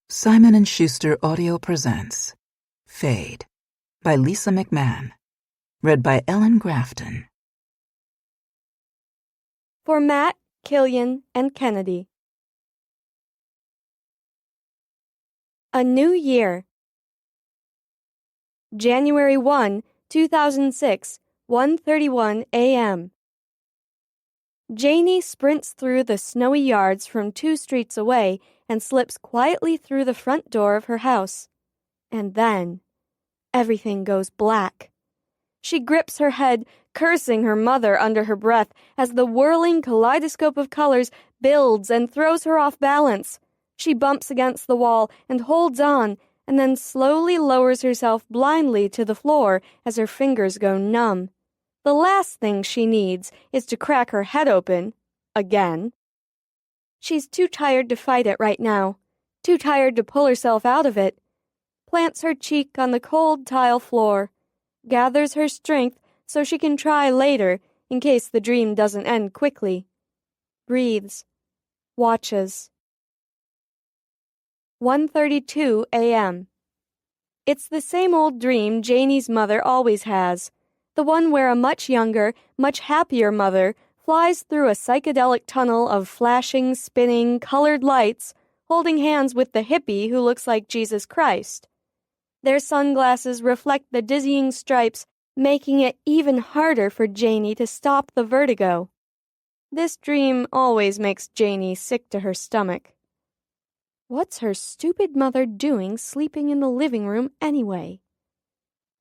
Simon & Schuster Audio presents Fade by Lisa McMahon. Read by Ellen Grafton. For Matt, Killian, and Kennedy. A New Year. January 1, 2006, 1:31 a.m. Janie sprints through the snowy yards from 2 streets away and slips quietly through the front door of her house. And then, everything goes black. She grips her head, cursing her mother under her breath as the whirling kaleidoscope of colors builds and throws her off balance. She bumps against the wall and holds on, and then slowly lowers herself blindly to the floor as her fingers go numb. The last thing she needs is to crack her head open, again. She's too tired to fight it right now, too tired to pull herself out of it. Plants her cheek on the cold tile floor, gathers her strength so she can try later in case the dream doesn't end quickly. Breathes. Watches. 1:32 a.m. It's the same old dream Janie's mother always has, the one where a much younger, much happier mother flies through a psychedelic tunnel of flashing, spinning, colored lights, holding hands with the hippie who looks like Jesus Christ. Their sunglasses reflect the dizzying stripes, making it even harder for Janie to stop the vertigo. This dream always makes Janie sick to her stomach. What's her stupid mother doing sleeping in the living room anyway?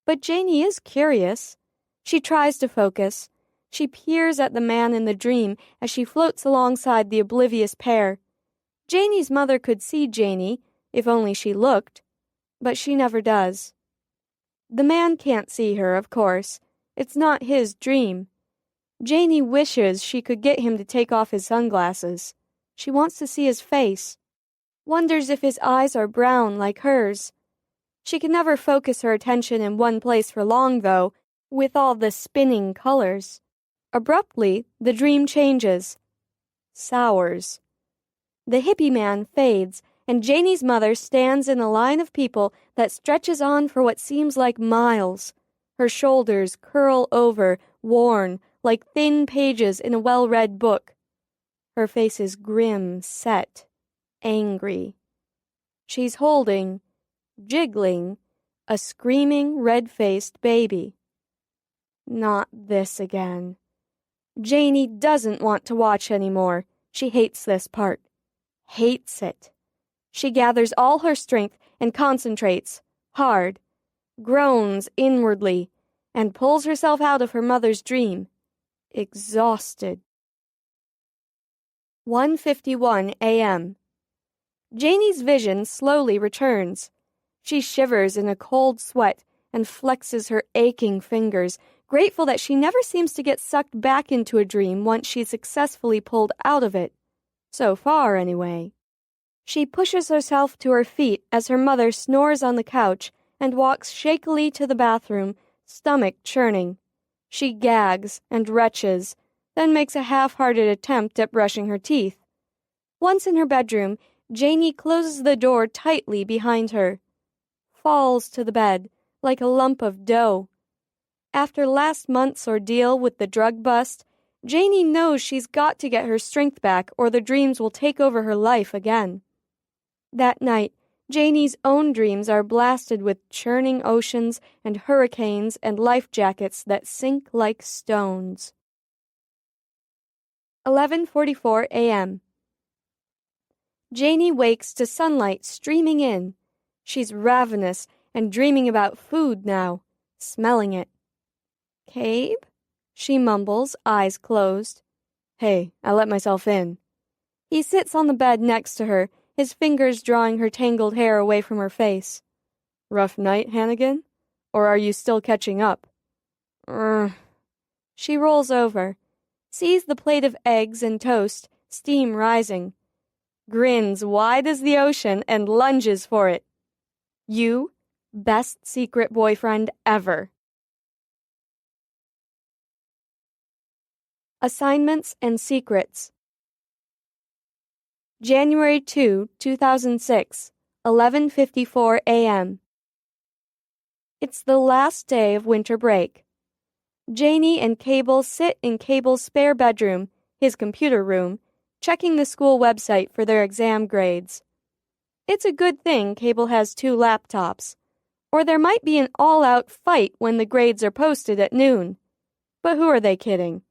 But Janie is curious. She tries to focus. She peers at the man in the dream as she floats alongside the oblivious pair. Janie's mother could see Janie, if only she looked, but she never does. The man can't see her, of course. It's not his dream. Janie wishes she could get him to take off his sunglasses. She wants to see his face. Wonders if his eyes are brown like hers. She can never focus her attention in one place for long, though, with all the spinning colors. Abruptly, the dream changes. Sours. The hippie man fades, and Janie's mother stands in a line of people that stretches on for what seems like miles. Her shoulders curl over, worn, like thin pages in a well-read book. Her face is grim, set, angry. She's holding, jiggling, a screaming, red-faced baby. Not this again. Janie doesn't want to watch anymore. She hates this part. Hates it. She gathers all her strength and concentrates, hard, groans inwardly, and pulls herself out of her mother's dream, exhausted. 1:51 a.m. Janie's vision slowly returns. She shivers in a cold sweat and flexes her aching fingers, grateful that she never seems to get sucked back into a dream once she's successfully pulled out of it. So far, anyway. She pushes herself to her feet as her mother snores on the couch and walks shakily to the bathroom, stomach churning. She gags and retches, then makes a half-hearted attempt at brushing her teeth. Once in her bedroom, Janie closes the door tightly behind her. Falls to the bed like a lump of dough. After last month's ordeal with the drug bust, Janie knows she's got to get her strength back or the dreams will take over her life again. That night, Janie's own dreams are blasted with churning oceans and hurricanes and life jackets that sink like stones. 11:44 a.m. Janie wakes to sunlight streaming in. She's ravenous and dreaming about food now, smelling it. "Cabe?" she mumbles, eyes closed. "Hey, I let myself in." He sits on the bed next to her, his fingers drawing her tangled hair away from her face. "Rough night, Hannigan? Or are you still catching up?" She rolls over, sees the plate of eggs and toast, steam rising, grins wide as the ocean and lunges for it. You, best secret boyfriend ever. Assignments and Secrets. January 2, 2006, 11:54 a.m. It's the last day of winter break. Janie and Cable sit in Cable's spare bedroom, his computer room, checking the school website for their exam grades. It's a good thing Cable has 2 laptops, or there might be an all-out fight when the grades are posted at noon. But who are they kidding?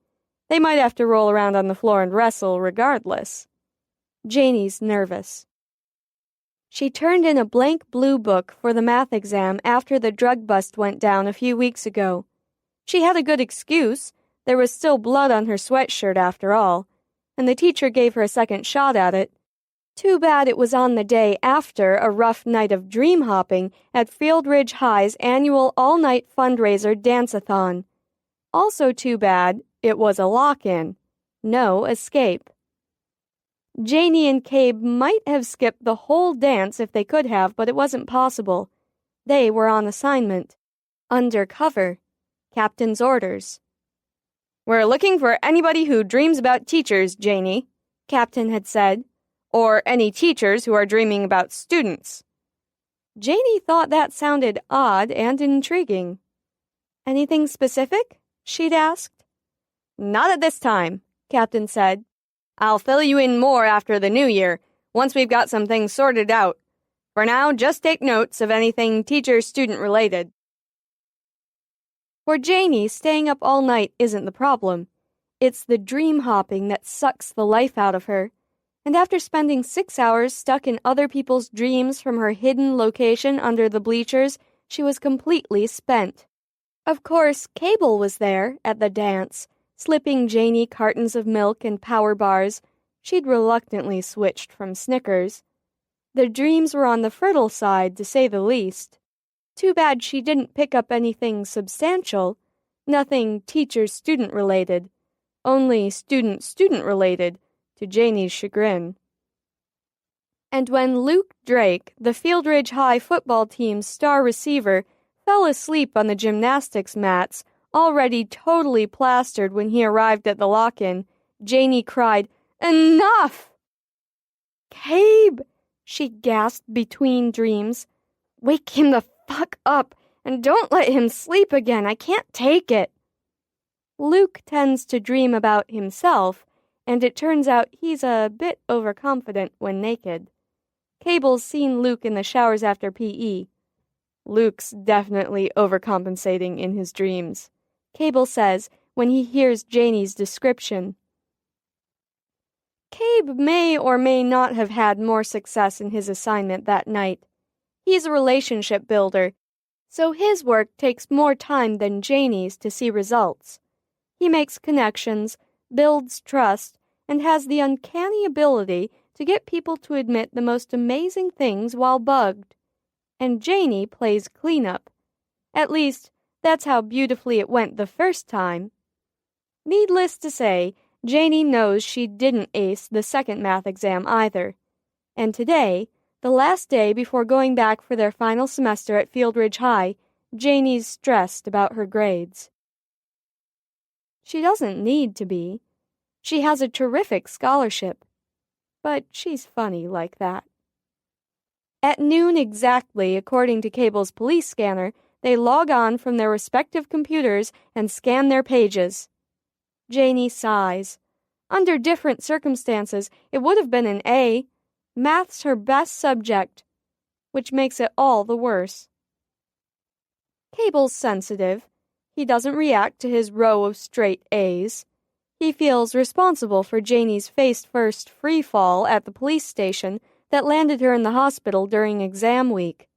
They might have to roll around on the floor and wrestle regardless. Janie's nervous. She turned in a blank blue book for the math exam after the drug bust went down a few weeks ago. She had a good excuse. There was still blood on her sweatshirt after all, and the teacher gave her a second shot at it. Too bad it was on the day after a rough night of dream hopping at Field Ridge High's annual all-night fundraiser dance-a-thon. Also too bad it was a lock-in. No escape. Janie and Cabe might have skipped the whole dance if they could have, but it wasn't possible. They were on assignment. Undercover. Captain's orders. "We're looking for anybody who dreams about teachers, Janie," Captain had said, "or any teachers who are dreaming about students." Janie thought that sounded odd and intriguing. "Anything specific?" she'd asked. "Not at this time," Captain said. "I'll fill you in more after the new year, once we've got some things sorted out. For now, just take notes of anything teacher-student related." For Janie, staying up all night isn't the problem. It's the dream hopping that sucks the life out of her. And after spending 6 hours stuck in other people's dreams from her hidden location under the bleachers, she was completely spent. Of course, Cable was there at the dance, slipping Janie cartons of milk and power bars. She'd reluctantly switched from Snickers. The dreams were on the fertile side, to say the least. Too bad she didn't pick up anything substantial. Nothing teacher-student related. Only student-student related, to Janie's chagrin. And when Luke Drake, the Field Ridge High football team's star receiver, fell asleep on the gymnastics mats, already totally plastered when he arrived at the lock-in, Janie cried, "Enough!" "Cabe," she gasped between dreams. "Wake him the fuck up, and don't let him sleep again. I can't take it." Luke tends to dream about himself, and it turns out he's a bit overconfident when naked. Cable's seen Luke in the showers after PE. Luke's definitely overcompensating in his dreams, Cable says when he hears Janie's description. Cabe may or may not have had more success in his assignment that night. He's a relationship builder, so his work takes more time than Janie's to see results. He makes connections, builds trust, and has the uncanny ability to get people to admit the most amazing things while bugged. And Janie plays cleanup. At least, that's how beautifully it went the first time. Needless to say, Janie knows she didn't ace the second math exam either. And today, the last day before going back for their final semester at Field Ridge High, Janie's stressed about her grades. She doesn't need to be. She has a terrific scholarship. But she's funny like that. At noon exactly, according to Cable's police scanner, they log on from their respective computers and scan their pages. Janie sighs. Under different circumstances, it would have been an A. Math's her best subject, which makes it all the worse. Cable's sensitive. He doesn't react to his row of straight A's. He feels responsible for Janie's face-first free fall at the police station that landed her in the hospital during exam week.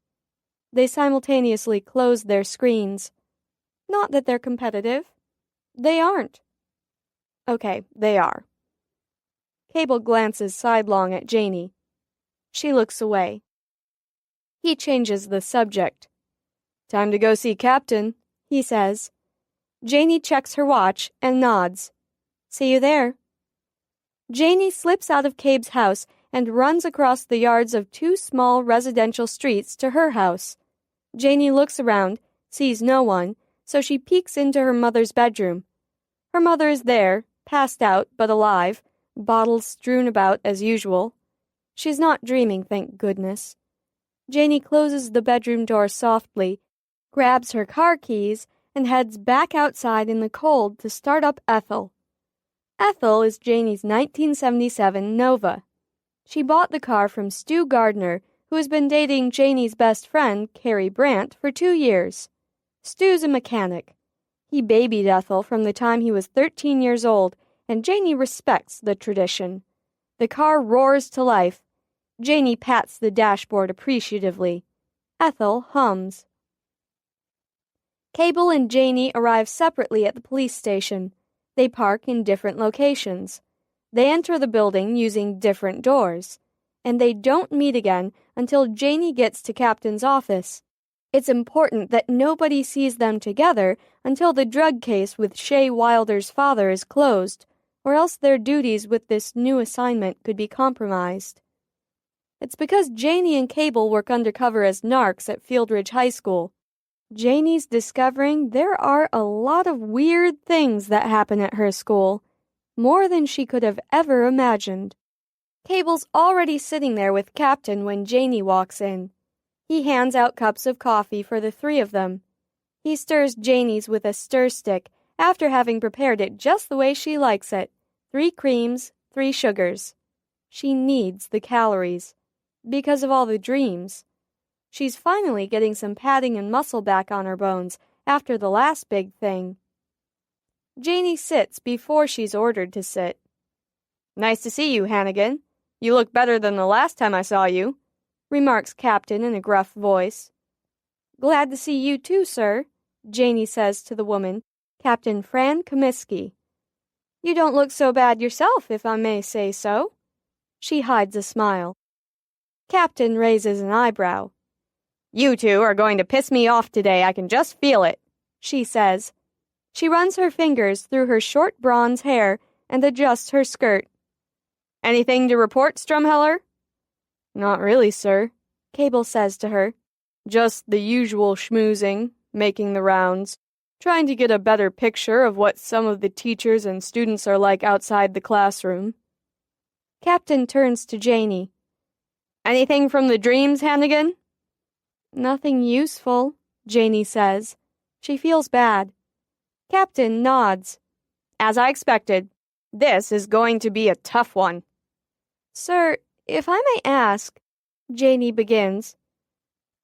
They simultaneously close their screens. Not that they're competitive. They aren't. Okay, they are. Cable glances sidelong at Janie. She looks away. He changes the subject. "Time to go see Captain," he says. Janie checks her watch and nods. "See you there." Janie slips out of Cabe's house and runs across the yards of 2 small residential streets to her house. Janie looks around, sees no one, so she peeks into her mother's bedroom. Her mother is there, passed out but alive, bottles strewn about as usual. She's not dreaming, thank goodness. Janie closes the bedroom door softly, grabs her car keys, and heads back outside in the cold to start up Ethel. Ethel is Janie's 1977 Nova. She bought the car from Stu Gardner, who has been dating Janie's best friend, Carrie Brandt, for 2 years. Stu's a mechanic. He babied Ethel from the time he was 13 years old, and Janie respects the tradition. The car roars to life. Janie pats the dashboard appreciatively. Ethel hums. Cable and Janie arrive separately at the police station. They park in different locations. They enter the building using different doors. And they don't meet again until Janie gets to Captain's office. It's important that nobody sees them together until the drug case with Shay Wilder's father is closed, or else their duties with this new assignment could be compromised. It's because Janie and Cable work undercover as narcs at Fieldridge High School. Janie's discovering there are a lot of weird things that happen at her school, more than she could have ever imagined. Cable's already sitting there with Captain when Janie walks in. He hands out cups of coffee for the three of them. He stirs Janie's with a stir stick after having prepared it just the way she likes it. 3 creams, 3 sugars. She needs the calories. Because of all the dreams. She's finally getting some padding and muscle back on her bones after the last big thing. Janie sits before she's ordered to sit. "Nice to see you, Hannigan. You look better than the last time I saw you," remarks Captain in a gruff voice. "Glad to see you too, sir," Janie says to the woman, Captain Fran Comiskey. "You don't look so bad yourself, if I may say so." She hides a smile. Captain raises an eyebrow. "You two are going to piss me off today, I can just feel it," she says. She runs her fingers through her short bronze hair and adjusts her skirt. "Anything to report, Strumheller?" "Not really, sir," Cable says to her. "Just the usual schmoozing, making the rounds, trying to get a better picture of what some of the teachers and students are like outside the classroom." Captain turns to Janie. "Anything from the dreams, Hannigan?" "Nothing useful," Janie says. She feels bad. Captain nods. "As I expected. This is going to be a tough one." "Sir, if I may ask," Janie begins.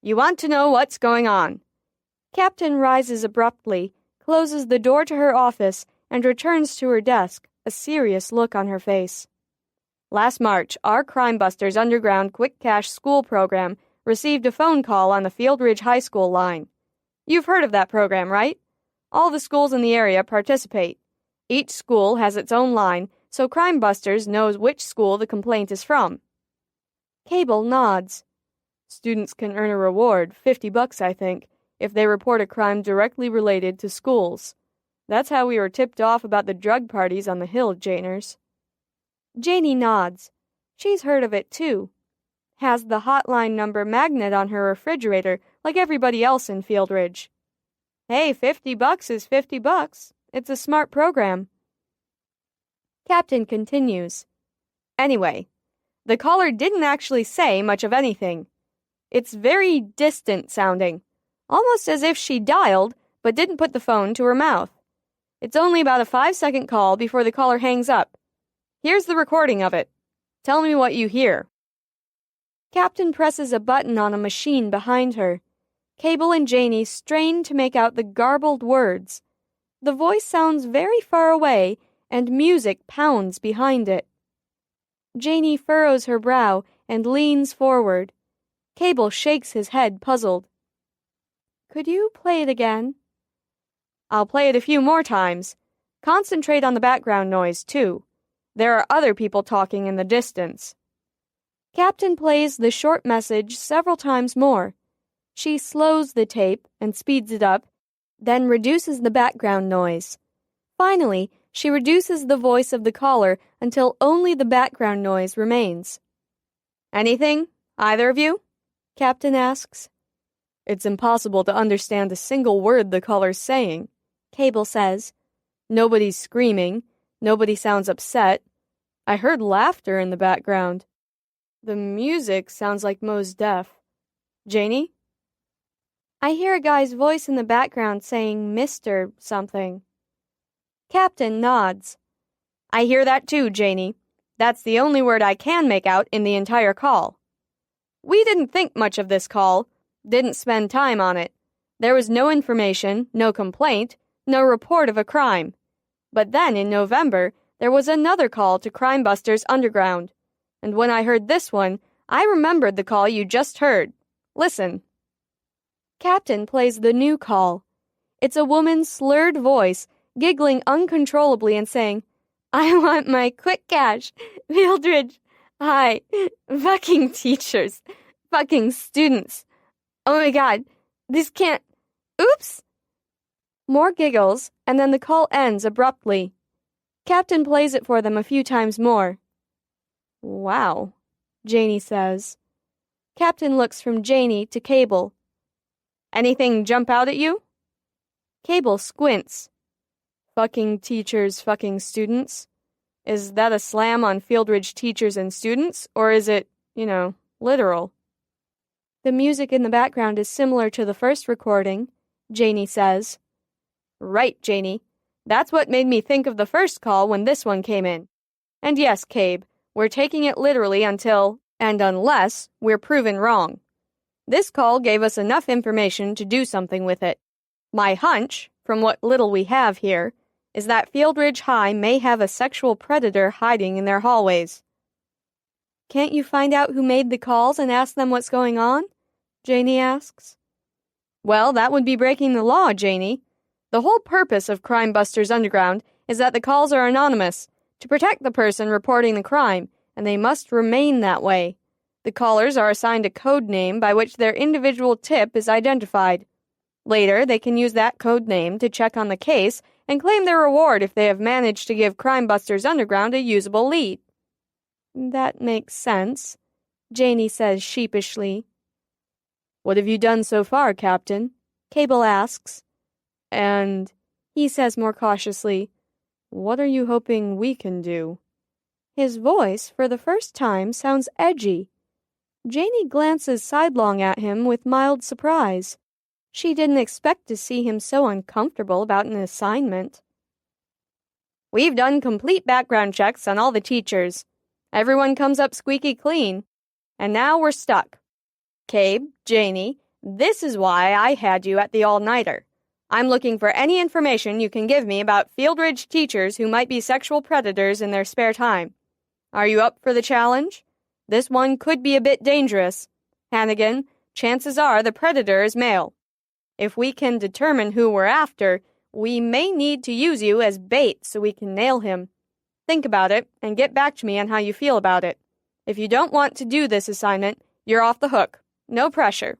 "You want to know what's going on." Captain rises abruptly, closes the door to her office, and returns to her desk, a serious look on her face. "Last March, our Crime Busters Underground Quick Cash School program received a phone call on the Fieldridge High School line. You've heard of that program, right? All the schools in the area participate. Each school has its own line, so Crime Busters knows which school the complaint is from." Cable nods. "Students can earn a reward, $50, I think, if they report a crime directly related to schools. That's how we were tipped off about the drug parties on the hill, Janers." Janie nods. She's heard of it, too. Has the hotline number magnet on her refrigerator like everybody else in Fieldridge. Hey, $50 is $50. It's a smart program. Captain continues. "Anyway, the caller didn't actually say much of anything. It's very distant sounding, almost as if she dialed but didn't put the phone to her mouth. It's only about a 5-second call before the caller hangs up. Here's the recording of it. Tell me what you hear." Captain presses a button on a machine behind her. Cable and Janie strain to make out the garbled words. The voice sounds very far away, and music pounds behind it. Janie furrows her brow and leans forward. Cable shakes his head, puzzled. "Could you play it again?" "I'll play it a few more times. Concentrate on the background noise, too. There are other people talking in the distance." Captain plays the short message several times more. She slows the tape and speeds it up, then reduces the background noise. Finally, she reduces the voice of the caller until only the background noise remains. "Anything, either of you?" Captain asks. "It's impossible to understand a single word the caller's saying," Cable says. "Nobody's screaming. Nobody sounds upset. I heard laughter in the background. The music sounds like Mos Def." Janie? I hear a guy's voice in the background saying Mr. something. Captain nods. I hear that too, Janie. That's the only word I can make out in the entire call. We didn't think much of this call, didn't spend time on it. There was no information, no complaint, no report of a crime. But then in November, there was another call to Crime Busters Underground. And when I heard this one, I remembered the call you just heard. Listen. Captain plays the new call. It's a woman's slurred voice, giggling uncontrollably and saying, I want my quick cash. Fieldridge. Hi. Fucking teachers. Fucking students. Oh my God. This can't. Oops. More giggles, and then the call ends abruptly. Captain plays it for them a few times more. Wow, Janie says. Captain looks from Janie to Cable. Anything jump out at you? Cable squints. Fucking teachers, fucking students. Is that a slam on Fieldridge teachers and students, or is it, literal? The music in the background is similar to the first recording, Janie says. Right, Janie. That's what made me think of the first call when this one came in. And yes, Cabe, we're taking it literally until, and unless, we're proven wrong. This call gave us enough information to do something with it. My hunch, from what little we have here, is that Fieldridge High may have a sexual predator hiding in their hallways. Can't you find out who made the calls and ask them what's going on? Janie asks. Well, that would be breaking the law, Janie. The whole purpose of Crime Busters Underground is that the calls are anonymous, to protect the person reporting the crime, and they must remain that way. The callers are assigned a code name by which their individual tip is identified. Later, they can use that code name to check on the case and claim their reward if they have managed to give Crime Busters Underground a usable lead. That makes sense, Janie says sheepishly. What have you done so far, Captain? Cable asks. And, he says more cautiously, what are you hoping we can do? His voice, for the first time, sounds edgy. Janie glances sidelong at him with mild surprise. She didn't expect to see him so uncomfortable about an assignment. We've done complete background checks on all the teachers. Everyone comes up squeaky clean. And now we're stuck. Cabe, Janie, this is why I had you at the all-nighter. I'm looking for any information you can give me about Fieldridge teachers who might be sexual predators in their spare time. Are you up for the challenge? This one could be a bit dangerous. Hannigan, chances are the predator is male. If we can determine who we're after, we may need to use you as bait so we can nail him. Think about it and get back to me on how you feel about it. If you don't want to do this assignment, you're off the hook. No pressure.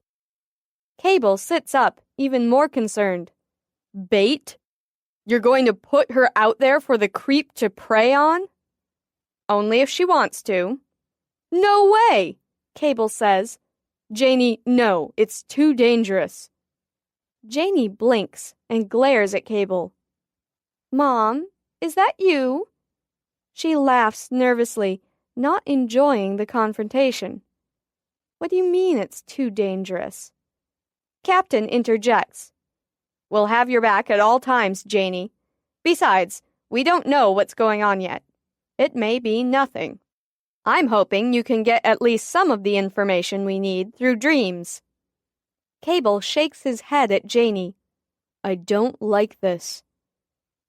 Cable sits up, even more concerned. Bait? You're going to put her out there for the creep to prey on? Only if she wants to. No way, Cable says. Janie, no, it's too dangerous. Janie blinks and glares at Cable. Mom, is that you? She laughs nervously, not enjoying the confrontation. What do you mean it's too dangerous? Captain interjects. We'll have your back at all times, Janie. Besides, we don't know what's going on yet. It may be nothing. I'm hoping you can get at least some of the information we need through dreams. Cable shakes his head at Janie. I don't like this.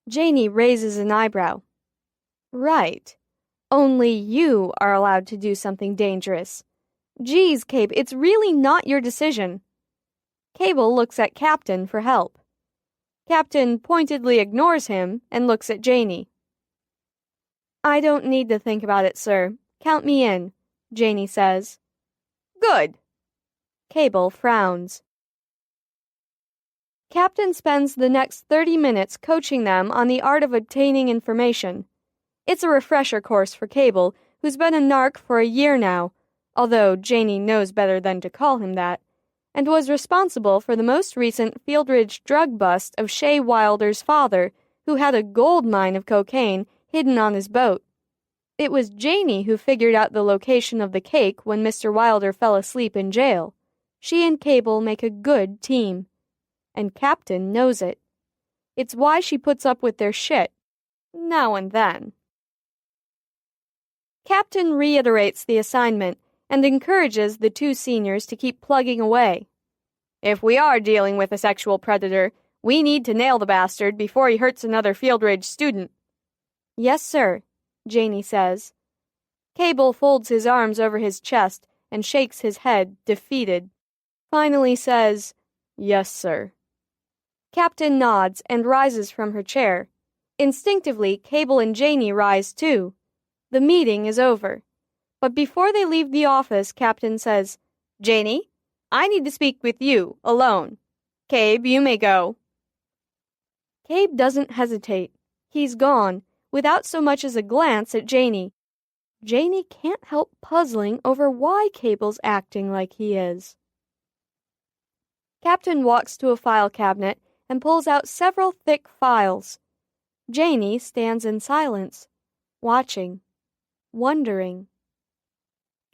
Janie raises an eyebrow. Right. Only you are allowed to do something dangerous. Geez, Cabe, it's really not your decision. Cable looks at Captain for help. Captain pointedly ignores him and looks at Janie. I don't need to think about it, sir. Count me in, Janie says. Good. Cable frowns. Captain spends the next 30 minutes coaching them on the art of obtaining information. It's a refresher course for Cable, who's been a narc for a year now, although Janie knows better than to call him that, and was responsible for the most recent Fieldridge drug bust of Shay Wilder's father, who had a gold mine of cocaine hidden on his boat. It was Janie who figured out the location of the cake when Mr. Wilder fell asleep in jail. She and Cable make a good team, and Captain knows it. It's why she puts up with their shit, now and then. Captain reiterates the assignment and encourages the two seniors to keep plugging away. If we are dealing with a sexual predator, we need to nail the bastard before he hurts another Fieldridge student. Yes, sir, Janey says. Cable folds his arms over his chest and shakes his head, defeated. Finally says, Yes, sir. Captain nods and rises from her chair. Instinctively, Cable and Janey rise too. The meeting is over. But before they leave the office, Captain says, Janey, I need to speak with you, alone. Cabe, you may go. Cabe doesn't hesitate. He's gone, without so much as a glance at Janey. Janey can't help puzzling over why Cable's acting like he is. Captain walks to a file cabinet and pulls out several thick files. Janey stands in silence, watching, wondering.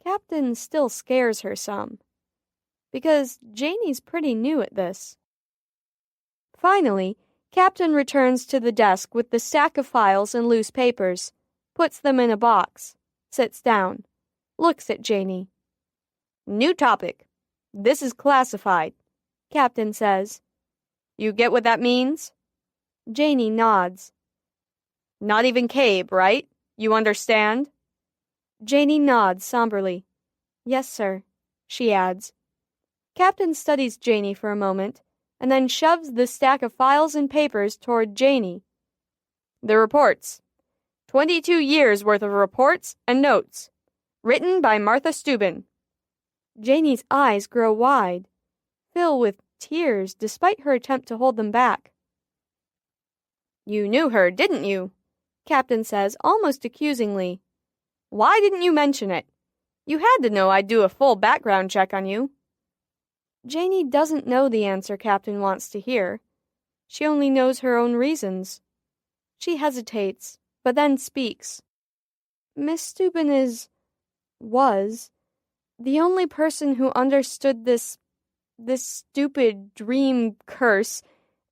Captain still scares her some, because Janey's pretty new at this. Finally, Captain returns to the desk with the stack of files and loose papers, puts them in a box, sits down, looks at Janey. New topic. This is classified, Captain says. You get what that means? Janey nods. Not even Cabe, right? You understand? Janey nods somberly. Yes, sir, she adds. Captain studies Janey for a moment, and then shoves the stack of files and papers toward Janey. The reports. 22 years' worth of reports and notes. Written by Martha Steuben. Janey's eyes grow wide, fill with tears despite her attempt to hold them back. You knew her, didn't you? Captain says, almost accusingly. Why didn't you mention it? You had to know I'd do a full background check on you. Janey doesn't know the answer Captain wants to hear. She only knows her own reasons. She hesitates, but then speaks. Miss Steuben was, the only person who understood this stupid dream curse,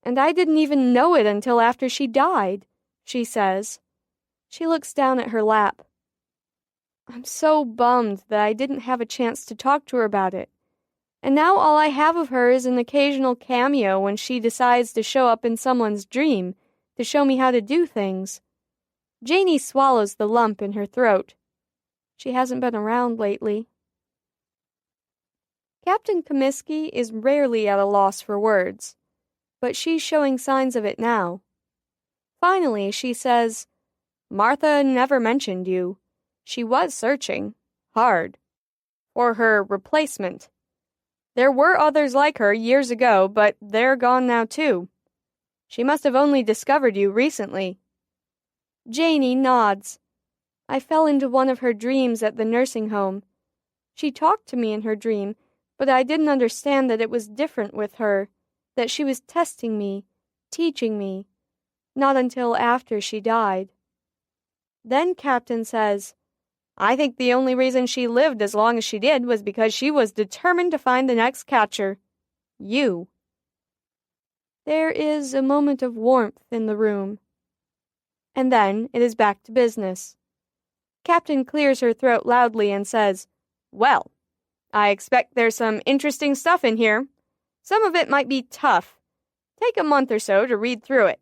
and I didn't even know it until after she died, she says. She looks down at her lap. I'm so bummed that I didn't have a chance to talk to her about it. And now all I have of her is an occasional cameo when she decides to show up in someone's dream to show me how to do things. Janey swallows the lump in her throat. She hasn't been around lately. Captain Comiskey is rarely at a loss for words, but she's showing signs of it now. Finally, she says, Martha never mentioned you. She was searching, hard, for her replacement. There were others like her years ago, but they're gone now too. She must have only discovered you recently. Janey nods. I fell into one of her dreams at the nursing home. She talked to me in her dream, but I didn't understand that it was different with her, that she was testing me, teaching me, not until after she died. Then Captain says, I think the only reason she lived as long as she did was because she was determined to find the next catcher. You. There is a moment of warmth in the room. And then it is back to business. Captain clears her throat loudly and says, Well, I expect there's some interesting stuff in here. Some of it might be tough. Take a month or so to read through it.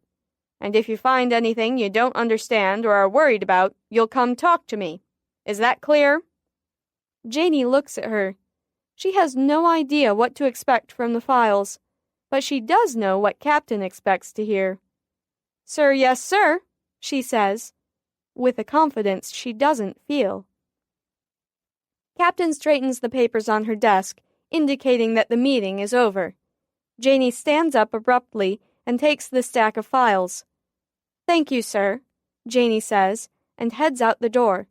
And if you find anything you don't understand or are worried about, you'll come talk to me. Is that clear? Janey looks at her. She has no idea what to expect from the files, but she does know what Captain expects to hear. Sir, yes, sir, she says, with a confidence she doesn't feel. Captain straightens the papers on her desk, indicating that the meeting is over. Janey stands up abruptly and takes the stack of files. Thank you, sir, Janey says, and heads out the door.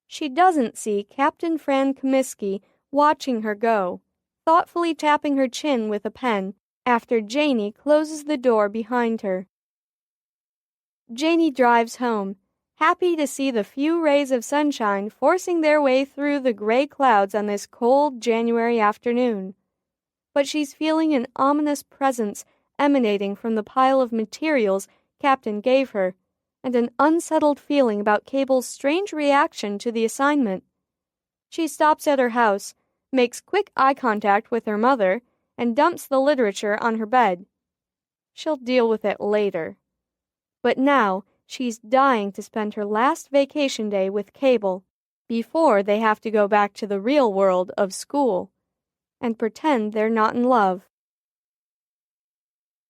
She doesn't see Captain Fran Comiskey watching her go, thoughtfully tapping her chin with a pen after Janey closes the door behind her. Janey drives home, happy to see the few rays of sunshine forcing their way through the gray clouds on this cold January afternoon. but she's feeling an ominous presence emanating from the pile of materials Captain gave her, and an unsettled feeling about Cable's strange reaction to the assignment. She stops at her house, makes quick eye contact with her mother, and dumps the literature on her bed. She'll deal with it later. But now she's dying to spend her last vacation day with Cable before they have to go back to the real world of school and pretend they're not in love.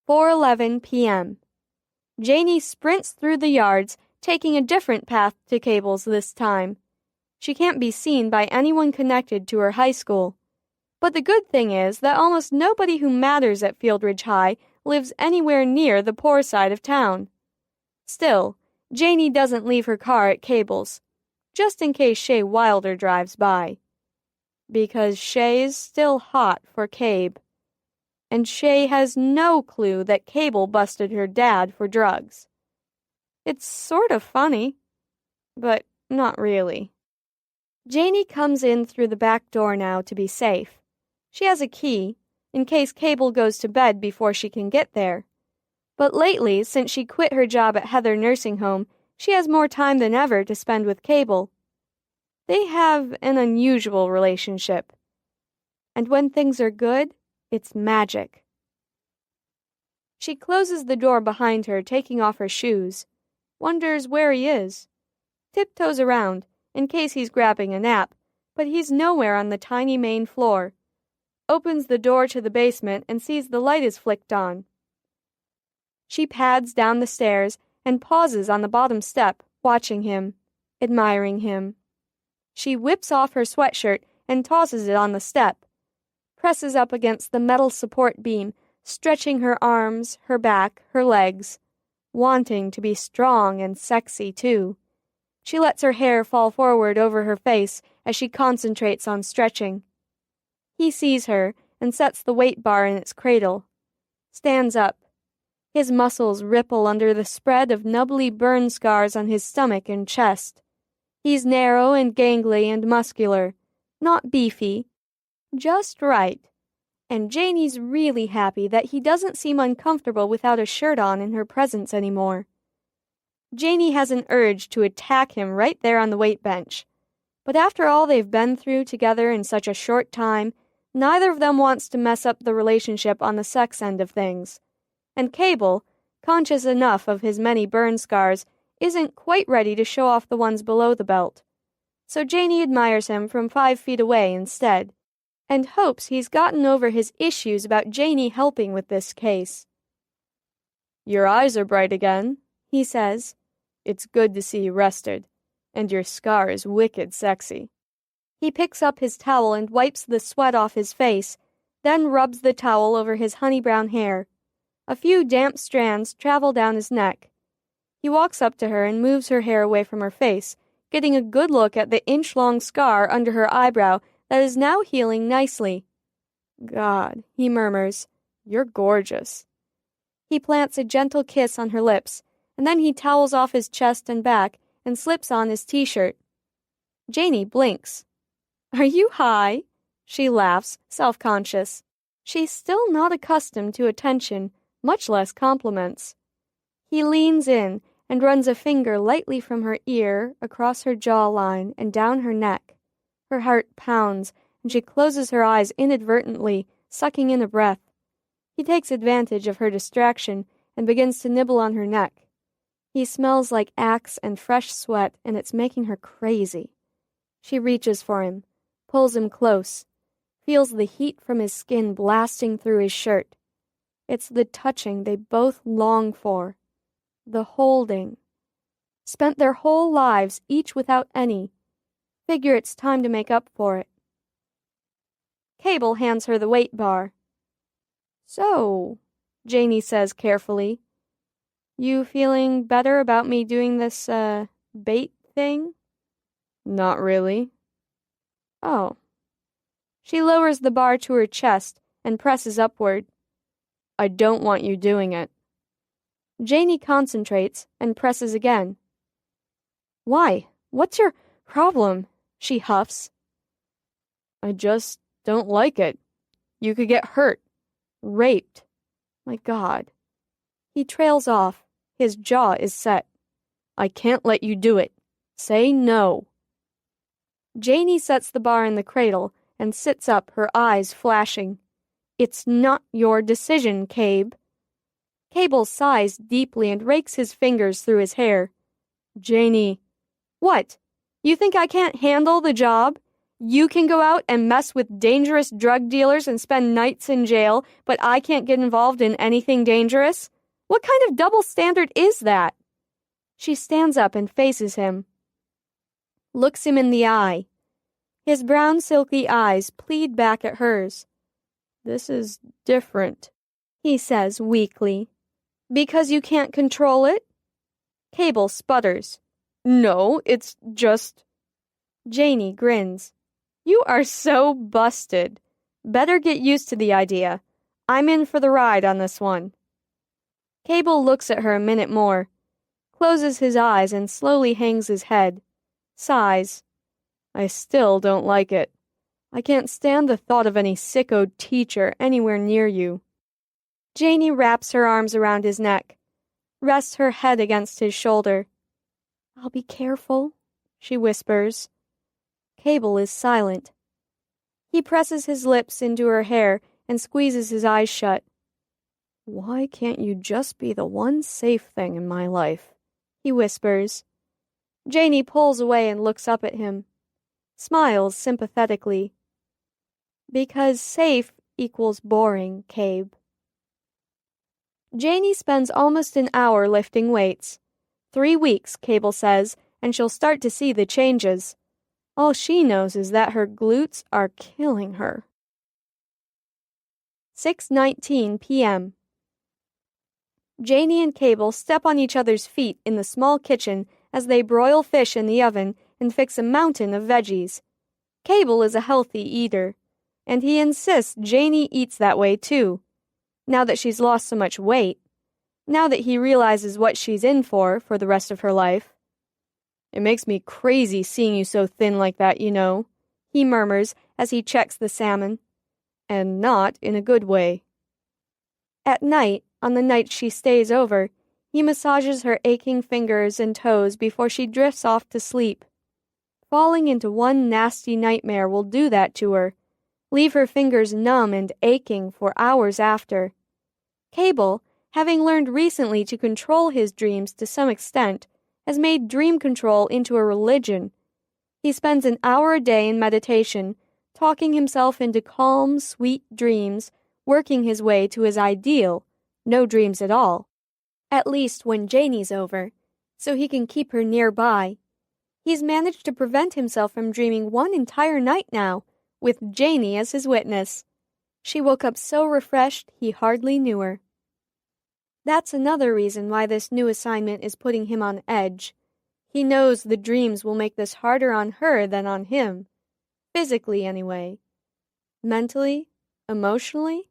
4:11 p.m. Janie sprints through the yards, taking a different path to Cable's this time. She can't be seen by anyone connected to her high school. But the good thing is that almost nobody who matters at Fieldridge High lives anywhere near the poor side of town. Still, Janie doesn't leave her car at Cable's, just in case Shay Wilder drives by. Because Shay's still hot for Cabe. And Shay has no clue that Cable busted her dad for drugs. It's sort of funny, but not really. Janie comes in through the back door now to be safe. She has a key, in case Cable goes to bed before she can get there. But lately, since she quit her job at Heather Nursing Home, she has more time than ever to spend with Cable. They have an unusual relationship. And when things are good, it's magic. She closes the door behind her, taking off her shoes. Wonders where he is. Tiptoes around, in case he's grabbing a nap, but he's nowhere on the tiny main floor. Opens the door to the basement and sees the light is flicked on. She pads down the stairs and pauses on the bottom step, watching him, admiring him. She whips off her sweatshirt and tosses it on the step, presses up against the metal support beam, stretching her arms, her back, her legs, wanting to be strong and sexy too. She lets her hair fall forward over her face as she concentrates on stretching. He sees her and sets the weight bar in its cradle. Stands up. His muscles ripple under the spread of nubbly burn scars on his stomach and chest. He's narrow and gangly and muscular, not beefy, just right. And Janie's really happy that he doesn't seem uncomfortable without a shirt on in her presence anymore. Janie has an urge to attack him right there on the weight bench. But after all they've been through together in such a short time, neither of them wants to mess up the relationship on the sex end of things. And Cable, conscious enough of his many burn scars, isn't quite ready to show off the ones below the belt. So Janie admires him from 5 feet away instead, and hopes he's gotten over his issues about Janie helping with this case. "Your eyes are bright again," he says. "It's good to see you rested, and your scar is wicked sexy." He picks up his towel and wipes the sweat off his face, then rubs the towel over his honey-brown hair. A few damp strands travel down his neck. He walks up to her and moves her hair away from her face, getting a good look at the inch-long scar under her eyebrow that is now healing nicely. "God," he murmurs, "you're gorgeous." He plants a gentle kiss on her lips, and then he towels off his chest and back and slips on his t-shirt. Janie blinks. "Are you high?" She laughs, self-conscious. She's still not accustomed to attention, much less compliments. He leans in and runs a finger lightly from her ear, across her jawline, and down her neck. Her heart pounds, and she closes her eyes inadvertently, sucking in a breath. He takes advantage of her distraction and begins to nibble on her neck. He smells like axe and fresh sweat, and it's making her crazy. She reaches for him, pulls him close, feels the heat from his skin blasting through his shirt. It's the touching they both long for, the holding. Spent their whole lives each without any. Figure it's time to make up for it. Cable hands her the weight bar. "So," Janie says carefully, "you feeling better about me doing this, bait thing?" "Not really." "Oh." She lowers the bar to her chest and presses upward. "I don't want you doing it." Janie concentrates and presses again. "Why? What's your problem?" she huffs. "I just don't like it. You could get hurt. Raped. My God. He trails off. His jaw is set. I can't let you do it. Say no. Janie sets the bar in the cradle and sits up, her eyes flashing. It's not your decision, Cabe. Cable sighs deeply and rakes his fingers through his hair. Janie. What? You think I can't handle the job? You can go out and mess with dangerous drug dealers and spend nights in jail, but I can't get involved in anything dangerous? What kind of double standard is that? She stands up and faces him. Looks him in the eye. His brown silky eyes plead back at hers. This is different, he says weakly. Because you can't control it? Cable sputters. No, it's just... Janie grins. You are so busted. Better get used to the idea. I'm in for the ride on this one. Cable looks at her a minute more, closes his eyes and slowly hangs his head, sighs. I still don't like it. I can't stand the thought of any sicko teacher anywhere near you. Janie wraps her arms around his neck, rests her head against his shoulder. I'll be careful, she whispers. Cable is silent. He presses his lips into her hair and squeezes his eyes shut. Why can't you just be the one safe thing in my life? He whispers. Janie pulls away and looks up at him, smiles sympathetically. Because safe equals boring, Cabe. Janie spends almost an hour lifting weights. 3 weeks, Cable says, and she'll start to see the changes. All she knows is that her glutes are killing her. 6:19 p.m. Janie and Cable step on each other's feet in the small kitchen as they broil fish in the oven and fix a mountain of veggies. Cable is a healthy eater, and he insists Janie eats that way too, now that she's lost so much weight, now that he realizes what she's in for the rest of her life. It makes me crazy seeing you so thin like that, you know, he murmurs as he checks the salmon. And not in a good way. At night, on the night she stays over, he massages her aching fingers and toes before she drifts off to sleep. Falling into one nasty nightmare will do that to her, leave her fingers numb and aching for hours after. Cable, having learned recently to control his dreams to some extent, has made dream control into a religion. He spends an hour a day in meditation, talking himself into calm, sweet dreams, working his way to his ideal, no dreams at all. At least when Janie's over, so he can keep her nearby. He's managed to prevent himself from dreaming one entire night now, with Janie as his witness. She woke up so refreshed he hardly knew her. That's another reason why this new assignment is putting him on edge. He knows the dreams will make this harder on her than on him. Physically, anyway. Mentally, emotionally,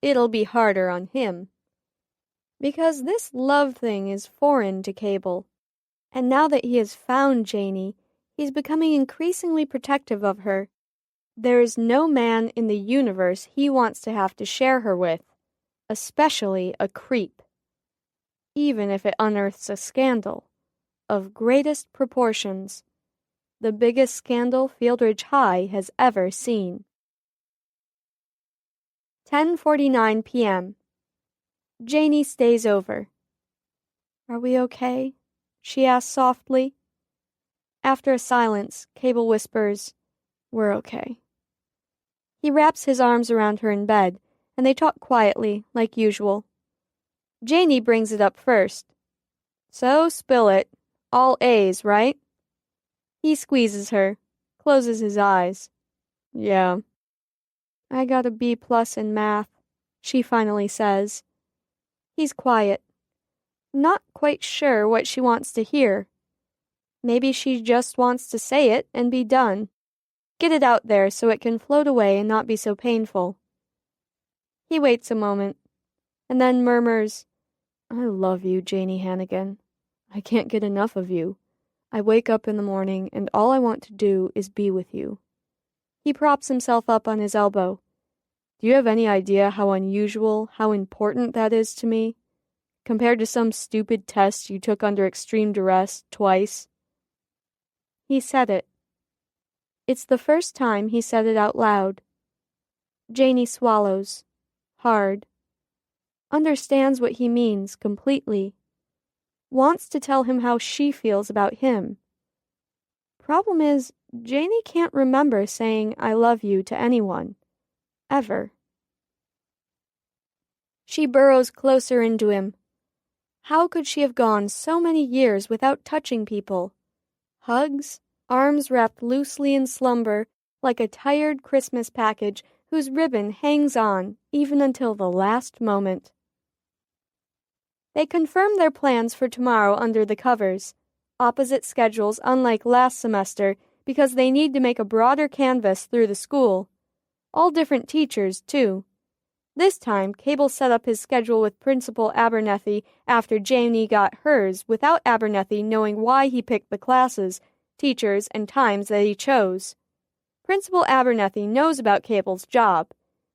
it'll be harder on him. Because this love thing is foreign to Cable. And now that he has found Janie, he's becoming increasingly protective of her. There is no man in the universe he wants to have to share her with, especially a creep. Even if it unearths a scandal of greatest proportions. The biggest scandal Fieldridge High has ever seen. 10:49 p.m. Janie stays over. Are we okay? She asks softly. After a silence, Cable whispers, We're okay. He wraps his arms around her in bed, and they talk quietly, like usual. Janie brings it up first. So spill it. All A's, right? He squeezes her, closes his eyes. Yeah. I got a B+ in math, she finally says. He's quiet, not quite sure what she wants to hear. Maybe she just wants to say it and be done. Get it out there so it can float away and not be so painful. He waits a moment, and then murmurs, I love you, Janie Hannigan. I can't get enough of you. I wake up in the morning and all I want to do is be with you. He props himself up on his elbow. Do you have any idea how unusual, how important that is to me, compared to some stupid test you took under extreme duress twice?" He said it. It's the first time he said it out loud. Janie swallows, hard. Understands what he means completely. Wants to tell him how she feels about him. Problem is, Janie can't remember saying "I love you" to anyone. Ever. She burrows closer into him. How could she have gone so many years without touching people? Hugs, arms wrapped loosely in slumber, like a tired Christmas package whose ribbon hangs on even until the last moment. They confirm their plans for tomorrow under the covers. Opposite schedules unlike last semester because they need to make a broader canvas through the school. All different teachers, too. This time, Cable set up his schedule with Principal Abernethy after Janie got hers without Abernethy knowing why he picked the classes, teachers, and times that he chose. Principal Abernethy knows about Cable's job,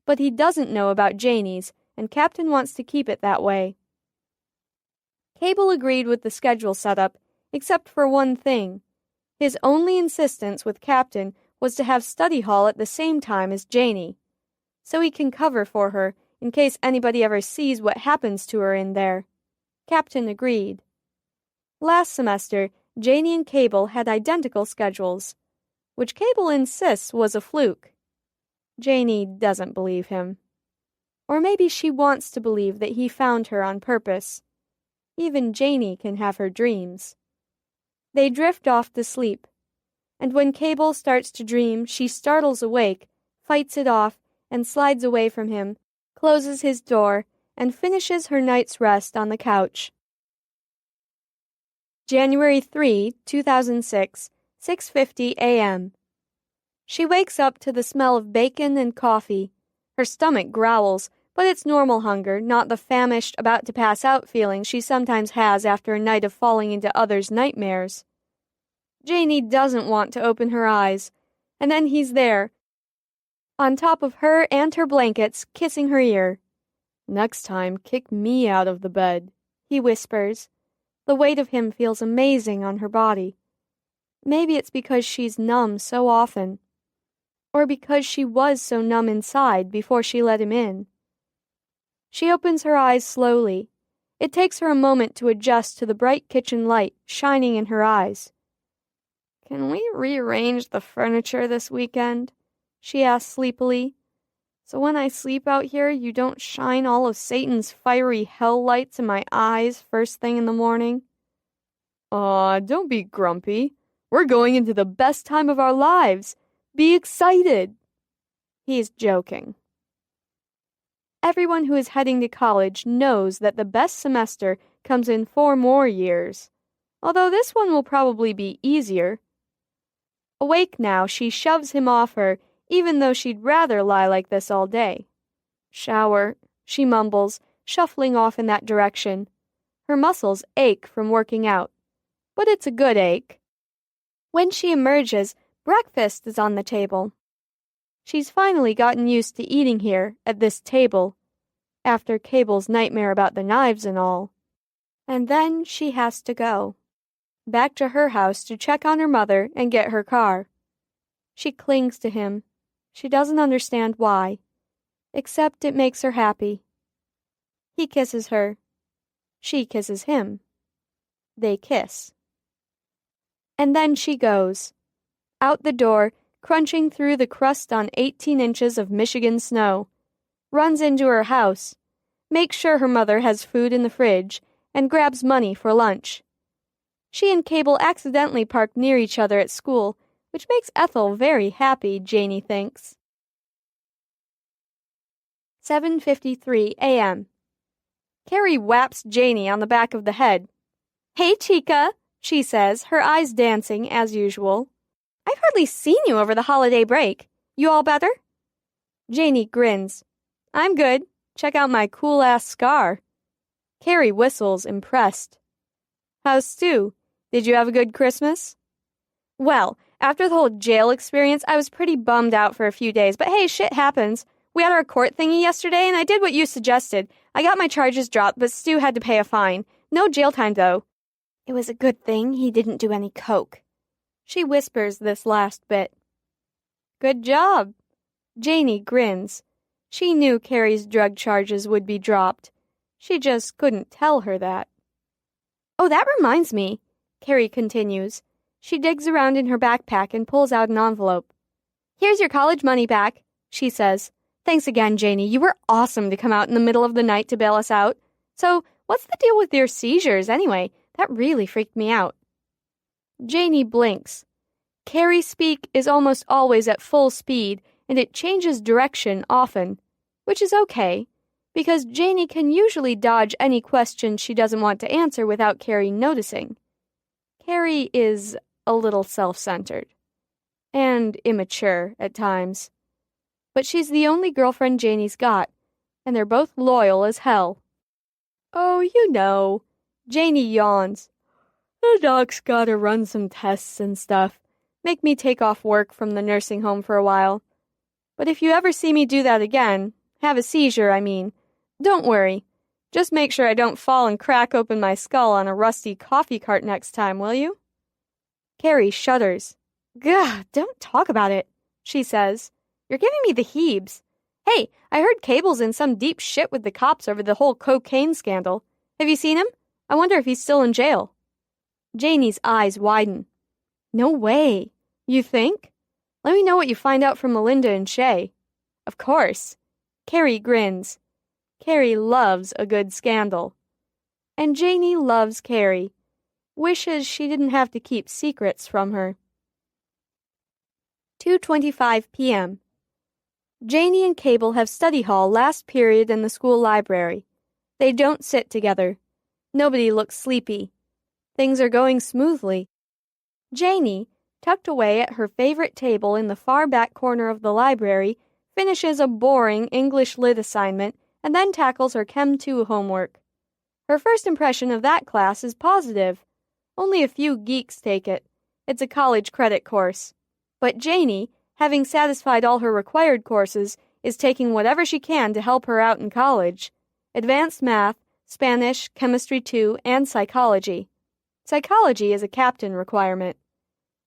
but he doesn't know about Janie's, and Captain wants to keep it that way. Cable agreed with the schedule setup, except for one thing. His only insistence with Captain was to have study hall at the same time as Janie, so he can cover for her in case anybody ever sees what happens to her in there. Captain agreed. Last semester, Janie and Cable had identical schedules, which Cable insists was a fluke. Janie doesn't believe him. Or maybe she wants to believe that he found her on purpose. Even Janie can have her dreams. They drift off to sleep, and when Cable starts to dream, she startles awake, fights it off, and slides away from him, closes his door, and finishes her night's rest on the couch. January 3, 2006, 6:50 a.m. She wakes up to the smell of bacon and coffee. Her stomach growls, but it's normal hunger, not the famished, about-to-pass-out feeling she sometimes has after a night of falling into others' nightmares. Janie doesn't want to open her eyes, and then he's there, on top of her and her blankets, kissing her ear. "Next time, kick me out of the bed," he whispers. The weight of him feels amazing on her body. Maybe it's because she's numb so often, or because she was so numb inside before she let him in. She opens her eyes slowly. It takes her a moment to adjust to the bright kitchen light shining in her eyes. "Can we rearrange the furniture this weekend?" she asks sleepily. "So when I sleep out here, you don't shine all of Satan's fiery hell lights in my eyes first thing in the morning?" "Aw, don't be grumpy. We're going into the best time of our lives. Be excited." He's joking. Everyone who is heading to college knows that the best semester comes in 4 more years, although this one will probably be easier. Awake now, she shoves him off her, even though she'd rather lie like this all day. "Shower," she mumbles, shuffling off in that direction. Her muscles ache from working out, but it's a good ache. When she emerges, breakfast is on the table. She's finally gotten used to eating here, at this table, after Cable's nightmare about the knives and all. And then she has to go. Back to her house to check on her mother and get her car. She clings to him. She doesn't understand why, except it makes her happy. He kisses her. She kisses him. They kiss. And then she goes. Out the door, crunching through the crust on 18 inches of Michigan snow. Runs into her house. Makes sure her mother has food in the fridge, and grabs money for lunch. She and Cable accidentally park near each other at school, which makes Ethel very happy, Janie thinks. 7:53 a.m. Carrie whaps Janie on the back of the head. "Hey, Chica," she says, her eyes dancing as usual. "I've hardly seen you over the holiday break. You all better?" Janie grins. "I'm good. Check out my cool-ass scar." Carrie whistles, impressed. "How's Stu? Did you have a good Christmas?" "Well, after the whole jail experience, I was pretty bummed out for a few days, but hey, shit happens. We had our court thingy yesterday, and I did what you suggested. I got my charges dropped, but Stu had to pay a fine. No jail time, though. It was a good thing he didn't do any coke. She whispers this last bit. Good job. Janie grins. She knew Carrie's drug charges would be dropped. She just couldn't tell her that. Oh, that reminds me, Carrie continues. She digs around in her backpack and pulls out an envelope. Here's your college money back, she says. Thanks again, Janie. You were awesome to come out in the middle of the night to bail us out. So, what's the deal with your seizures, anyway? That really freaked me out. Janie blinks. Carrie's speak is almost always at full speed, and it changes direction often, which is okay, because Janie can usually dodge any question she doesn't want to answer without Carrie noticing. Carrie is a little self-centered and immature at times. But she's the only girlfriend Janie's got, and they're both loyal as hell. Oh, you know, Janie yawns. The doc's gotta run some tests and stuff. Make me take off work from the nursing home for a while. But if you ever see me do that again, have a seizure, I mean, don't worry. Just make sure I don't fall and crack open my skull on a rusty coffee cart next time, will you? Carrie shudders. Gah, don't talk about it, she says. You're giving me the heebs. Hey, I heard Cable's in some deep shit with the cops over the whole cocaine scandal. Have you seen him? I wonder if he's still in jail. Janie's eyes widen. No way. You think? Let me know what you find out from Melinda and Shay. Of course. Carrie grins. Carrie loves a good scandal. And Janie loves Carrie. Wishes she didn't have to keep secrets from her. 2:25 p.m. Janie and Cable have study hall last period in the school library. They don't sit together. Nobody looks sleepy. Things are going smoothly. Janie, tucked away at her favorite table in the far back corner of the library, finishes a boring English lit assignment and then tackles her Chem 2 homework. Her first impression of that class is positive. Only a few geeks take it. It's a college credit course. But Janie, having satisfied all her required courses, is taking whatever she can to help her out in college. Advanced math, Spanish, Chemistry 2, and psychology. Psychology is a captain requirement.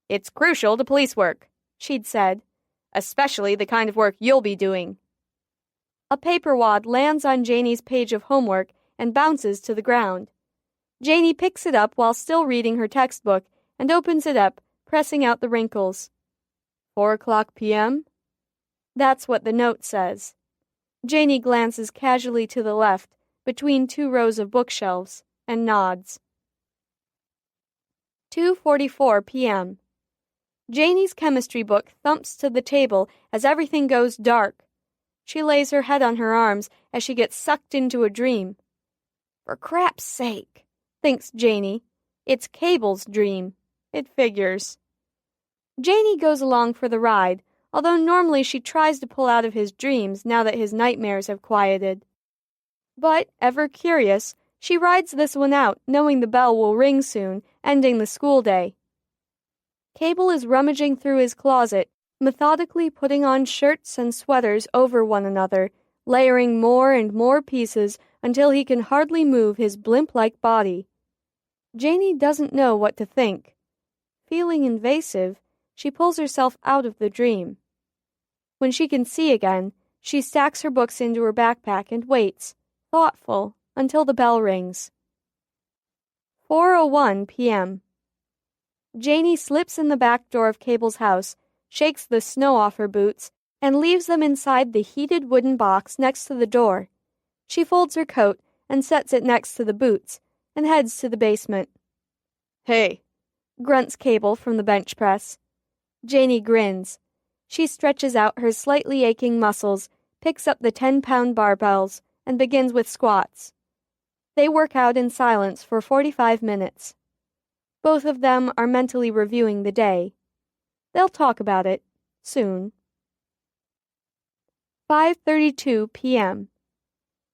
It's crucial to police work, she'd said, especially the kind of work you'll be doing. A paper wad lands on Janie's page of homework and bounces to the ground. Janie picks it up while still reading her textbook and opens it up, pressing out the wrinkles. 4:00 p.m.? That's what the note says. Janie glances casually to the left, between two rows of bookshelves, and nods. 2:44 p.m. Janie's chemistry book thumps to the table as everything goes dark. She lays her head on her arms as she gets sucked into a dream. For crap's sake, thinks Janie. It's Cable's dream. It figures. Janie goes along for the ride, although normally she tries to pull out of his dreams now that his nightmares have quieted. But, ever curious, she rides this one out, knowing the bell will ring soon, ending the school day. Cable is rummaging through his closet, methodically putting on shirts and sweaters over one another, layering more and more pieces until he can hardly move his blimp-like body. Janie doesn't know what to think. Feeling invasive, she pulls herself out of the dream. When she can see again, she stacks her books into her backpack and waits, thoughtful, until the bell rings. 4:01 p.m. Janie slips in the back door of Cable's house, shakes the snow off her boots, and leaves them inside the heated wooden box next to the door. She folds her coat and sets it next to the boots, and heads to the basement. Hey, grunts Cable from the bench press. Janie grins. She stretches out her slightly aching muscles, picks up the 10-pound barbells, and begins with squats. They work out in silence for 45 minutes. Both of them are mentally reviewing the day. They'll talk about it soon. 5:32 p.m.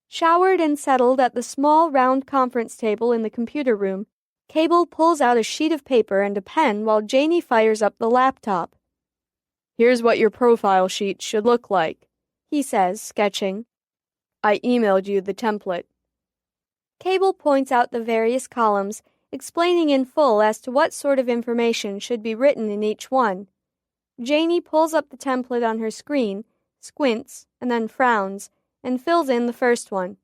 Showered and settled at the small round conference table in the computer room, Cable pulls out a sheet of paper and a pen while Janie fires up the laptop. Here's what your profile sheet should look like, he says, sketching. I emailed you the template. Cable points out the various columns, explaining in full as to what sort of information should be written in each one. Janie pulls up the template on her screen, squints, and then frowns, and fills in the first one.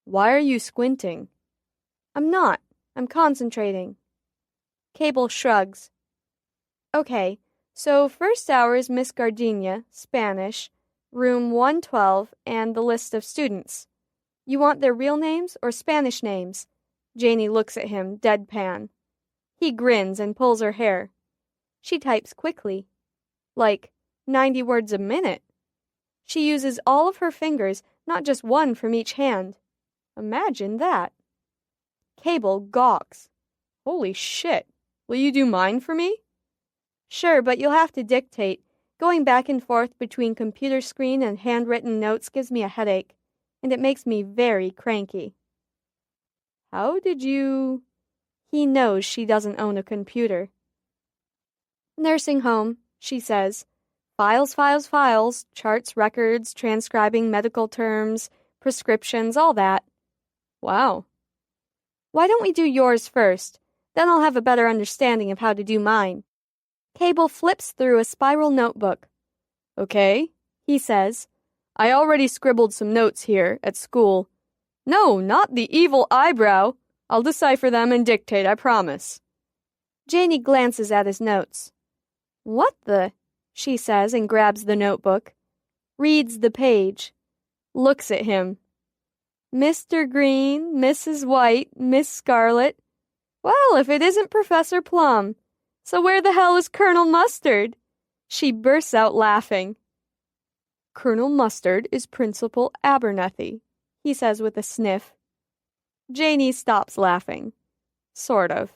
Why are you squinting? I'm not. I'm concentrating. Cable shrugs. Okay, so first hour is Miss Gardenia, Spanish, room 112, and the list of students. You want their real names or Spanish names? Janie looks at him, deadpan. He grins and pulls her hair. She types quickly. Like 90 words a minute. She uses all of her fingers, not just one from each hand. Imagine that. Cable gawks. Holy shit. Will you do mine for me? Sure, but you'll have to dictate. Going back and forth between computer screen and handwritten notes gives me a headache, and it makes me very cranky. How did you... He knows she doesn't own a computer. Nursing home, she says. Files, files, files, charts, records, transcribing medical terms, prescriptions, all that. Wow. Why don't we do yours first? Then I'll have a better understanding of how to do mine. Cable flips through a spiral notebook. Okay, he says. I already scribbled some notes here at school. No, not the evil eyebrow. I'll decipher them and dictate, I promise. Janie glances at his notes. What the? She says and grabs the notebook. Reads the page. Looks at him. Mr. Green, Mrs. White, Miss Scarlet. Well, if it isn't Professor Plum. So where the hell is Colonel Mustard? She bursts out laughing. Colonel Mustard is Principal Abernethy, he says with a sniff. Janie stops laughing. Sort of.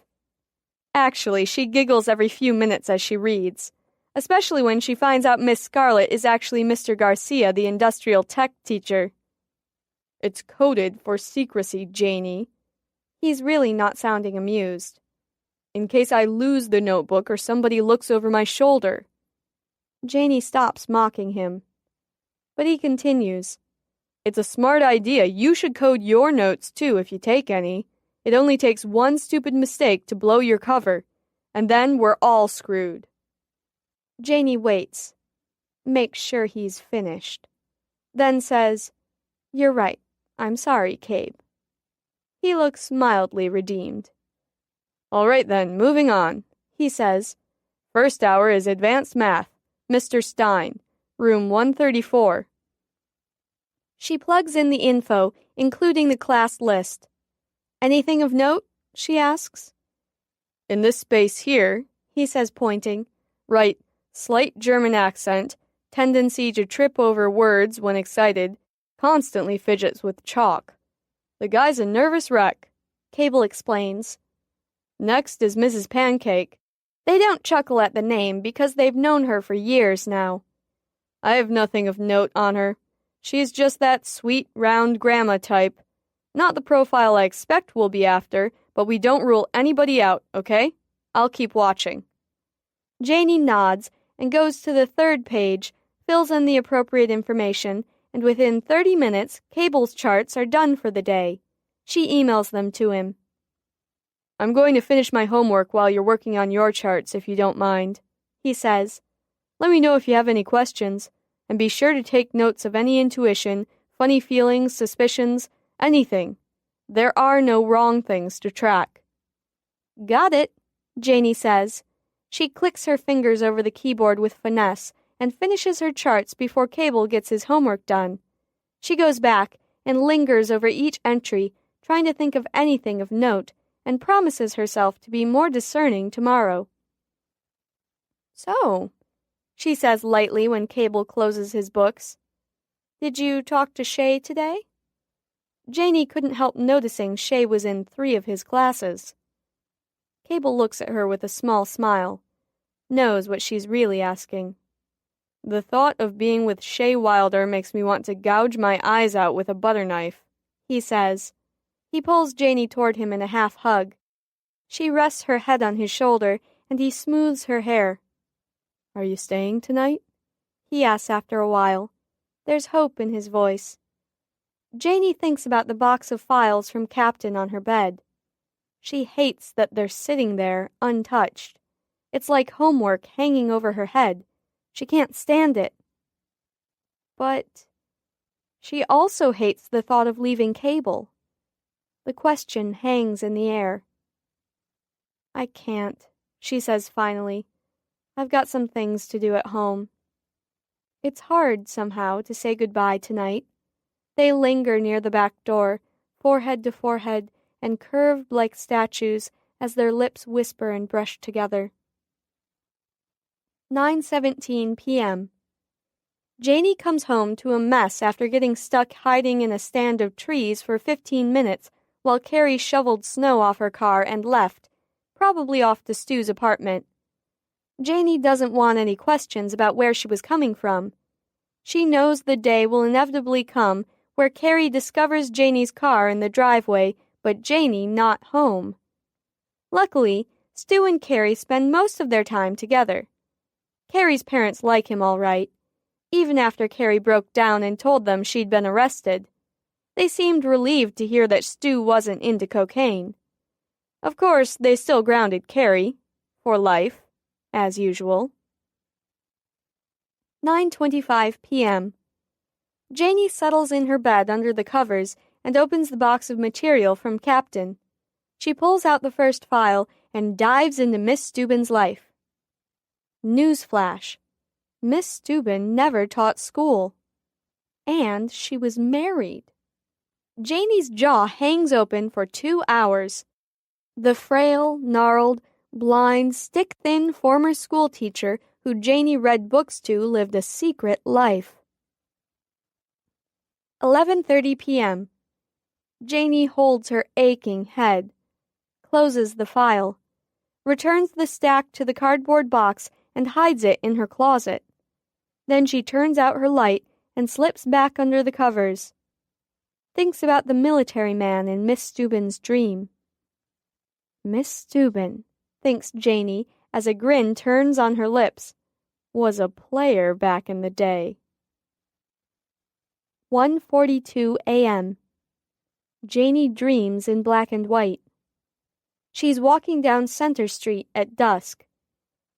Actually, she giggles every few minutes as she reads, especially when she finds out Miss Scarlet is actually Mr. Garcia, the industrial tech teacher. It's coded for secrecy, Janie. He's really not sounding amused. In case I lose the notebook or somebody looks over my shoulder. Janie stops mocking him. But he continues. It's a smart idea. You should code your notes, too, if you take any. It only takes one stupid mistake to blow your cover, and then we're all screwed. Janie waits. Makes sure he's finished. Then says, You're right. I'm sorry, Cabe. He looks mildly redeemed. All right then, moving on, he says. First hour is advanced math. Mr. Stein, room 134. She plugs in the info, including the class list. Anything of note? She asks. In this space here, he says, pointing, write slight German accent, tendency to trip over words when excited, constantly fidgets with chalk. The guy's a nervous wreck, Cable explains. Next is Mrs. Pancake. They don't chuckle at the name because they've known her for years now. I have nothing of note on her. She's just that sweet, round grandma type. Not the profile I expect we'll be after, but we don't rule anybody out, okay? I'll keep watching. Janie nods and goes to the third page, fills in the appropriate information, and within 30 minutes, Cable's charts are done for the day. She emails them to him. I'm going to finish my homework while you're working on your charts, if you don't mind, he says. Let me know if you have any questions, and be sure to take notes of any intuition, funny feelings, suspicions, anything. There are no wrong things to track. Got it, Janie says. She clicks her fingers over the keyboard with finesse and finishes her charts before Cable gets his homework done. She goes back and lingers over each entry, trying to think of anything of note, and promises herself to be more discerning tomorrow. So, she says lightly when Cable closes his books, did you talk to Shay today? Janie couldn't help noticing Shay was in 3 of his classes. Cable looks at her with a small smile, knows what she's really asking. The thought of being with Shay Wilder makes me want to gouge my eyes out with a butter knife, he says. He pulls Janie toward him in a half hug. She rests her head on his shoulder, and he smooths her hair. Are you staying tonight? He asks after a while. There's hope in his voice. Janie thinks about the box of files from Captain on her bed. She hates that they're sitting there, untouched. It's like homework hanging over her head. She can't stand it. But she also hates the thought of leaving Cable. The question hangs in the air. I can't, she says finally. I've got some things to do at home. It's hard, somehow, to say goodbye tonight. They linger near the back door, forehead to forehead, and curved like statues as their lips whisper and brush together. 9:17 p.m. Janie comes home to a mess after getting stuck hiding in a stand of trees for 15 minutes while Carrie shoveled snow off her car and left, probably off to Stu's apartment. Janie doesn't want any questions about where she was coming from. She knows the day will inevitably come where Carrie discovers Janie's car in the driveway, but Janie not home. Luckily, Stu and Carrie spend most of their time together. Carrie's parents like him all right, even after Carrie broke down and told them she'd been arrested. They seemed relieved to hear that Stu wasn't into cocaine. Of course, they still grounded Carrie, for life, as usual. 9:25 p.m. Janie settles in her bed under the covers and opens the box of material from Captain. She pulls out the first file and dives into Miss Steuben's life. Newsflash. Miss Steuben never taught school. And she was married. Janie's jaw hangs open for 2 hours. The frail, gnarled, blind, stick-thin former schoolteacher who Janie read books to lived a secret life. 11:30 p.m. Janie holds her aching head, closes the file, returns the stack to the cardboard box and hides it in her closet. Then she turns out her light and slips back under the covers. Thinks about the military man in Miss Steuben's dream. Miss Steuben, thinks Janie as a grin turns on her lips, was a player back in the day. 1:42 a.m. Janie dreams in black and white. She's walking down Center Street at dusk.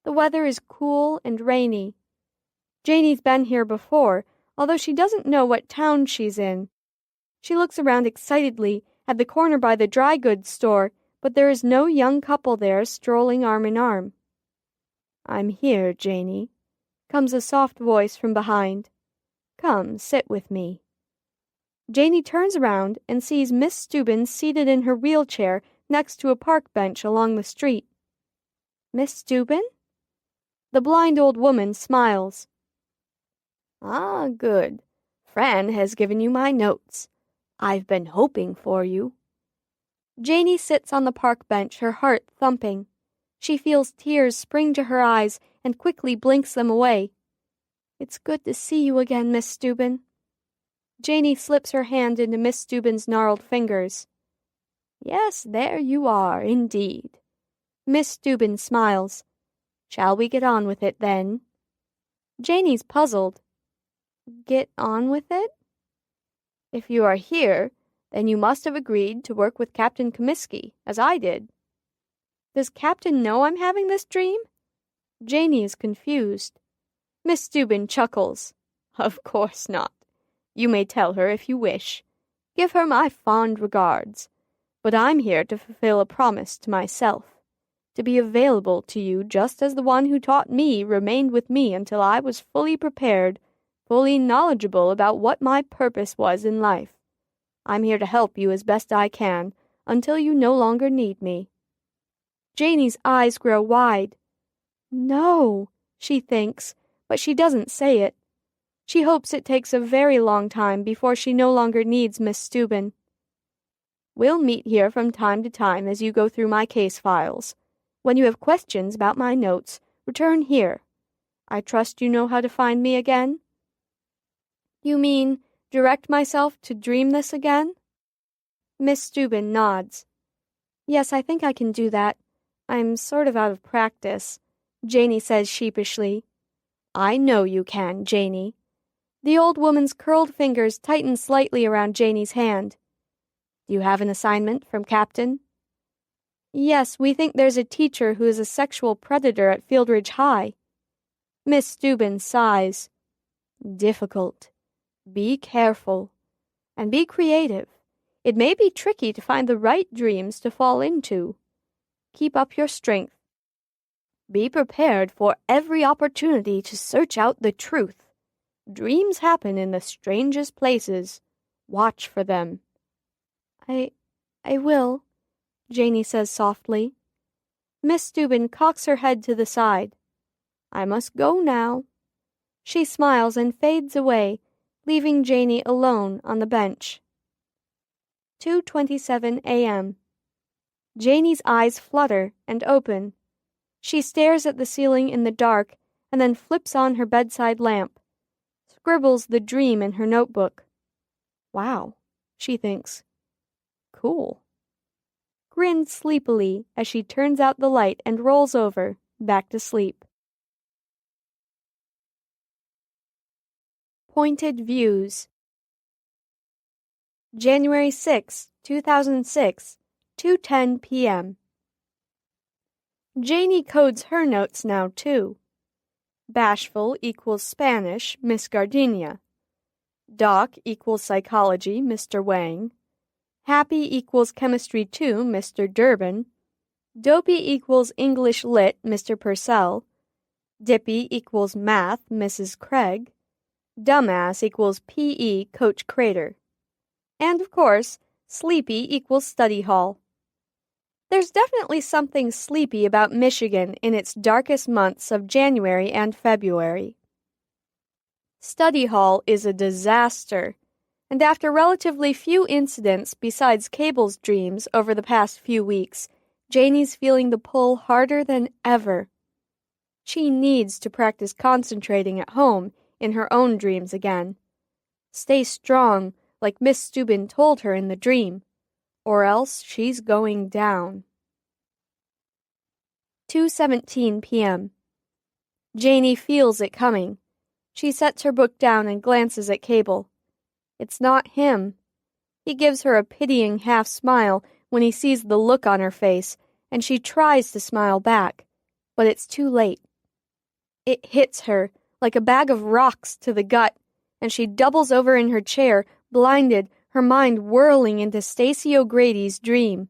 The weather is cool and rainy. Janie's been here before, although she doesn't know what town she's in. She looks around excitedly at the corner by the dry goods store, but there is no young couple there strolling arm in arm. "I'm here, Janie," comes a soft voice from behind. "Come, sit with me." Janie turns around and sees Miss Steuben seated in her wheelchair next to a park bench along the street. "Miss Steuben?" The blind old woman smiles. "Ah, good. Fran has given you my notes. I've been hoping for you." Janie sits on the park bench, her heart thumping. She feels tears spring to her eyes and quickly blinks them away. "It's good to see you again, Miss Steuben." Janie slips her hand into Miss Steuben's gnarled fingers. "Yes, there you are, indeed." Miss Steuben smiles. "Shall we get on with it, then?" Janie's puzzled. "Get on with it?" "If you are here, then you must have agreed to work with Captain Comiskey, as I did." "Does Captain know I'm having this dream?" Janie is confused. Miss Steuben chuckles. "Of course not. You may tell her if you wish. Give her my fond regards. But I'm here to fulfill a promise to myself, to be available to you just as the one who taught me remained with me until I was fully prepared, fully knowledgeable about what my purpose was in life. I'm here to help you as best I can, until you no longer need me." Janie's eyes grow wide. "No," she thinks, but she doesn't say it. She hopes it takes a very long time before she no longer needs Miss Steuben. "We'll meet here from time to time as you go through my case files. When you have questions about my notes, return here. I trust you know how to find me again?" "You mean direct myself to dream this again?" Miss Steuben nods. "Yes, I think I can do that. I'm sort of out of practice," Janie says sheepishly. "I know you can, Janie. The old woman's curled fingers tighten slightly around Janie's hand. Do you have an assignment from Captain? Yes, we think there's a teacher who is a sexual predator at Fieldridge High. Miss Steuben sighs. Difficult. Be careful. And be creative. It may be tricky to find the right dreams to fall into. Keep up your strength. Be prepared for every opportunity to search out the truth. Dreams happen in the strangest places. Watch for them. I will, Janie says softly. Miss Steuben cocks her head to the side. I must go now. She smiles and fades away, leaving Janie alone on the bench. 2:27 a.m. Janie's eyes flutter and open. She stares at the ceiling in the dark and then flips on her bedside lamp, scribbles the dream in her notebook. Wow, she thinks. Cool. Grins sleepily as she turns out the light and rolls over, back to sleep. Pointed Views. January 6, 2006, 2:10 p.m. Janie codes her notes now, too. Bashful equals Spanish, Miss Gardenia. Doc equals Psychology, Mr. Wang. Happy equals Chemistry 2, Mr. Durbin. Dopey equals English Lit, Mr. Purcell. Dippy equals Math, Mrs. Craig. Dumbass equals PE, Coach Crater. And, of course, Sleepy equals Study Hall. There's definitely something sleepy about Michigan in its darkest months of January and February. Study Hall is a disaster, and after relatively few incidents besides Cable's dreams over the past few weeks, Janie's feeling the pull harder than ever. She needs to practice concentrating at home in her own dreams again. Stay strong, like Miss Steuben told her in the dream, or else she's going down. 2:17 p.m. Janie feels it coming. She sets her book down and glances at Cable. It's not him. He gives her a pitying half-smile when he sees the look on her face, and she tries to smile back, but it's too late. It hits her like a bag of rocks to the gut, and she doubles over in her chair, blinded, her mind whirling into Stacy O'Grady's dream.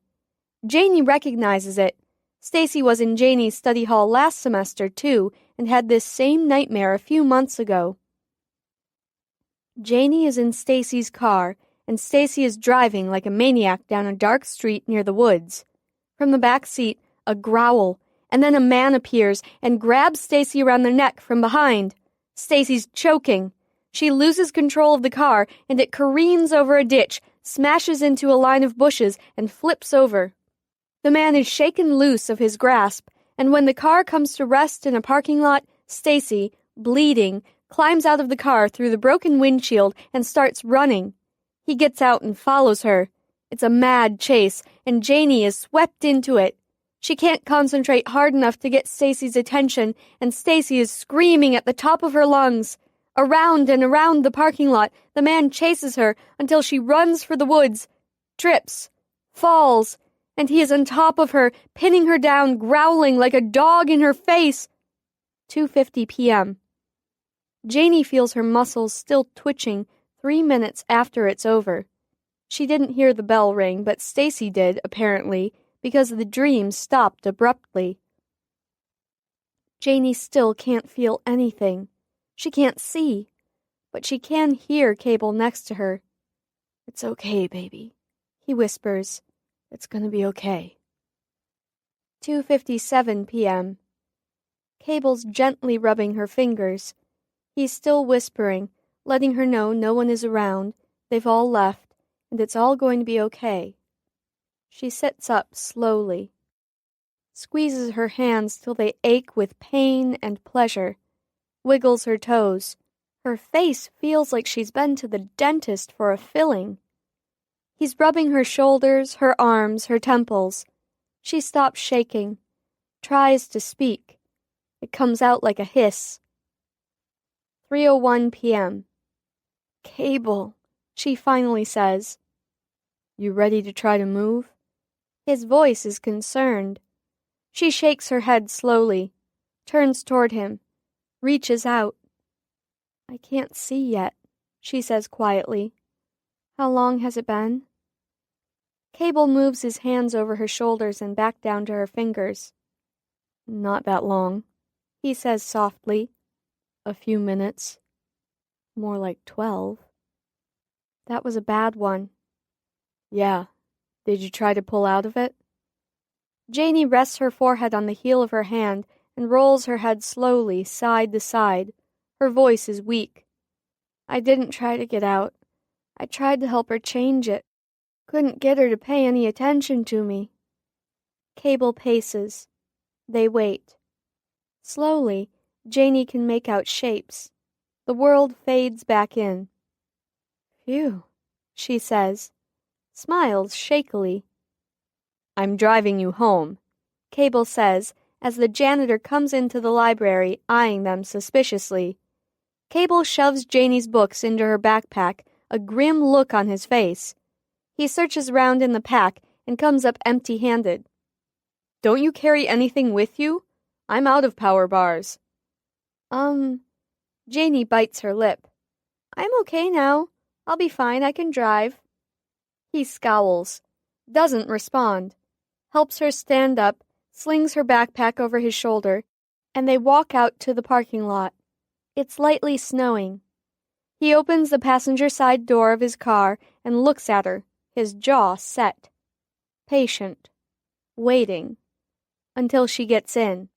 Janie recognizes it. Stacy was in Janie's study hall last semester, too, and had this same nightmare a few months ago. Janie is in Stacy's car, and Stacy is driving like a maniac down a dark street near the woods. From the back seat, a growl, and then a man appears and grabs Stacy around the neck from behind. Stacy's choking. She loses control of the car, and it careens over a ditch, smashes into a line of bushes, and flips over. The man is shaken loose of his grasp, and when the car comes to rest in a parking lot, Stacy, bleeding, climbs out of the car through the broken windshield and starts running. He gets out and follows her. It's a mad chase, and Janie is swept into it. She can't concentrate hard enough to get Stacy's attention, and Stacy is screaming at the top of her lungs. Around and around the parking lot, the man chases her until she runs for the woods, trips, falls, and he is on top of her, pinning her down, growling like a dog in her face. 2:50 p.m. Janie feels her muscles still twitching 3 minutes after it's over. She didn't hear the bell ring, but Stacy did, apparently, because the dream stopped abruptly. Janie still can't feel anything. She can't see, but she can hear Cable next to her. "It's okay, baby," he whispers. "It's gonna be okay." 2:57 p.m. Cable's gently rubbing her fingers. He's still whispering, letting her know no one is around, they've all left, and it's all going to be okay. She sits up slowly, squeezes her hands till they ache with pain and pleasure, wiggles her toes. Her face feels like she's been to the dentist for a filling. He's rubbing her shoulders, her arms, her temples. She stops shaking, tries to speak. It comes out like a hiss. 3:01 p.m. Cable, she finally says. You ready to try to move? His voice is concerned. She shakes her head slowly, turns toward him, reaches out. I can't see yet, she says quietly. How long has it been? Cable moves his hands over her shoulders and back down to her fingers. Not that long, he says softly. A few minutes. More like 12. That was a bad one. Yeah. Did you try to pull out of it? Janie rests her forehead on the heel of her hand and rolls her head slowly, side to side. Her voice is weak. I didn't try to get out. I tried to help her change it. Couldn't get her to pay any attention to me. Cable paces. They wait. Slowly, Janie can make out shapes. The world fades back in. Phew, she says. Smiles shakily. I'm driving you home, Cable says as the janitor comes into the library, eyeing them suspiciously. Cable shoves Janie's books into her backpack, a grim look on his face. He searches around in the pack and comes up empty-handed. Don't you carry anything with you? I'm out of power bars. Janie bites her lip. I'm okay now. I'll be fine, I can drive. He scowls, doesn't respond, helps her stand up, slings her backpack over his shoulder, and they walk out to the parking lot. It's lightly snowing. He opens the passenger side door of his car and looks at her, his jaw set. Patient. Waiting. Until she gets in.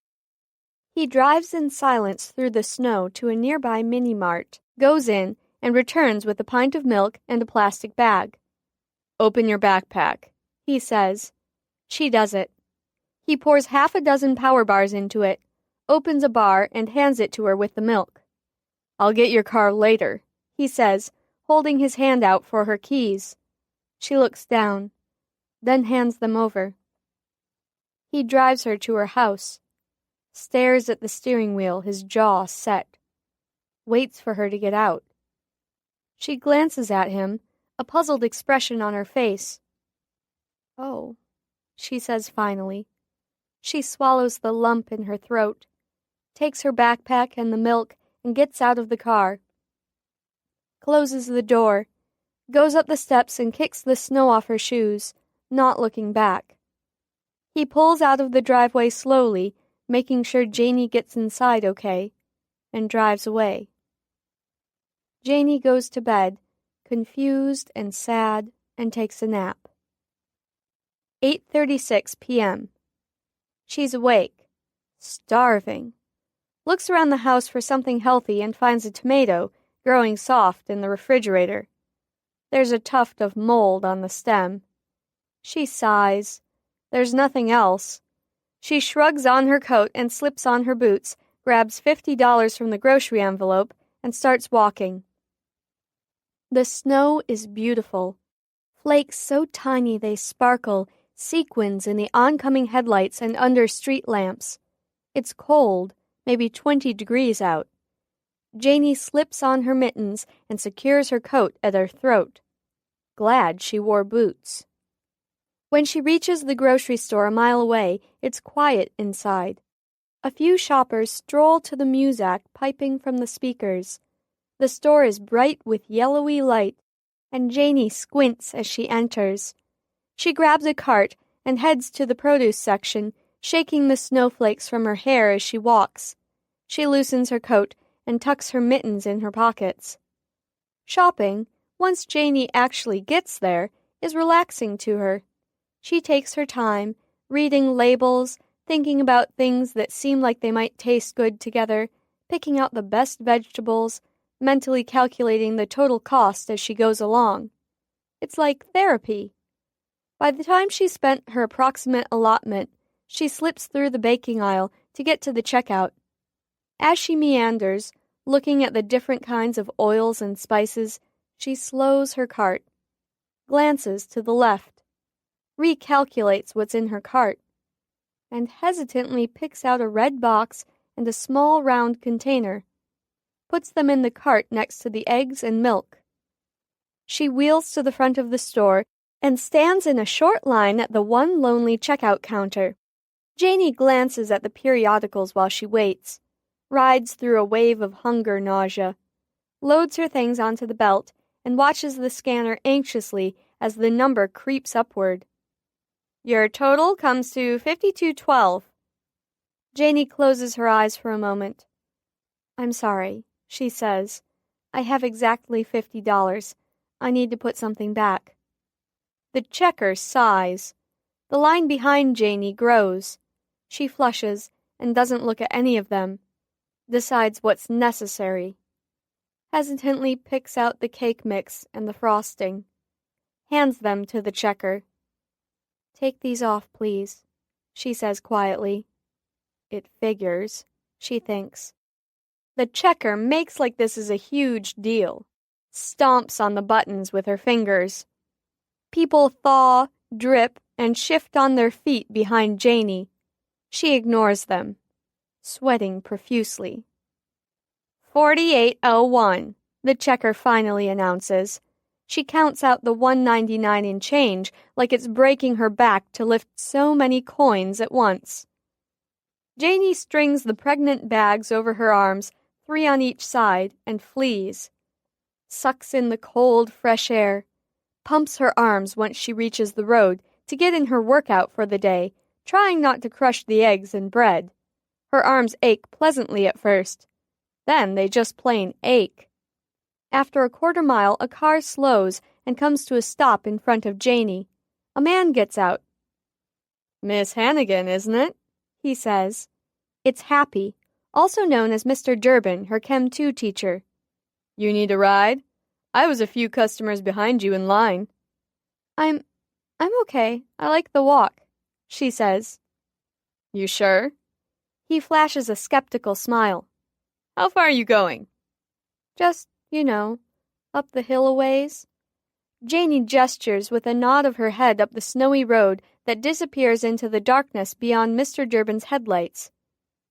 He drives in silence through the snow to a nearby mini-mart, goes in, and returns with a pint of milk and a plastic bag. Open your backpack, he says. She does it. He pours half a dozen power bars into it, opens a bar, and hands it to her with the milk. I'll get your car later, he says, holding his hand out for her keys. She looks down, then hands them over. He drives her to her house, stares at the steering wheel, his jaw set, waits for her to get out. She glances at him, a puzzled expression on her face. Oh, she says finally. She swallows the lump in her throat, takes her backpack and the milk, and gets out of the car. Closes the door, goes up the steps and kicks the snow off her shoes, not looking back. He pulls out of the driveway slowly, making sure Janie gets inside okay, and drives away. Janie goes to bed, confused and sad, and takes a nap. 8:36 p.m. She's awake, starving. Looks around the house for something healthy and finds a tomato growing soft in the refrigerator. There's a tuft of mold on the stem. She sighs. There's nothing else. She shrugs on her coat and slips on her boots, grabs $50 from the grocery envelope, and starts walking. The snow is beautiful. Flakes so tiny they sparkle, sequins in the oncoming headlights and under street lamps. It's cold, maybe 20 degrees out. Janie slips on her mittens and secures her coat at her throat. Glad she wore boots. When she reaches the grocery store a mile away, it's quiet inside. A few shoppers stroll to the muzak piping from the speakers. The store is bright with yellowy light, and Janie squints as she enters. She grabs a cart and heads to the produce section, shaking the snowflakes from her hair as she walks. She loosens her coat and tucks her mittens in her pockets. Shopping, once Janie actually gets there, is relaxing to her. She takes her time, reading labels, thinking about things that seem like they might taste good together, picking out the best vegetables, mentally calculating the total cost as she goes along. It's like therapy. By the time she's spent her approximate allotment, she slips through the baking aisle to get to the checkout. As she meanders, looking at the different kinds of oils and spices, she slows her cart, glances to the left, recalculates what's in her cart, and hesitantly picks out a red box and a small round container, puts them in the cart next to the eggs and milk. She wheels to the front of the store and stands in a short line at the one lonely checkout counter. Janie glances at the periodicals while she waits, rides through a wave of hunger nausea, loads her things onto the belt, and watches the scanner anxiously as the number creeps upward. Your total comes to $52.12. Janie closes her eyes for a moment. I'm sorry, she says. I have exactly $50. I need to put something back. The checker sighs. The line behind Janie grows. She flushes and doesn't look at any of them. Decides what's necessary. Hesitantly picks out the cake mix and the frosting. Hands them to the checker. Take these off, please, she says quietly. It figures, she thinks. The checker makes like this is a huge deal. Stomps on the buttons with her fingers. People thaw, drip, and shift on their feet behind Janie. She ignores them, sweating profusely. 48.01, the checker finally announces. She counts out the $1.99 in change like it's breaking her back to lift so many coins at once. Janie strings the pregnant bags over her arms, 3 on each side, and flees. Sucks in the cold, fresh air. Pumps her arms once she reaches the road to get in her workout for the day, trying not to crush the eggs and bread. Her arms ache pleasantly at first. Then they just plain ache. After a quarter-mile, a car slows and comes to a stop in front of Janie. A man gets out. Miss Hannigan, isn't it? He says. It's Happy, also known as Mr. Durbin, her Chem 2 teacher. You need a ride? I was a few customers behind you in line. I'm okay. I like the walk, she says. You sure? He flashes a skeptical smile. How far are you going? Just, up the hill a ways. Janie gestures with a nod of her head up the snowy road that disappears into the darkness beyond Mr. Durbin's headlights.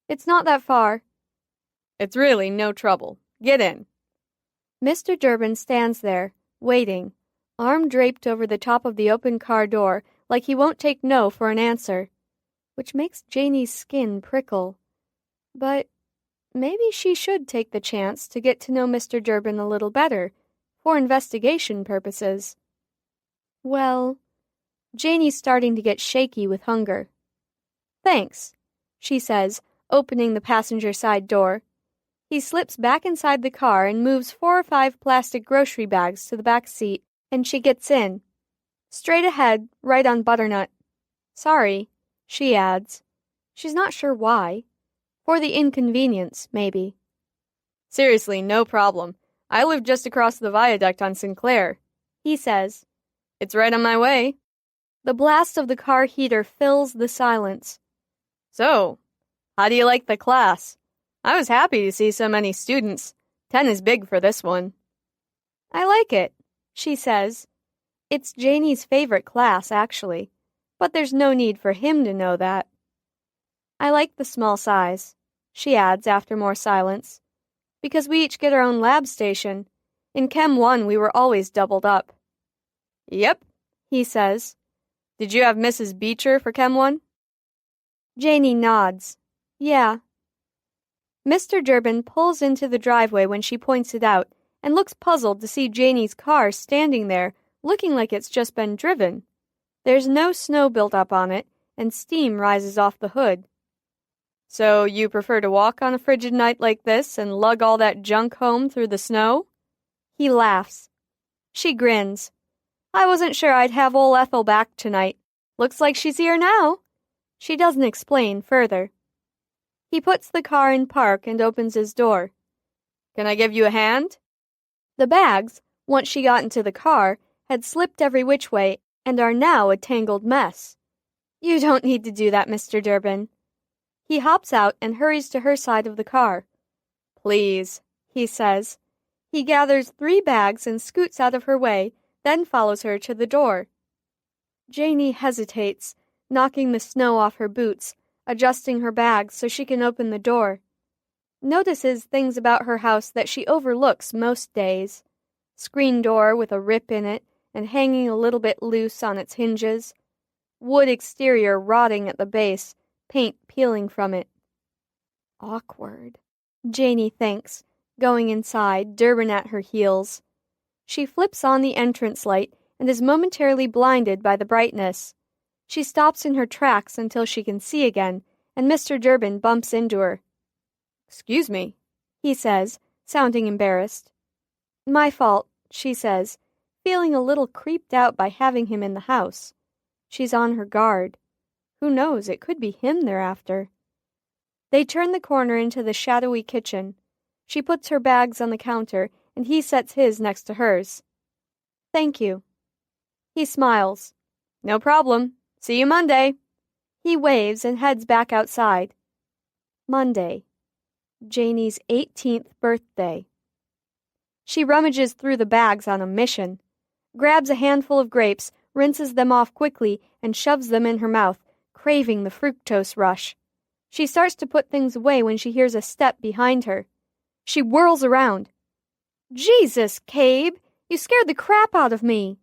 It's not that far. It's really no trouble. Get in. Mr. Durbin stands there, waiting, arm draped over the top of the open car door like he won't take no for an answer, which makes Janie's skin prickle. But maybe she should take the chance to get to know Mr. Durbin a little better, for investigation purposes. Well, Janie's starting to get shaky with hunger. Thanks, she says, opening the passenger side door. He slips back inside the car and moves 4 or 5 plastic grocery bags to the back seat, and she gets in. Straight ahead, right on Butternut. Sorry, she adds. She's not sure why. For the inconvenience, maybe. Seriously, no problem. I live just across the viaduct on Sinclair, he says. It's right on my way. The blast of the car heater fills the silence. So, how do you like the class? I was happy to see so many students. 10 is big for this one. I like it, she says. It's Janie's favorite class, actually, but there's no need for him to know that. I like the small size, she adds after more silence, because we each get our own lab station. In Chem 1, we were always doubled up. Yep, he says. Did you have Mrs. Beecher for Chem 1? Janie nods. Yeah. Mr. Durbin pulls into the driveway when she points it out and looks puzzled to see Janie's car standing there, looking like it's just been driven. There's no snow built up on it, and steam rises off the hood. So you prefer to walk on a frigid night like this and lug all that junk home through the snow? He laughs. She grins. I wasn't sure I'd have old Ethel back tonight. Looks like she's here now. She doesn't explain further. He puts the car in park and opens his door. Can I give you a hand? The bags, once she got into the car, had slipped every which way and are now a tangled mess. You don't need to do that, Mr. Durbin. He hops out and hurries to her side of the car. Please, he says. He gathers 3 bags and scoots out of her way, then follows her to the door. Janie hesitates, knocking the snow off her boots, adjusting her bags so she can open the door. Notices things about her house that she overlooks most days. Screen door with a rip in it and hanging a little bit loose on its hinges. Wood exterior rotting at the base, paint peeling from it. Awkward, Janey thinks, going inside, Durbin at her heels. She flips on the entrance light and is momentarily blinded by the brightness. She stops in her tracks until she can see again, and Mr. Durbin bumps into her. "Excuse me," he says, sounding embarrassed. "My fault," she says, feeling a little creeped out by having him in the house. She's on her guard. Who knows, it could be him they're after. They turn the corner into the shadowy kitchen. She puts her bags on the counter, and he sets his next to hers. "Thank you." He smiles. "No problem. See you Monday." He waves and heads back outside. Monday. Janey's 18th birthday. She rummages through the bags on a mission, grabs a handful of grapes, rinses them off quickly, and shoves them in her mouth, craving the fructose rush. She starts to put things away when she hears a step behind her. She whirls around. "Jesus, Cabe, you scared the crap out of me."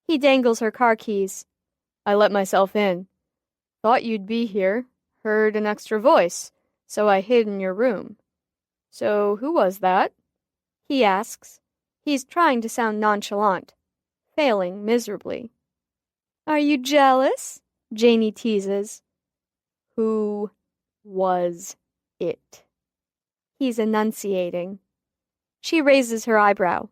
He dangles her car keys. "I let myself in. Thought you'd be here. Heard an extra voice, so I hid in your room." "So who was that?" he asks. He's trying to sound nonchalant, failing miserably. "Are you jealous?" Janey teases. "Who was it?" He's enunciating. She raises her eyebrow.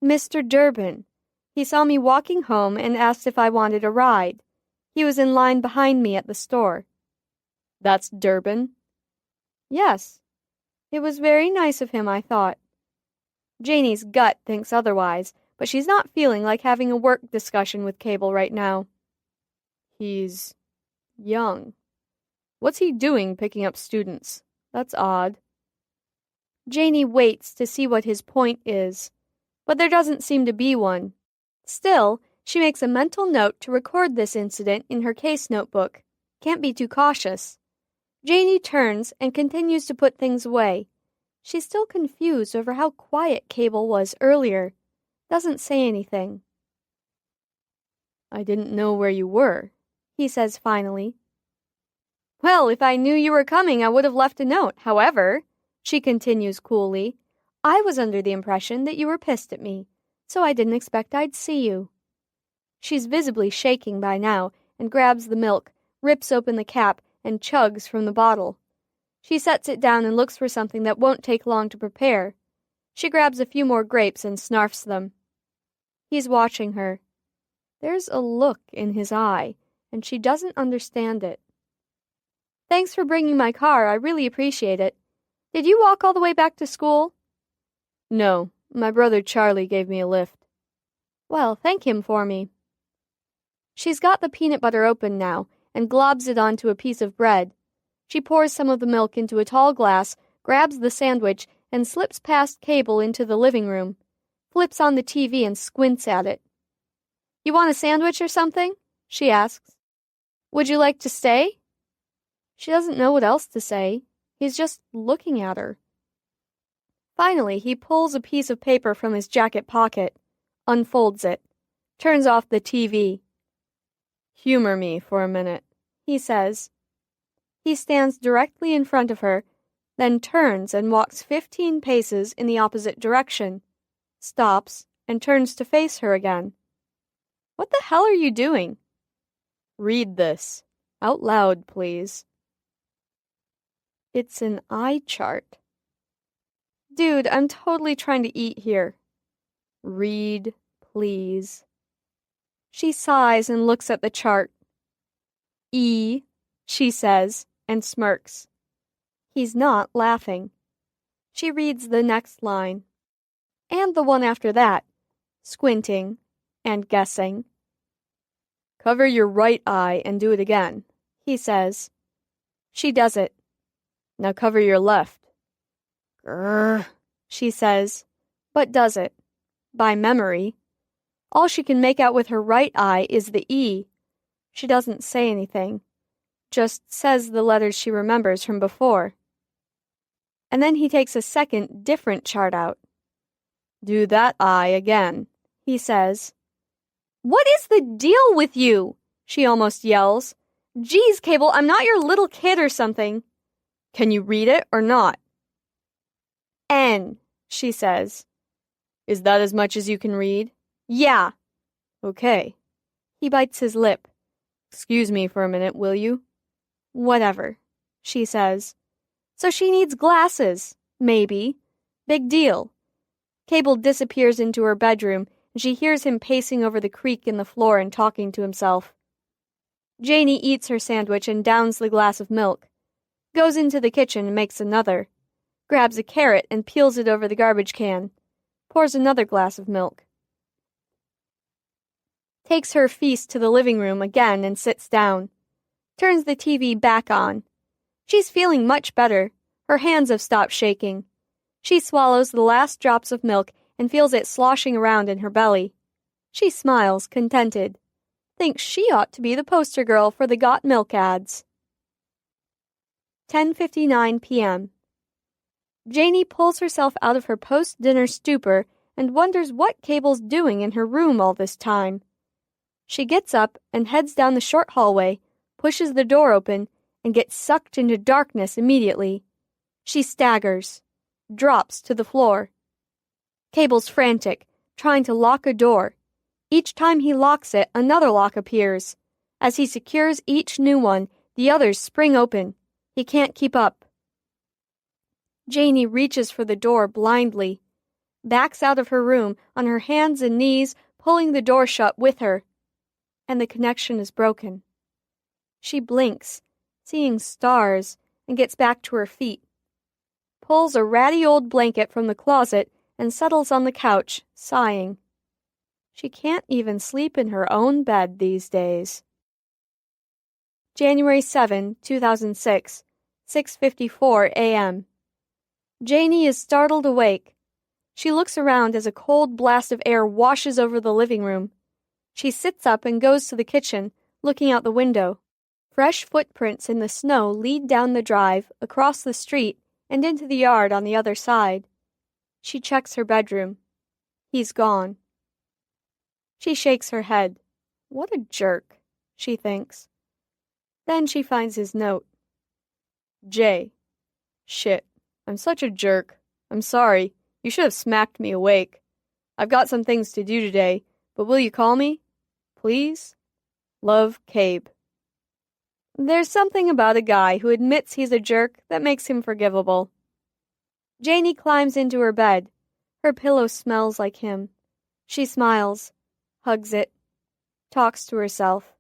"Mr. Durbin. He saw me walking home and asked if I wanted a ride. He was in line behind me at the store." "That's Durbin?" "Yes. It was very nice of him, I thought." Janey's gut thinks otherwise, but she's not feeling like having a work discussion with Cable right now. "He's young. What's he doing picking up students? That's odd." Janey waits to see what his point is, but there doesn't seem to be one. Still, she makes a mental note to record this incident in her case notebook. Can't be too cautious. Janey turns and continues to put things away. She's still confused over how quiet Cable was earlier. Doesn't say anything. "I didn't know where you were," he says finally. "Well, if I knew you were coming, I would have left a note. However," she continues coolly, "I was under the impression that you were pissed at me, so I didn't expect I'd see you." She's visibly shaking by now and grabs the milk, rips open the cap, and chugs from the bottle. She sets it down and looks for something that won't take long to prepare. She grabs a few more grapes and snarfs them. He's watching her. There's a look in his eye, and she doesn't understand it. "Thanks for bringing my car. I really appreciate it. Did you walk all the way back to school?" "No, my brother Charlie gave me a lift." "Well, thank him for me." She's got the peanut butter open now and globs it onto a piece of bread. She pours some of the milk into a tall glass, grabs the sandwich, and slips past Cable into the living room, flips on the TV and squints at it. "You want a sandwich or something?" she asks. "Would you like to stay?" She doesn't know what else to say. He's just looking at her. Finally, he pulls a piece of paper from his jacket pocket, unfolds it, turns off the TV. "Humor me for a minute," he says. He stands directly in front of her, then turns and walks 15 paces in the opposite direction, stops, and turns to face her again. "What the hell are you doing?" "Read this. Out loud, please." It's an eye chart. "Dude, I'm totally trying to eat here." "Read, please." She sighs and looks at the chart. "E," she says, and smirks. He's not laughing. She reads the next line, and the one after that, squinting and guessing. "Cover your right eye and do it again," he says. She does it. "Now cover your left." "Grrr," she says, but does it. By memory. All she can make out with her right eye is the E. She doesn't say anything, just says the letters she remembers from before. And then he takes a second, different chart out. Do that eye again, he says. What is the deal with you? She almost yells. Geez, Cable, I'm not your little kid or something. Can you read it or not? N, she says. Is that as much as you can read? Yeah. Okay. He bites his lip. Excuse me for a minute, will you? Whatever, she says. So she needs glasses. Maybe. Big deal. Cable disappears into her bedroom, and she hears him pacing over the creak in the floor and talking to himself. Janie eats her sandwich and downs the glass of milk, goes into the kitchen and makes another, grabs a carrot and peels it over the garbage can, pours another glass of milk, takes her feast to the living room again and sits down, turns the TV back on. She's feeling much better. Her hands have stopped shaking. She swallows the last drops of milk and feels it sloshing around in her belly. She smiles, contented. Thinks she ought to be the poster girl for the Got Milk ads. 10:59 p.m. Janie pulls herself out of her post-dinner stupor and wonders what Cable's doing in her room all this time. She gets up and heads down the short hallway, pushes the door open, and gets sucked into darkness immediately. She staggers, drops to the floor. Cable's frantic, trying to lock a door. Each time he locks it, another lock appears. As he secures each new one, the others spring open. He can't keep up. Janie reaches for the door blindly, backs out of her room on her hands and knees, pulling the door shut with her. And the connection is broken. She blinks, seeing stars, and gets back to her feet. Pulls a ratty old blanket from the closet and settles on the couch, sighing. She can't even sleep in her own bed these days. January 7, 2006, 6:54 a.m. Janie is startled awake. She looks around as a cold blast of air washes over the living room. She sits up and goes to the kitchen, looking out the window. Fresh footprints in the snow lead down the drive, across the street, and into the yard on the other side. She checks her bedroom. He's gone. She shakes her head. What a jerk, she thinks. Then she finds his note. Jay. Shit, I'm such a jerk. I'm sorry. You should have smacked me awake. I've got some things to do today, but will you call me? Please? Love, Cabe. There's something about a guy who admits he's a jerk that makes him forgivable. Janie climbs into her bed. Her pillow smells like him. She smiles, hugs it, talks to herself.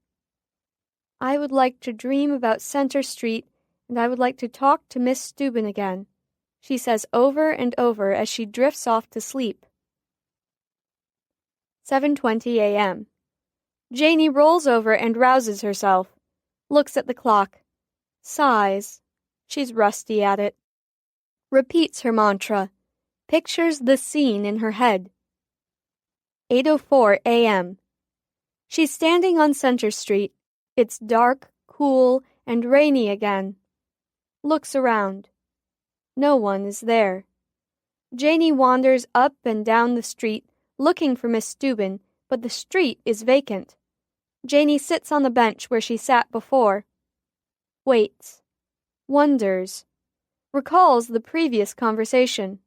I would like to dream about Center Street, and I would like to talk to Miss Steuben again, she says over and over as she drifts off to sleep. 7:20 a.m. Janie rolls over and rouses herself, looks at the clock, sighs. She's rusty at it. Repeats her mantra, pictures the scene in her head. 8:04 a.m. She's standing on Center Street. It's dark, cool, and rainy again. Looks around. No one is there. Janie wanders up and down the street, looking for Miss Steuben, but the street is vacant. Janie sits on the bench where she sat before. Waits. Wonders. Recalls the previous conversation.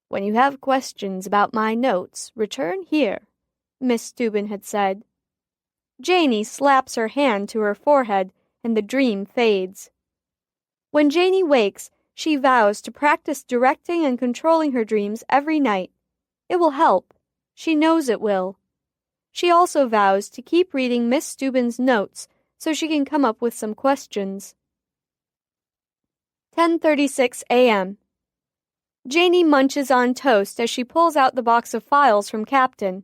When you have questions about my notes, return here, Miss Steuben had said. Janie slaps her hand to her forehead, and the dream fades. When Janie wakes, she vows to practice directing and controlling her dreams every night. It will help. She knows it will. She also vows to keep reading Miss Steuben's notes so she can come up with some questions. 10:36 a.m. Janie munches on toast as she pulls out the box of files from Captain.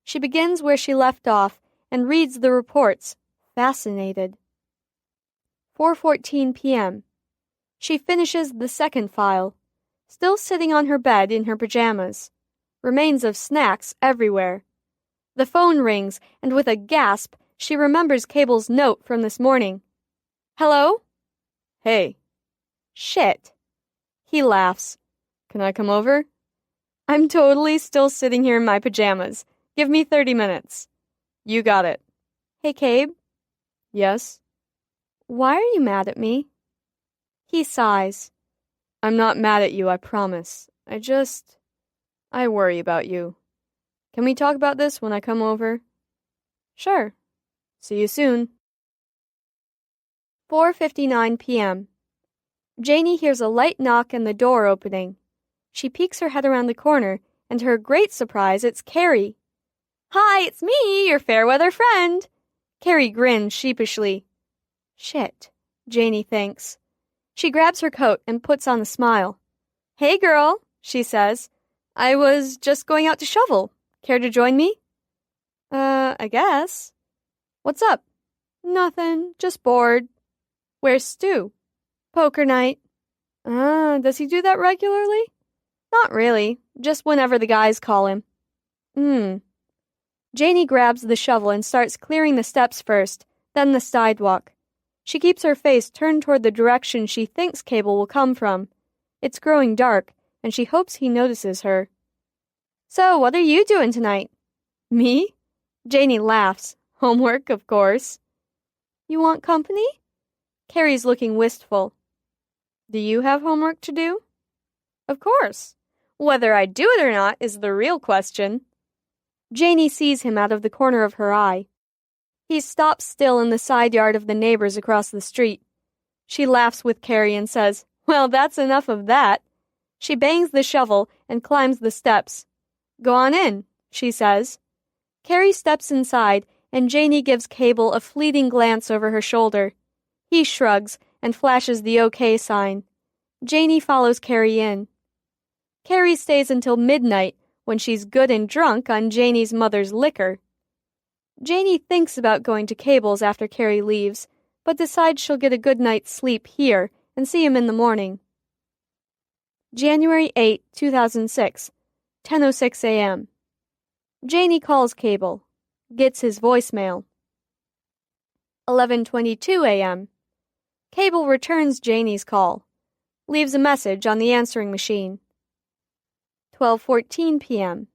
She begins where she left off and reads the reports, fascinated. 4:14 p.m. She finishes the second file, still sitting on her bed in her pajamas. Remains of snacks everywhere. The phone rings, and with a gasp, she remembers Cable's note from this morning. Hello? Hey. Shit. He laughs. Can I come over? I'm totally still sitting here in my pajamas. Give me 30 minutes. You got it. Hey, Cabe. Yes? Why are you mad at me? He sighs. I'm not mad at you, I promise. I worry about you. Can we talk about this when I come over? Sure. See you soon. 4:59 p.m. Janie hears a light knock and the door opening. She peeks her head around the corner, and to her great surprise, it's Carrie. Hi, it's me, your fair-weather friend. Carrie grins sheepishly. Shit, Janie thinks. She grabs her coat and puts on a smile. Hey, girl, she says. I was just going out to shovel. Care to join me? I guess. What's up? Nothing, just bored. Where's Stu? Poker night. Does he do that regularly? Not really, just whenever the guys call him. Janie grabs the shovel and starts clearing the steps first, then the sidewalk. She keeps her face turned toward the direction she thinks Cable will come from. It's growing dark, and she hopes he notices her. So, what are you doing tonight? Me? Janie laughs. Homework, of course. You want company? Carrie's looking wistful. Do you have homework to do? Of course. Whether I do it or not is the real question. Janie sees him out of the corner of her eye. He stops still in the side yard of the neighbors across the street. She laughs with Carrie and says, Well, that's enough of that. She bangs the shovel and climbs the steps. Go on in, she says. Carrie steps inside, and Janie gives Cable a fleeting glance over her shoulder. He shrugs and flashes the OK sign. Janie follows Carrie in. Carrie stays until midnight, when she's good and drunk on Janie's mother's liquor. Janie thinks about going to Cable's after Carrie leaves, but decides she'll get a good night's sleep here and see him in the morning. January 8, 2006, 10:06 a.m. Janie calls Cable. Gets his voicemail. 11:22 a.m. Cable returns Janie's call. Leaves a message on the answering machine. 12:14 p.m.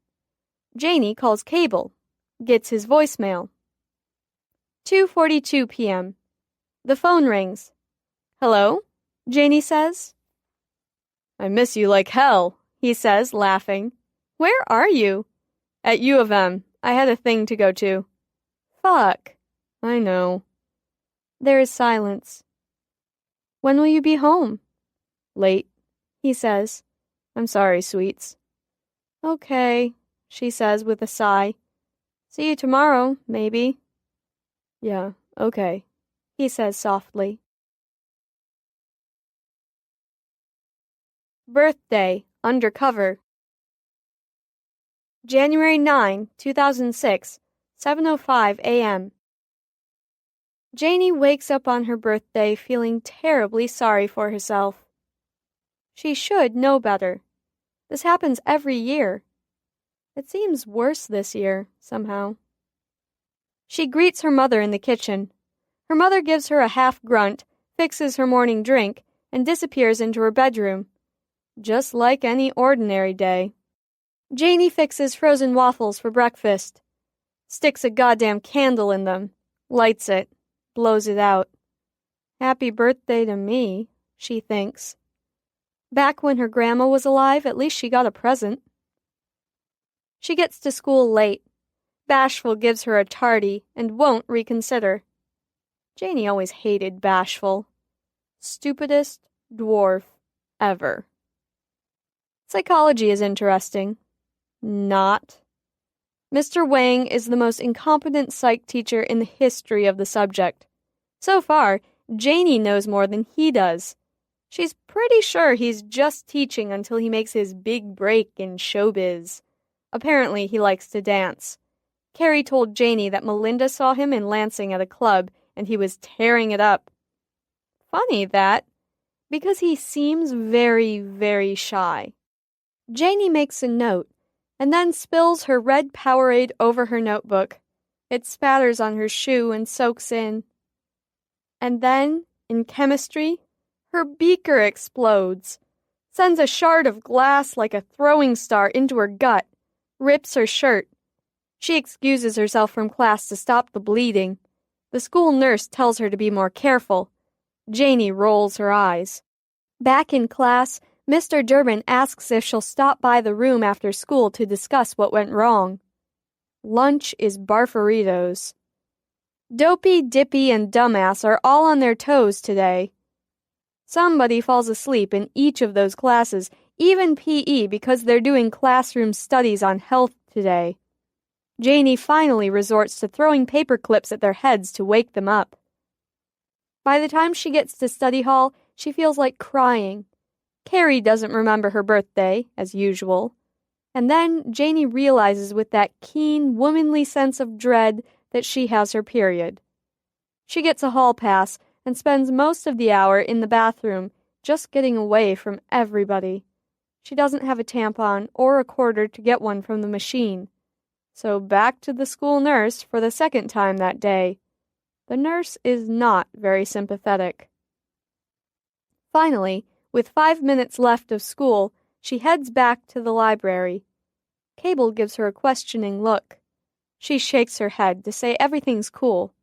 Janie calls Cable. Gets his voicemail. 2:42 p.m. The phone rings. Hello? Janie says. I miss you like hell, he says, laughing. Where are you? At U of M. I had a thing to go to. Fuck. I know. There is silence. When will you be home? Late, he says. I'm sorry, sweets. Okay, she says with a sigh. See you tomorrow, maybe. Yeah, okay, he says softly. Birthday, undercover. January 9, 2006, 7:05 a.m. Janie wakes up on her birthday feeling terribly sorry for herself. She should know better. This happens every year. It seems worse this year, somehow. She greets her mother in the kitchen. Her mother gives her a half grunt, fixes her morning drink, and disappears into her bedroom. Just like any ordinary day. Janie fixes frozen waffles for breakfast. Sticks a goddamn candle in them. Lights it. Blows it out. Happy birthday to me, she thinks. Back when her grandma was alive, at least she got a present. She gets to school late. Bashful gives her a tardy and won't reconsider. Janie always hated Bashful. Stupidest dwarf ever. Psychology is interesting. Not. Mr. Wang is the most incompetent psych teacher in the history of the subject. So far, Janie knows more than he does. She's pretty sure he's just teaching until he makes his big break in showbiz. Apparently, he likes to dance. Carrie told Janie that Melinda saw him in Lansing at a club, and he was tearing it up. Funny that, because he seems very, very shy. Janie makes a note, and then spills her red Powerade over her notebook. It spatters on her shoe and soaks in. And then, in chemistry, her beaker explodes. sends a shard of glass like a throwing star into her gut, rips her shirt. She excuses herself from class to stop the bleeding. The school nurse tells her to be more careful. Janie rolls her eyes. Back in class, Mr. Durbin asks if she'll stop by the room after school to discuss what went wrong. Lunch is barfaritos. Dopey, Dippy, and Dumbass are all on their toes today. Somebody falls asleep in each of those classes, even PE, because they're doing classroom studies on health today. Janie finally resorts to throwing paper clips at their heads to wake them up. By the time she gets to study hall, she feels like crying. Carrie doesn't remember her birthday, as usual. And then Janie realizes with that keen, womanly sense of dread that she has her period. She gets a hall pass and spends most of the hour in the bathroom, just getting away from everybody. She doesn't have a tampon or a quarter to get one from the machine. So back to the school nurse for the second time that day. The nurse is not very sympathetic. Finally, with 5 minutes left of school, she heads back to the library. Cable gives her a questioning look. She shakes her head to say everything's cool.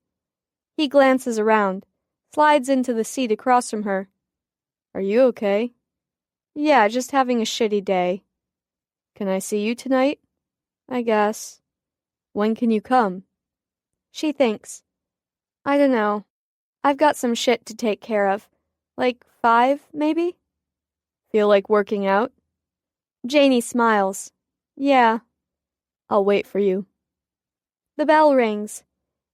He glances around, slides into the seat across from her. Are you okay? Yeah, just having a shitty day. Can I see you tonight? I guess. When can you come? She thinks. I don't know. I've got some shit to take care of. Like 5, maybe? Feel like working out? Janie smiles. Yeah. I'll wait for you. The bell rings.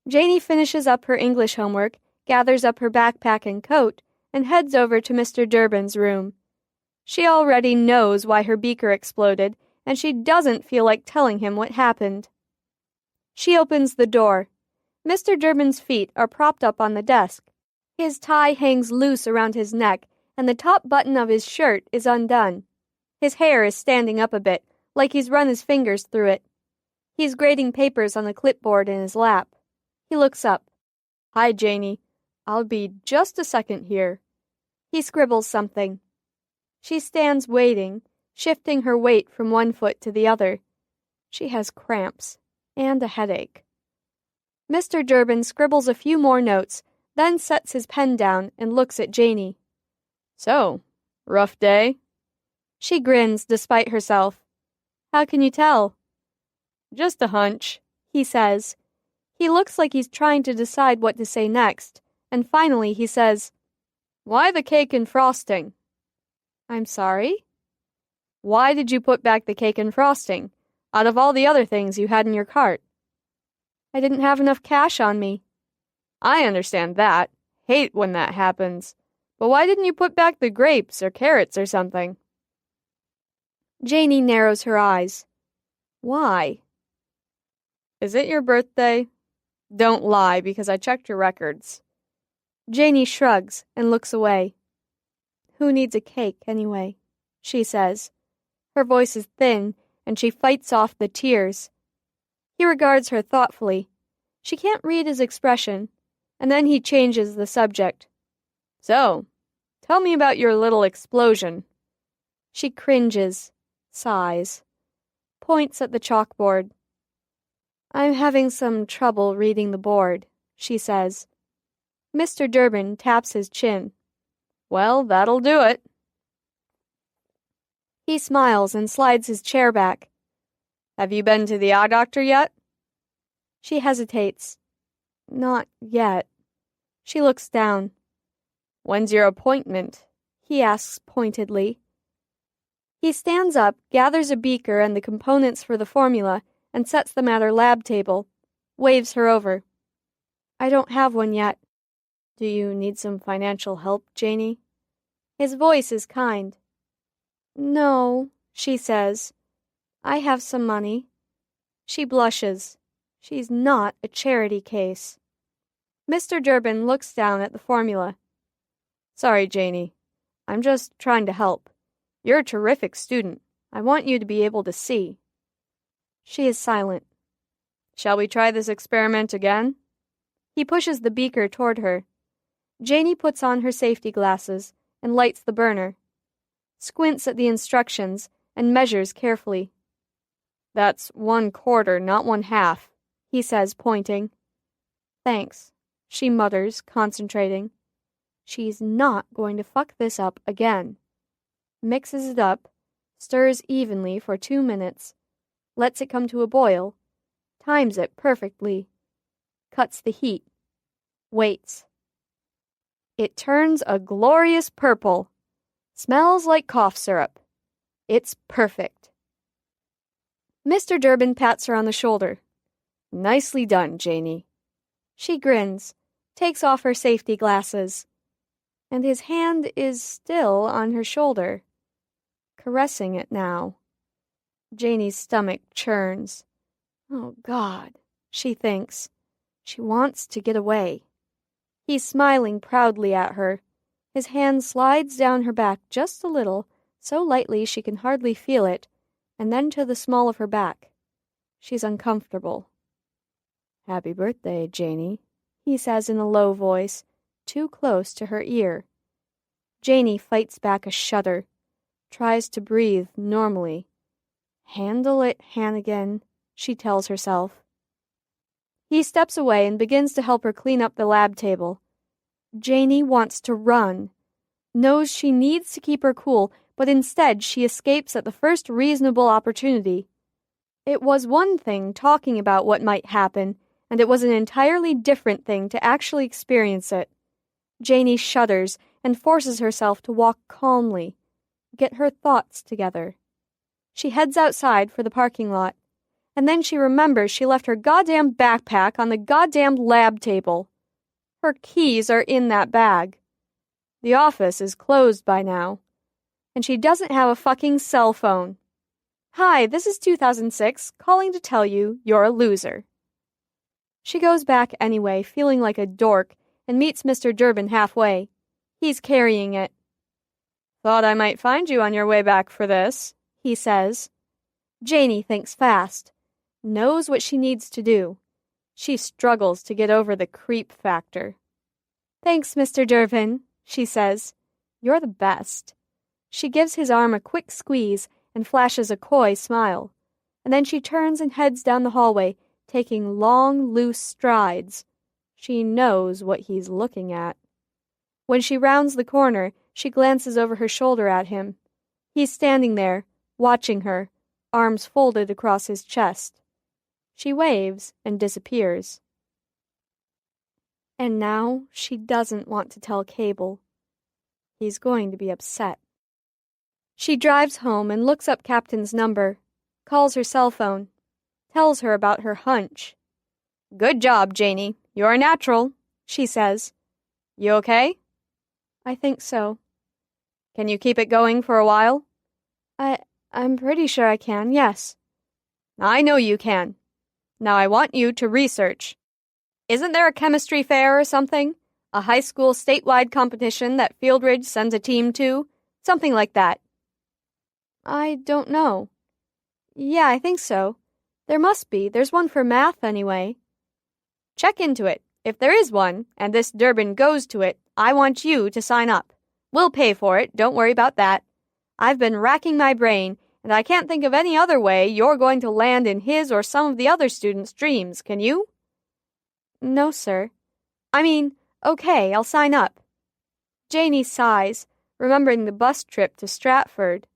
Janie finishes up her English homework, gathers up her backpack and coat, and heads over to Mr. Durbin's room. She already knows why her beaker exploded, and she doesn't feel like telling him what happened. She opens the door. Mr. Durbin's feet are propped up on the desk. His tie hangs loose around his neck, and the top button of his shirt is undone. His hair is standing up a bit, like he's run his fingers through it. He's grading papers on the clipboard in his lap. He looks up. Hi, Janie. I'll be just a second here. He scribbles something. She stands waiting, shifting her weight from one foot to the other. She has cramps and a headache. Mr. Durbin scribbles a few more notes, then sets his pen down and looks at Janie. So, rough day? She grins despite herself. How can you tell? Just a hunch, he says. He looks like he's trying to decide what to say next, and finally he says, Why the cake and frosting? I'm sorry? Why did you put back the cake and frosting, out of all the other things you had in your cart? I didn't have enough cash on me. I understand that. Hate when that happens. But why didn't you put back the grapes or carrots or something? Janie narrows her eyes. Why? Is it your birthday? Don't lie, because I checked your records. Janie shrugs and looks away. Who needs a cake, anyway? She says. Her voice is thin, and she fights off the tears. He regards her thoughtfully. She can't read his expression, and then he changes the subject. So, tell me about your little explosion. She cringes, sighs, points at the chalkboard. I'm having some trouble reading the board, she says. Mr. Durbin taps his chin. Well, that'll do it. He smiles and slides his chair back. Have you been to the eye doctor yet? She hesitates. Not yet. She looks down. When's your appointment? He asks pointedly. He stands up, gathers a beaker and the components for the formula, and sets them at her lab table, waves her over. I don't have one yet. Do you need some financial help, Janie? His voice is kind. No, she says. I have some money. She blushes. She's not a charity case. Mr. Durbin looks down at the formula. Sorry, Janie. I'm just trying to help. You're a terrific student. I want you to be able to see. She is silent. Shall we try this experiment again? He pushes the beaker toward her. Janie puts on her safety glasses and lights the burner. squints at the instructions, and measures carefully. "That's 1/4, not 1/2, he says, pointing. "Thanks," she mutters, concentrating. She's not going to fuck this up again. Mixes it up, stirs evenly for 2 minutes, lets it come to a boil, times it perfectly, cuts the heat, waits. It turns a glorious purple. Smells like cough syrup. It's perfect. Mr. Durbin pats her on the shoulder. "Nicely done, Janie." She grins, takes off her safety glasses, and his hand is still on her shoulder, caressing it now. Janie's stomach churns. Oh, God, she thinks. She wants to get away. He's smiling proudly at her. His hand slides down her back just a little, so lightly she can hardly feel it, and then to the small of her back. She's uncomfortable. "Happy birthday, Janie," he says in a low voice, too close to her ear. Janie fights back a shudder, tries to breathe normally. "Handle it, Hannigan," she tells herself. He steps away and begins to help her clean up the lab table. Janie wants to run, knows she needs to keep her cool, but instead she escapes at the first reasonable opportunity. It was one thing talking about what might happen, and it was an entirely different thing to actually experience it. Janie shudders and forces herself to walk calmly, get her thoughts together. She heads outside for the parking lot, and then she remembers she left her goddamn backpack on the goddamn lab table. Her keys are in that bag. The office is closed by now, and she doesn't have a fucking cell phone. "Hi, this is 2006, calling to tell you you're a loser." She goes back anyway, feeling like a dork, and meets Mr. Durbin halfway. He's carrying it. "Thought I might find you on your way back for this," he says. Janie thinks fast, knows what she needs to do. She struggles to get over the creep factor. "Thanks, Mr. Durbin," she says. "You're the best." She gives his arm a quick squeeze and flashes a coy smile, and then she turns and heads down the hallway, taking long, loose strides. She knows what he's looking at. When she rounds the corner, she glances over her shoulder at him. He's standing there, watching her, arms folded across his chest. She waves and disappears. And now she doesn't want to tell Cable. He's going to be upset. She drives home and looks up Captain's number, calls her cell phone, tells her about her hunch. "Good job, Janie. You're a natural," she says. "You okay?" "I think so." "Can you keep it going for a while?" I'm pretty sure I can, yes." "I know you can. Now I want you to research. Isn't there a chemistry fair or something? A high school statewide competition that Fieldridge sends a team to? Something like that." "I don't know. Yeah, I think so. There must be. There's one for math anyway." "Check into it. If there is one, and this Durbin goes to it, I want you to sign up. We'll pay for it, don't worry about that. I've been racking my brain, and I can't think of any other way you're going to land in his or some of the other students' dreams, can you?" "No, sir. I mean, okay, I'll sign up." Janie sighs, remembering the bus trip to Stratford.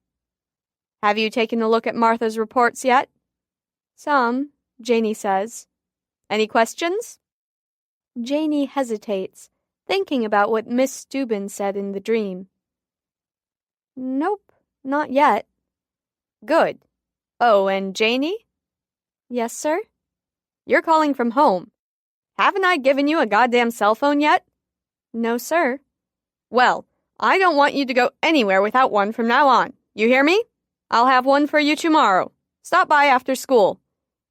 "Have you taken a look at Martha's reports yet?" "Some," Janie says. "Any questions?" Janie hesitates, thinking about what Miss Steuben said in the dream. "Nope, not yet." "Good. Oh, and Janie?" "Yes, sir?" "You're calling from home. Haven't I given you a goddamn cell phone yet?" "No, sir." "Well, I don't want you to go anywhere without one from now on. You hear me? I'll have one for you tomorrow. Stop by after school.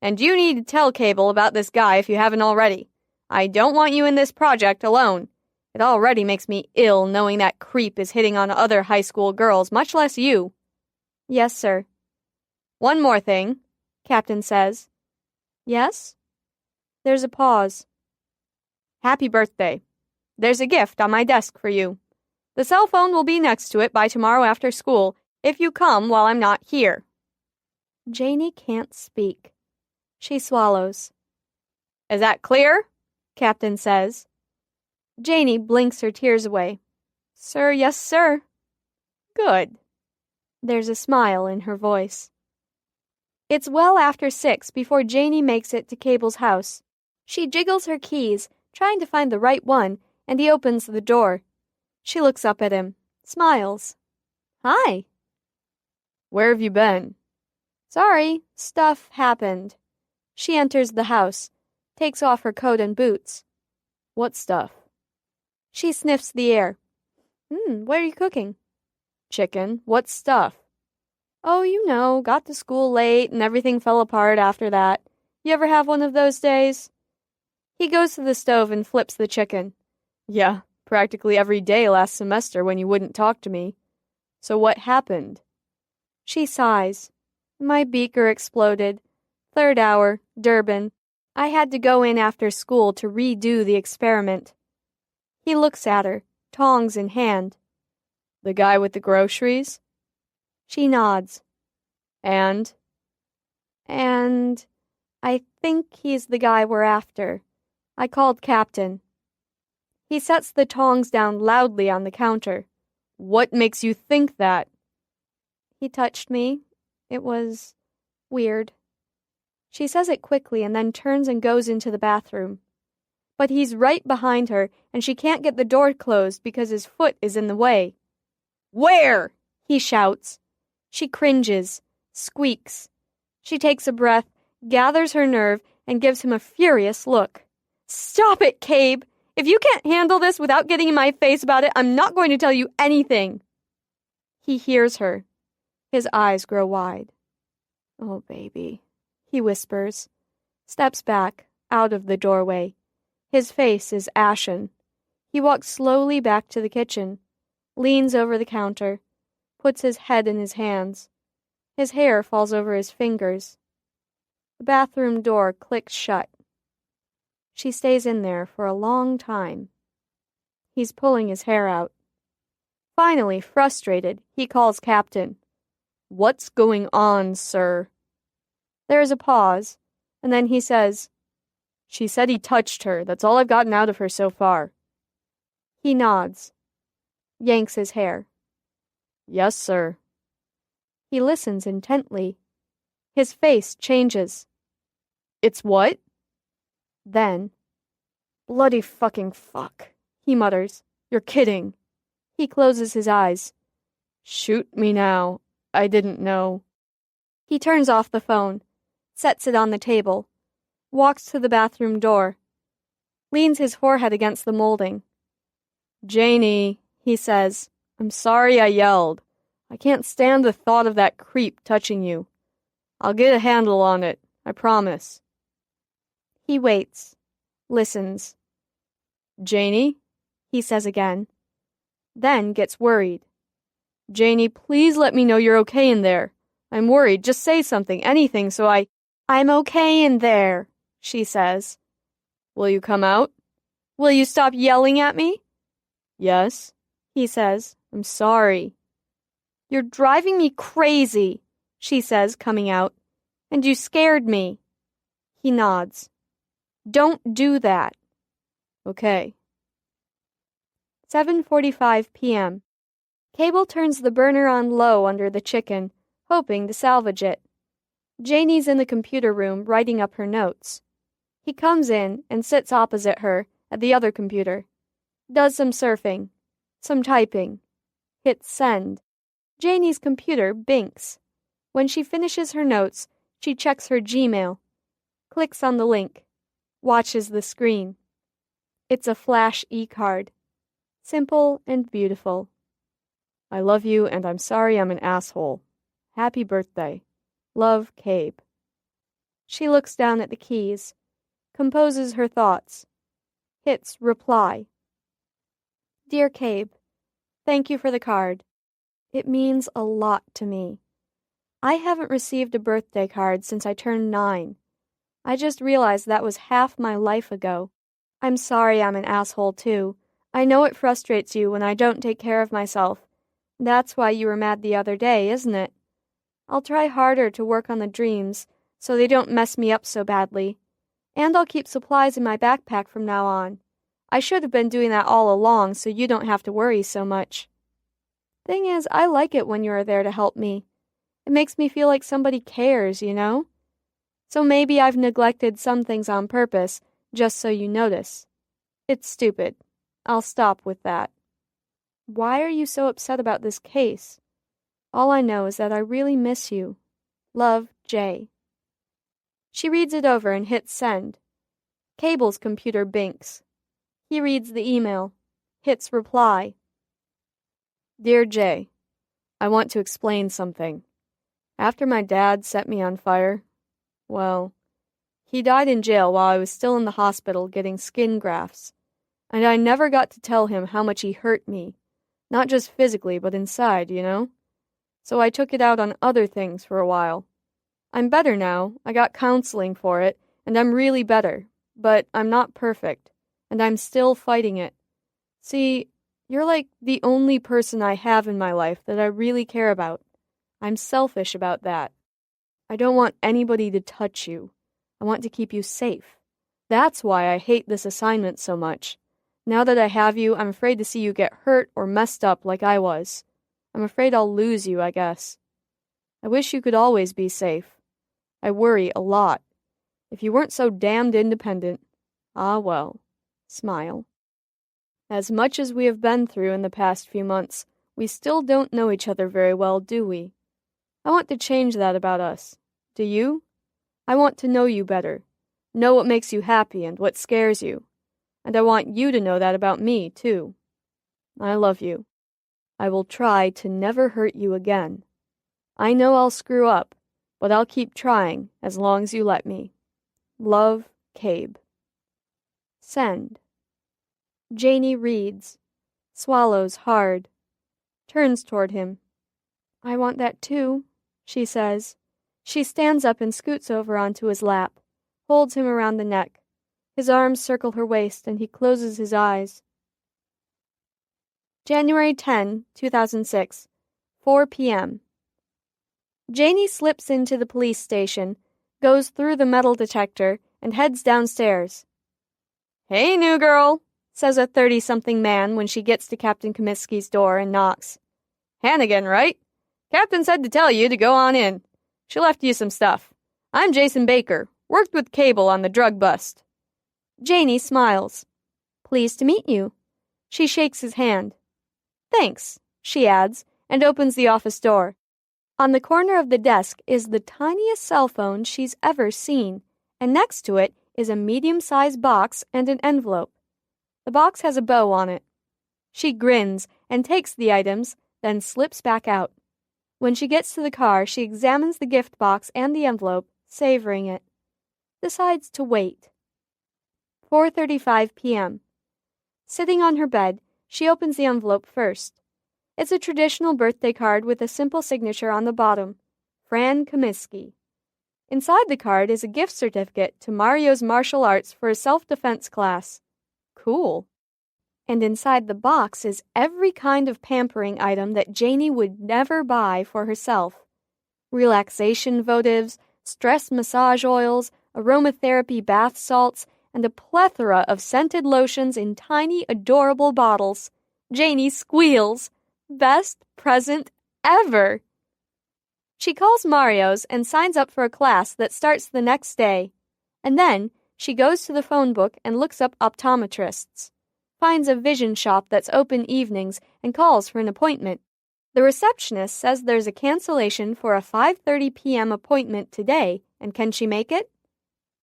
And you need to tell Cable about this guy if you haven't already. I don't want you in this project alone. It already makes me ill knowing that creep is hitting on other high school girls, much less you." "Yes, sir." "One more thing," Captain says. "Yes?" There's a pause. "Happy birthday. There's a gift on my desk for you. The cell phone will be next to it by tomorrow after school, if you come while I'm not here." Janie can't speak. She swallows. "Is that clear?" Captain says. Janie blinks her tears away. "Sir, yes, sir." "Good." There's a smile in her voice. It's well after 6 before Janie makes it to Cable's house. She jiggles her keys, trying to find the right one, and he opens the door. She looks up at him, smiles. "Hi." "Where have you been?" "Sorry, stuff happened." She enters the house, takes off her coat and boots. "What stuff?" She sniffs the air. What are you cooking?" "Chicken. What stuff?" "Oh, you know, got to school late and everything fell apart after that. You ever have one of those days?" He goes to the stove and flips the chicken. "Yeah, practically every day last semester when you wouldn't talk to me. So what happened?" She sighs. "My beaker exploded. 3rd hour, Durban. I had to go in after school to redo the experiment." He looks at her, tongs in hand. "The guy with the groceries?" She nods. And I think he's the guy we're after. I called Captain." He sets the tongs down loudly on the counter. "What makes you think that?" "He touched me. It was weird." She says it quickly and then turns and goes into the bathroom. But he's right behind her, and she can't get the door closed because his foot is in the way. "Where?" he shouts. She cringes, squeaks. She takes a breath, gathers her nerve, and gives him a furious look. "Stop it, Cabe! If you can't handle this without getting in my face about it, I'm not going to tell you anything." He hears her. His eyes grow wide. "Oh, baby," he whispers, steps back, out of the doorway. His face is ashen. He walks slowly back to the kitchen, leans over the counter, puts his head in his hands. His hair falls over his fingers. The bathroom door clicks shut. She stays in there for a long time. He's pulling his hair out. Finally, frustrated, he calls Captain. "What's going on, sir?" There is a pause, and then he says, "She said he touched her. That's all I've gotten out of her so far." He nods, yanks his hair. "Yes, sir." He listens intently. His face changes. "It's what?" Then, "Bloody fucking fuck," he mutters. "You're kidding." He closes his eyes. "Shoot me now. I didn't know." He turns off the phone, sets it on the table, walks to the bathroom door, leans his forehead against the molding. "Janie," he says, "I'm sorry I yelled. I can't stand the thought of that creep touching you. I'll get a handle on it, I promise." He waits, listens. "Janie," he says again, then gets worried. "Janie, please let me know you're okay in there. I'm worried. Just say something, anything, so I'm okay in there," she says. "Will you come out?" "Will you stop yelling at me?" "Yes," he says. "I'm sorry." "You're driving me crazy," she says, coming out. "And you scared me." He nods. "Don't do that." "Okay." 7:45 p.m. Cable turns the burner on low under the chicken, hoping to salvage it. Janie's in the computer room writing up her notes. He comes in and sits opposite her at the other computer. Does some surfing, some typing. Hits send. Janie's computer binks. When she finishes her notes, she checks her Gmail, clicks on the link, watches the screen. It's a flash e-card. Simple and beautiful. "I love you and I'm sorry I'm an asshole. Happy birthday. Love, Cabe." She looks down at the keys, composes her thoughts, hits reply. "Dear Cabe, thank you for the card. It means a lot to me. I haven't received a birthday card since I turned 9. I just realized that was half my life ago. I'm sorry I'm an asshole too. I know it frustrates you when I don't take care of myself, That's why you were mad the other day, isn't it? I'll try harder to work on the dreams so they don't mess me up so badly. And I'll keep supplies in my backpack from now on. I should have been doing that all along so you don't have to worry so much. Thing is, I like it when you are there to help me. It makes me feel like somebody cares, you know? So maybe I've neglected some things on purpose, just so you notice. It's stupid. I'll stop with that. Why are you so upset about this case? All I know is that I really miss you. Love, Jay. She reads it over and hits send. Cable's computer binks. He reads the email, hits reply. Dear Jay, I want to explain something. After my dad set me on fire, well, he died in jail while I was still in the hospital getting skin grafts, and I never got to tell him how much he hurt me, not just physically but inside, you know? So I took it out on other things for a while. I'm better now, I got counseling for it, and I'm really better, but I'm not perfect, and I'm still fighting it. See, you're like the only person I have in my life that I really care about. I'm selfish about that. I don't want anybody to touch you. I want to keep you safe. That's why I hate this assignment so much. Now that I have you, I'm afraid to see you get hurt or messed up like I was. I'm afraid I'll lose you, I guess. I wish you could always be safe. I worry a lot. If you weren't so damned independent. Ah, well. Smile. As much as we have been through in the past few months, we still don't know each other very well, do we? I want to change that about us. Do you? I want to know you better. Know what makes you happy and what scares you. And I want you to know that about me, too. I love you. I will try to never hurt you again. I know I'll screw up, but I'll keep trying as long as you let me. Love, Cabe. Send. Janie reads, swallows hard, turns toward him. I want that too, she says. She stands up and scoots over onto his lap, holds him around the neck. His arms circle her waist and he closes his eyes. January 10, 2006, 4 p.m. Janie slips into the police station, goes through the metal detector, and heads downstairs. Hey, new girl, says a 30-something man when she gets to Captain Comiskey's door and knocks. Hannigan, right? Captain said to tell you to go on in. She left you some stuff. I'm Jason Baker, worked with Cable on the drug bust. Janie smiles. Pleased to meet you. She shakes his hand. Thanks, she adds, and opens the office door. On the corner of the desk is the tiniest cell phone she's ever seen, and next to it is a medium-sized box and an envelope. The box has a bow on it. She grins and takes the items, then slips back out. When she gets to the car, she examines the gift box and the envelope, savoring it. Decides to wait. 4:35 p.m. Sitting on her bed, she opens the envelope first. It's a traditional birthday card with a simple signature on the bottom, Fran Comiskey. Inside the card is a gift certificate to Mario's martial arts for a self-defense class. Cool. And inside the box is every kind of pampering item that Janie would never buy for herself. Relaxation votives, stress massage oils, aromatherapy bath salts, and a plethora of scented lotions in tiny, adorable bottles. Janie squeals. Best present ever! She calls Mario's and signs up for a class that starts the next day. And then she goes to the phone book and looks up optometrists. Finds a vision shop that's open evenings and calls for an appointment. The receptionist says there's a cancellation for a 5:30 p.m. appointment today, and can she make it?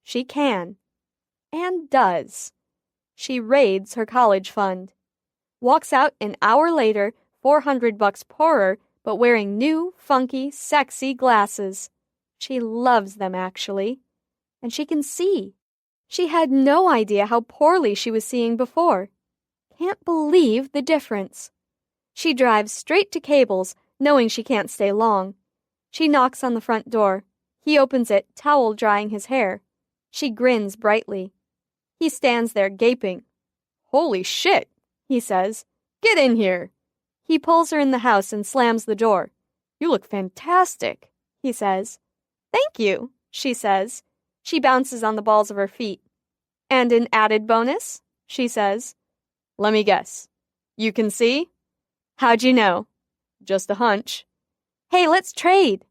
She can. And does. She raids her college fund. Walks out an hour later, $400 poorer, but wearing new, funky, sexy glasses. She loves them, actually. And she can see. She had no idea how poorly she was seeing before. Can't believe the difference. She drives straight to Cable's, knowing she can't stay long. She knocks on the front door. He opens it, towel drying his hair. She grins brightly. He stands there gaping. Holy shit, he says. Get in here. He pulls her in the house and slams the door. "You look fantastic," he says. "Thank you," she says. She bounces on the balls of her feet. "And an added bonus?" she says. "Let me guess. You can see?" "How'd you know?" "Just a hunch." "Hey, let's trade."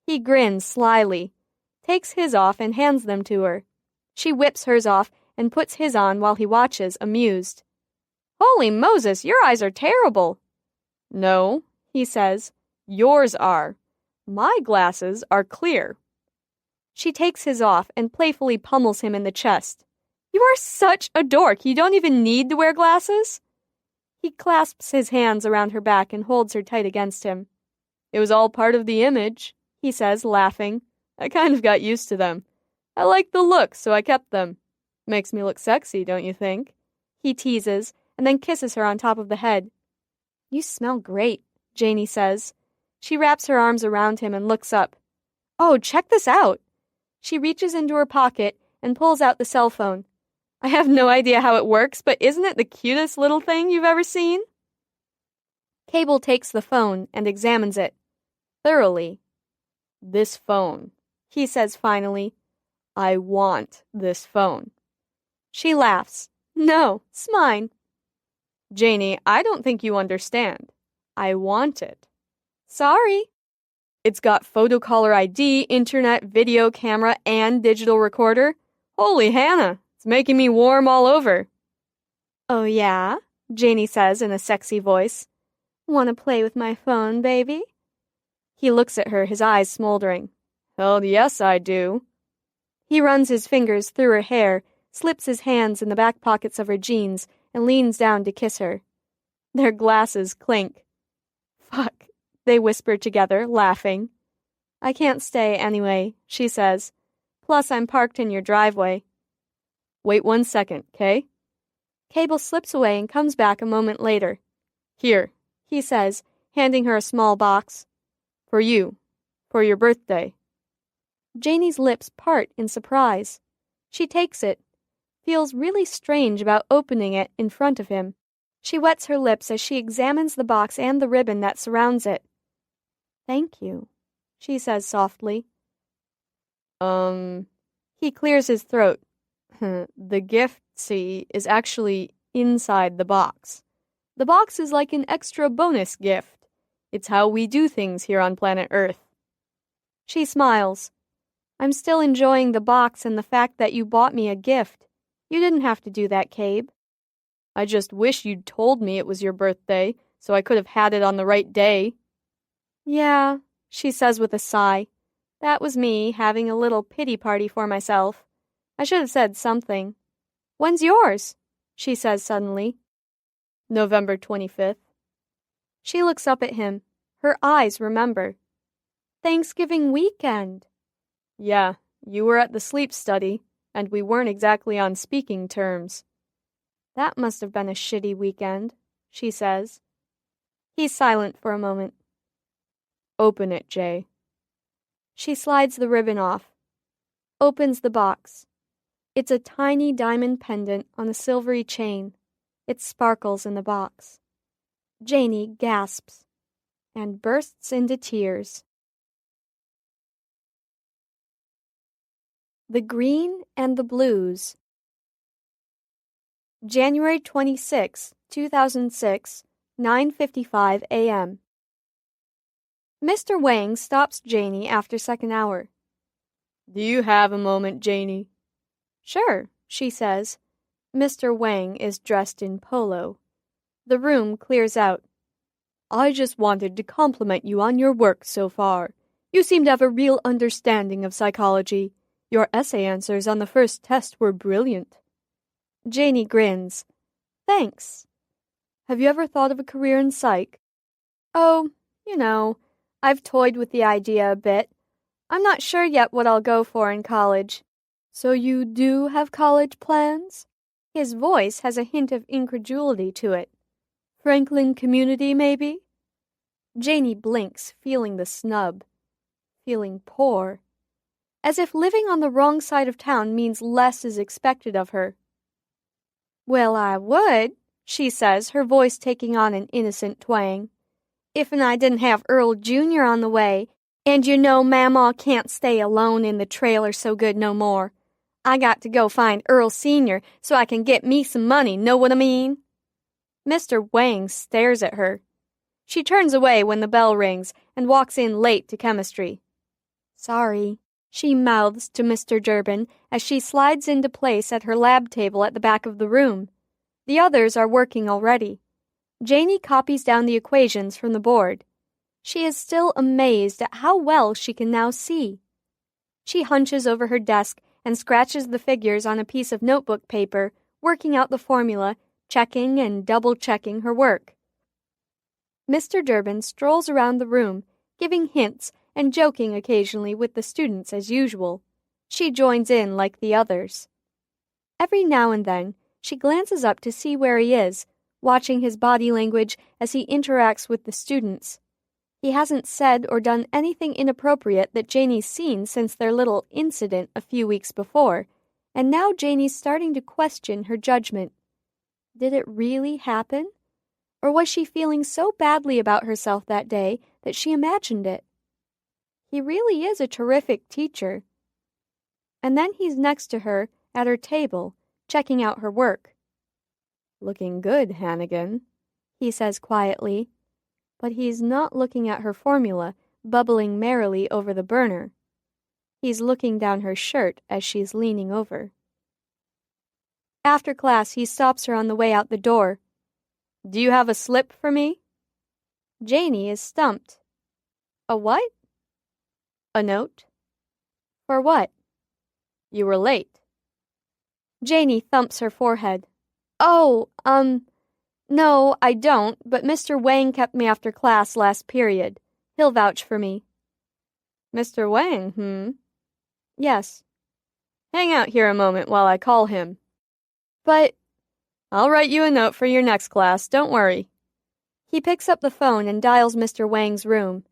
He grins slyly, takes his off and hands them to her. She whips hers off and puts his on while he watches, amused. "Holy Moses, your eyes are terrible." "No," he says. "Yours are. My glasses are clear." She takes his off and playfully pummels him in the chest. "You are such a dork, you don't even need to wear glasses." He clasps his hands around her back and holds her tight against him. "It was all part of the image," he says, laughing. "I kind of got used to them. I liked the look, so I kept them. Makes me look sexy, don't you think?" He teases, and then kisses her on top of the head. "You smell great," Janie says. She wraps her arms around him and looks up. "Oh, check this out." She reaches into her pocket and pulls out the cell phone. "I have no idea how it works, but isn't it the cutest little thing you've ever seen?" Cable takes the phone and examines it thoroughly. "This phone," he says finally. "I want this phone." She laughs. "No, it's mine." "Janie, I don't think you understand. I want it." "Sorry." "It's got photo caller ID, internet, video camera, and digital recorder. Holy Hannah, it's making me warm all over." "Oh yeah?" Janie says in a sexy voice. "Want to play with my phone, baby?" He looks at her, his eyes smoldering. "Hell yes, I do." He runs his fingers through her hair, slips his hands in the back pockets of her jeans, and leans down to kiss her. Their glasses clink. "Fuck," they whisper together, laughing. "I can't stay anyway," she says. "Plus, I'm parked in your driveway." "Wait 1 second, 'kay?" Cable slips away and comes back a moment later. "Here," he says, handing her a small box. "For you. For your birthday." Janie's lips part in surprise. She takes it, feels really strange about opening it in front of him. She wets her lips as she examines the box and the ribbon that surrounds it. "Thank you," she says softly. He clears his throat. "The gift, see, is actually inside the box. The box is like an extra bonus gift. It's how we do things here on planet Earth." She smiles. "I'm still enjoying the box and the fact that you bought me a gift. You didn't have to do that, Cabe." "I just wish you'd told me it was your birthday, so I could have had it on the right day." "Yeah," she says with a sigh. "That was me, having a little pity party for myself. I should have said something." "When's yours?" she says suddenly. "November 25th. She looks up at him. Her eyes remember. "Thanksgiving weekend." "Yeah, you were at the sleep study, and we weren't exactly on speaking terms." "That must have been a shitty weekend," she says. He's silent for a moment. "Open it, Jay." She slides the ribbon off, opens the box. It's a tiny diamond pendant on a silvery chain. It sparkles in the box. Janie gasps and bursts into tears. The Green and the Blues. January 26, 2006, 9:55 a.m. Mr. Wang stops Janie after second hour. "Do you have a moment, Janie?" "Sure," she says. Mr. Wang is dressed in polo. The room clears out. "I just wanted to compliment you on your work so far. You seem to have a real understanding of psychology. Your essay answers on the first test were brilliant." Janie grins. "Thanks." "Have you ever thought of a career in psych?" "Oh, I've toyed with the idea a bit. I'm not sure yet what I'll go for in college." "So you do have college plans?" His voice has a hint of incredulity to it. "Franklin Community, maybe?" Janie blinks, feeling the snub. Feeling poor. As if living on the wrong side of town means less is expected of her. "Well, I would," she says, her voice taking on an innocent twang. "If'n I didn't have Earl Jr. on the way, and you know Mamaw can't stay alone in the trailer so good no more. I got to go find Earl Sr. so I can get me some money, know what I mean?" Mr. Wang stares at her. She turns away when the bell rings and walks in late to chemistry. "Sorry," she mouths to Mr. Durbin as she slides into place at her lab table at the back of the room. The others are working already. Janie copies down the equations from the board. She is still amazed at how well she can now see. She hunches over her desk and scratches the figures on a piece of notebook paper, working out the formula, checking and double-checking her work. Mr. Durbin strolls around the room, giving hints and joking occasionally with the students as usual. She joins in like the others. Every now and then, she glances up to see where he is, watching his body language as he interacts with the students. He hasn't said or done anything inappropriate that Janie's seen since their little incident a few weeks before, and now Janie's starting to question her judgment. Did it really happen? Or was she feeling so badly about herself that day that she imagined it? He really is a terrific teacher. And then he's next to her at her table, checking out her work. "Looking good, Hannigan," he says quietly, but he's not looking at her formula, bubbling merrily over the burner. He's looking down her shirt as she's leaning over. After class, he stops her on the way out the door. "Do you have a slip for me?" Janie is stumped. "A what?" "A note." "For what?" "You were late." Janie thumps her forehead. "Oh, no, I don't, but Mr. Wang kept me after class last period. He'll vouch for me." "Mr. Wang, "Yes." "Hang out here a moment while I call him." "But—" "I'll write you a note for your next class, don't worry." He picks up the phone and dials Mr. Wang's room.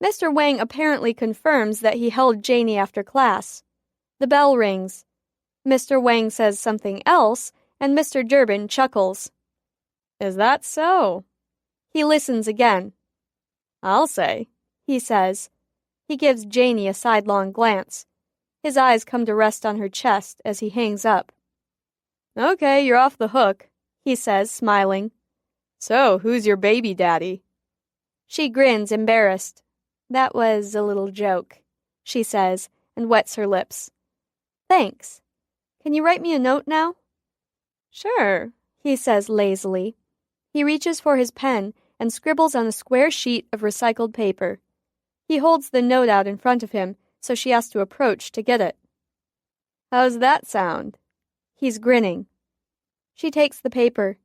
Mr. Wang apparently confirms that he held Janie after class. The bell rings. Mr. Wang says something else, and Mr. Durbin chuckles. "Is that so?" He listens again. "I'll say," he says. He gives Janie a sidelong glance. His eyes come to rest on her chest as he hangs up. "Okay, you're off the hook," he says, smiling. "So, who's your baby daddy?" She grins, embarrassed. "That was a little joke," she says, and wets her lips. "Thanks. Can you write me a note now?" "Sure," he says lazily. He reaches for his pen and scribbles on a square sheet of recycled paper. He holds the note out in front of him, so she has to approach to get it. "How's that sound?" He's grinning. She takes the paper.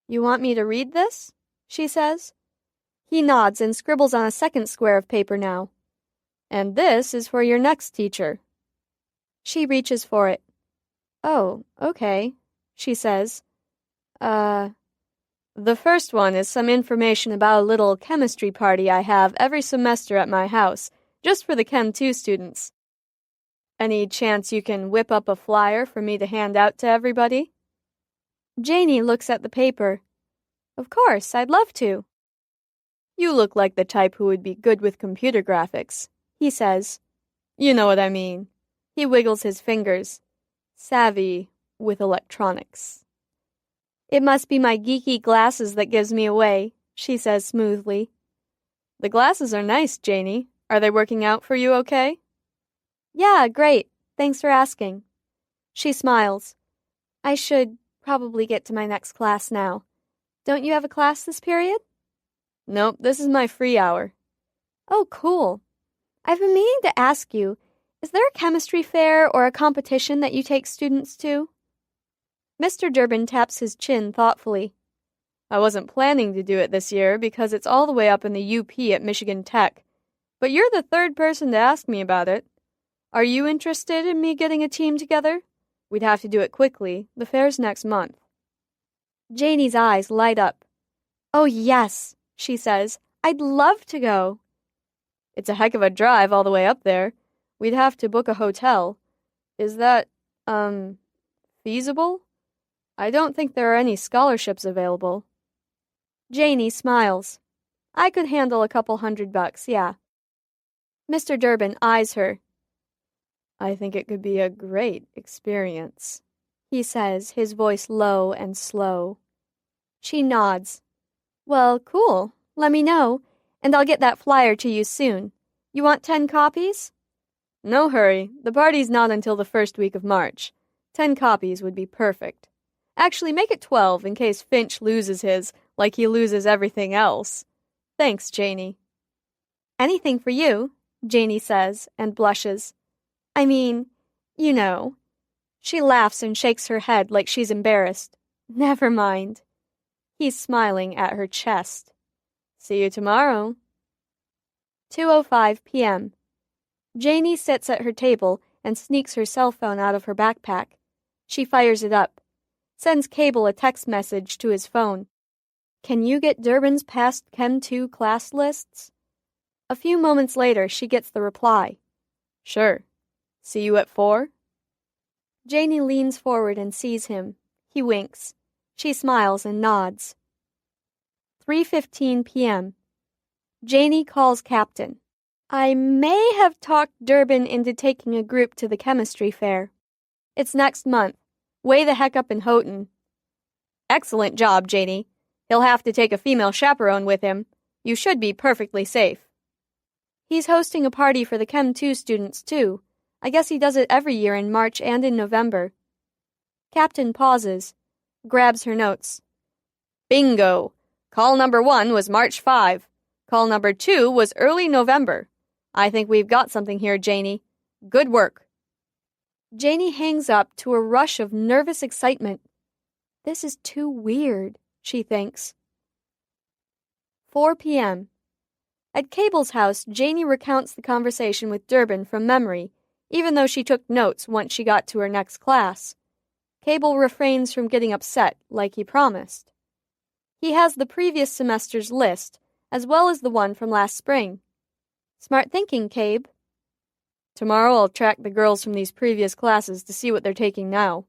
"You want me to read this?" she says. He nods and scribbles on a second square of paper now. "And this is for your next teacher." She reaches for it. "Oh, okay," she says. The first one is some information about a little chemistry party I have every semester at my house, just for the Chem 2 students. Any chance you can whip up a flyer for me to hand out to everybody?" Janie looks at the paper. "Of course, I'd love to." "You look like the type who would be good with computer graphics," he says. "You know what I mean." He wiggles his fingers. "Savvy with electronics." "It must be my geeky glasses that gives me away," she says smoothly. "The glasses are nice, Janie. Are they working out for you okay?" "Yeah, great. Thanks for asking." She smiles. "I should probably get to my next class now. Don't you have a class this period?" "Nope, this is my free hour." "Oh, cool. I've been meaning to ask you, is there a chemistry fair or a competition that you take students to?" Mr. Durbin taps his chin thoughtfully. "I wasn't planning to do it this year because it's all the way up in the UP at Michigan Tech. But you're the third person to ask me about it. Are you interested in me getting a team together? We'd have to do it quickly. The fair's next month." Janie's eyes light up. "Oh, yes," she says. "I'd love to go." "It's a heck of a drive all the way up there. We'd have to book a hotel. Is that, feasible?" I don't think there are any scholarships available. Janie smiles. I could handle a couple $100, yeah. Mr. Durbin eyes her. I think it could be a great experience, he says, his voice low and slow. She nods. Well, cool. Let me know, and I'll get that flyer to you soon. You want 10 copies? No hurry. The party's not until the first week of March. 10 copies would be perfect. Actually, make it 12 in case Finch loses his, like he loses everything else. Thanks, Janie. Anything for you, Janie says, and blushes. I mean, you know. She laughs and shakes her head like she's embarrassed. Never mind. He's smiling at her chest. See you tomorrow. 2:05 p.m. Janie sits at her table and sneaks her cell phone out of her backpack. She fires it up. Sends Cable a text message to his phone. Can you get Durbin's past Chem 2 class lists? A few moments later, she gets the reply. Sure. See you at 4? Janie leans forward and sees him. He winks. She smiles and nods. 3:15 p.m. Janie calls Captain. I may have talked Durbin into taking a group to the chemistry fair. It's next month. Way the heck up in Houghton. Excellent job, Janie. He'll have to take a female chaperone with him. You should be perfectly safe. He's hosting a party for the Chem 2 students, too. I guess he does it every year in March and in November. Captain pauses, grabs her notes. Bingo! Call number 1 was March 5. Call number 2 was early November. I think we've got something here, Janie. Good work. Janie hangs up to a rush of nervous excitement. This is too weird, she thinks. 4 p.m. At Cable's house, Janie recounts the conversation with Durbin from memory, even though she took notes once she got to her next class. Cable refrains from getting upset, like he promised. He has the previous semester's list, as well as the one from last spring. Smart thinking, Cabe. Tomorrow I'll track the girls from these previous classes to see what they're taking now.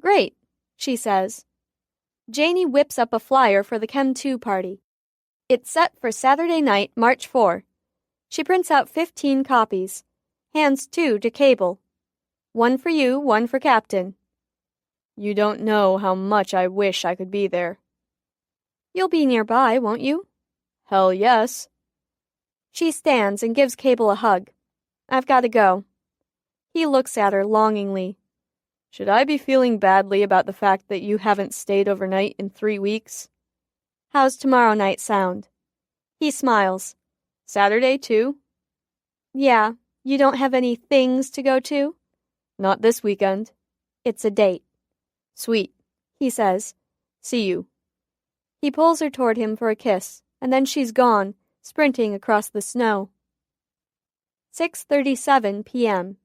Great, she says. Janie whips up a flyer for the Chem 2 party. It's set for Saturday night, March 4. She prints out 15 copies, hands 2 to Cable. 1 for you, 1 for Captain. You don't know how much I wish I could be there. You'll be nearby, won't you? Hell yes. She stands and gives Cable a hug. I've got to go. He looks at her longingly. Should I be feeling badly about the fact that you haven't stayed overnight in 3 weeks? How's tomorrow night sound? He smiles. Saturday, too? Yeah, you don't have any things to go to? Not this weekend. It's a date. Sweet, he says. See you. He pulls her toward him for a kiss, and then she's gone, sprinting across the snow. 6:37 p.m.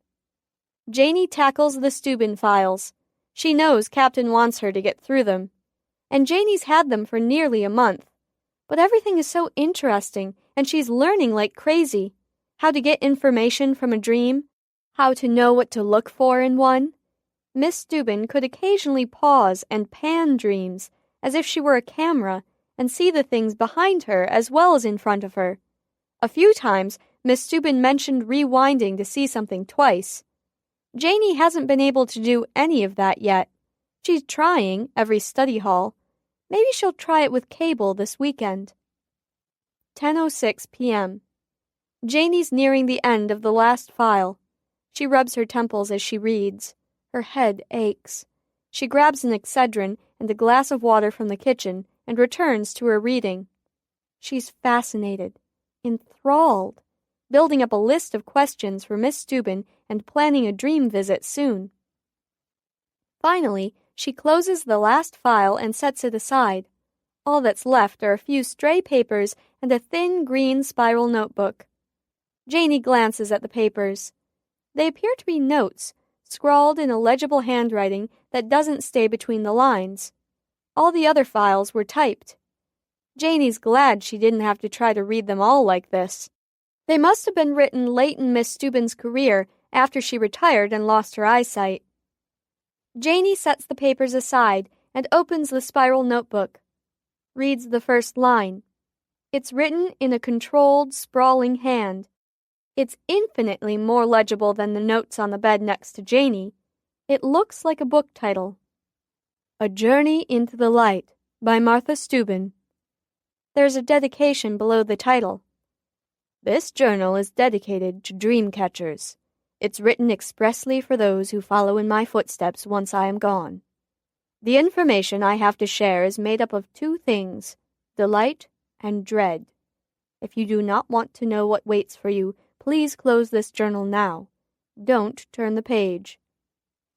Janie tackles the Steuben files. She knows Captain wants her to get through them. And Janie's had them for nearly a month. But everything is so interesting, and she's learning like crazy. How to get information from a dream, how to know what to look for in one. Miss Steuben could occasionally pause and pan dreams, as if she were a camera, and see the things behind her as well as in front of her. A few times, Miss Steuben mentioned rewinding to see something twice. Janie hasn't been able to do any of that yet. She's trying every study hall. Maybe she'll try it with Cable this weekend. 10:06 p.m. Janie's nearing the end of the last file. She rubs her temples as she reads. Her head aches. She grabs an Excedrin and a glass of water from the kitchen and returns to her reading. She's fascinated, enthralled, building up a list of questions for Miss Steuben and planning a dream visit soon. Finally, she closes the last file and sets it aside. All that's left are a few stray papers and a thin green spiral notebook. Janie glances at the papers. They appear to be notes, scrawled in illegible handwriting that doesn't stay between the lines. All the other files were typed. Janie's glad she didn't have to try to read them all like this. They must have been written late in Miss Steuben's career after she retired and lost her eyesight. Janie sets the papers aside and opens the spiral notebook. Reads the first line. It's written in a controlled, sprawling hand. It's infinitely more legible than the notes on the bed next to Janie. It looks like a book title. A Journey into the Light by Martha Steuben. There's a dedication below the title. This journal is dedicated to dream catchers. It's written expressly for those who follow in my footsteps once I am gone. The information I have to share is made up of two things, delight and dread. If you do not want to know what waits for you, please close this journal now. Don't turn the page.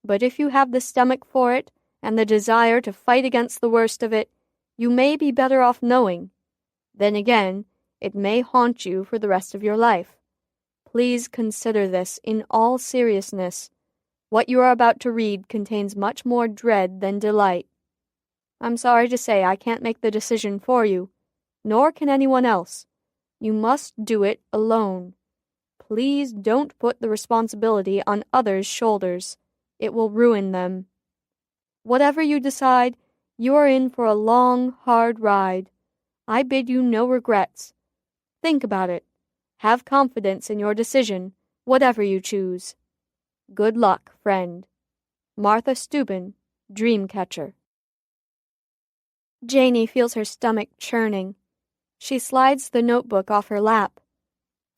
But if you have the stomach for it and the desire to fight against the worst of it, you may be better off knowing. Then again, it may haunt you for the rest of your life. Please consider this in all seriousness. What you are about to read contains much more dread than delight. I'm sorry to say I can't make the decision for you, nor can anyone else. You must do it alone. Please don't put the responsibility on others' shoulders. It will ruin them. Whatever you decide, you are in for a long, hard ride. I bid you no regrets. Think about it. Have confidence in your decision, whatever you choose. Good luck, friend. Martha Steuben, Dreamcatcher. Janie feels her stomach churning. She slides the notebook off her lap,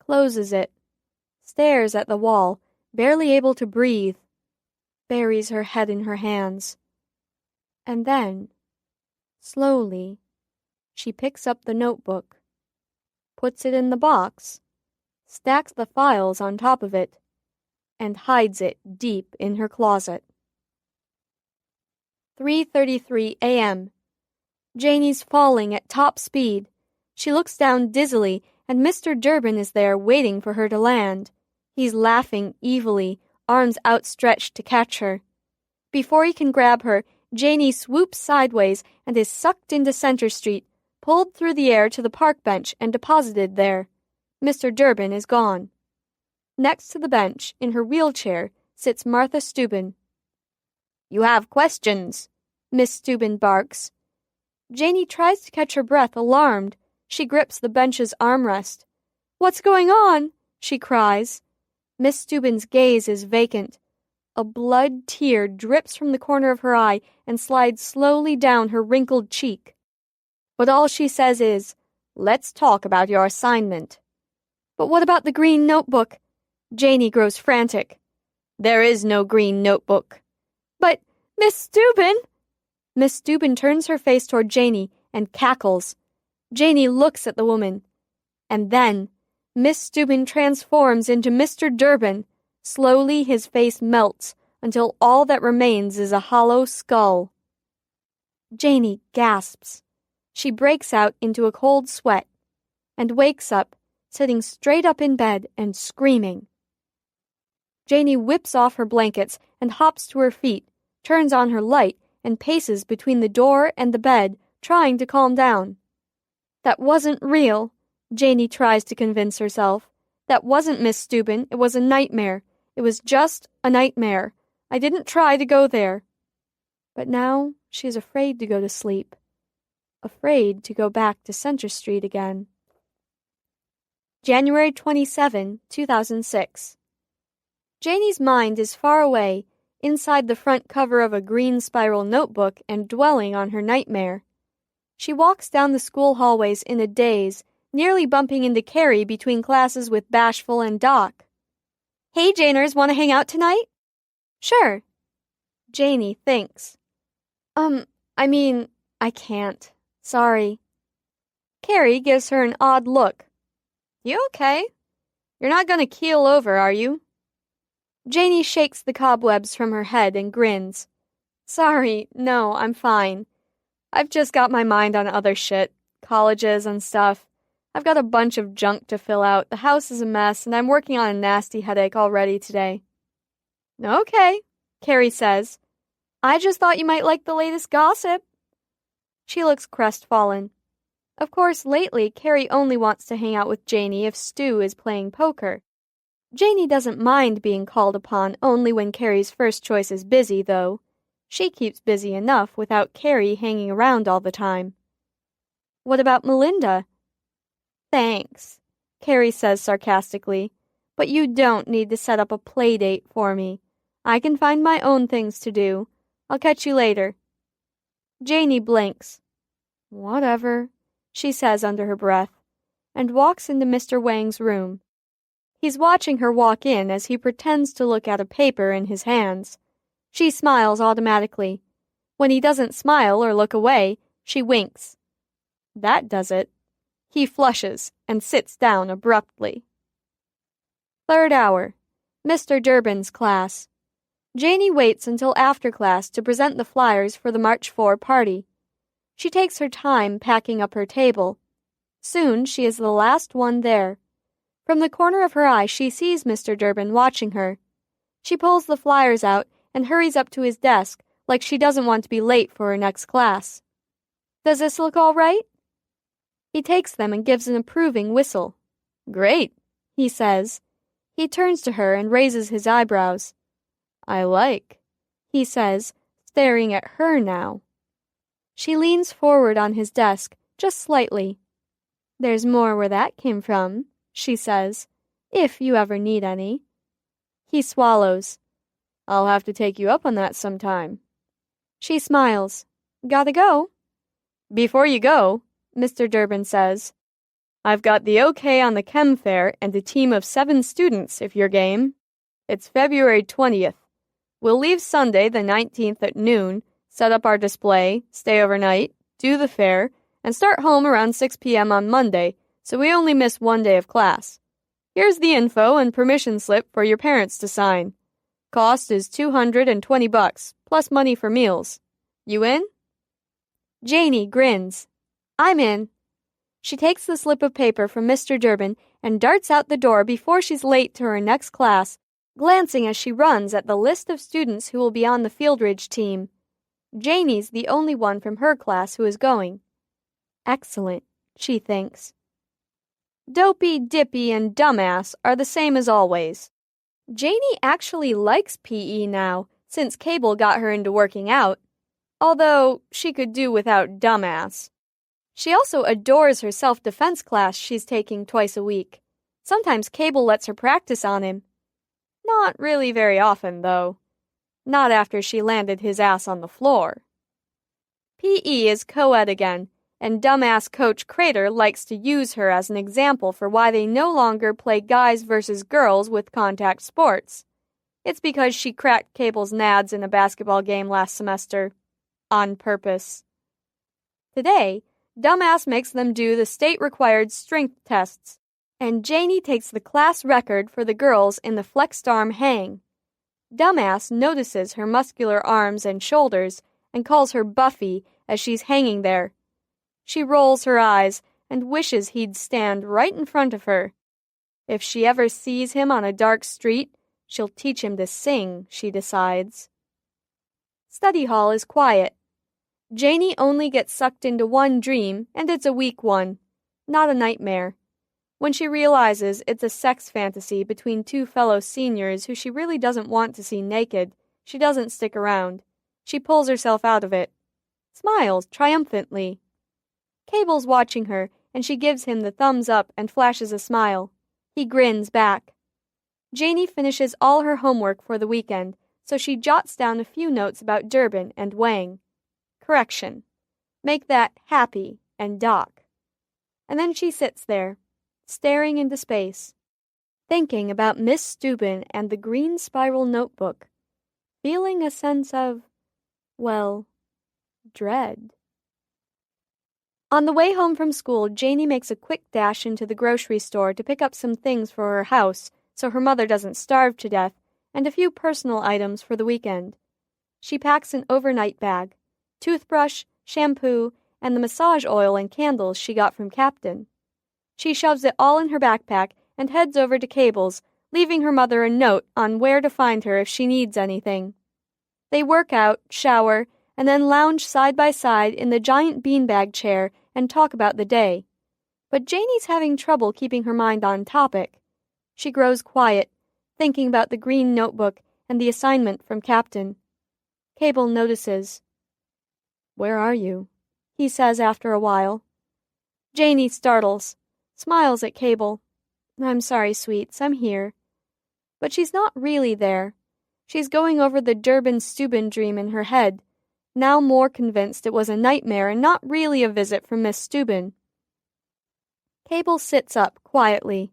closes it, stares at the wall, barely able to breathe, buries her head in her hands. And then, slowly, she picks up the notebook, puts it in the box, stacks the files on top of it, and hides it deep in her closet. 3:33 a.m. Janie's falling at top speed. She looks down dizzily, and Mr. Durbin is there waiting for her to land. He's laughing evilly, arms outstretched to catch her. Before he can grab her, Janie swoops sideways and is sucked into Center Street, pulled through the air to the park bench and deposited there. Mr. Durbin is gone. Next to the bench, in her wheelchair, sits Martha Steuben. "You have questions," Miss Steuben barks. Janie tries to catch her breath, alarmed. She grips the bench's armrest. "What's going on?" she cries. Miss Steuben's gaze is vacant. A blood tear drips from the corner of her eye and slides slowly down her wrinkled cheek. But all she says is, "Let's talk about your assignment." "But what about the green notebook?" Janie grows frantic. "There is no green notebook." "But, Miss Steuben!" Miss Steuben turns her face toward Janie and cackles. Janie looks at the woman. And then, Miss Steuben transforms into Mr. Durbin. Slowly his face melts until all that remains is a hollow skull. Janie gasps. She breaks out into a cold sweat and wakes up, sitting straight up in bed and screaming. Janie whips off her blankets and hops to her feet, turns on her light, and paces between the door and the bed, trying to calm down. That wasn't real, Janie tries to convince herself. That wasn't Miss Steuben, it was a nightmare. It was just a nightmare. I didn't try to go there. But now she is afraid to go to sleep. Afraid to go back to Center Street again. January 27, 2006. Janie's mind is far away, inside the front cover of a green spiral notebook and dwelling on her nightmare. She walks down the school hallways in a daze, nearly bumping into Carrie between classes with Bashful and Doc. "Hey, Janers, want to hang out tonight?" "Sure." Janie thinks. I can't. Sorry." Carrie gives her an odd look. "You okay? You're not going to keel over, are you?" Janie shakes the cobwebs from her head and grins. "Sorry, no, I'm fine. I've just got my mind on other shit, colleges and stuff. I've got a bunch of junk to fill out, the house is a mess, and I'm working on a nasty headache already today." "Okay," Carrie says. "I just thought you might like the latest gossip." She looks crestfallen. Of course, lately, Carrie only wants to hang out with Janie if Stu is playing poker. Janie doesn't mind being called upon only when Carrie's first choice is busy, though. She keeps busy enough without Carrie hanging around all the time. What about Melinda? Thanks, Carrie says sarcastically, but you don't need to set up a play date for me. I can find my own things to do. I'll catch you later. Janie blinks. Whatever, she says under her breath, and walks into Mr. Wang's room. He's watching her walk in as he pretends to look at a paper in his hands. She smiles automatically. When he doesn't smile or look away, she winks. That does it. He flushes and sits down abruptly. Third hour, Mr. Durbin's class. Janie waits until after class to present the flyers for the March 4 party. She takes her time packing up her table. Soon she is the last one there. From the corner of her eye, she sees Mr. Durbin watching her. She pulls the flyers out and hurries up to his desk like she doesn't want to be late for her next class. Does this look all right? He takes them and gives an approving whistle. Great, he says. He turns to her and raises his eyebrows. I like, he says, staring at her now. She leans forward on his desk, just slightly. There's more where that came from, she says, if you ever need any. He swallows. I'll have to take you up on that sometime. She smiles. Gotta go. Before you go, Mr. Durbin says, I've got the okay on the chem fair and a team of 7 students if you're game. It's February 20th. We'll leave Sunday the 19th at noon, set up our display, stay overnight, do the fair, and start home around 6 p.m. on Monday, so we only miss 1 day of class. Here's the info and permission slip for your parents to sign. Cost is $220, plus money for meals. You in? Janie grins. I'm in. She takes the slip of paper from Mr. Durbin and darts out the door before she's late to her next class, glancing as she runs at the list of students who will be on the Fieldridge team. Janie's the only one from her class who is going. Excellent, she thinks. Dopey, Dippy, and Dumbass are the same as always. Janie actually likes PE now, since Cable got her into working out, although she could do without Dumbass. She also adores her self-defense class she's taking twice a week. Sometimes Cable lets her practice on him. Not really very often, though. Not after she landed his ass on the floor. PE is co-ed again, and dumbass Coach Crater likes to use her as an example for why they no longer play guys versus girls with contact sports. It's because she cracked Cable's nads in a basketball game last semester. On purpose. Today, Dumbass makes them do the state-required strength tests, and Janie takes the class record for the girls in the flexed arm hang. Dumbass notices her muscular arms and shoulders and calls her Buffy as she's hanging there. She rolls her eyes and wishes he'd stand right in front of her. If she ever sees him on a dark street, she'll teach him to sing, she decides. Study hall is quiet. Janie only gets sucked into one dream, and it's a weak one, not a nightmare. When she realizes it's a sex fantasy between 2 fellow seniors who she really doesn't want to see naked, she doesn't stick around. She pulls herself out of it. Smiles triumphantly. Cable's watching her, and she gives him the thumbs up and flashes a smile. He grins back. Janie finishes all her homework for the weekend, so she jots down a few notes about Durbin and Wang. Correction. Make that Happy and Doc. And then she sits there, staring into space, thinking about Miss Steuben and the green spiral notebook, feeling a sense of, well, dread. On the way home from school, Janie makes a quick dash into the grocery store to pick up some things for her house so her mother doesn't starve to death, and a few personal items for the weekend. She packs an overnight bag, toothbrush, shampoo, and the massage oil and candles she got from Captain. She shoves it all in her backpack and heads over to Cable's, leaving her mother a note on where to find her if she needs anything. They work out, shower, and then lounge side by side in the giant beanbag chair and talk about the day. But Janie's having trouble keeping her mind on topic. She grows quiet, thinking about the green notebook and the assignment from Captain. Cable notices. "Where are you?" he says after a while. Janie startles, smiles at Cable. "I'm sorry, sweets, I'm here." But she's not really there. She's going over the Durbin-Steuben dream in her head, now more convinced it was a nightmare and not really a visit from Miss Steuben. Cable sits up quietly,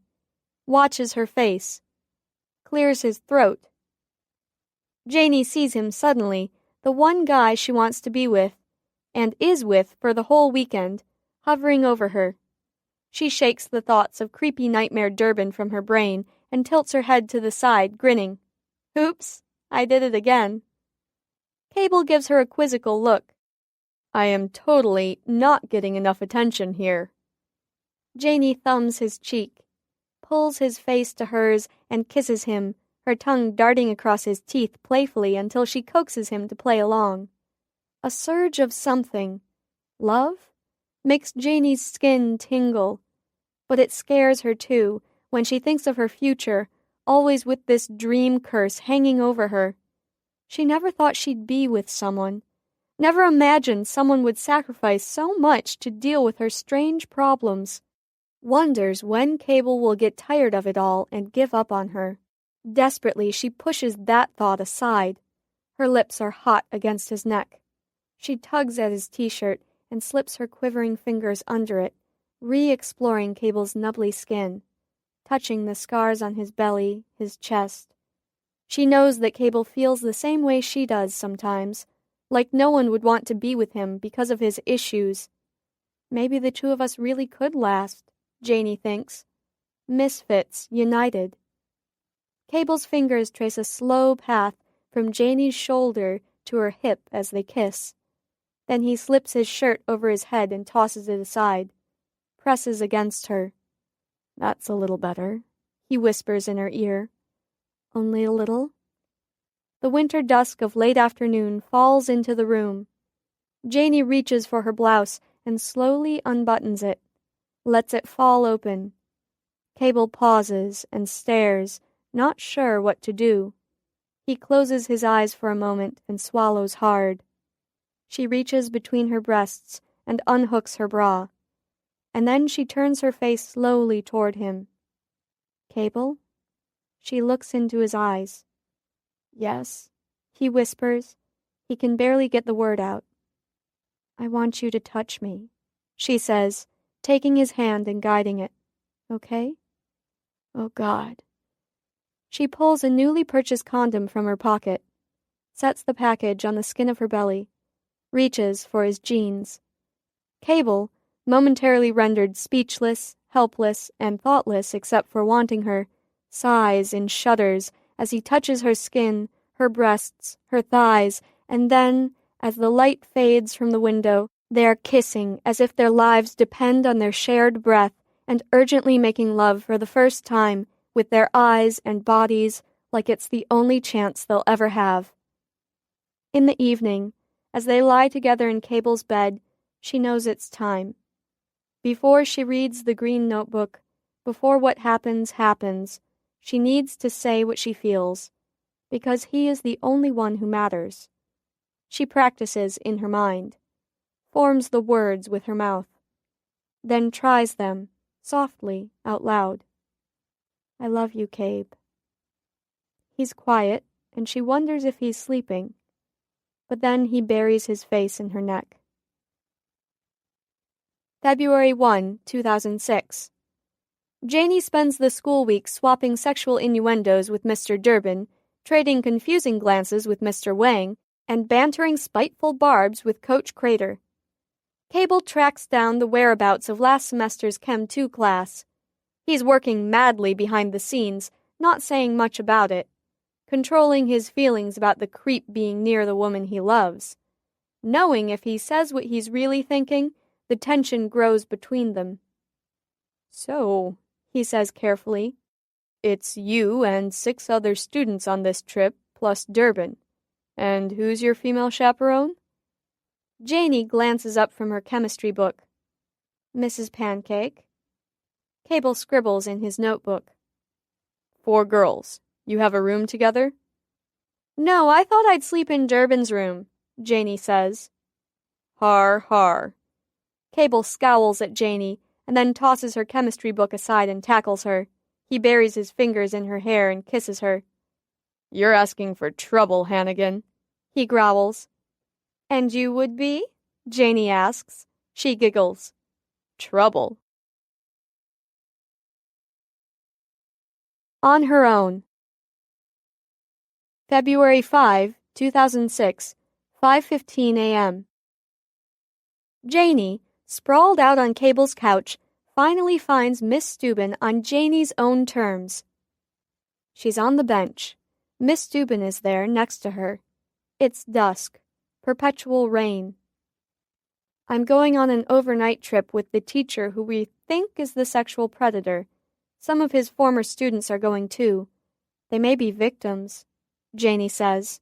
watches her face, clears his throat. Janie sees him suddenly, the one guy she wants to be with, and is with for the whole weekend, hovering over her. She shakes the thoughts of creepy nightmare Durbin from her brain and tilts her head to the side, grinning. "Oops, I did it again." Cable gives her a quizzical look. "I am totally not getting enough attention here." Janie thumbs his cheek, pulls his face to hers, and kisses him, her tongue darting across his teeth playfully until she coaxes him to play along. A surge of something, love, makes Janie's skin tingle, but it scares her too when she thinks of her future, always with this dream curse hanging over her. She never thought she'd be with someone, never imagined someone would sacrifice so much to deal with her strange problems. Wonders when Cable will get tired of it all and give up on her. Desperately, she pushes that thought aside. Her lips are hot against his neck. She tugs at his t-shirt and slips her quivering fingers under it, re-exploring Cable's nubbly skin, touching the scars on his belly, his chest. She knows that Cable feels the same way she does sometimes, like no one would want to be with him because of his issues. Maybe the two of us really could last, Janie thinks. Misfits, united. Cable's fingers trace a slow path from Janie's shoulder to her hip as they kiss. Then he slips his shirt over his head and tosses it aside, presses against her. "That's a little better," he whispers in her ear. "Only a little?" The winter dusk of late afternoon falls into the room. Janie reaches for her blouse and slowly unbuttons it, lets it fall open. Cable pauses and stares, not sure what to do. He closes his eyes for a moment and swallows hard. She reaches between her breasts and unhooks her bra, and then she turns her face slowly toward him. "Cable?" She looks into his eyes. "Yes," he whispers. He can barely get the word out. "I want you to touch me," she says, taking his hand and guiding it. "Okay?" "Oh, God." She pulls a newly purchased condom from her pocket, sets the package on the skin of her belly, reaches for his jeans. Cable, momentarily rendered speechless, helpless, and thoughtless except for wanting her, sighs and shudders as he touches her skin, her breasts, her thighs, and then, as the light fades from the window, they are kissing as if their lives depend on their shared breath and urgently making love for the first time with their eyes and bodies like it's the only chance they'll ever have. In the evening, as they lie together in Cable's bed, she knows it's time. Before she reads the green notebook, before what happens happens, she needs to say what she feels, because he is the only one who matters. She practices in her mind, forms the words with her mouth, then tries them, softly, out loud. "I love you, Cabe." He's quiet, and she wonders if he's sleeping, but then he buries his face in her neck. February 1, 2006. Janie spends the school week swapping sexual innuendos with Mr. Durbin, trading confusing glances with Mr. Wang, and bantering spiteful barbs with Coach Crater. Cable tracks down the whereabouts of last semester's Chem 2 class. He's working madly behind the scenes, not saying much about it, controlling his feelings about the creep being near the woman he loves. Knowing if he says what he's really thinking, the tension grows between them. "So," he says carefully, "it's you and 6 other students on this trip, plus Durbin. And who's your female chaperone?" Janie glances up from her chemistry book. "Mrs. Pancake." Cable scribbles in his notebook. 4 girls. You have a room together?" No, I thought I'd sleep in Durbin's room, Janie says. Har, har. Cable scowls at Janie and then tosses her chemistry book aside and tackles her. He buries his fingers in her hair and kisses her. You're asking for trouble, Hannigan, he growls. And you would be? Janie asks. She giggles. Trouble. On Her Own. February 5, 2006, 5:15 a.m. Janie, sprawled out on Cable's couch, finally finds Miss Steuben on Janie's own terms. She's on the bench. Miss Steuben is there next to her. It's dusk. Perpetual rain. I'm going on an overnight trip with the teacher who we think is the sexual predator. Some of his former students are going too. They may be victims, Janie says.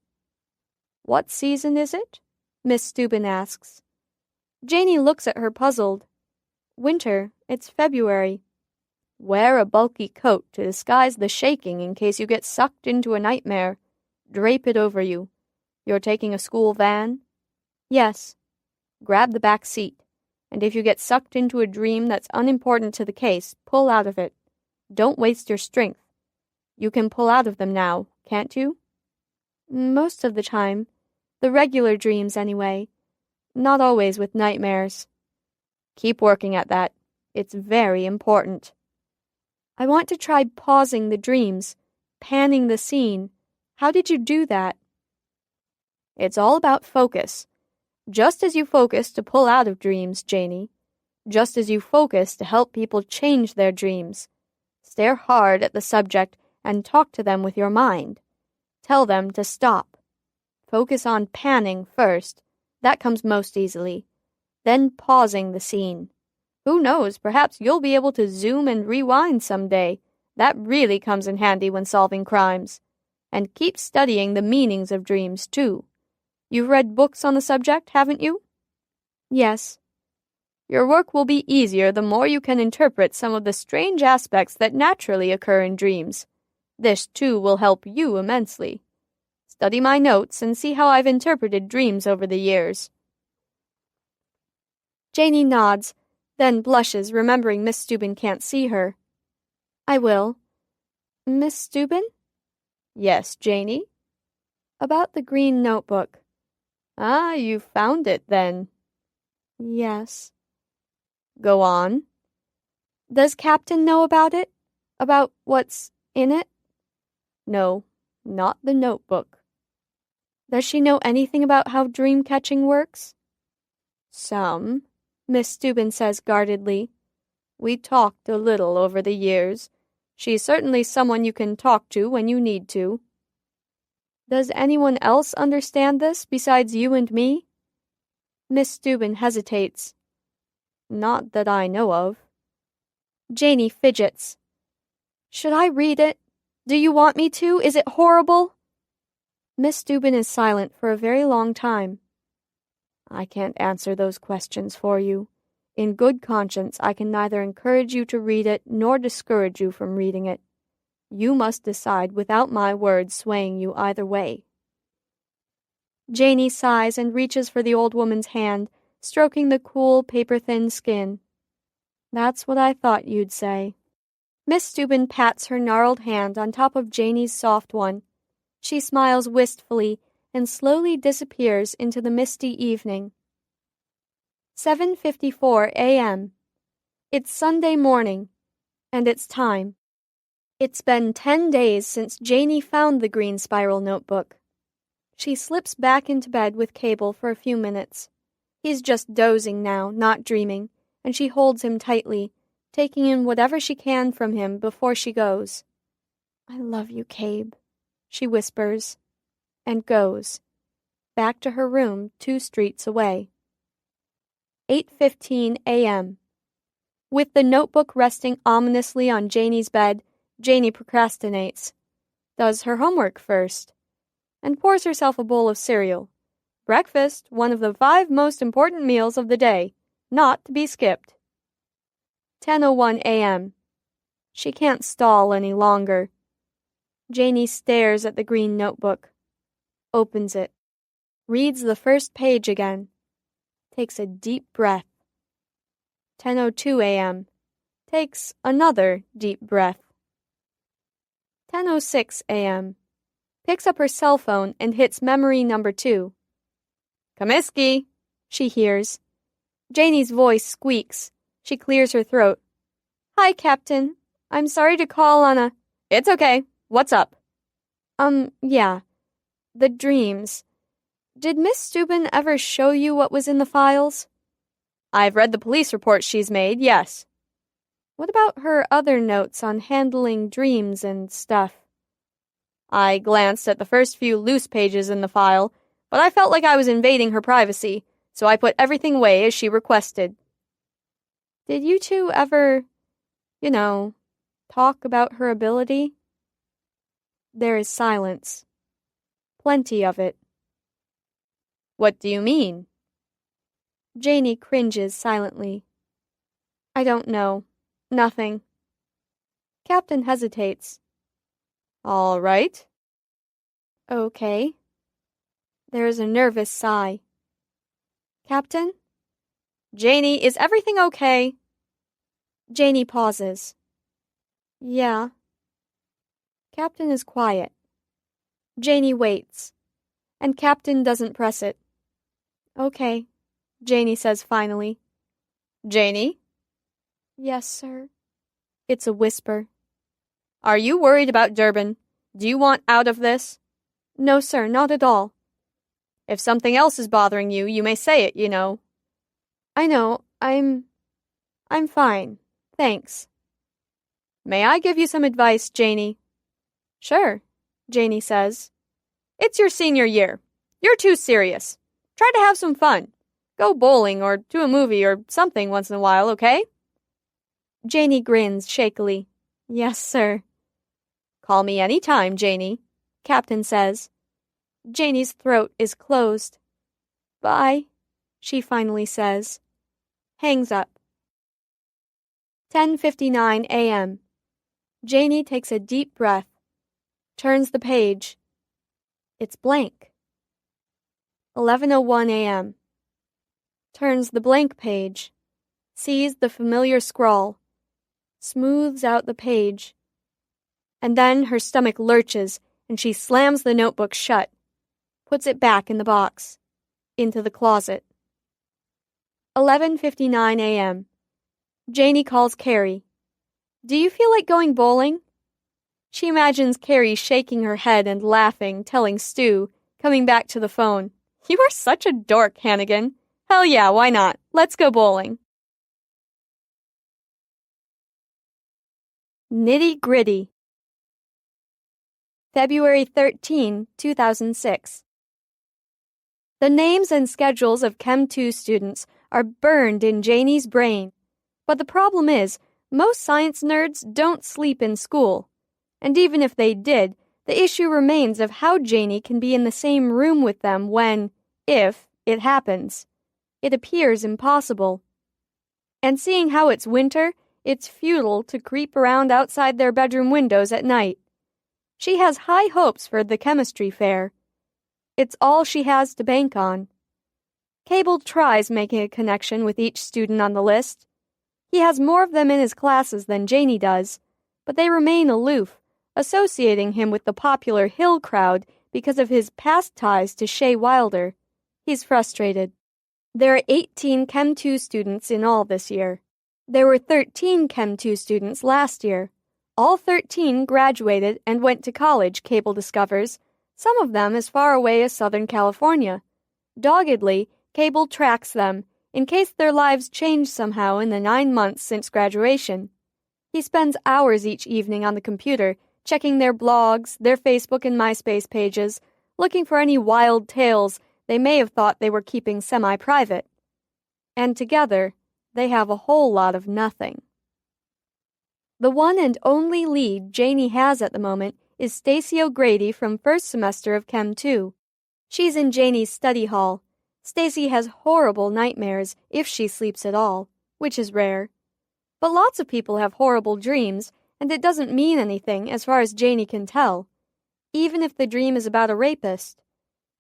What season is it? Miss Steuben asks. Janie looks at her puzzled. Winter, it's February. Wear a bulky coat to disguise the shaking in case you get sucked into a nightmare. Drape it over you. You're taking a school van? Yes. Grab the back seat, and if you get sucked into a dream that's unimportant to the case, pull out of it. Don't waste your strength. You can pull out of them now, can't you? Most of the time. The regular dreams, anyway. Not always with nightmares. Keep working at that. It's very important. I want to try pausing the dreams, panning the scene. How did you do that? It's all about focus. Just as you focus to pull out of dreams, Janie. Just as you focus to help people change their dreams. Stare hard at the subject and talk to them with your mind. Tell them to stop. Focus on panning first. That comes most easily. Then pausing the scene. Who knows, perhaps you'll be able to zoom and rewind someday. That really comes in handy when solving crimes. And keep studying the meanings of dreams, too. You've read books on the subject, haven't you? Yes. Your work will be easier the more you can interpret some of the strange aspects that naturally occur in dreams. This, too, will help you immensely. Study my notes and see how I've interpreted dreams over the years. Janie nods, then blushes, remembering Miss Steuben can't see her. I will. Miss Steuben? Yes, Janie? About the green notebook. Ah, you found it, then. Yes. Go on. Does Captain know about it? About what's in it? No, not the notebook. Does she know anything about how dream-catching works? Some, Miss Steuben says guardedly. We talked a little over the years. She's certainly someone you can talk to when you need to. Does anyone else understand this besides you and me? Miss Steuben hesitates. Not that I know of. Janie fidgets. Should I read it? Do you want me to? Is it horrible? Miss Steuben is silent for a very long time. I can't answer those questions for you. In good conscience, I can neither encourage you to read it nor discourage you from reading it. You must decide without my words swaying you either way. Janie sighs and reaches for the old woman's hand, stroking the cool, paper-thin skin. That's what I thought you'd say. Miss Steuben pats her gnarled hand on top of Janie's soft one. She smiles wistfully and slowly disappears into the misty evening. 7:54 a.m. It's Sunday morning, and it's time. It's been 10 days since Janie found the green spiral notebook. She slips back into bed with Cable for a few minutes. He's just dozing now, not dreaming, and she holds him tightly, taking in whatever she can from him before she goes. I love you, Cabe, she whispers, and goes, back to her room 2 streets away. 8:15 a.m. With the notebook resting ominously on Janie's bed, Janie procrastinates, does her homework first, and pours herself a bowl of cereal. Breakfast, one of the 5 most important meals of the day, not to be skipped. 10:01 a.m. She can't stall any longer. Janie stares at the green notebook. Opens it. Reads the first page again. Takes a deep breath. 10:02 a.m. Takes another deep breath. 10:06 a.m. Picks up her cell phone and hits memory number 2. Comiskey, she hears. Janie's voice squeaks. She clears her throat. Hi, Captain. I'm sorry to call on a... It's okay. What's up? Yeah. The dreams. Did Miss Steuben ever show you what was in the files? I've read the police report she's made, yes. What about her other notes on handling dreams and stuff? I glanced at the first few loose pages in the file, but I felt like I was invading her privacy, so I put everything away as she requested. Did you two ever, talk about her ability? There is silence. Plenty of it. What do you mean? Janie cringes silently. I don't know. Nothing. Captain hesitates. All right. Okay. There is a nervous sigh. Captain? Janie, is everything okay? Janie pauses. Yeah. Captain is quiet. Janie waits, and Captain doesn't press it. Okay, Janie says finally. Janie? Yes, sir. It's a whisper. Are you worried about Durban? Do you want out of this? No, sir, not at all. If something else is bothering you, you may say it, I know, I'm fine, thanks. May I give you some advice, Janie? Sure, Janie says. It's your senior year. You're too serious. Try to have some fun. Go bowling or to a movie or something once in a while, okay? Janie grins shakily. Yes, sir. Call me any time, Janie, Captain says. Janie's throat is closed. Bye, she finally says. Hangs up. 10:59 a.m. Janie takes a deep breath. Turns the page. It's blank. 11:01 a.m. Turns the blank page. Sees the familiar scrawl. Smooths out the page. And then her stomach lurches and she slams the notebook shut. Puts it back in the box. Into the closet. 11:59 a.m. Janie calls Carrie. Do you feel like going bowling? She imagines Carrie shaking her head and laughing, telling Stu, coming back to the phone, You are such a dork, Hannigan. Hell yeah, why not? Let's go bowling. Nitty Gritty. February 13, 2006. The names and schedules of Chem 2 students are burned in Janie's brain. But the problem is, most science nerds don't sleep in school. And even if they did, the issue remains of how Janie can be in the same room with them when, if, it happens. It appears impossible. And seeing how it's winter, it's futile to creep around outside their bedroom windows at night. She has high hopes for the chemistry fair. It's all she has to bank on. Cable tries making a connection with each student on the list. He has more of them in his classes than Janie does, but they remain aloof, associating him with the popular Hill crowd because of his past ties to Shea Wilder. He's frustrated. There are 18 Chem 2 students in all this year. There were 13 Chem 2 students last year. All 13 graduated and went to college, Cable discovers, some of them as far away as Southern California. Doggedly, Cable tracks them, in case their lives change somehow in the 9 months since graduation. He spends hours each evening on the computer, checking their blogs, their Facebook and MySpace pages, looking for any wild tales they may have thought they were keeping semi-private. And together, they have a whole lot of nothing. The one and only lead Janie has at the moment is Stacey O'Grady from first semester of Chem 2. She's in Janie's study hall. Stacey has horrible nightmares if she sleeps at all, which is rare. But lots of people have horrible dreams, and it doesn't mean anything as far as Janie can tell, even if the dream is about a rapist.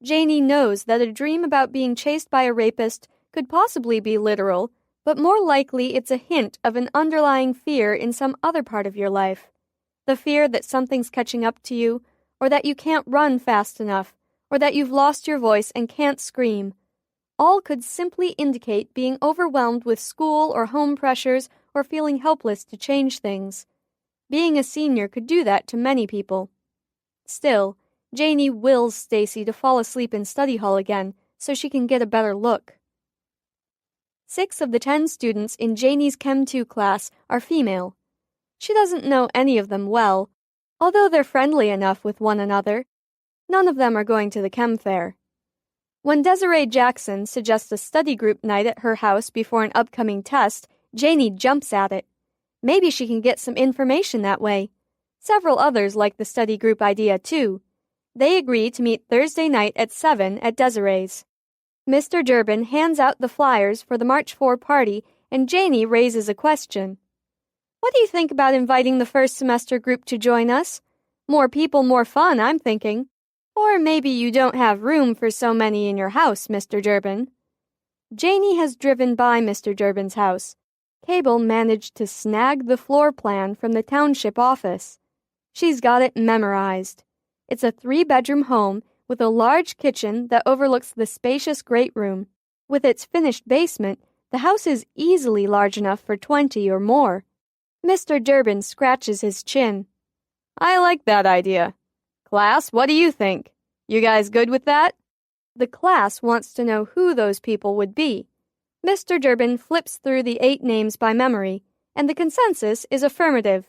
Janie knows that a dream about being chased by a rapist could possibly be literal, but more likely it's a hint of an underlying fear in some other part of your life. The fear that something's catching up to you, or that you can't run fast enough, or that you've lost your voice and can't scream. All could simply indicate being overwhelmed with school or home pressures or feeling helpless to change things. Being a senior could do that to many people. Still, Janie wills Stacy to fall asleep in study hall again so she can get a better look. 6 of the 10 students in Janie's Chem 2 class are female. She doesn't know any of them well, although they're friendly enough with one another. None of them are going to the chem fair. When Desiree Jackson suggests a study group night at her house before an upcoming test, Janie jumps at it. Maybe she can get some information that way. Several others like the study group idea too. They agree to meet Thursday night at 7 at Desiree's. Mr. Durbin hands out the flyers for the March 4 party, and Janie raises a question. What do you think about inviting the first semester group to join us? More people, more fun, I'm thinking. Or maybe you don't have room for so many in your house, Mr. Durbin. Janie has driven by Mr. Durbin's house. Cable managed to snag the floor plan from the township office. She's got it memorized. It's a 3-bedroom home with a large kitchen that overlooks the spacious great room. With its finished basement, the house is easily large enough for 20 or more. Mr. Durbin scratches his chin. I like that idea. Class, what do you think? You guys good with that? The class wants to know who those people would be. Mr. Durbin flips through the 8 names by memory, and the consensus is affirmative.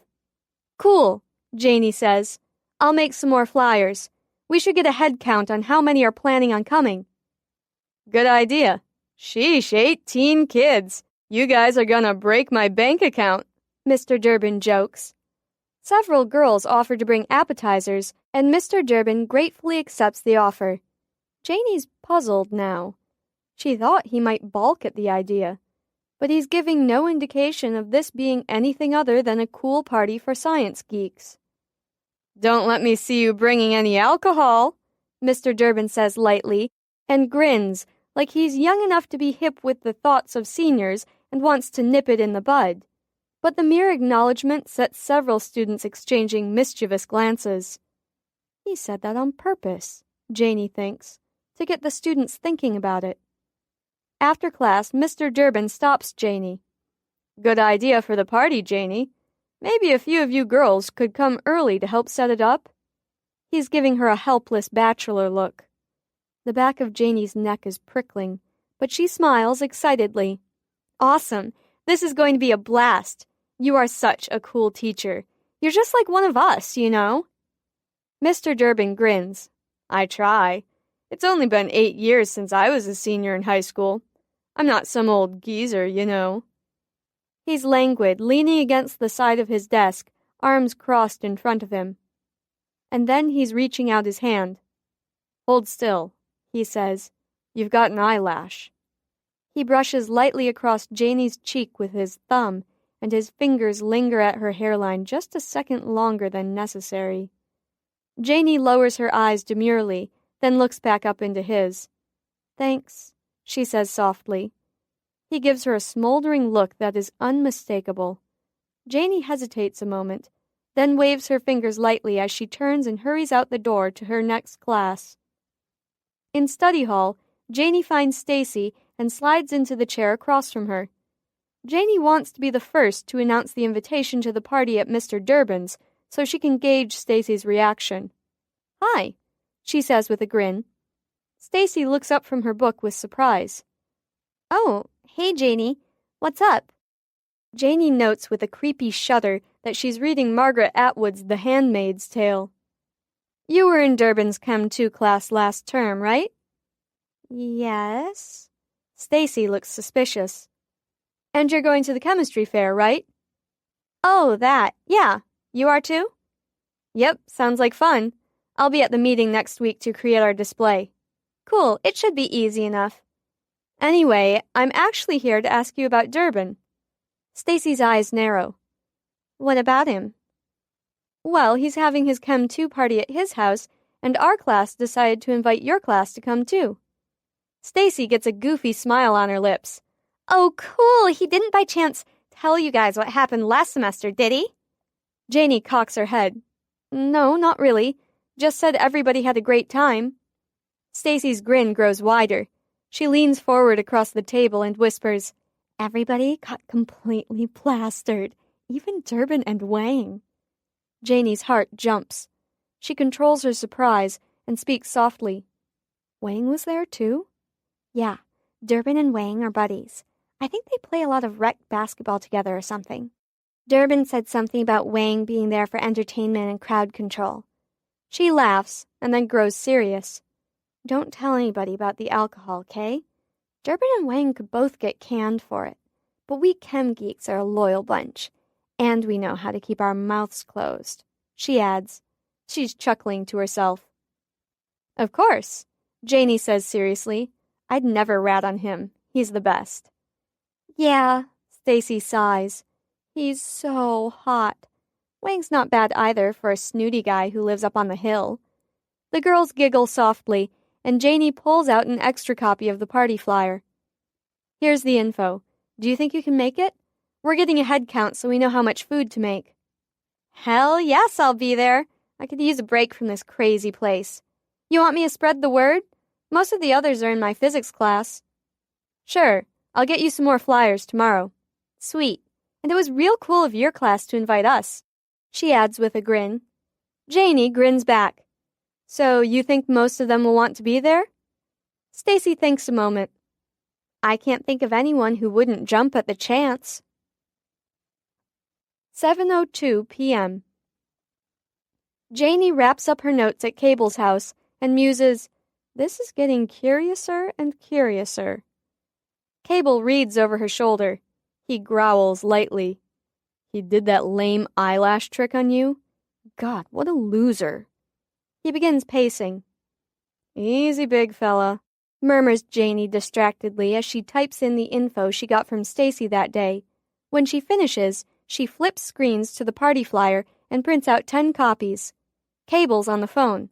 Cool, Janie says. I'll make some more flyers. We should get a head count on how many are planning on coming. Good idea. Sheesh, 18 kids. You guys are gonna break my bank account, Mr. Durbin jokes. Several girls offer to bring appetizers, and Mr. Durbin gratefully accepts the offer. Janie's puzzled now. She thought he might balk at the idea, but he's giving no indication of this being anything other than a cool party for science geeks. Don't let me see you bringing any alcohol, Mr. Durbin says lightly, and grins like he's young enough to be hip with the thoughts of seniors and wants to nip it in the bud. But the mere acknowledgement sets several students exchanging mischievous glances. He said that on purpose, Janie thinks, to get the students thinking about it. After class, Mr. Durbin stops Janie. Good idea for the party, Janie. Maybe a few of you girls could come early to help set it up. He's giving her a helpless bachelor look. The back of Janie's neck is prickling, but she smiles excitedly. Awesome. This is going to be a blast. You are such a cool teacher. You're just like one of us, you know. Mr. Durbin grins. I try. It's only been 8 years since I was a senior in high school. I'm not some old geezer, you know. He's languid, leaning against the side of his desk, arms crossed in front of him. And then he's reaching out his hand. Hold still, he says. You've got an eyelash. He brushes lightly across Janie's cheek with his thumb, and his fingers linger at her hairline just a second longer than necessary. Janie lowers her eyes demurely, then looks back up into his. Thanks, she says softly. He gives her a smoldering look that is unmistakable. Janie hesitates a moment, then waves her fingers lightly as she turns and hurries out the door to her next class. In study hall, Janie finds Stacy and slides into the chair across from her. Janie wants to be the first to announce the invitation to the party at Mr. Durbin's so she can gauge Stacy's reaction. Hi, she says with a grin. Stacy looks up from her book with surprise. Oh, hey Janie, what's up? Janie notes with a creepy shudder that she's reading Margaret Atwood's The Handmaid's Tale. You were in Durbin's Chem 2 class last term, right? Yes. Stacy looks suspicious. And you're going to the chemistry fair, right? Oh, that. Yeah. You are too? Yep, sounds like fun. I'll be at the meeting next week to create our display. Cool, it should be easy enough. Anyway, I'm actually here to ask you about Durbin. Stacy's eyes narrow. What about him? Well, he's having his Chem 2 party at his house, and our class decided to invite your class to come too. Stacy gets a goofy smile on her lips. Oh, cool! He didn't by chance tell you guys what happened last semester, did he? Janie cocks her head. No, not really. Just said everybody had a great time. Stacy's grin grows wider. She leans forward across the table and whispers, Everybody got completely plastered, even Durbin and Wang. Janie's heart jumps. She controls her surprise and speaks softly. Wang was there too? Yeah, Durbin and Wang are buddies. I think they play a lot of rec basketball together or something. Durbin said something about Wang being there for entertainment and crowd control. She laughs and then grows serious. Don't tell anybody about the alcohol, okay? Durbin and Wang could both get canned for it, but we chem geeks are a loyal bunch, and we know how to keep our mouths closed. She adds. She's chuckling to herself. Of course, Janie says seriously. I'd never rat on him. He's the best. Yeah, Stacy sighs. He's so hot. Wang's not bad either for a snooty guy who lives up on the hill. The girls giggle softly, and Janie pulls out an extra copy of the party flyer. Here's the info. Do you think you can make it? We're getting a head count so we know how much food to make. Hell yes, I'll be there. I could use a break from this crazy place. You want me to spread the word? Most of the others are in my physics class. Sure, I'll get you some more flyers tomorrow. Sweet. And it was real cool of your class to invite us. She adds with a grin. Janie grins back. So you think most of them will want to be there? Stacy thinks a moment. I can't think of anyone who wouldn't jump at the chance. 7:02 p.m. Janie wraps up her notes at Cable's house and muses, This is getting curiouser and curiouser. Cable reads over her shoulder. He growls lightly. He did that lame eyelash trick on you? God, what a loser. He begins pacing. Easy, big fella, murmurs Janie distractedly as she types in the info she got from Stacy that day. When she finishes, she flips screens to the party flyer and prints out 10 copies. Cable's on the phone.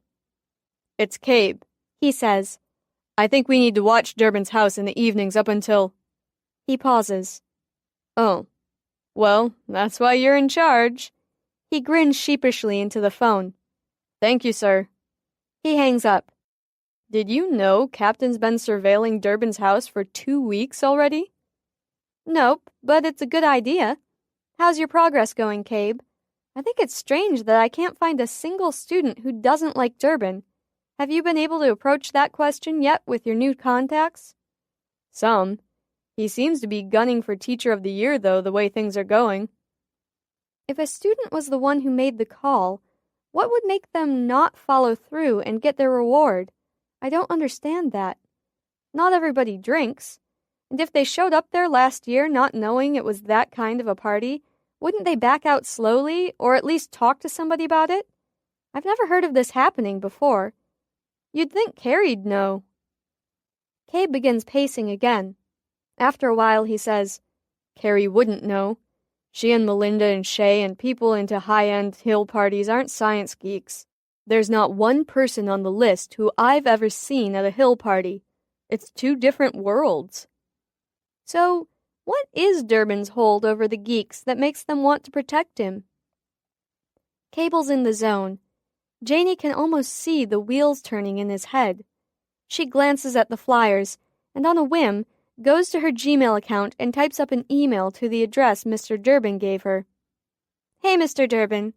It's Cabe, he says. I think we need to watch Durbin's house in the evenings up until... He pauses. Oh, well, that's why you're in charge. He grins sheepishly into the phone. Thank you, sir. He hangs up. Did you know Captain's been surveilling Durbin's house for 2 weeks already? Nope, but it's a good idea. How's your progress going, Cabe? I think it's strange that I can't find a single student who doesn't like Durbin. Have you been able to approach that question yet with your new contacts? Some. He seems to be gunning for Teacher of the Year, though, the way things are going. If a student was the one who made the call, what would make them not follow through and get their reward? I don't understand that. Not everybody drinks. And if they showed up there last year not knowing it was that kind of a party, wouldn't they back out slowly or at least talk to somebody about it? I've never heard of this happening before. You'd think Carrie'd know. Cabe begins pacing again. After a while, he says, Carrie wouldn't know. She and Melinda and Shay and people into high-end hill parties aren't science geeks. There's not one person on the list who I've ever seen at a hill party. It's 2 different worlds. So, what is Durbin's hold over the geeks that makes them want to protect him? Cable's in the zone. Janie can almost see the wheels turning in his head. She glances at the flyers, and on a whim, goes to her Gmail account and types up an email to the address Mr. Durbin gave her. Hey, Mr. Durbin.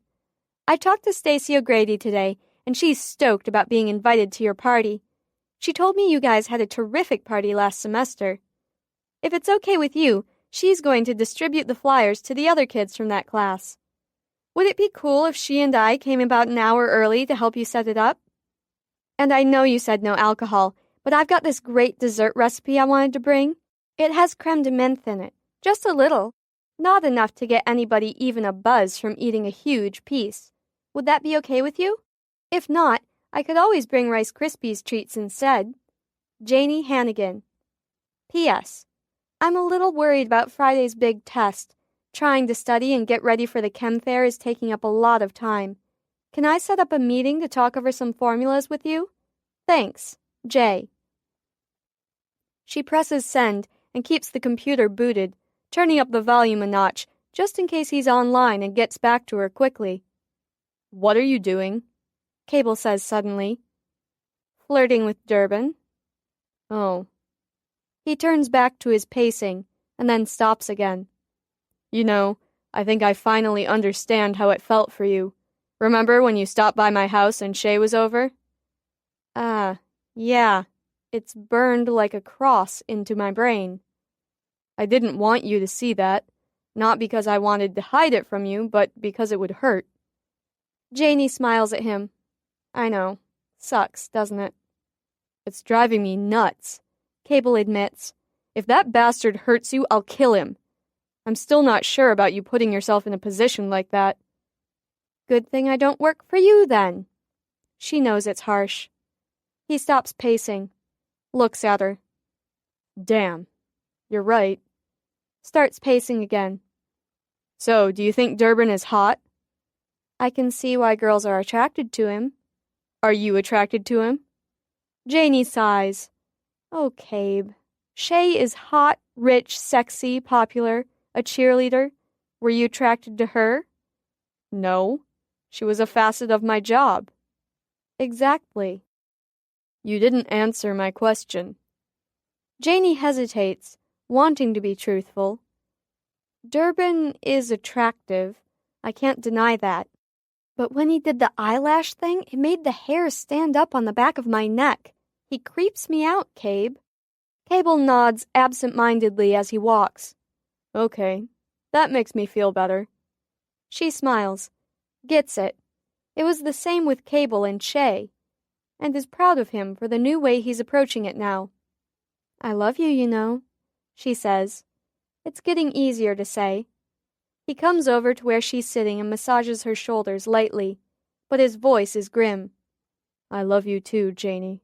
I talked to Stacey O'Grady today, and she's stoked about being invited to your party. She told me you guys had a terrific party last semester. If it's okay with you, she's going to distribute the flyers to the other kids from that class. Would it be cool if she and I came about an hour early to help you set it up? And I know you said no alcohol, but I've got this great dessert recipe I wanted to bring. It has creme de menthe in it, just a little. Not enough to get anybody even a buzz from eating a huge piece. Would that be okay with you? If not, I could always bring Rice Krispies treats instead. Janie Hannigan. P.S. I'm a little worried about Friday's big test. Trying to study and get ready for the chem fair is taking up a lot of time. Can I set up a meeting to talk over some formulas with you? Thanks, Jay. She presses send and keeps the computer booted, turning up the volume a notch, just in case he's online and gets back to her quickly. What are you doing? Cable says suddenly. Flirting with Durbin. Oh. He turns back to his pacing and then stops again. You know, I think I finally understand how it felt for you. Remember when you stopped by my house and Shay was over? Yeah. It's burned like a cross into my brain. I didn't want you to see that, not because I wanted to hide it from you, but because it would hurt. Janie smiles at him. I know. Sucks, doesn't it? It's driving me nuts, Cable admits. If that bastard hurts you, I'll kill him. I'm still not sure about you putting yourself in a position like that. Good thing I don't work for you, then. She knows it's harsh. He stops pacing, looks at her. Damn, you're right. Starts pacing again. So, do you think Durbin is hot? I can see why girls are attracted to him. Are you attracted to him? Janie sighs. Oh, Cabe. Shay is hot, rich, sexy, popular, a cheerleader. Were you attracted to her? No. She was a facet of my job. Exactly. You didn't answer my question. Janie hesitates, wanting to be truthful. Durbin is attractive. I can't deny that. But when he did the eyelash thing, it made the hair stand up on the back of my neck. He creeps me out, Cabe. Cable nods absent-mindedly as he walks. Okay, that makes me feel better. She smiles, gets it. It was the same with Cable and Shay, and is proud of him for the new way he's approaching it now. I love you, you know, she says. It's getting easier to say. He comes over to where she's sitting and massages her shoulders lightly, but his voice is grim. I love you too, Janie.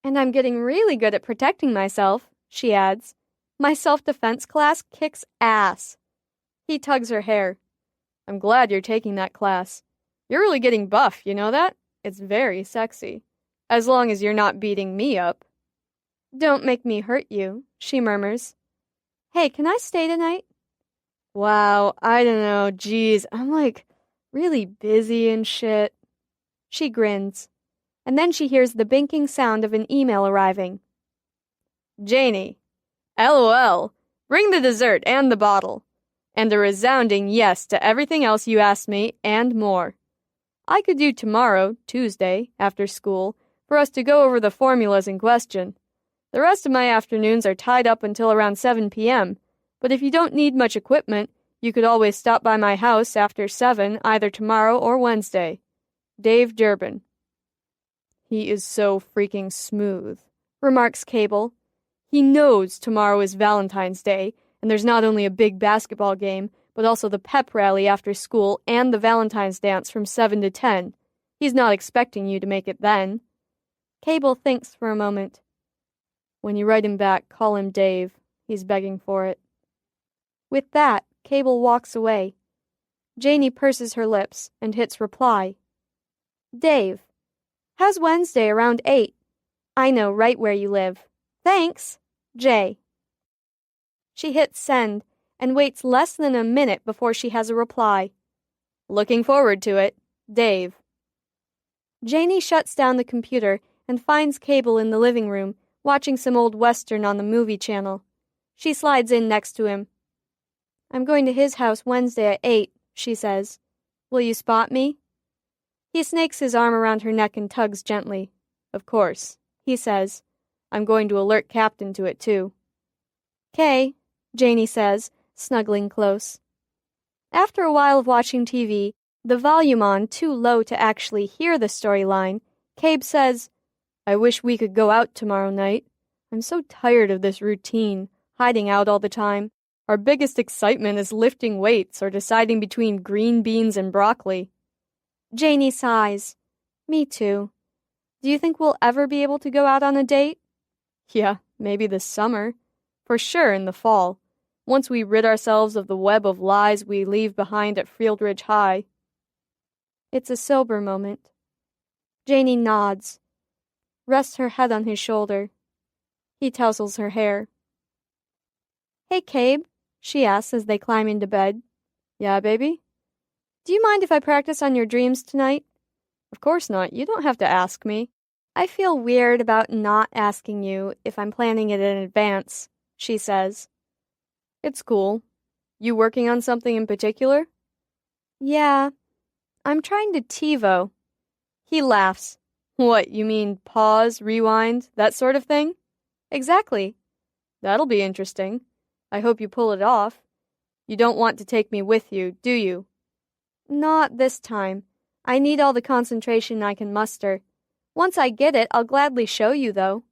And I'm getting really good at protecting myself, she adds. My self-defense class kicks ass. He tugs her hair. I'm glad you're taking that class. You're really getting buff, you know that? It's very sexy. As long as you're not beating me up. Don't make me hurt you, she murmurs. Hey, can I stay tonight? Wow, I don't know, geez, I'm really busy and shit. She grins, and then she hears the binking sound of an email arriving. Janie, LOL, bring the dessert and the bottle. And a resounding yes to everything else you asked me and more. I could do tomorrow, Tuesday, after school, for us to go over the formulas in question. The rest of my afternoons are tied up until around 7 p.m., but if you don't need much equipment, you could always stop by my house after 7 either tomorrow or Wednesday. Dave Durbin. He is so freaking smooth, remarks Cable. He knows tomorrow is Valentine's Day, and there's not only a big basketball game, but also the pep rally after school and the Valentine's dance from 7 to 10. He's not expecting you to make it then. Cable thinks for a moment. When you write him back, call him Dave. He's begging for it. With that, Cable walks away. Janie purses her lips and hits reply. Dave, how's Wednesday around 8? I know right where you live. Thanks, Jay. She hits send and waits less than a minute before she has a reply. Looking forward to it, Dave. Janie shuts down the computer and finds Cable in the living room, watching some old Western on the movie channel. She slides in next to him. I'm going to his house Wednesday at 8, she says. Will you spot me? He snakes his arm around her neck and tugs gently. Of course, he says. I'm going to alert Captain to it, too. 'Kay, Janie says, snuggling close. After a while of watching TV, the volume on too low to actually hear the storyline, Cabe says, I wish we could go out tomorrow night. I'm so tired of this routine, hiding out all the time. Our biggest excitement is lifting weights or deciding between green beans and broccoli. Janie sighs. Me too. Do you think we'll ever be able to go out on a date? Yeah, maybe this summer. For sure in the fall, once we rid ourselves of the web of lies we leave behind at Fieldridge High. It's a sober moment. Janie nods, rests her head on his shoulder. He tousles her hair. "Hey, Cabe," she asks as they climb into bed. "Yeah, baby? Do you mind if I practice on your dreams tonight?" "Of course not. You don't have to ask me." "I feel weird about not asking you if I'm planning it in advance," she says. "It's cool. You working on something in particular?" "Yeah, I'm trying to TiVo." He laughs. "What, you mean pause, rewind, that sort of thing?" "Exactly." "That'll be interesting. I hope you pull it off. You don't want to take me with you, do you?" "Not this time. I need all the concentration I can muster. Once I get it, I'll gladly show you, though."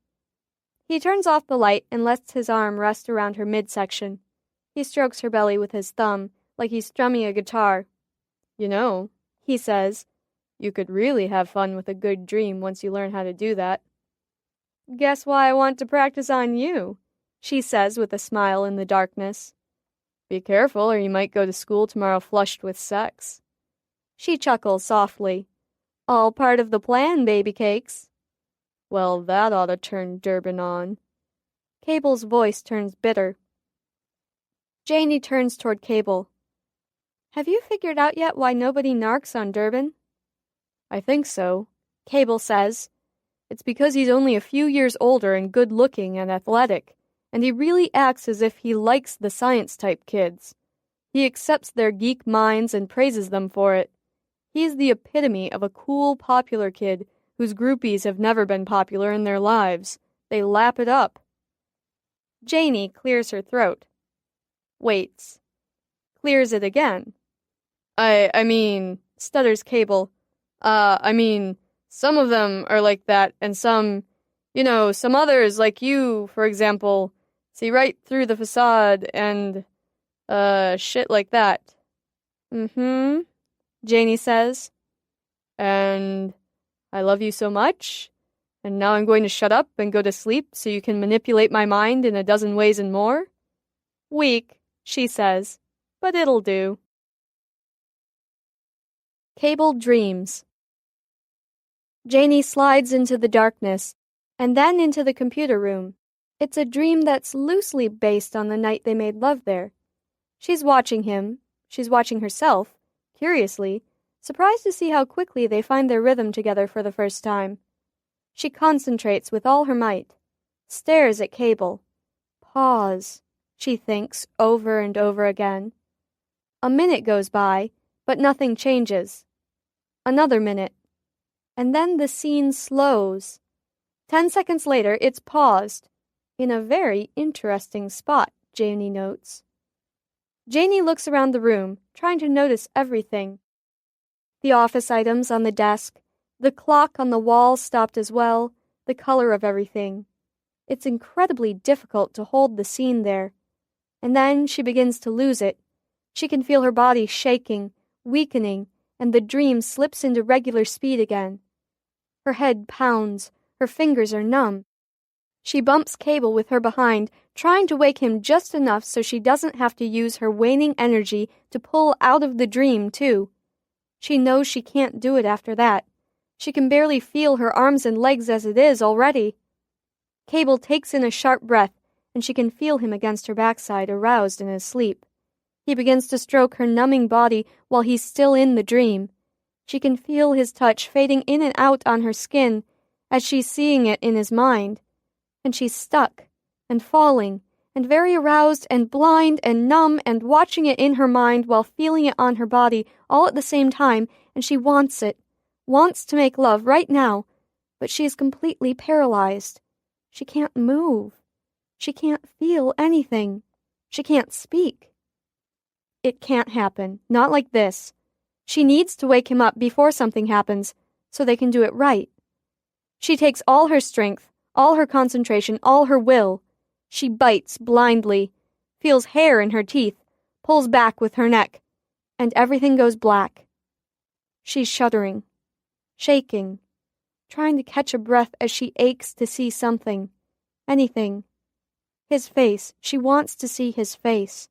He turns off the light and lets his arm rest around her midsection. He strokes her belly with his thumb, like he's strumming a guitar. "You know," he says, "you could really have fun with a good dream once you learn how to do that." "Guess why I want to practice on you," she says with a smile in the darkness. "Be careful, or you might go to school tomorrow flushed with sex." She chuckles softly. "All part of the plan, baby cakes." "Well, that ought to turn Durbin on." Cable's voice turns bitter. Janie turns toward Cable. "Have you figured out yet why nobody narcs on Durbin?" "I think so," Cable says. "It's because he's only a few years older and good-looking and athletic, and he really acts as if he likes the science-type kids. He accepts their geek minds and praises them for it. He's the epitome of a cool, popular kid whose groupies have never been popular in their lives. They lap it up." Janie clears her throat. Waits. Clears it again. I mean, stutters Cable. Some of them are like that, and some others, like you, for example, see right through the facade and, shit like that." "Mm-hmm," Janie says. "And I love you so much, and now I'm going to shut up and go to sleep so you can manipulate my mind in a dozen ways and more?" "Weak," she says, "but it'll do." Cable dreams. Janie slides into the darkness, and then into the computer room. It's a dream that's loosely based on the night they made love there. She's watching him, she's watching herself, curiously, surprised to see how quickly they find their rhythm together for the first time. She concentrates with all her might, stares at Cable. Pause, she thinks over and over again. A minute goes by, but nothing changes. Another minute. And then the scene slows. 10 seconds later, it's paused. In a very interesting spot, Janie notes. Janie looks around the room, trying to notice everything. The office items on the desk, the clock on the wall stopped as well, the color of everything. It's incredibly difficult to hold the scene there. And then she begins to lose it. She can feel her body shaking, weakening, and the dream slips into regular speed again. Her head pounds, her fingers are numb. She bumps Cable with her behind, trying to wake him just enough so she doesn't have to use her waning energy to pull out of the dream, too. She knows she can't do it after that. She can barely feel her arms and legs as it is already. Cable takes in a sharp breath, and she can feel him against her backside, aroused in his sleep. He begins to stroke her numbing body while he's still in the dream. She can feel his touch fading in and out on her skin as she's seeing it in his mind. And she's stuck and falling and very aroused and blind and numb and watching it in her mind while feeling it on her body all at the same time, and she wants it, wants to make love right now, but she is completely paralyzed. She can't move. She can't feel anything. She can't speak. It can't happen, not like this. She needs to wake him up before something happens, so they can do it right. She takes all her strength, all her concentration, all her will. She bites blindly, feels hair in her teeth, pulls back with her neck, and everything goes black. She's shuddering, shaking, trying to catch a breath as she aches to see something, anything. His face, she wants to see his face.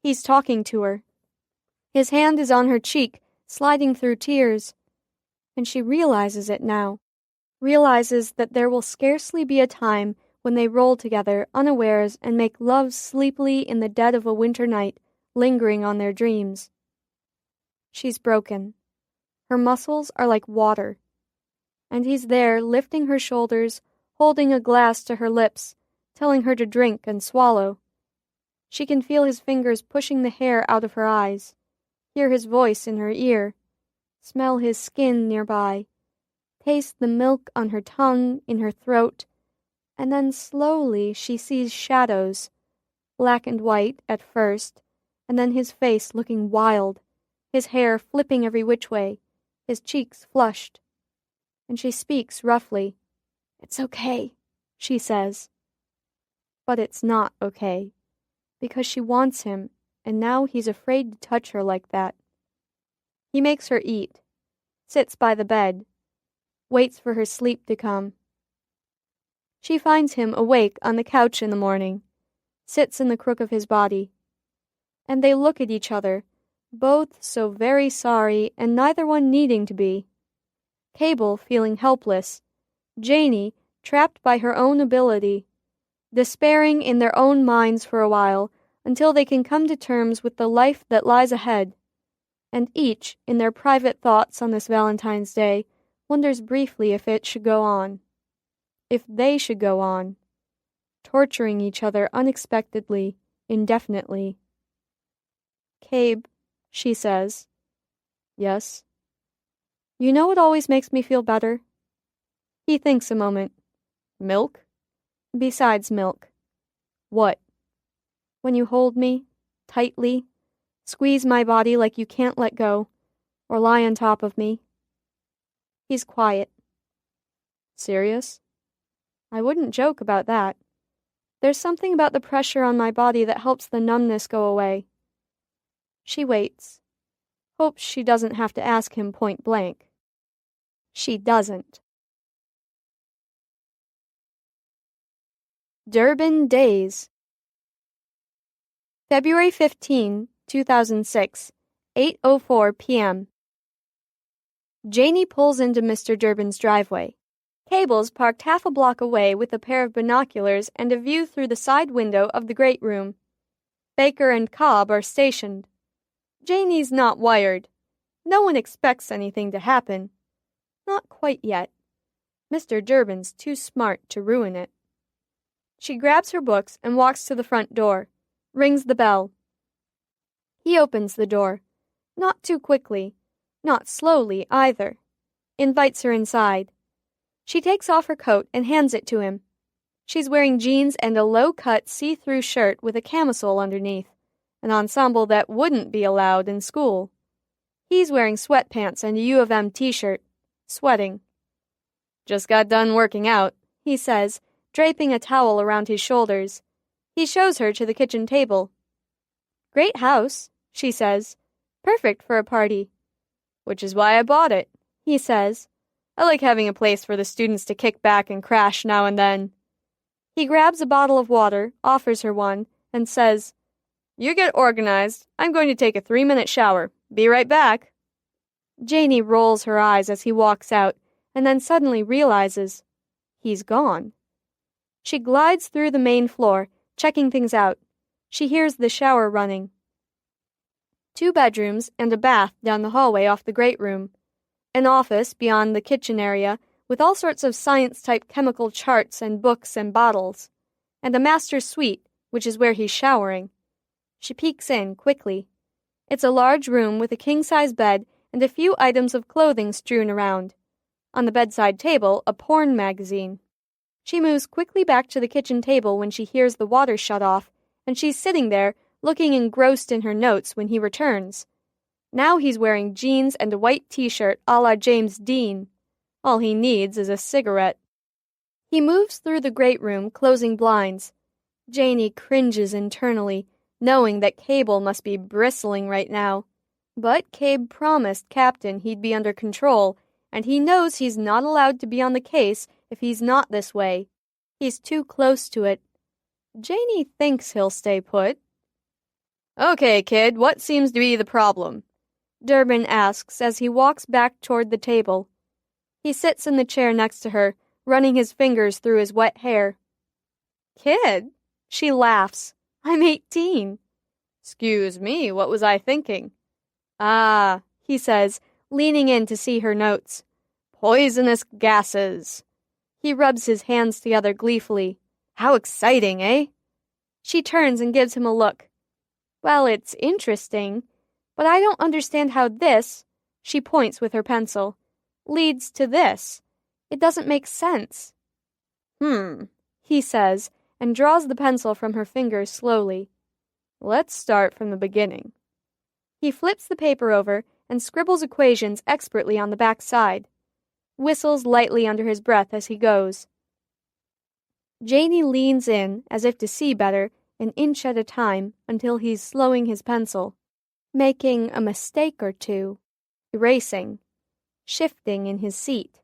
He's talking to her. His hand is on her cheek, sliding through tears. And she realizes it now, realizes that there will scarcely be a time when they roll together unawares and make love sleepily in the dead of a winter night, lingering on their dreams. She's broken. Her muscles are like water. And he's there, lifting her shoulders, holding a glass to her lips, telling her to drink and swallow. She can feel his fingers pushing the hair out of her eyes, hear his voice in her ear, smell his skin nearby, taste the milk on her tongue, in her throat, and then slowly she sees shadows, black and white at first, and then his face looking wild, his hair flipping every which way, his cheeks flushed. And she speaks roughly. "It's okay," she says. But it's not okay, because she wants him, and now he's afraid to touch her like that. He makes her eat, sits by the bed, waits for her sleep to come. She finds him awake on the couch in the morning, sits in the crook of his body, and they look at each other, both so very sorry and neither one needing to be. Cable feeling helpless, Janey trapped by her own ability, despairing in their own minds for a while until they can come to terms with the life that lies ahead, and each, in their private thoughts on this Valentine's Day, wonders briefly if it should go on. If they should go on, torturing each other unexpectedly, indefinitely. "Cabe," she says. "Yes." "You know what always makes me feel better?" He thinks a moment. "Milk?" "Besides milk." "What?" "When you hold me, tightly, squeeze my body like you can't let go, or lie on top of me." He's quiet. "Serious?" "I wouldn't joke about that. There's something about the pressure on my body that helps the numbness go away." She waits. Hopes she doesn't have to ask him point blank. She doesn't. Durban Days. February 15, 2006, 8:04 p.m. Janey pulls into Mr. Durban's driveway. Cable's parked half a block away with a pair of binoculars and a view through the side window of the great room. Baker and Cobb are stationed. Janey's not wired. No one expects anything to happen. Not quite yet. Mr. Durban's too smart to ruin it. She grabs her books and walks to the front door, rings the bell. He opens the door, not too quickly, not slowly either, invites her inside. She takes off her coat and hands it to him. She's wearing jeans and a low-cut see-through shirt with a camisole underneath, an ensemble that wouldn't be allowed in school. He's wearing sweatpants and a U of M t-shirt, sweating. "Just got done working out," he says, draping a towel around his shoulders. He shows her to the kitchen table. "Great house," she says. "Perfect for a party." "Which is why I bought it," he says. "I like having a place for the students to kick back and crash now and then." He grabs a bottle of water, offers her one, and says, "You get organized. I'm going to take a 3-minute shower. Be right back." Janey rolls her eyes as he walks out, and then suddenly realizes he's gone. She glides through the main floor, checking things out. She hears the shower running. 2 bedrooms and a bath down the hallway off the great room. An office beyond the kitchen area with all sorts of science-type chemical charts and books and bottles. And a master's suite, which is where he's showering. She peeks in quickly. It's a large room with a king-size bed and a few items of clothing strewn around. On the bedside table, a porn magazine. She moves quickly back to the kitchen table when she hears the water shut off, and she's sitting there, looking engrossed in her notes when he returns. Now he's wearing jeans and a white t-shirt a la James Dean. All he needs is a cigarette. He moves through the great room, closing blinds. Janey cringes internally, knowing that Cable must be bristling right now. But Cabe promised Captain he'd be under control, and he knows he's not allowed to be on the case if he's not this way. He's too close to it. Janey thinks he'll stay put. "Okay, kid, what seems to be the problem?" Durbin asks as he walks back toward the table. He sits in the chair next to her, running his fingers through his wet hair. Kid? She laughs. I'm 18. Excuse me, what was I thinking? Ah, he says, leaning in to see her notes. Poisonous gases. He rubs his hands together gleefully. How exciting, eh? She turns and gives him a look. Well, it's interesting, but I don't understand how this, she points with her pencil, leads to this. It doesn't make sense. He says, and draws the pencil from her fingers slowly. Let's start from the beginning. He flips the paper over and scribbles equations expertly on the back side, whistles lightly under his breath as he goes. Janie leans in, as if to see better, an inch at a time until he's slowing his pencil, making a mistake or two, erasing, shifting in his seat.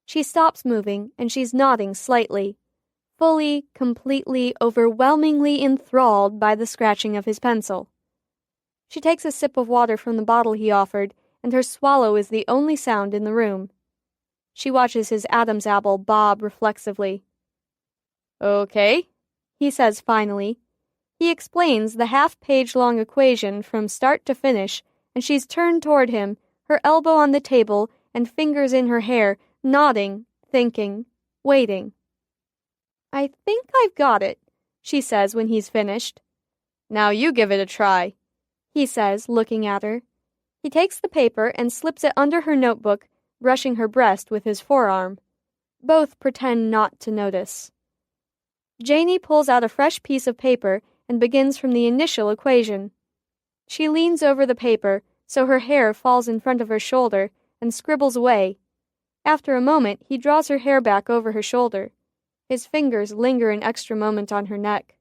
She stops moving and she's nodding slightly, fully, completely, overwhelmingly enthralled by the scratching of his pencil. She takes a sip of water from the bottle he offered, and her swallow is the only sound in the room. She watches his Adam's apple bob reflexively. Okay, he says finally. He explains the half-page-long equation from start to finish, and she's turned toward him, her elbow on the table and fingers in her hair, nodding, thinking, waiting. I think I've got it, she says when he's finished. Now you give it a try, he says, looking at her. He takes the paper and slips it under her notebook, brushing her breast with his forearm. Both pretend not to notice. Janie pulls out a fresh piece of paper and begins from the initial equation. She leans over the paper so her hair falls in front of her shoulder and scribbles away. After a moment, he draws her hair back over her shoulder. His fingers linger an extra moment on her neck.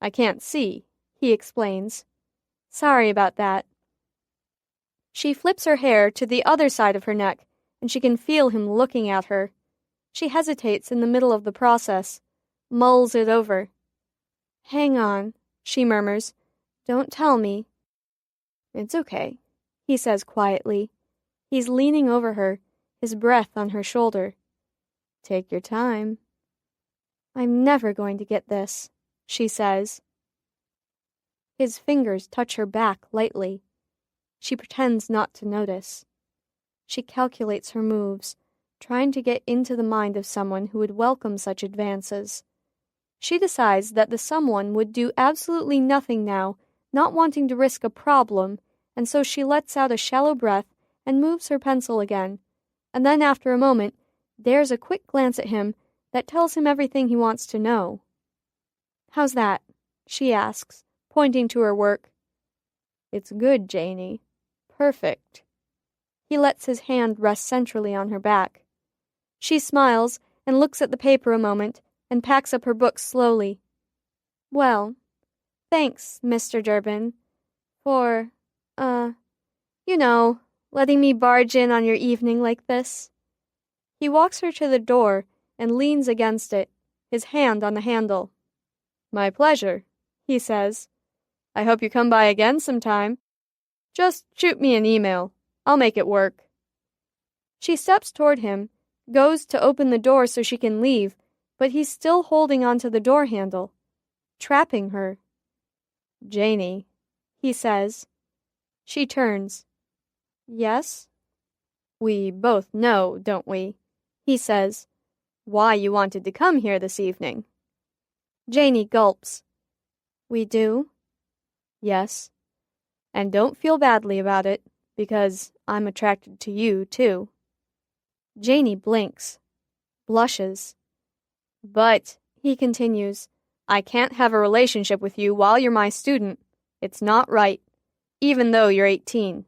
I can't see, he explains. Sorry about that. She flips her hair to the other side of her neck, and she can feel him looking at her. She hesitates in the middle of the process, mulls it over. Hang on, she murmurs. Don't tell me. It's okay, he says quietly. He's leaning over her, his breath on her shoulder. Take your time. I'm never going to get this, she says. His fingers touch her back lightly. She pretends not to notice. She calculates her moves, trying to get into the mind of someone who would welcome such advances. She decides that the someone would do absolutely nothing now, not wanting to risk a problem, and so she lets out a shallow breath and moves her pencil again, and then after a moment dares a quick glance at him that tells him everything he wants to know. How's that? She asks, pointing to her work. It's good, Janie. Perfect. He lets his hand rest centrally on her back. She smiles and looks at the paper a moment and packs up her books slowly. Well, thanks, Mr. Durbin, for, letting me barge in on your evening like this. He walks her to the door and leans against it, his hand on the handle. My pleasure, he says. I hope you come by again sometime. Just shoot me an email. I'll make it work. She steps toward him, goes to open the door so she can leave, but he's still holding onto the door handle, trapping her. Janie, he says. She turns. Yes? We both know, don't we? He says. Why you wanted to come here this evening. Janie gulps. We do? Yes. And don't feel badly about it, because I'm attracted to you, too. Janie blinks, blushes. But, he continues, I can't have a relationship with you while you're my student. It's not right, even though you're 18.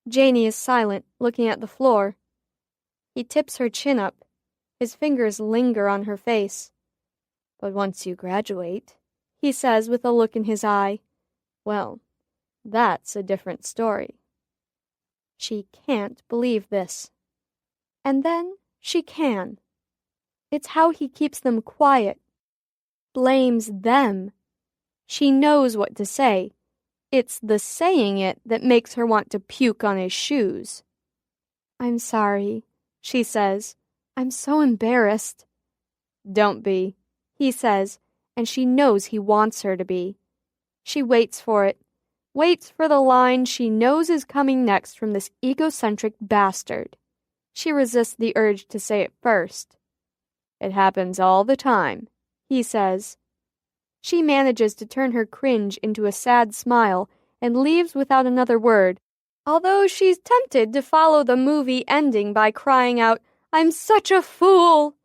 Janie is silent, looking at the floor. He tips her chin up. His fingers linger on her face. But once you graduate, he says with a look in his eye, well, that's a different story. She can't believe this. And then she can. It's how he keeps them quiet. Blames them. She knows what to say. It's the saying it that makes her want to puke on his shoes. "I'm sorry," she says. "I'm so embarrassed." "Don't be," he says, and she knows he wants her to be. She waits for it, waits for the line she knows is coming next from this egocentric bastard. She resists the urge to say it first. "It happens all the time," he says. She manages to turn her cringe into a sad smile and leaves without another word, although she's tempted to follow the movie ending by crying out, "I'm such a fool!"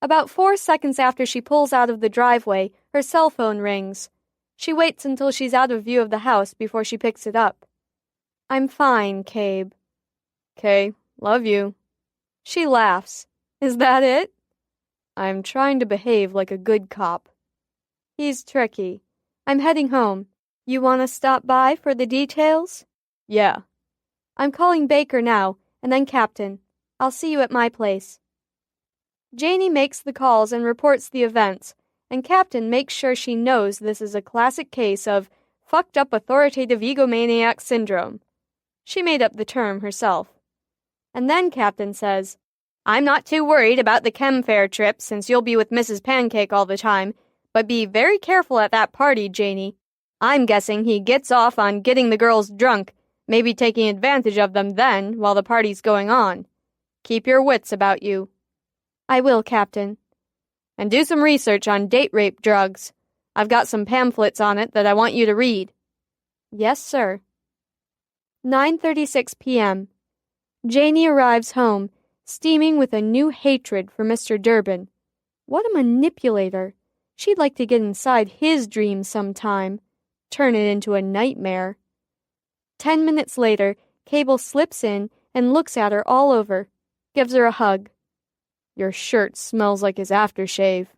About 4 seconds after she pulls out of the driveway, her cell phone rings. She waits until she's out of view of the house before she picks it up. "I'm fine, Cabe." "'Kay, love you." She laughs. "Is that it?" "I'm trying to behave like a good cop." He's tricky. "I'm heading home. You want to stop by for the details?" "Yeah." "I'm calling Baker now, and then Captain. I'll see you at my place." Janie makes the calls and reports the events, and Captain makes sure she knows this is a classic case of fucked up authoritative egomaniac syndrome. She made up the term herself. And then Captain says, "I'm not too worried about the chem fair trip since you'll be with Mrs. Pancake all the time, but be very careful at that party, Janie. I'm guessing he gets off on getting the girls drunk, maybe taking advantage of them then while the party's going on. Keep your wits about you." "I will, Captain." "And do some research on date rape drugs. I've got some pamphlets on it that I want you to read." "Yes, sir." 9:36 p.m. Janie arrives home, steaming with a new hatred for Mr. Durbin. What a manipulator. She'd like to get inside his dream sometime, turn it into a nightmare. 10 minutes later, Cable slips in and looks at her all over, gives her a hug. "Your shirt smells like his aftershave,"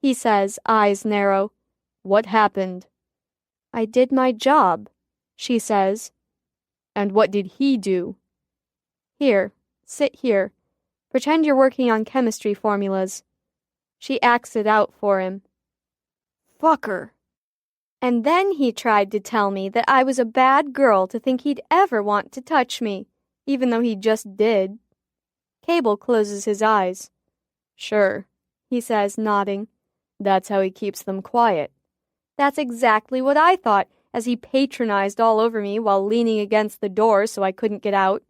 he says, eyes narrow. "What happened?" "I did my job," she says. "And what did he do?" "Here, sit here. Pretend you're working on chemistry formulas." She acts it out for him. Fucker. "And then he tried to tell me that I was a bad girl to think he'd ever want to touch me, even though he just did." Cable closes his eyes. "Sure," he says, nodding. "That's how he keeps them quiet." "That's exactly what I thought, as he patronized all over me while leaning against the door so I couldn't get out."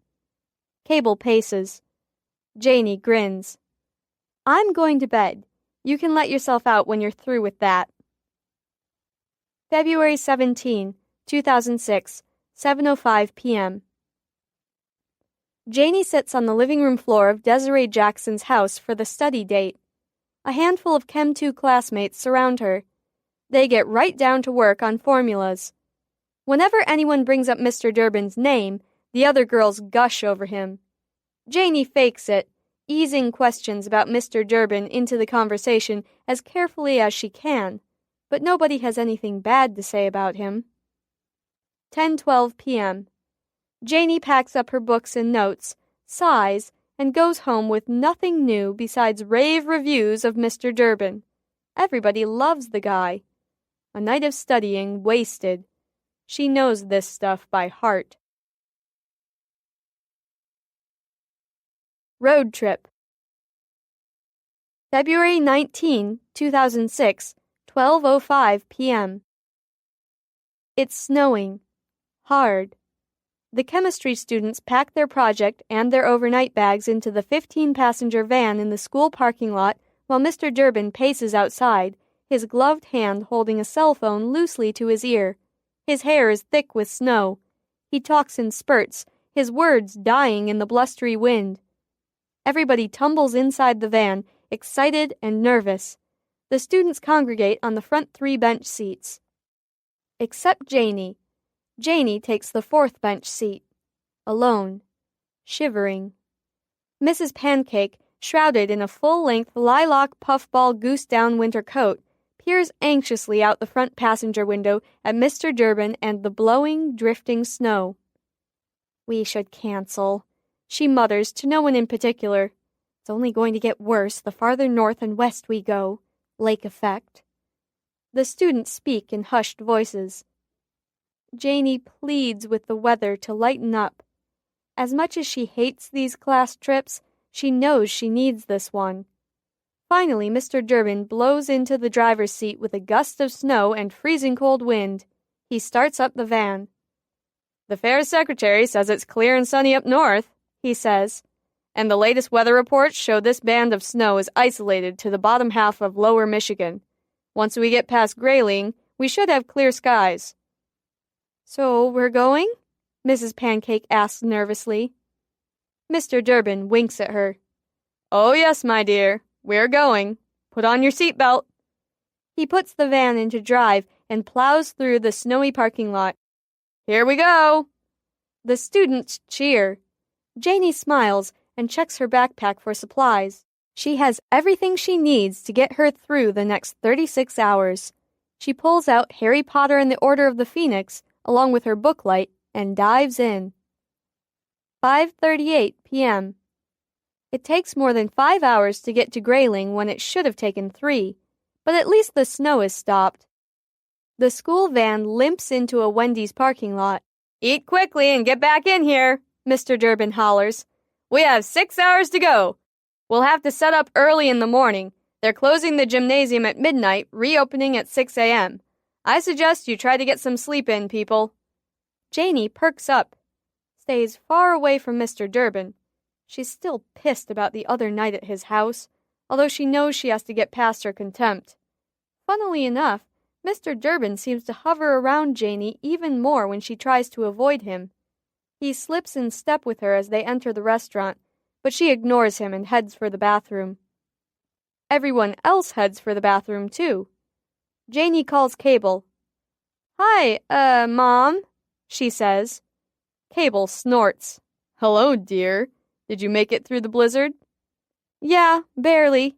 Cable paces. Janie grins. "I'm going to bed. You can let yourself out when you're through with that." February 17, 2006, 7:05 p.m. Janie sits on the living room floor of Desiree Jackson's house for the study date. A handful of Chem 2 classmates surround her. They get right down to work on formulas. Whenever anyone brings up Mr. Durbin's name, the other girls gush over him. Janie fakes it, easing questions about Mr. Durbin into the conversation as carefully as she can, but nobody has anything bad to say about him. 10:12 p.m. Janie packs up her books and notes, sighs, and goes home with nothing new besides rave reviews of Mr. Durbin. Everybody loves the guy. A night of studying wasted. She knows this stuff by heart. Road trip. February 19, 2006, 12:05 p.m. It's snowing. Hard. The chemistry students pack their project and their overnight bags into the 15-passenger van in the school parking lot while Mr. Durbin paces outside, his gloved hand holding a cell phone loosely to his ear. His hair is thick with snow. He talks in spurts, his words dying in the blustery wind. Everybody tumbles inside the van, excited and nervous. The students congregate on the front 3 bench seats. Except Janie. Janie takes the 4th bench seat. Alone. Shivering. Mrs. Pancake, shrouded in a full-length lilac puffball goose-down winter coat, peers anxiously out the front passenger window at Mr. Durbin and the blowing, drifting snow. "We should cancel," she mutters to no one in particular. "It's only going to get worse the farther north and west we go. Lake effect." The students speak in hushed voices. Janie pleads with the weather to lighten up. As much as she hates these class trips, she knows she needs this one. Finally, Mr. Durbin blows into the driver's seat with a gust of snow and freezing cold wind. He starts up the van. "The fair's secretary says it's clear and sunny up north," he says, "and the latest weather reports show this band of snow is isolated to the bottom half of lower Michigan. Once we get past Grayling, we should have clear skies." "So we're going?" Mrs. Pancake asks nervously. Mr. Durbin winks at her. "Oh yes, my dear, we're going. Put on your seatbelt." He puts the van into drive and plows through the snowy parking lot. "Here we go!" The students cheer. Janie smiles and checks her backpack for supplies. She has everything she needs to get her through the next 36 hours. She pulls out Harry Potter and the Order of the Phoenix along with her booklight and dives in. 5:38 p.m. It takes more than 5 hours to get to Grayling when it should have taken 3, but at least the snow is stopped. The school van limps into a Wendy's parking lot. "Eat quickly and get back in here," Mr. Durbin hollers. "We have 6 hours to go. We'll have to set up early in the morning. They're closing the gymnasium at midnight, reopening at 6 a.m. I suggest you try to get some sleep in, people." Janie perks up, stays far away from Mr. Durbin. She's still pissed about the other night at his house, although she knows she has to get past her contempt. Funnily enough, Mr. Durbin seems to hover around Janie even more when she tries to avoid him. He slips in step with her as they enter the restaurant, but she ignores him and heads for the bathroom. Everyone else heads for the bathroom, too. Janie calls Cable. "Hi, Mom," she says. Cable snorts. "Hello, dear. Did you make it through the blizzard?" "Yeah, barely."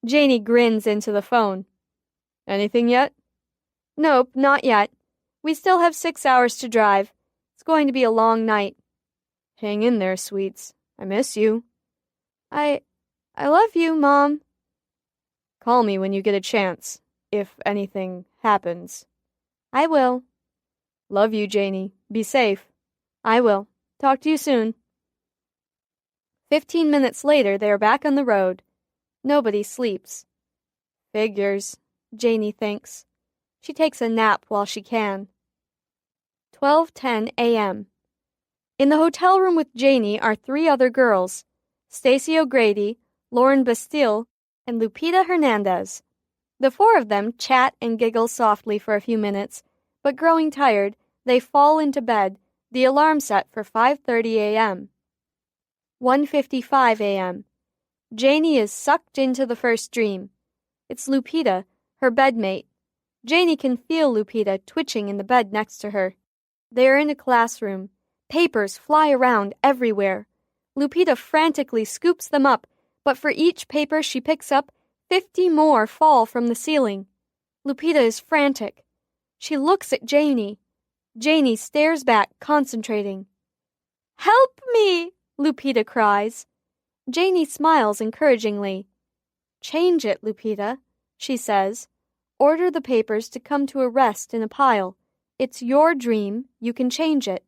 Janie grins into the phone. "Anything yet?" "Nope, not yet. We still have 6 hours to drive. It's going to be a long night." "Hang in there, sweets. I miss you." I love you, Mom." "Call me when you get a chance, if anything happens." "I will." "Love you, Janie. Be safe." "I will. Talk to you soon." 15 minutes later, they are back on the road. Nobody sleeps. Figures, Janie thinks. She takes a nap while she can. 12:10 a.m. In the hotel room with Janie are 3 other girls, Stacy O'Grady, Lauren Bastille, and Lupita Hernandez. The 4 of them chat and giggle softly for a few minutes, but growing tired, they fall into bed, the alarm set for 5:30 a.m. 1:55 a.m. Janie is sucked into the first dream. It's Lupita, her bedmate. Janie can feel Lupita twitching in the bed next to her. They are in a classroom. Papers fly around everywhere. Lupita frantically scoops them up, but for each paper she picks up, 50 more fall from the ceiling. Lupita is frantic. She looks at Janie. Janie stares back, concentrating. "Help me!" Lupita cries. Janie smiles encouragingly. "Change it, Lupita," she says. "Order the papers to come to a rest in a pile. It's your dream. You can change it."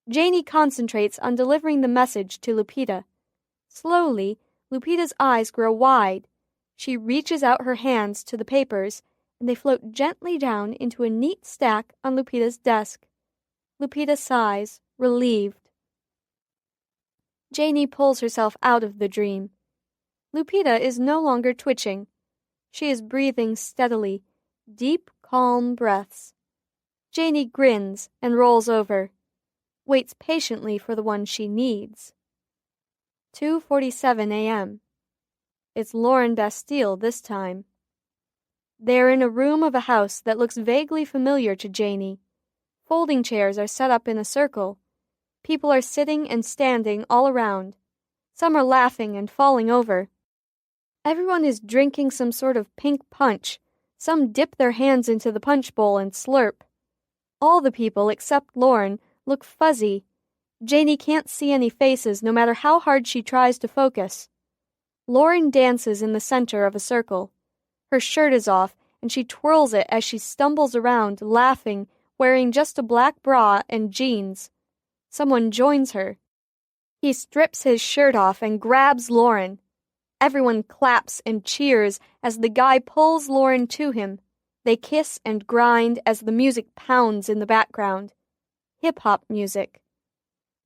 Janie concentrates on delivering the message to Lupita. Slowly, Lupita's eyes grow wide. She reaches out her hands to the papers, and they float gently down into a neat stack on Lupita's desk. Lupita sighs, relieved. Janie pulls herself out of the dream. Lupita is no longer twitching. She is breathing steadily, deep, calm breaths. Janie grins and rolls over, waits patiently for the one she needs. 2:47 a.m. It's Lauren Bastille this time. They're in a room of a house that looks vaguely familiar to Janie. Folding chairs are set up in a circle. People are sitting and standing all around. Some are laughing and falling over. Everyone is drinking some sort of pink punch. Some dip their hands into the punch bowl and slurp. All the people except Lauren look fuzzy. Janie can't see any faces no matter how hard she tries to focus. Lauren dances in the center of a circle. Her shirt is off and she twirls it as she stumbles around, laughing, wearing just a black bra and jeans. Someone joins her. He strips his shirt off and grabs Lauren. Everyone claps and cheers as the guy pulls Lauren to him. They kiss and grind as the music pounds in the background. Hip-hop music.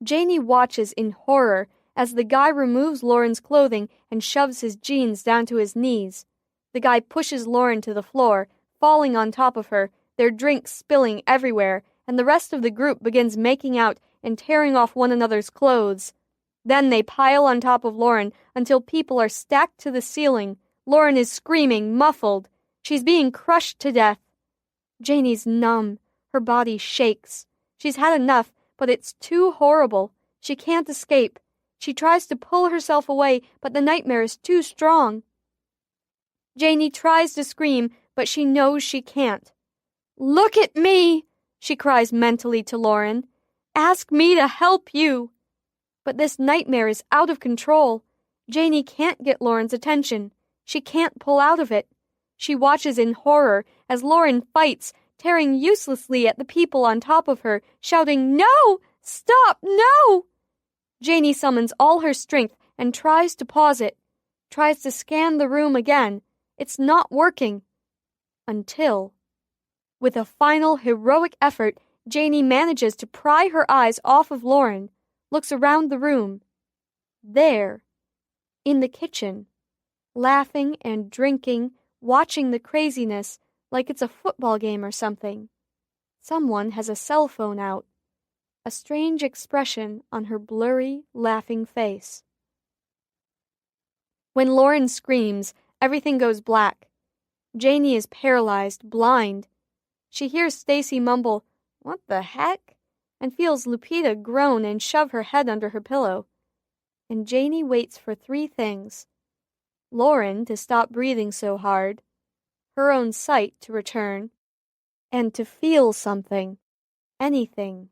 Janie watches in horror as the guy removes Lauren's clothing and shoves his jeans down to his knees. The guy pushes Lauren to the floor, falling on top of her, their drinks spilling everywhere, and the rest of the group begins making out and tearing off one another's clothes. Then they pile on top of Lauren until people are stacked to the ceiling. Lauren is screaming, muffled. She's being crushed to death. Janie's numb. Her body shakes. She's had enough, but it's too horrible. She can't escape. She tries to pull herself away, but the nightmare is too strong. Janie tries to scream, but she knows she can't. "Look at me!" she cries mentally to Lauren. "Ask me to help you." But this nightmare is out of control. Janie can't get Lauren's attention. She can't pull out of it. She watches in horror as Lauren fights, tearing uselessly at the people on top of her, shouting, "No! Stop! No!" Janie summons all her strength and tries to pause it, tries to scan the room again. It's not working. Until, with a final heroic effort, Janie manages to pry her eyes off of Lauren, looks around the room. There, in the kitchen, laughing and drinking, watching the craziness like it's a football game or something. Someone has a cell phone out, a strange expression on her blurry, laughing face. When Lauren screams, everything goes black. Janie is paralyzed, blind. She hears Stacy mumble, "What the heck?" and feels Lupita groan and shove her head under her pillow. And Janie waits for three things: Lauren to stop breathing so hard, her own sight to return, and to feel something, anything.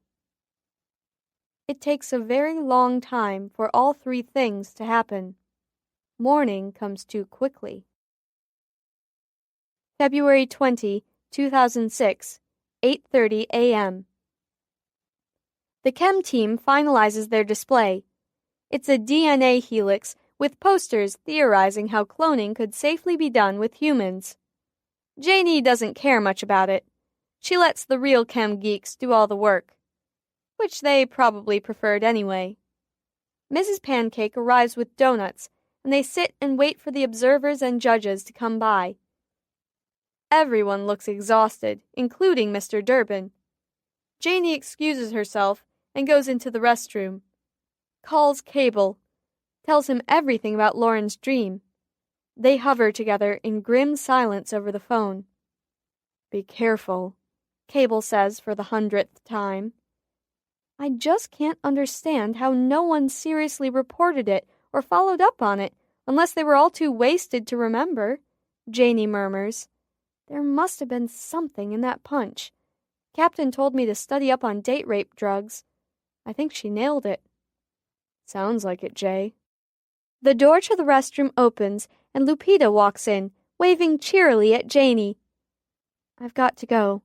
It takes a very long time for all three things to happen. Morning comes too quickly. February 20, 2006, 8:30 a.m. The chem team finalizes their display. It's a DNA helix with posters theorizing how cloning could safely be done with humans. Janie doesn't care much about it. She lets the real chem geeks do all the work, which they probably preferred anyway. Mrs. Pancake arrives with donuts, and they sit and wait for the observers and judges to come by. Everyone looks exhausted, including Mr. Durbin. Janie excuses herself and goes into the restroom. Calls Cable. Tells him everything about Lauren's dream. They hover together in grim silence over the phone. "Be careful," Cable says for the 100th time. "I just can't understand how no one seriously reported it or followed up on it, unless they were all too wasted to remember," Janie murmurs. "There must have been something in that punch. Captain told me to study up on date rape drugs. I think she nailed it." "Sounds like it, Jay." The door to the restroom opens, and Lupita walks in, waving cheerily at Janie. "I've got to go,"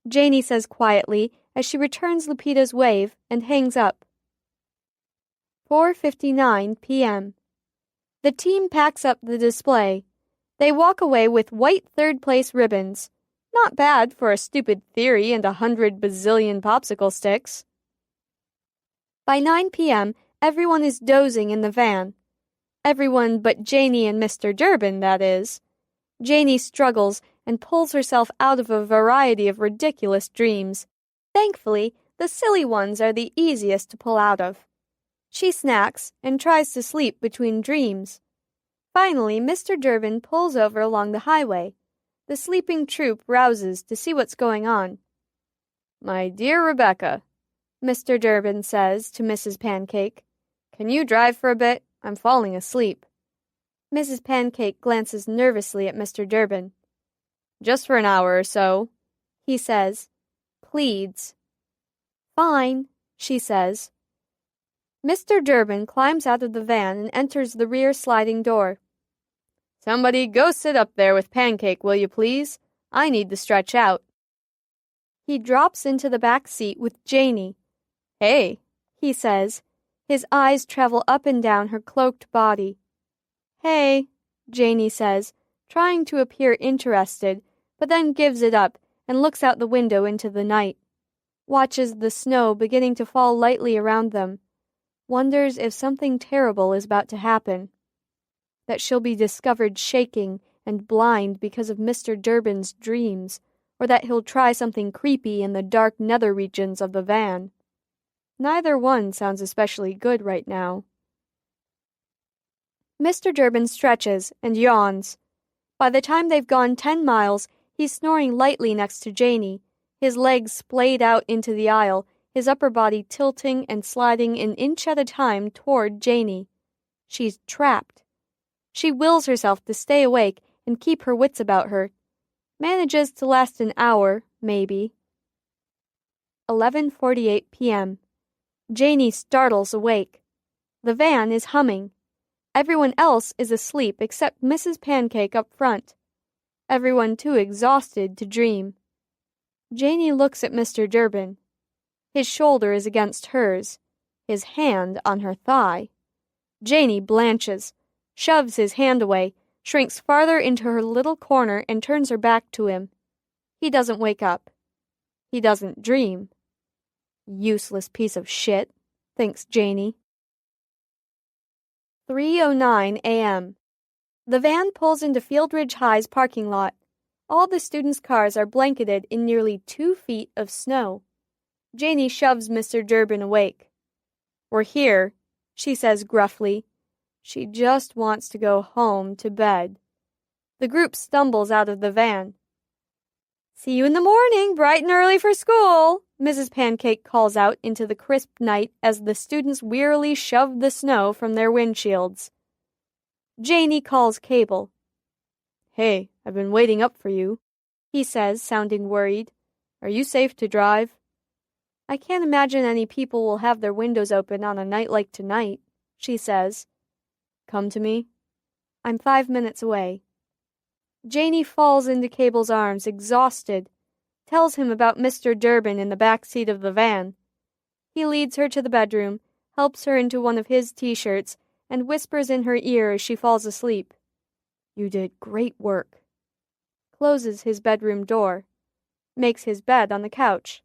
Janie says quietly as she returns Lupita's wave and hangs up. 4:59 p.m. The team packs up the display. They walk away with white third-place ribbons. Not bad for a stupid theory and 100 bazillion popsicle sticks. By 9 p.m., everyone is dozing in the van. Everyone but Janie and Mr. Durbin, that is. Janie struggles and pulls herself out of a variety of ridiculous dreams. Thankfully, the silly ones are the easiest to pull out of. She snacks and tries to sleep between dreams. Finally, Mr. Durbin pulls over along the highway. The sleeping troop rouses to see what's going on. "My dear Rebecca," Mr. Durbin says to Mrs. Pancake, "can you drive for a bit? I'm falling asleep." Mrs. Pancake glances nervously at Mr. Durbin. "Just for an hour or so," he says. Pleads. "Fine," she says. Mr. Durbin climbs out of the van and enters the rear sliding door. "Somebody go sit up there with Pancake, will you please? I need to stretch out." He drops into the back seat with Janie. "Hey," he says. His eyes travel up and down her cloaked body. "Hey," Janie says, trying to appear interested, but then gives it up and looks out the window into the night. Watches the snow beginning to fall lightly around them. Wonders if something terrible is about to happen. That she'll be discovered shaking and blind because of Mr. Durbin's dreams, or that he'll try something creepy in the dark nether regions of the van. Neither one sounds especially good right now. Mr. Durbin stretches and yawns. By the time they've gone 10 miles, he's snoring lightly next to Janie, his legs splayed out into the aisle, his upper body tilting and sliding an inch at a time toward Janie. She's trapped. She wills herself to stay awake and keep her wits about her. Manages to last an hour, maybe. 11:48 p.m. Janie startles awake. The van is humming. Everyone else is asleep except Mrs. Pancake up front. Everyone too exhausted to dream. Janie looks at Mr. Durbin. His shoulder is against hers, his hand on her thigh. Janie blanches, shoves his hand away, shrinks farther into her little corner and turns her back to him. He doesn't wake up. He doesn't dream. Useless piece of shit, thinks Janie. 3:09 a.m. The van pulls into Fieldridge High's parking lot. All the students' cars are blanketed in nearly 2 feet of snow. Janie shoves Mr. Durbin awake. "We're here," she says gruffly. She just wants to go home to bed. The group stumbles out of the van. "See you in the morning, bright and early for school," Mrs. Pancake calls out into the crisp night as the students wearily shove the snow from their windshields. Janie calls Cable. "Hey, I've been waiting up for you," he says, sounding worried. "Are you safe to drive?" "I can't imagine any people will have their windows open on a night like tonight," she says. "Come to me." "I'm 5 minutes away." Janie falls into Cable's arms, exhausted, tells him about Mr. Durbin in the back seat of the van. He leads her to the bedroom, helps her into one of his t-shirts, and whispers in her ear as she falls asleep. "You did great work." Closes his bedroom door, makes his bed on the couch,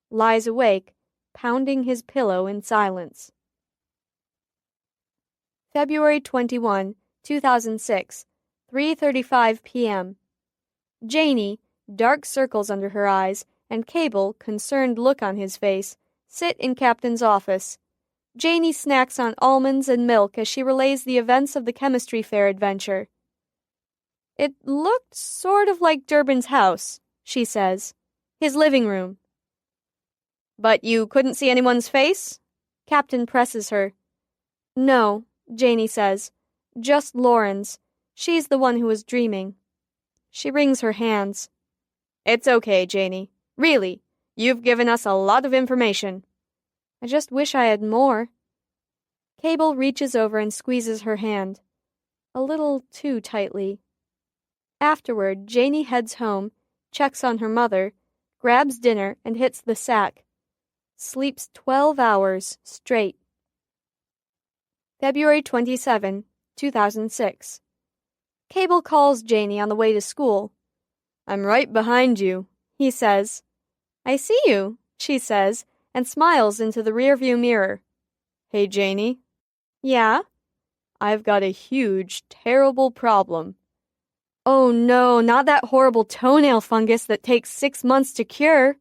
lies awake, pounding his pillow in silence. February 21, 2006, 3:35 p.m. Janie, dark circles under her eyes, and Cable, concerned look on his face, sit in Captain's office. Janie snacks on almonds and milk as she relays the events of the chemistry fair adventure. "It looked sort of like Durbin's house," she says. "His living room." "But you couldn't see anyone's face?" Captain presses her. "No," Janie says. "Just Lauren's. She's the one who was dreaming." She wrings her hands. "It's okay, Janie. Really, you've given us a lot of information." "I just wish I had more." Cable reaches over and squeezes her hand, a little too tightly. Afterward, Janie heads home, checks on her mother, grabs dinner, and hits the sack. Sleeps 12 hours straight. February 27, 2006. Cable calls Janie on the way to school. "I'm right behind you," he says. "I see you," she says, and smiles into the rearview mirror. "Hey, Janie." "Yeah?" "I've got a huge, terrible problem." "Oh no, not that horrible toenail fungus that takes 6 months to cure."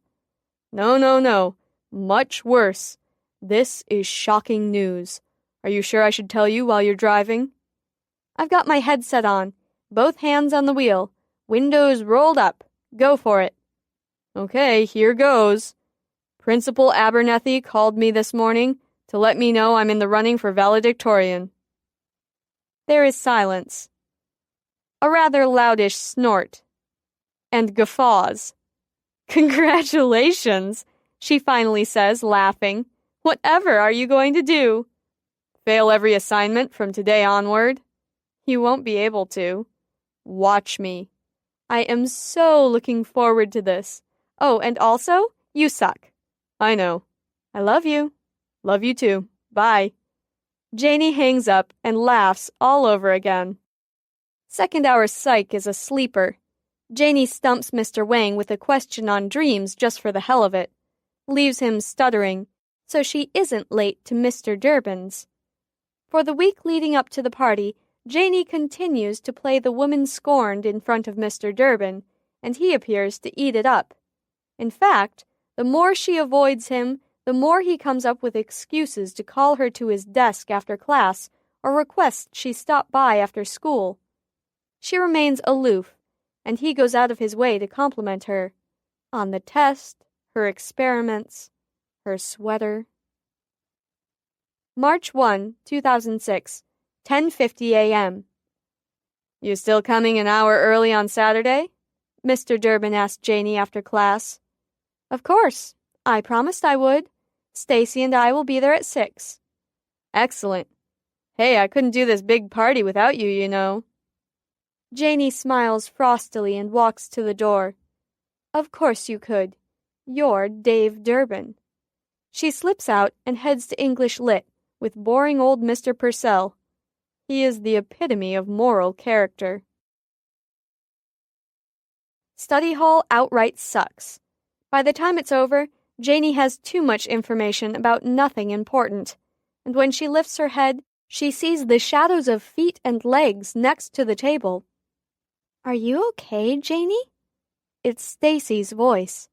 No. Much worse. This is shocking news. Are you sure I should tell you while you're driving?" "I've got my headset on, both hands on the wheel, windows rolled up. Go for it." "Okay, here goes. Principal Abernethy called me this morning to let me know I'm in the running for valedictorian." There is silence. A rather loudish snort. And guffaws. "Congratulations," she finally says, laughing. "Whatever are you going to do?" "Fail every assignment from today onward." "You won't be able to." "Watch me. I am so looking forward to this. Oh, and also, you suck. I know. I love you. Love you too. Bye. Janie hangs up and laughs all over again. Second hour psych is a sleeper. Janie stumps Mr. Wang with a question on dreams just for the hell of it. Leaves him stuttering, so she isn't late to Mr. Durbin's. For the week leading up to the party, Janie continues to play the woman scorned in front of Mr. Durbin, and he appears to eat it up. In fact, the more she avoids him, the more he comes up with excuses to call her to his desk after class or requests she stop by after school. She remains aloof, and he goes out of his way to compliment her on the test, her experiments, her sweater. March 1, 2006, 10:50 a.m. You still coming an hour early on Saturday? Mr. Durbin asked Janie after class. Of course. I promised I would. Stacy and I will be there at 6. Excellent. Hey, I couldn't do this big party without you, you know. Janie smiles frostily and walks to the door. Of course you could. You're Dave Durbin. She slips out and heads to English Lit with boring old Mr. Purcell. He is the epitome of moral character. Study hall outright sucks. By the time it's over, Janie has too much information about nothing important, and when she lifts her head, she sees the shadows of feet and legs next to the table. Are you okay, Janie? It's Stacy's voice.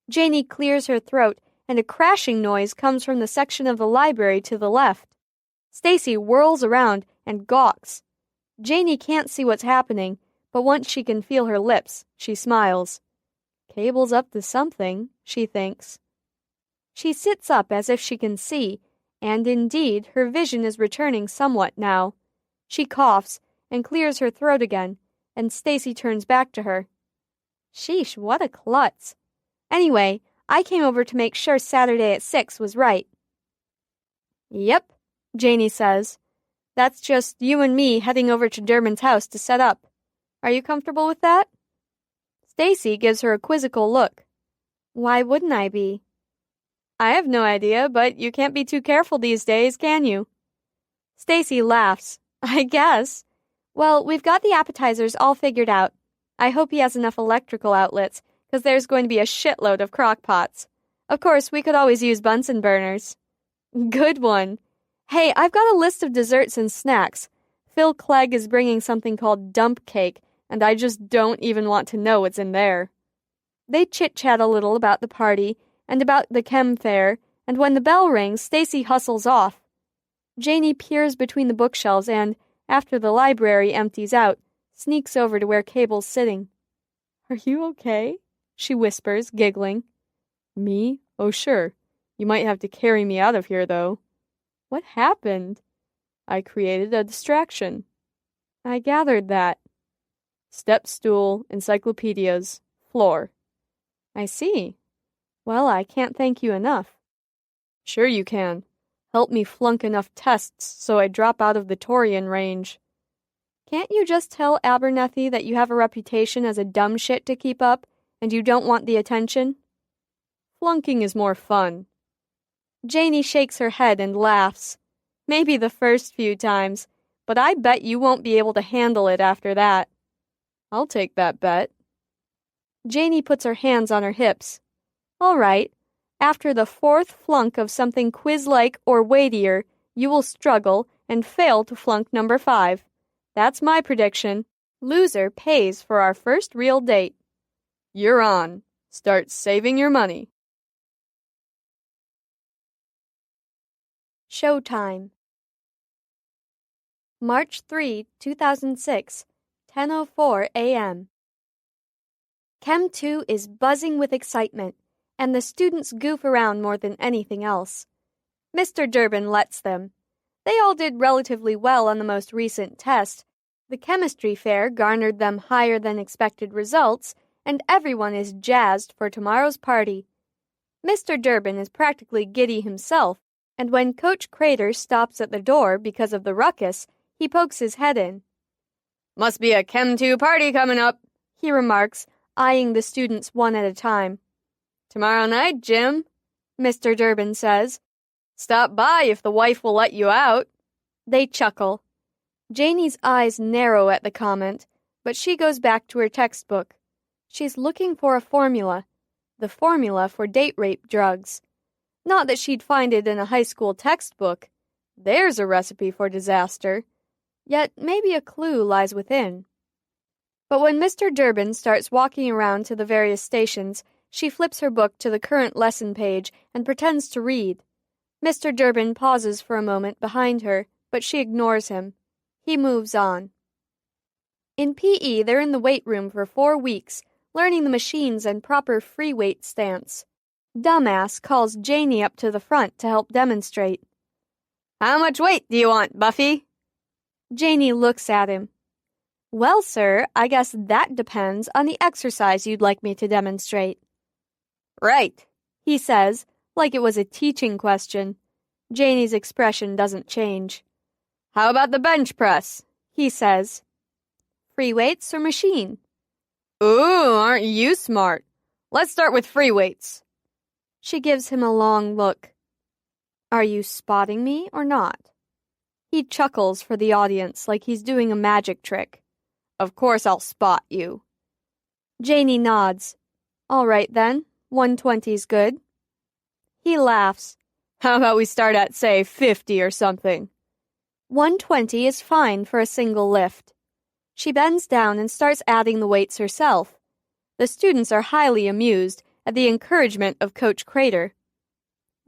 Janie clears her throat, and a crashing noise comes from the section of the library to the left. Stacy whirls around and gawks. Janie can't see what's happening, but once she can feel her lips, she smiles. Cable's up to something, she thinks. She sits up as if she can see, and indeed her vision is returning somewhat now. She coughs and clears her throat again, and Stacy turns back to her. Sheesh, what a klutz. Anyway, I came over to make sure Saturday at 6 was right. Yep, Janie says. That's just you and me heading over to Durbin's house to set up. Are you comfortable with that? Stacy gives her a quizzical look. Why wouldn't I be? I have no idea, but you can't be too careful these days, can you? Stacy laughs. I guess. Well, we've got the appetizers all figured out. I hope he has enough electrical outlets, because there's going to be a shitload of crock pots. Of course, we could always use Bunsen burners. Good one. Hey, I've got a list of desserts and snacks. Phil Clegg is bringing something called dump cake, and I just don't even want to know what's in there. They chit-chat a little about the party and about the chem fair, and when the bell rings, Stacy hustles off. Janie peers between the bookshelves and, after the library empties out, sneaks over to where Cable's sitting. Are you okay? She whispers, giggling. Me? Oh, sure. You might have to carry me out of here, though. What happened? I created a distraction. I gathered that. Step stool, encyclopedias, floor. I see. Well, I can't thank you enough. Sure you can. Help me flunk enough tests so I drop out of the Taurian range. Can't you just tell Abernethy that you have a reputation as a dumb shit to keep up, and you don't want the attention? Flunking is more fun. Janie shakes her head and laughs. Maybe the first few times, but I bet you won't be able to handle it after that. I'll take that bet. Janie puts her hands on her hips. All right. After the 4th flunk of something quiz-like or weightier, you will struggle and fail to flunk number 5. That's my prediction. Loser pays for our first real date. You're on. Start saving your money. Showtime. March 3, 2006, 10:04 a.m. Chem 2 is buzzing with excitement, and the students goof around more than anything else. Mr. Durbin lets them. They all did relatively well on the most recent test. The chemistry fair garnered them higher than expected results, and everyone is jazzed for tomorrow's party. Mr. Durbin is practically giddy himself, and when Coach Crater stops at the door because of the ruckus, he pokes his head in. Must be a Chem 2 party coming up, he remarks, eyeing the students one at a time. "Tomorrow night, Jim," Mr. Durbin says. "Stop by if the wife will let you out." They chuckle. Janie's eyes narrow at the comment, but she goes back to her textbook. She's looking for a formula, the formula for date rape drugs. Not that she'd find it in a high school textbook. There's a recipe for disaster. Yet maybe a clue lies within. But when Mr. Durbin starts walking around to the various stations, she flips her book to the current lesson page and pretends to read. Mr. Durbin pauses for a moment behind her, but she ignores him. He moves on. In PE, they're in the weight room for 4 weeks, learning the machines and proper free weight stance. Dumbass calls Janie up to the front to help demonstrate. "How much weight do you want, Buffy?" Janie looks at him. "Well, sir, I guess that depends on the exercise you'd like me to demonstrate." "Right," he says, like it was a teaching question. Janie's expression doesn't change. "How about the bench press?" he says. "Free weights or machine?" "Ooh, aren't you smart? Let's start with free weights." She gives him a long look. "Are you spotting me or not?" He chuckles for the audience like he's doing a magic trick. "Of course I'll spot you." Janie nods. "All right then, 120's good." He laughs. "How about we start at, say, 50 or something?" 120 is fine for a single lift. She bends down and starts adding the weights herself. The students are highly amused at the encouragement of Coach Crater.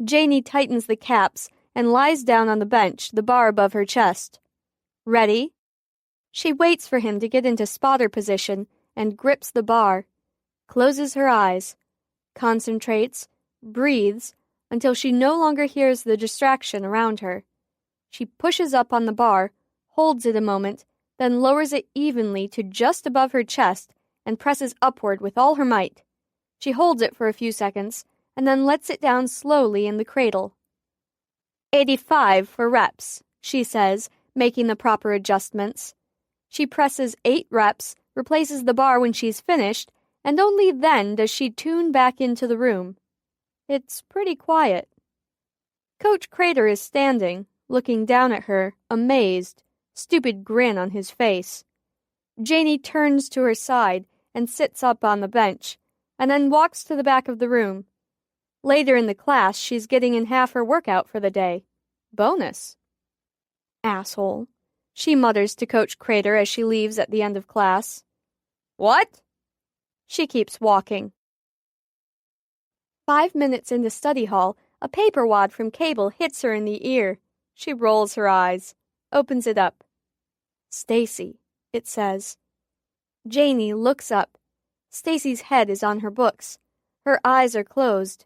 Janie tightens the caps and lies down on the bench, the bar above her chest. "Ready?" She waits for him to get into spotter position and grips the bar, closes her eyes, concentrates, breathes, until she no longer hears the distraction around her. She pushes up on the bar, holds it a moment, then lowers it evenly to just above her chest and presses upward with all her might. She holds it for a few seconds and then lets it down slowly in the cradle. 85 for reps, she says, making the proper adjustments. She presses 8 reps, replaces the bar when she's finished, and only then does she tune back into the room. It's pretty quiet. Coach Crater is standing, looking down at her, amazed, stupid grin on his face. Janie turns to her side and sits up on the bench, and then walks to the back of the room. Later in the class, she's getting in half her workout for the day. Bonus. Asshole, she mutters to Coach Crater as she leaves at the end of class. What? She keeps walking. 5 minutes into study hall, a paper wad from Cable hits her in the ear. She rolls her eyes, opens it up. Stacy, it says. Janie looks up. Stacy's head is on her books. Her eyes are closed.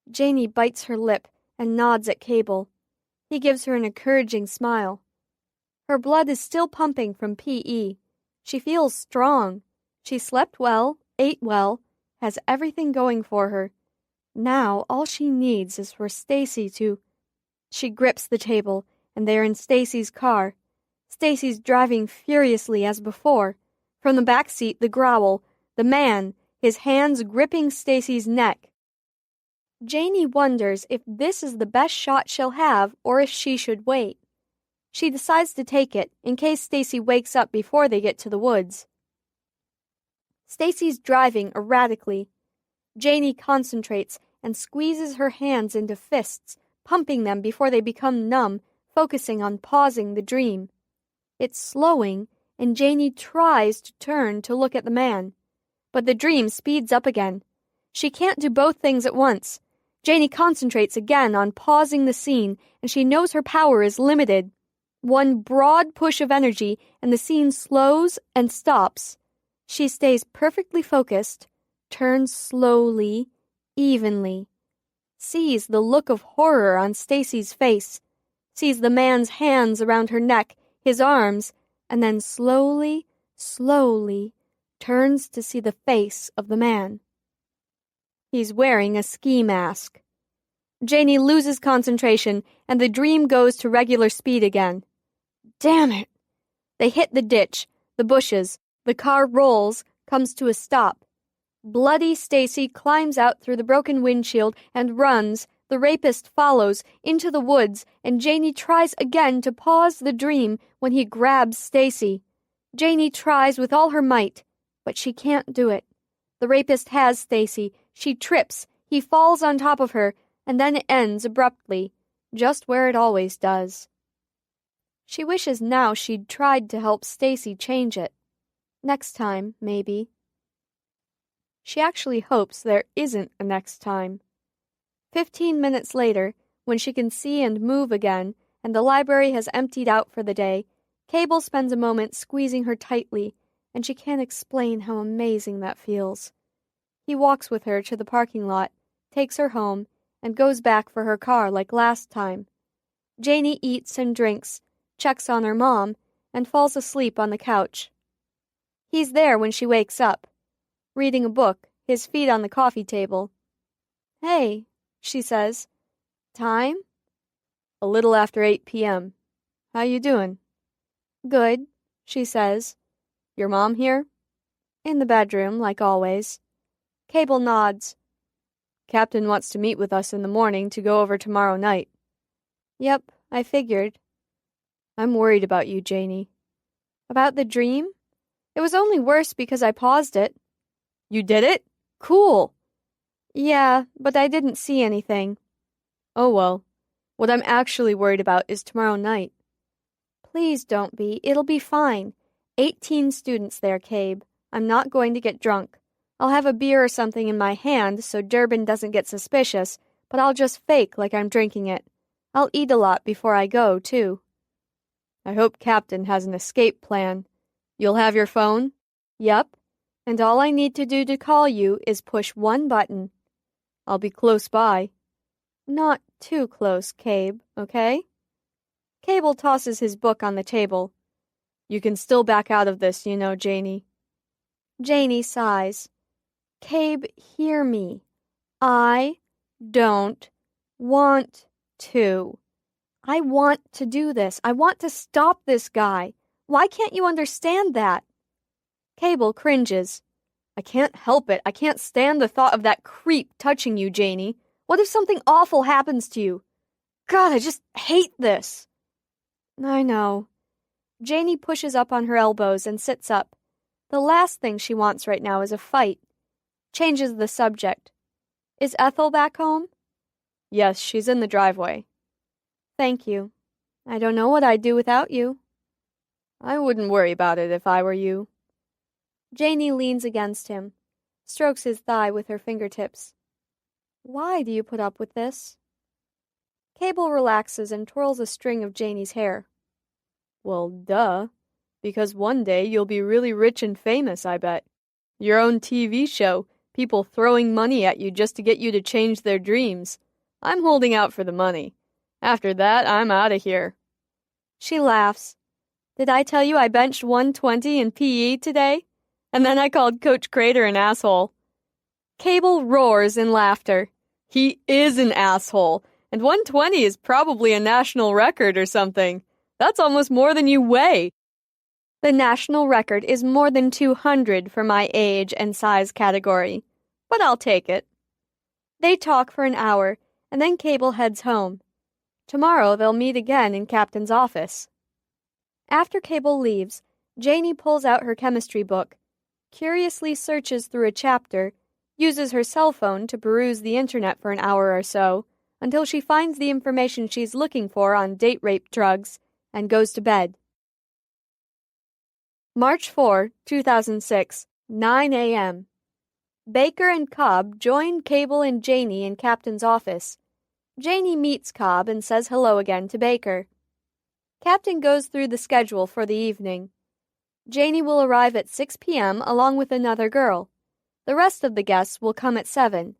Janie bites her lip and nods at Cable. He gives her an encouraging smile. Her blood is still pumping from PE. She feels strong. She slept well, ate well, has everything going for her. Now all she needs is for Stacy to... She grips the table, and they're in Stacy's car. Stacy's driving furiously as before. From the back seat, the growl, the man, his hands gripping Stacy's neck. Janie wonders if this is the best shot she'll have or if she should wait. She decides to take it in case Stacy wakes up before they get to the woods. Stacy's driving erratically. Janie concentrates and squeezes her hands into fists, pumping them before they become numb, focusing on pausing the dream. It's slowing, and Janie tries to turn to look at the man. But the dream speeds up again. She can't do both things at once. Janie concentrates again on pausing the scene, and she knows her power is limited. One broad push of energy, and the scene slows and stops. She stays perfectly focused, turns slowly, evenly, sees the look of horror on Stacy's face, sees the man's hands around her neck, his arms, and then slowly, slowly turns to see the face of the man. He's wearing a ski mask. Janie loses concentration, and the dream goes to regular speed again. Damn it! They hit the ditch, the bushes. The car rolls, comes to a stop. Bloody Stacy climbs out through the broken windshield and runs. The rapist follows into the woods, and Janie tries again to pause the dream when he grabs Stacy. Janie tries with all her might, but she can't do it. The rapist has Stacy. She trips. He falls on top of her, and then it ends abruptly, just where it always does. She wishes now she'd tried to help Stacy change it. Next time, maybe. She actually hopes there isn't a next time. 15 minutes later, when she can see and move again, and the library has emptied out for the day, Cable spends a moment squeezing her tightly, and she can't explain how amazing that feels. He walks with her to the parking lot, takes her home, and goes back for her car like last time. Janie eats and drinks, checks on her mom, and falls asleep on the couch. He's there when she wakes up, reading a book, his feet on the coffee table. "Hey," she says. "Time?" "A little after 8 p.m. How you doing?" "Good," she says. "Your mom here?" "In the bedroom, like always." Cable nods. "Captain wants to meet with us in the morning to go over tomorrow night." "Yep, I figured." "I'm worried about you, Janie." "About the dream? It was only worse because I paused it." "You did it? Cool." "Yeah, but I didn't see anything." "Oh well. What I'm actually worried about is tomorrow night." "Please don't be. It'll be fine. 18 students there, Cabe. I'm not going to get drunk. I'll have a beer or something in my hand so Durbin doesn't get suspicious, but I'll just fake like I'm drinking it. I'll eat a lot before I go, too." "I hope Captain has an escape plan. You'll have your phone?" "Yep. And all I need to do to call you is push one button." "I'll be close by." "Not too close, Cabe, okay?" Cable tosses his book on the table. "You can still back out of this, you know, Janie." Janie sighs. "Cabe, hear me. I don't want to. I want to do this. I want to stop this guy. Why can't you understand that?" Cable cringes. "I can't help it. I can't stand the thought of that creep touching you, Janie. What if something awful happens to you? God, I just hate this." "I know." Janie pushes up on her elbows and sits up. The last thing she wants right now is a fight. Changes the subject. "Is Ethel back home?" "Yes, she's in the driveway." "Thank you. I don't know what I'd do without you." "I wouldn't worry about it if I were you." Janie leans against him, strokes his thigh with her fingertips. "Why do you put up with this?" Cable relaxes and twirls a string of Janie's hair. "Well, duh. Because one day you'll be really rich and famous, I bet. Your own TV show, people throwing money at you just to get you to change their dreams. I'm holding out for the money. After that, I'm out of here." She laughs. "Did I tell you I benched 120 in PE today? And then I called Coach Crater an asshole." Cable roars in laughter. "He is an asshole, and 120 is probably a national record or something. That's almost more than you weigh." "The national record is more than 200 for my age and size category, but I'll take it." They talk for an hour, and then Cable heads home. Tomorrow they'll meet again in Captain's office. After Cable leaves, Janie pulls out her chemistry book, curiously searches through a chapter, uses her cell phone to peruse the internet for an hour or so, until she finds the information she's looking for on date rape drugs, and goes to bed. March 4, 2006, 9 a.m. Baker and Cobb join Cable and Janie in Captain's office. Janie meets Cobb and says hello again to Baker. Captain goes through the schedule for the evening. Janie will arrive at 6 p.m. along with another girl. The rest of the guests will come at 7.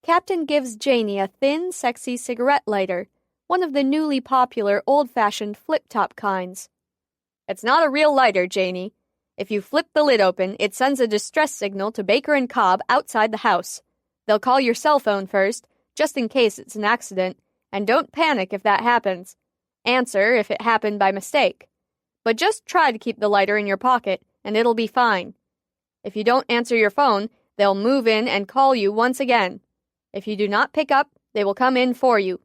Captain gives Janie a thin, sexy cigarette lighter, one of the newly popular old-fashioned flip-top kinds. "It's not a real lighter, Janie. If you flip the lid open, it sends a distress signal to Baker and Cobb outside the house. They'll call your cell phone first, just in case it's an accident, and don't panic if that happens. Answer if it happened by mistake. But just try to keep the lighter in your pocket, and it'll be fine. If you don't answer your phone, They'll move in and call you once again. If you do not pick up, they will come in for you.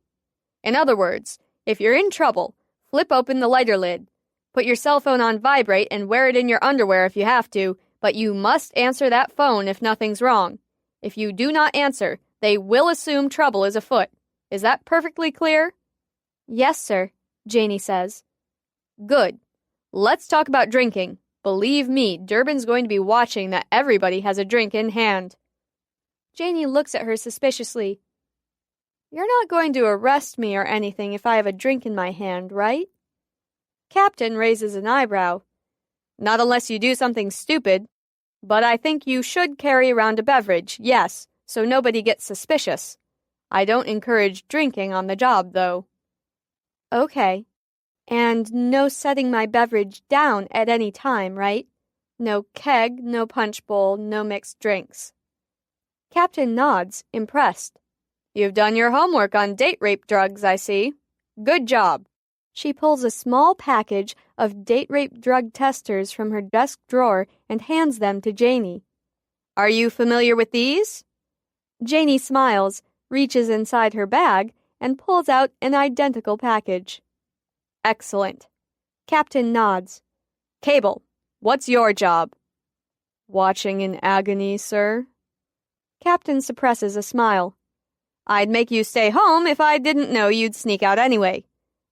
In other words, if you're in trouble, flip open the lighter lid. Put your cell phone on vibrate and wear it in your underwear if you have to, but you must answer that phone if nothing's wrong. If you do not answer, they will assume trouble is afoot. Is that perfectly clear? Yes, sir, Janie says. Good. Let's talk about drinking. Believe me, Durbin's going to be watching that everybody has a drink in hand. Janie looks at her suspiciously. You're not going to arrest me or anything if I have a drink in my hand, right? Captain raises an eyebrow. Not unless you do something stupid. But I think you should carry around a beverage, yes, so nobody gets suspicious. I don't encourage drinking on the job, though. Okay. And no setting my beverage down at any time, right? No keg, no punch bowl, no mixed drinks. Captain nods, impressed. You've done your homework on date rape drugs, I see. Good job. She pulls a small package of date rape drug testers from her desk drawer and hands them to Janie. Are you familiar with these? Janie smiles, reaches inside her bag, and pulls out an identical package. Excellent. Captain nods. Cable, what's your job? Watching in agony, sir. Captain suppresses a smile. I'd make you stay home if I didn't know you'd sneak out anyway.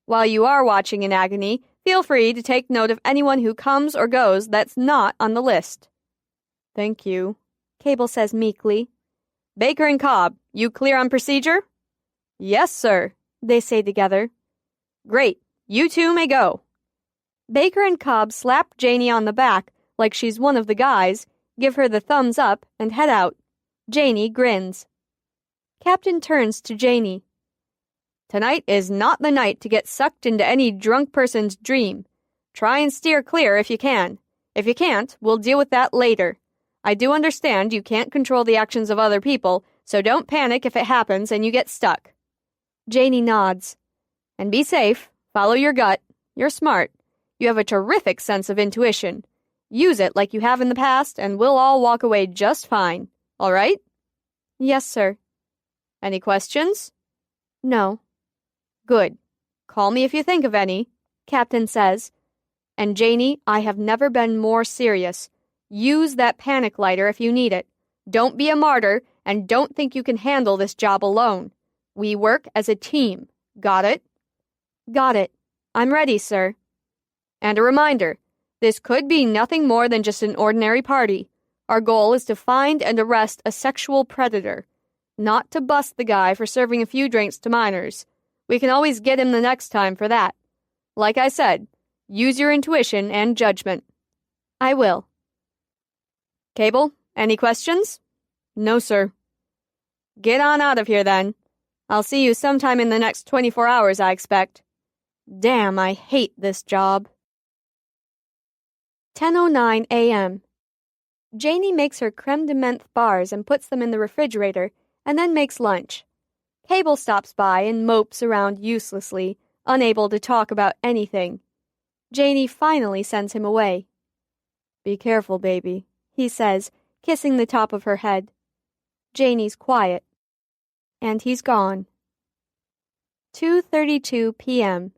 While you are watching in agony, feel free to take note of anyone who comes or goes that's not on the list. Thank you, Cable says meekly. Baker and Cobb, you clear on procedure? Yes, sir, they say together. Great, you two may go. Baker and Cobb slap Janie on the back like she's one of the guys, give her the thumbs up, and head out. Janie grins. Captain turns to Janie. Tonight is not the night to get sucked into any drunk person's dream. Try and steer clear if you can. If you can't, we'll deal with that later. I do understand you can't control the actions of other people, so don't panic if it happens and you get stuck. Janie nods. And be safe. Follow your gut. You're smart. You have a terrific sense of intuition. Use it like you have in the past, and we'll all walk away just fine. All right? Yes, sir. Any questions? No. Good. Call me if you think of any, Captain says. And Janie, I have never been more serious. Use that panic lighter if you need it. Don't be a martyr, and don't think you can handle this job alone. We work as a team. Got it? Got it. I'm ready, sir. And a reminder, this could be nothing more than just an ordinary party. Our goal is to find and arrest a sexual predator, not to bust the guy for serving a few drinks to minors. We can always get him the next time for that. Like I said, use your intuition and judgment. I will. Cable, any questions? No, sir. Get on out of here, then. I'll see you sometime in the next 24 hours, I expect. Damn, I hate this job. 10:09 a.m. Janie makes her creme de menthe bars and puts them in the refrigerator, and then makes lunch. Cable stops by and mopes around uselessly, unable to talk about anything. Janie finally sends him away. Be careful, baby, he says, kissing the top of her head. Janie's quiet. And he's gone. 2:32 p.m.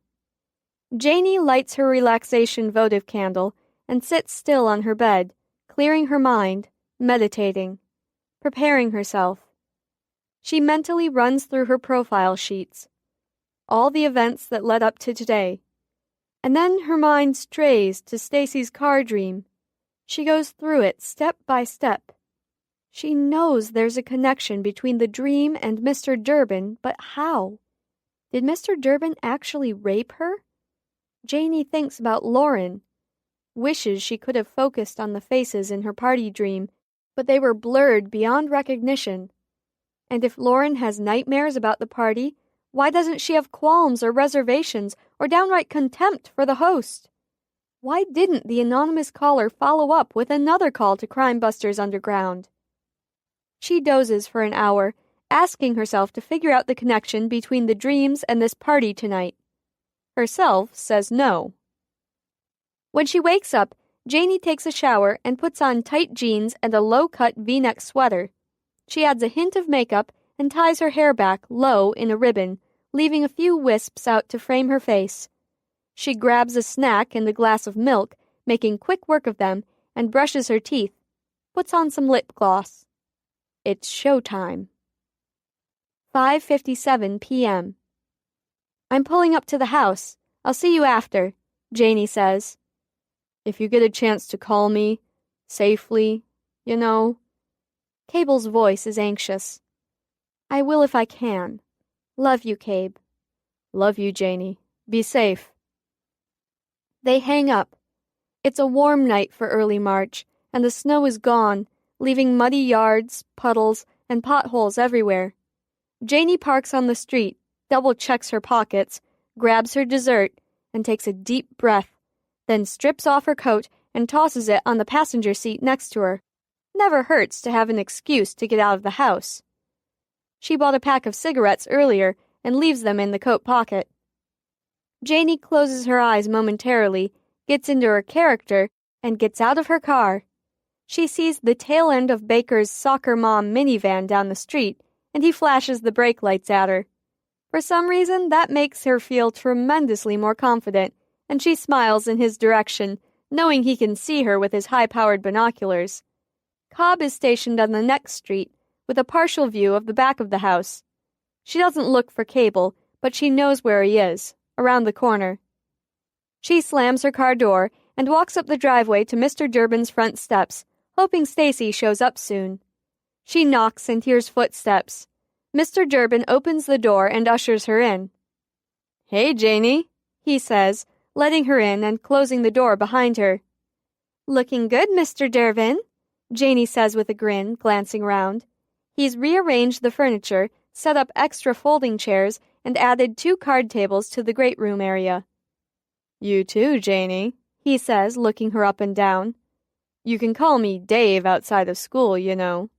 Janie lights her relaxation votive candle and sits still on her bed, clearing her mind, meditating, preparing herself. She mentally runs through her profile sheets, all the events that led up to today. And then her mind strays to Stacy's car dream. She goes through it step by step. She knows there's a connection between the dream and Mr. Durbin, but how? Did Mr. Durbin actually rape her? Janie thinks about Lauren, wishes she could have focused on the faces in her party dream, but they were blurred beyond recognition. And if Lauren has nightmares about the party, why doesn't she have qualms or reservations or downright contempt for the host? Why didn't the anonymous caller follow up with another call to Crime Busters Underground? She dozes for an hour, asking herself to figure out the connection between the dreams and this party tonight. Herself says no. When she wakes up, Janie takes a shower and puts on tight jeans and a low-cut V-neck sweater. She adds a hint of makeup and ties her hair back low in a ribbon, leaving a few wisps out to frame her face. She grabs a snack and a glass of milk, making quick work of them, and brushes her teeth, puts on some lip gloss. It's showtime. 5:57 p.m. I'm pulling up to the house. I'll see you after, Janie says. If you get a chance to call me, safely, you know. Cable's voice is anxious. I will if I can. Love you, Cabe. Love you, Janie. Be safe. They hang up. It's a warm night for early March, and the snow is gone, leaving muddy yards, puddles, and potholes everywhere. Janie parks on the street, double-checks her pockets, grabs her dessert, and takes a deep breath, then strips off her coat and tosses it on the passenger seat next to her. Never hurts to have an excuse to get out of the house. She bought a pack of cigarettes earlier and leaves them in the coat pocket. Janie closes her eyes momentarily, gets into her character, and gets out of her car. She sees the tail end of Baker's soccer mom minivan down the street, and he flashes the brake lights at her. For some reason, that makes her feel tremendously more confident, and she smiles in his direction, knowing he can see her with his high-powered binoculars. Cobb is stationed on the next street, with a partial view of the back of the house. She doesn't look for Cable, but she knows where he is, around the corner. She slams her car door and walks up the driveway to Mr. Durbin's front steps, hoping Stacy shows up soon. She knocks and hears footsteps. Mr. Durbin opens the door and ushers her in. Hey, Janie, he says, letting her in and closing the door behind her. Looking good, Mr. Durbin, Janie says with a grin, glancing round. He's rearranged the furniture, set up extra folding chairs, and added 2 card tables to the great room area. You too, Janie, he says, looking her up and down. You can call me Dave outside of school, you know.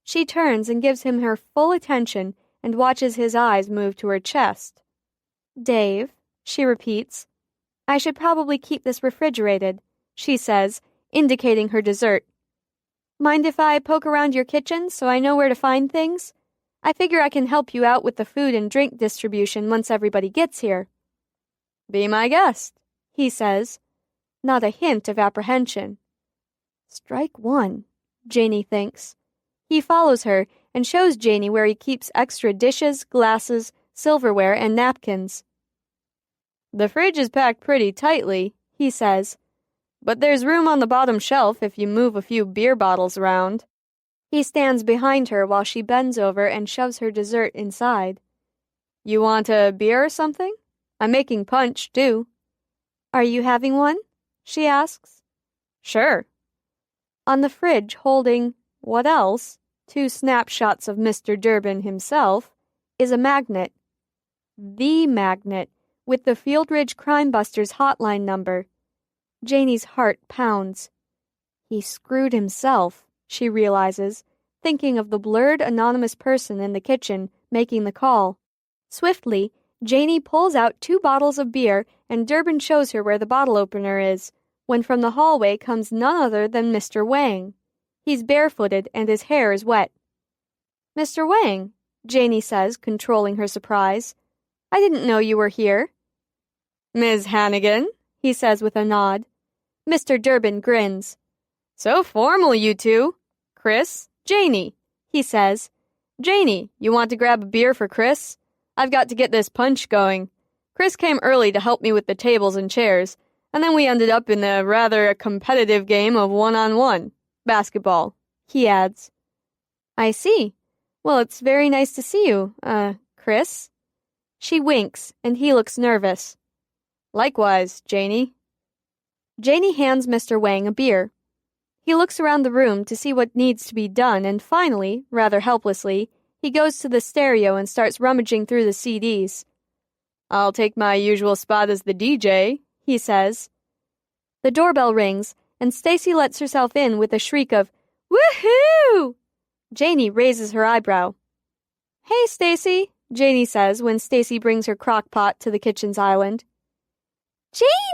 She turns and gives him her full attention and watches his eyes move to her chest. Dave, she repeats. I should probably keep this refrigerated, she says, indicating her dessert. Mind if I poke around your kitchen so I know where to find things? I figure I can help you out with the food and drink distribution once everybody gets here. Be my guest, he says. Not a hint of apprehension. Strike one, Janie thinks. He follows her and shows Janie where he keeps extra dishes, glasses, silverware, and napkins. The fridge is packed pretty tightly, he says, but there's room on the bottom shelf if you move a few beer bottles around. He stands behind her while she bends over and shoves her dessert inside. You want a beer or something? I'm making punch, too. Are you having one? She asks. Sure. On the fridge, holding, what else, 2 snapshots of Mr. Durbin himself, is a magnet. The magnet, with the Field Ridge Crime Busters hotline number. Janie's heart pounds. He screwed himself, she realizes, thinking of the blurred anonymous person in the kitchen making the call. Swiftly, Janie pulls out 2 bottles of beer and Durbin shows her where the bottle opener is, when from the hallway comes none other than Mr. Wang. He's barefooted and his hair is wet. Mr. Wang, Janie says, controlling her surprise. I didn't know you were here. Ms. Hannigan, he says with a nod. Mr. Durbin grins. So formal, you two. Chris, Janie, he says. Janie, you want to grab a beer for Chris? I've got to get this punch going. Chris came early to help me with the tables and chairs, and then we ended up in a rather competitive game of one-on-one basketball, he adds. I see. Well, it's very nice to see you, Chris. She winks, and he looks nervous. Likewise, Janie. Janie hands Mr. Wang a beer. He looks around the room to see what needs to be done, and finally, rather helplessly, he goes to the stereo and starts rummaging through the CDs. I'll take my usual spot as the DJ, he says. The doorbell rings, and Stacy lets herself in with a shriek of, Woohoo! Janie raises her eyebrow. Hey, Stacy, Janie says when Stacy brings her crock pot to the kitchen's island.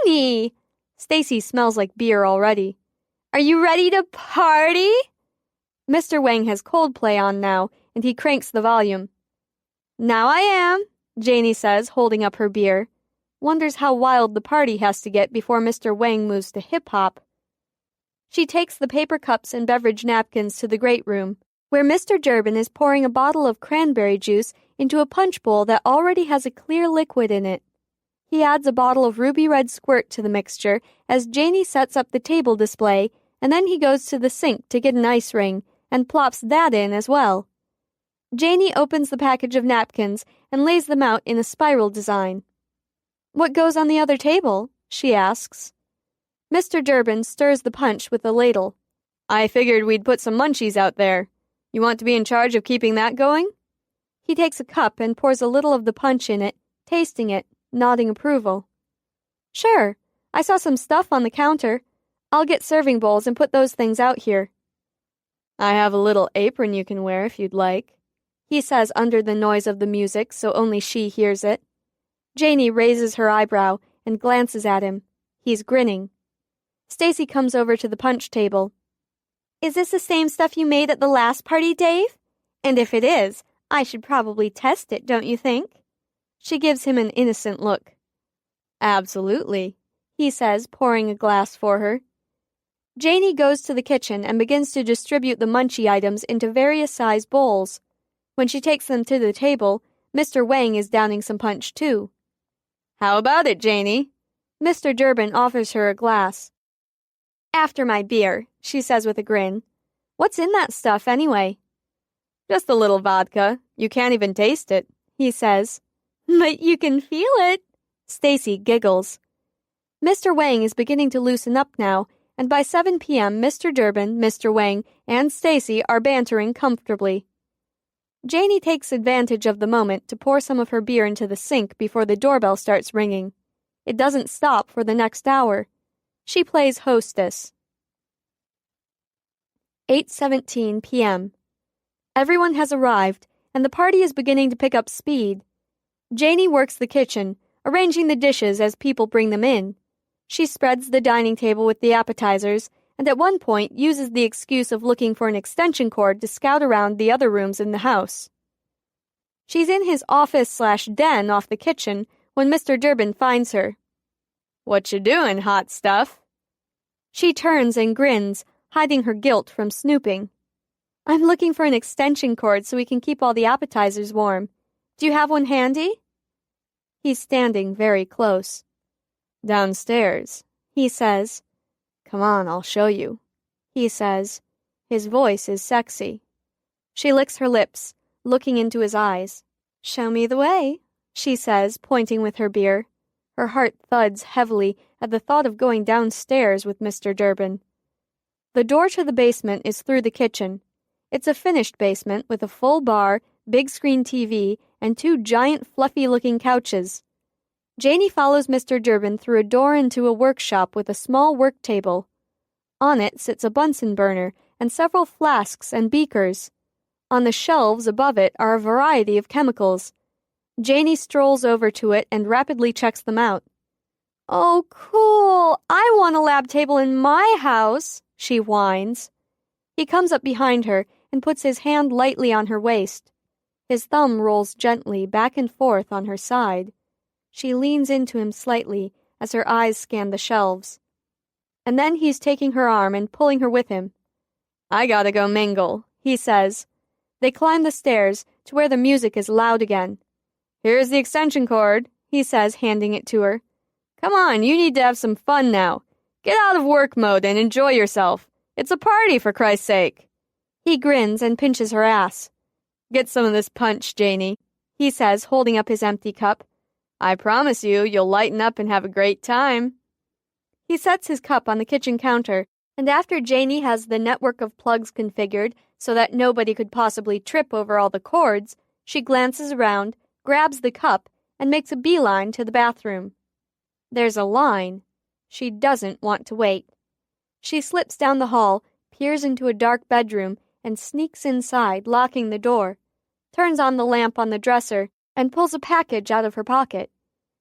Janie! Stacy smells like beer already. Are you ready to party? Mr. Wang has Coldplay on now, and he cranks the volume. Now I am, Janie says, holding up her beer. Wonders how wild the party has to get before Mr. Wang moves to hip-hop. She takes the paper cups and beverage napkins to the great room, where Mr. Durbin is pouring a bottle of cranberry juice into a punch bowl that already has a clear liquid in it. He adds a bottle of ruby red squirt to the mixture as Janie sets up the table display, and then he goes to the sink to get an ice ring and plops that in as well. Janie opens the package of napkins and lays them out in a spiral design. What goes on the other table? She asks. Mr. Durbin stirs the punch with a ladle. I figured we'd put some munchies out there. You want to be in charge of keeping that going? He takes a cup and pours a little of the punch in it, tasting it, nodding approval. Sure, I saw some stuff on the counter. I'll get serving bowls and put those things out here. I have a little apron you can wear if you'd like, he says under the noise of the music so only she hears it. Janie raises her eyebrow and glances at him. He's grinning. Stacy comes over to the punch table. Is this the same stuff you made at the last party, Dave? And if it is, I should probably test it, don't you think? She gives him an innocent look. Absolutely, he says, pouring a glass for her. Janie goes to the kitchen and begins to distribute the munchie items into various size bowls. When she takes them to the table, Mr. Wang is downing some punch too. How about it, Janie? Mr. Durbin offers her a glass. After my beer, she says with a grin. What's in that stuff, anyway? Just a little vodka. You can't even taste it, he says. But you can feel it. Stacy giggles. Mr. Wang is beginning to loosen up now, and by 7 p.m. Mr. Durbin, Mr. Wang, and Stacy are bantering comfortably. Janie takes advantage of the moment to pour some of her beer into the sink before the doorbell starts ringing. It doesn't stop for the next hour. She plays hostess. 8:17 p.m. Everyone has arrived, and the party is beginning to pick up speed. Janie works the kitchen, arranging the dishes as people bring them in. She spreads the dining table with the appetizers, and at one point uses the excuse of looking for an extension cord to scout around the other rooms in the house. She's in his office/den off the kitchen when Mr. Durbin finds her. What you doing, hot stuff? She turns and grins, hiding her guilt from snooping. I'm looking for an extension cord so we can keep all the appetizers warm. Do you have one handy? He's standing very close. Downstairs, he says. Come on, I'll show you, he says. His voice is sexy. She licks her lips, looking into his eyes. Show me the way, she says, pointing with her beer. Her heart thuds heavily at the thought of going downstairs with Mr. Durbin. The door to the basement is through the kitchen. It's a finished basement with a full bar, big screen TV, and 2 giant fluffy-looking couches. Janie follows Mr. Durbin through a door into a workshop with a small work table. On it sits a Bunsen burner and several flasks and beakers. On the shelves above it are a variety of chemicals. Janie strolls over to it and rapidly checks them out. Oh, cool! I want a lab table in my house, she whines. He comes up behind her and puts his hand lightly on her waist. His thumb rolls gently back and forth on her side. She leans into him slightly as her eyes scan the shelves. And then he's taking her arm and pulling her with him. I gotta go mingle, he says. They climb the stairs to where the music is loud again. Here's the extension cord, he says, handing it to her. Come on, you need to have some fun now. Get out of work mode and enjoy yourself. It's a party, for Christ's sake. He grins and pinches her ass. Get some of this punch, Janie, he says, holding up his empty cup. I promise you'll lighten up and have a great time. He sets his cup on the kitchen counter, and after Janie has the network of plugs configured so that nobody could possibly trip over all the cords, she glances around, grabs the cup, and makes a beeline to the bathroom. There's a line. She doesn't want to wait. She slips down the hall, peers into a dark bedroom, and sneaks inside, locking the door, turns on the lamp on the dresser, and pulls a package out of her pocket.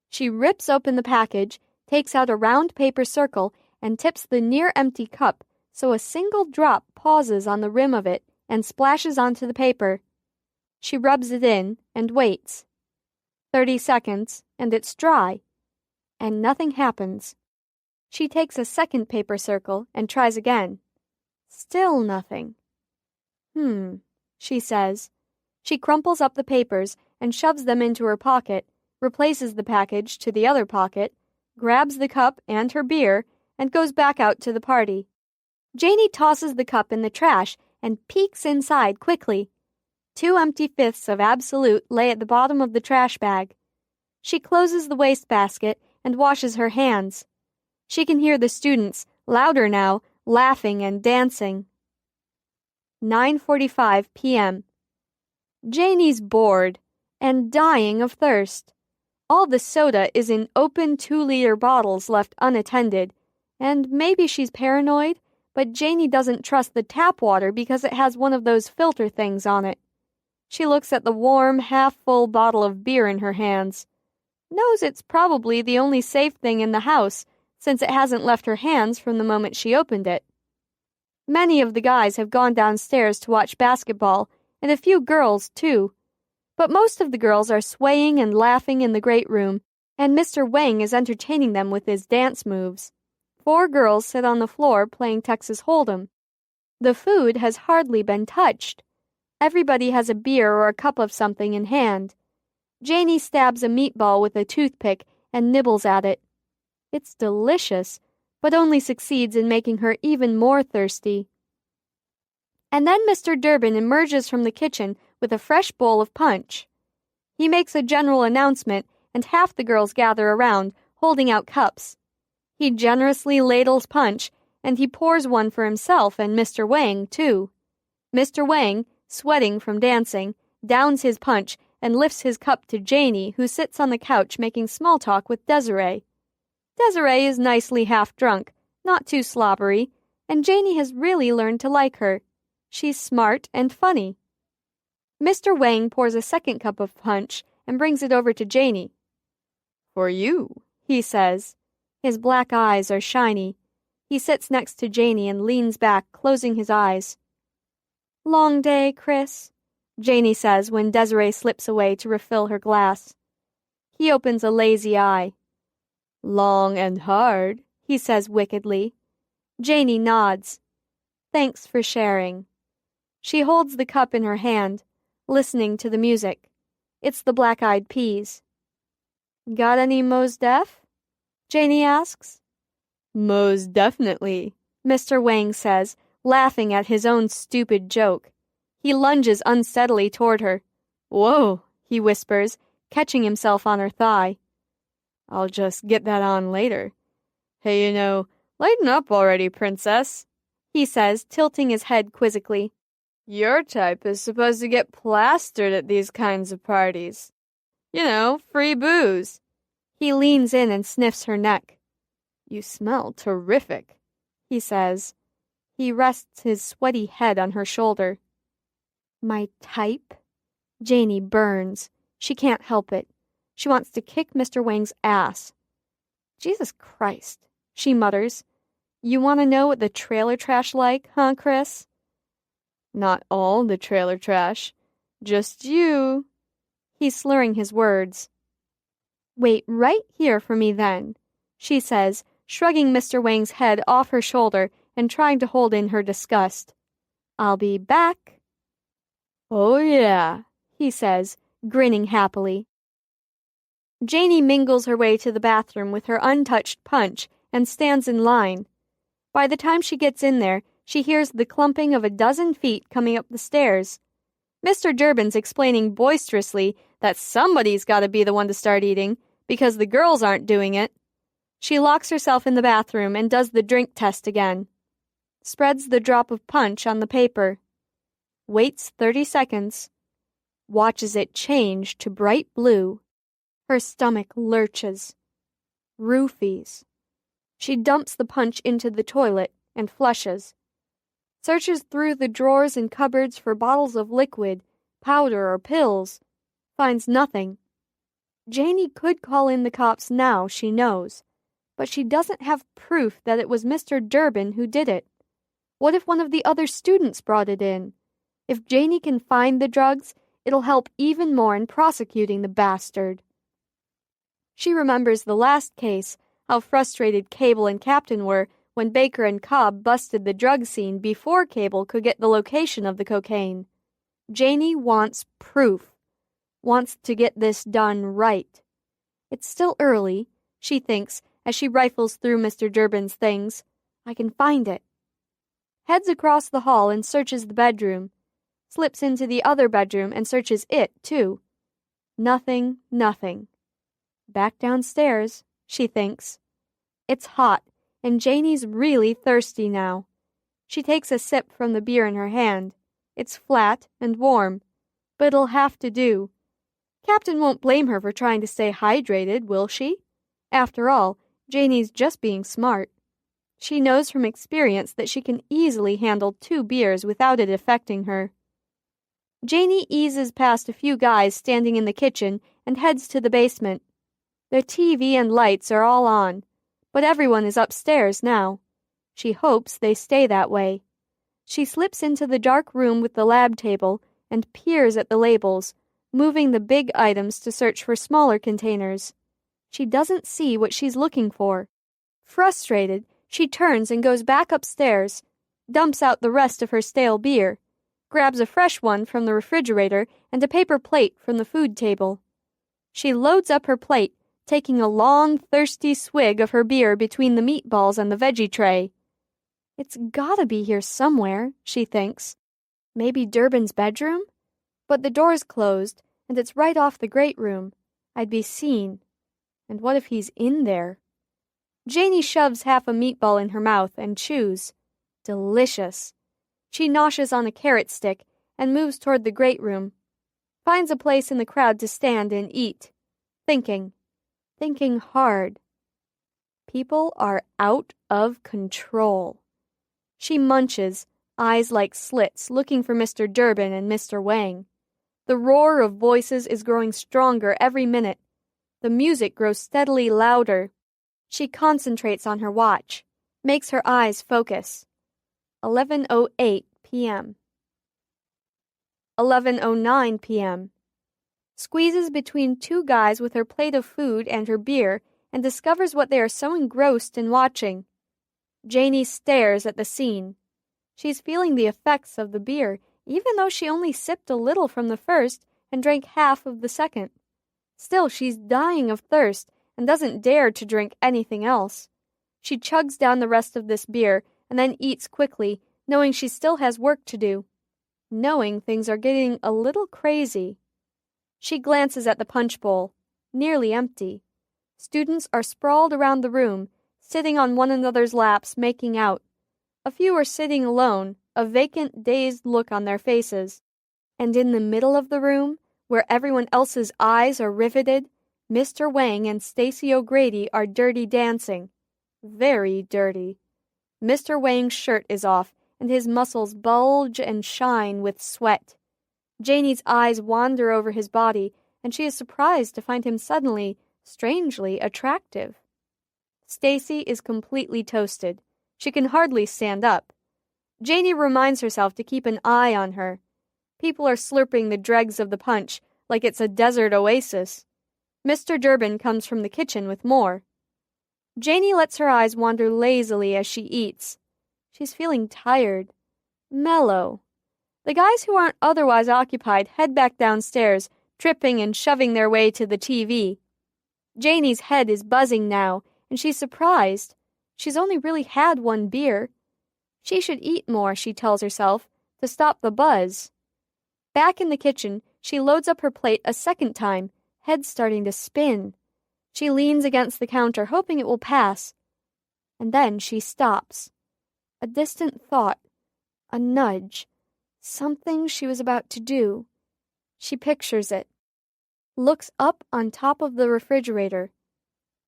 She rips open the package, takes out a round paper circle and tips the near-empty cup so a single drop pauses on the rim of it and splashes onto the paper. She rubs it in and waits. 30 seconds, and it's dry. And nothing happens. She takes a second paper circle and tries again. Still nothing. She says. She crumples up the papers and shoves them into her pocket, replaces the package to the other pocket, grabs the cup and her beer, and goes back out to the party. Janie tosses the cup in the trash and peeks inside quickly. 2 empty fifths of Absolute lay at the bottom of the trash bag. She closes the wastebasket and washes her hands. She can hear the students, louder now, laughing and dancing. 9:45 p.m. Janie's bored and dying of thirst. All the soda is in open 2-liter bottles left unattended, and maybe she's paranoid, but Janie doesn't trust the tap water because it has one of those filter things on it. She looks at the warm, half-full bottle of beer in her hands. Knows it's probably the only safe thing in the house, since it hasn't left her hands from the moment she opened it. Many of the guys have gone downstairs to watch basketball, and a few girls, too. But most of the girls are swaying and laughing in the great room, and Mr. Wang is entertaining them with his dance moves. 4 girls sit on the floor playing Texas Hold'em. The food has hardly been touched. Everybody has a beer or a cup of something in hand. Janie stabs a meatball with a toothpick and nibbles at it. It's delicious, but only succeeds in making her even more thirsty. And then Mr. Durbin emerges from the kitchen with a fresh bowl of punch. He makes a general announcement, and half the girls gather around, holding out cups. He generously ladles punch, and he pours one for himself and Mr. Wang, too. Mr. Wang, sweating from dancing, downs his punch and lifts his cup to Janie, who sits on the couch making small talk with Desiree. Desiree is nicely half-drunk, not too slobbery, and Janie has really learned to like her. She's smart and funny. Mr. Wang pours a second cup of punch and brings it over to Janie. "For you," he says. His black eyes are shiny. He sits next to Janie and leans back, closing his eyes. "Long day, Chris," Janie says when Desiree slips away to refill her glass. He opens a lazy eye. "Long and hard," he says wickedly. Janie nods. "Thanks for sharing." She holds the cup in her hand, listening to the music. It's the Black Eyed Peas. "Got any Mos Def?" Janie asks. "Most definitely," Mr. Wang says, laughing at his own stupid joke. He lunges unsteadily toward her. "Whoa," he whispers, catching himself on her thigh. "I'll just get that on later. Hey, lighten up already, princess," he says, tilting his head quizzically. "Your type is supposed to get plastered at these kinds of parties. Free booze." He leans in and sniffs her neck. "You smell terrific," he says. He rests his sweaty head on her shoulder. "My type?" Janie burns. She can't help it. She wants to kick Mr. Wang's ass. "Jesus Christ," she mutters. "You want to know what the trailer trash like, huh, Chris?" "Not all the trailer trash. Just you." He's slurring his words. "Wait right here for me then," she says, shrugging Mr. Wang's head off her shoulder and trying to hold in her disgust. "I'll be back." "Oh yeah," he says, grinning happily. Janie mingles her way to the bathroom with her untouched punch and stands in line. By the time she gets in there, she hears the clumping of a dozen feet coming up the stairs. Mr. Durbin's explaining boisterously that somebody's got to be the one to start eating because the girls aren't doing it. She locks herself in the bathroom and does the drink test again. Spreads the drop of punch on the paper. Waits 30 seconds. Watches it change to bright blue. Her stomach lurches. Roofies. She dumps the punch into the toilet and flushes. Searches through the drawers and cupboards for bottles of liquid, powder, or pills. Finds nothing. Janie could call in the cops now, she knows. But she doesn't have proof that it was Mr. Durbin who did it. What if one of the other students brought it in? If Janie can find the drugs, it'll help even more in prosecuting the bastard. She remembers the last case, how frustrated Cable and Captain were when Baker and Cobb busted the drug scene before Cable could get the location of the cocaine. Janie wants proof, wants to get this done right. It's still early, she thinks, as she rifles through Mr. Durbin's things. I can find it. Heads across the hall and searches the bedroom. Slips into the other bedroom and searches it, too. Nothing. Back downstairs, she thinks. It's hot, and Janie's really thirsty now. She takes a sip from the beer in her hand. It's flat and warm, but it'll have to do. Captain won't blame her for trying to stay hydrated, will she? After all, Janie's just being smart. She knows from experience that she can easily handle 2 beers without it affecting her. Janie eases past a few guys standing in the kitchen and heads to the basement. The TV and lights are all on, but everyone is upstairs now. She hopes they stay that way. She slips into the dark room with the lab table and peers at the labels, moving the big items to search for smaller containers. She doesn't see what she's looking for. Frustrated, she turns and goes back upstairs, dumps out the rest of her stale beer, grabs a fresh one from the refrigerator and a paper plate from the food table. She loads up her plate, taking a long, thirsty swig of her beer between the meatballs and the veggie tray. It's gotta be here somewhere, she thinks. Maybe Durbin's bedroom? But the door's closed, and it's right off the great room. I'd be seen. And what if he's in there? Janie shoves half a meatball in her mouth and chews. Delicious. She noshes on a carrot stick and moves toward the great room. Finds a place in the crowd to stand and eat. Thinking hard. People are out of control. She munches, eyes like slits, looking for Mr. Durbin and Mr. Wang. The roar of voices is growing stronger every minute. The music grows steadily louder. She concentrates on her watch, makes her eyes focus. 11:08 p.m. 11:09 p.m. Squeezes between 2 guys with her plate of food and her beer and discovers what they are so engrossed in watching. Janie stares at the scene. She's feeling the effects of the beer, even though she only sipped a little from the first and drank half of the second. Still, she's dying of thirst and doesn't dare to drink anything else. She chugs down the rest of this beer and then eats quickly, knowing she still has work to do. Knowing things are getting a little crazy. She glances at the punch bowl, nearly empty. Students are sprawled around the room, sitting on one another's laps, making out. A few are sitting alone, a vacant, dazed look on their faces. And in the middle of the room, where everyone else's eyes are riveted, Mr. Wang and Stacy O'Grady are dirty dancing. Very dirty. Mr. Wang's shirt is off, and his muscles bulge and shine with sweat. Janie's eyes wander over his body, and she is surprised to find him suddenly, strangely attractive. Stacy is completely toasted. She can hardly stand up. Janie reminds herself to keep an eye on her. People are slurping the dregs of the punch like it's a desert oasis. Mr. Durbin comes from the kitchen with more. Janie lets her eyes wander lazily as she eats. She's feeling tired, mellow. The guys who aren't otherwise occupied head back downstairs, tripping and shoving their way to the TV. Janie's head is buzzing now, and she's surprised. She's only really had 1 beer. She should eat more, she tells herself, to stop the buzz. Back in the kitchen, she loads up her plate a second time, head starting to spin. She leans against the counter, hoping it will pass. And then she stops. A distant thought, a nudge, something she was about to do. She pictures it. Looks up on top of the refrigerator.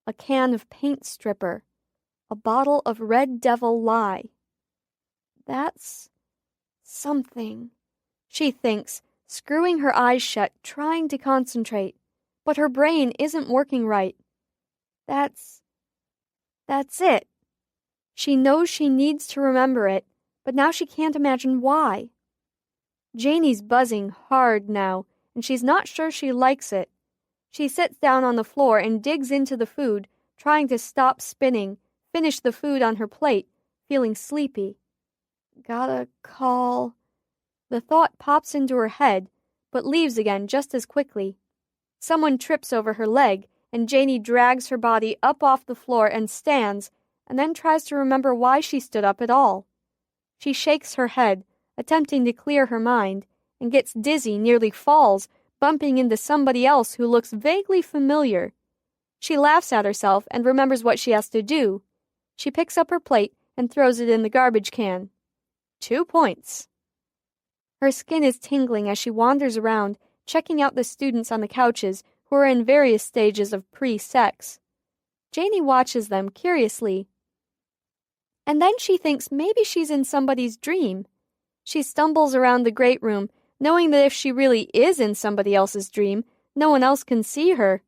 A can of paint stripper. A bottle of Red Devil Lye. That's something, she thinks, screwing her eyes shut, trying to concentrate. But her brain isn't working right. That's That's it. She knows she needs to remember it, but now she can't imagine why. Janie's buzzing hard now, and she's not sure she likes it. She sits down on the floor and digs into the food, trying to stop spinning, finish the food on her plate, feeling sleepy. Gotta call. The thought pops into her head, but leaves again just as quickly. Someone trips over her leg, and Janie drags her body up off the floor and stands, and then tries to remember why she stood up at all. She shakes her head, attempting to clear her mind, and gets dizzy, nearly falls, bumping into somebody else who looks vaguely familiar. She laughs at herself and remembers what she has to do. She picks up her plate and throws it in the garbage can. 2 points. Her skin is tingling as she wanders around, checking out the students on the couches who are in various stages of pre-sex. Janie watches them curiously. And then she thinks maybe she's in somebody's dream. She stumbles around the great room, knowing that if she really is in somebody else's dream, no one else can see her.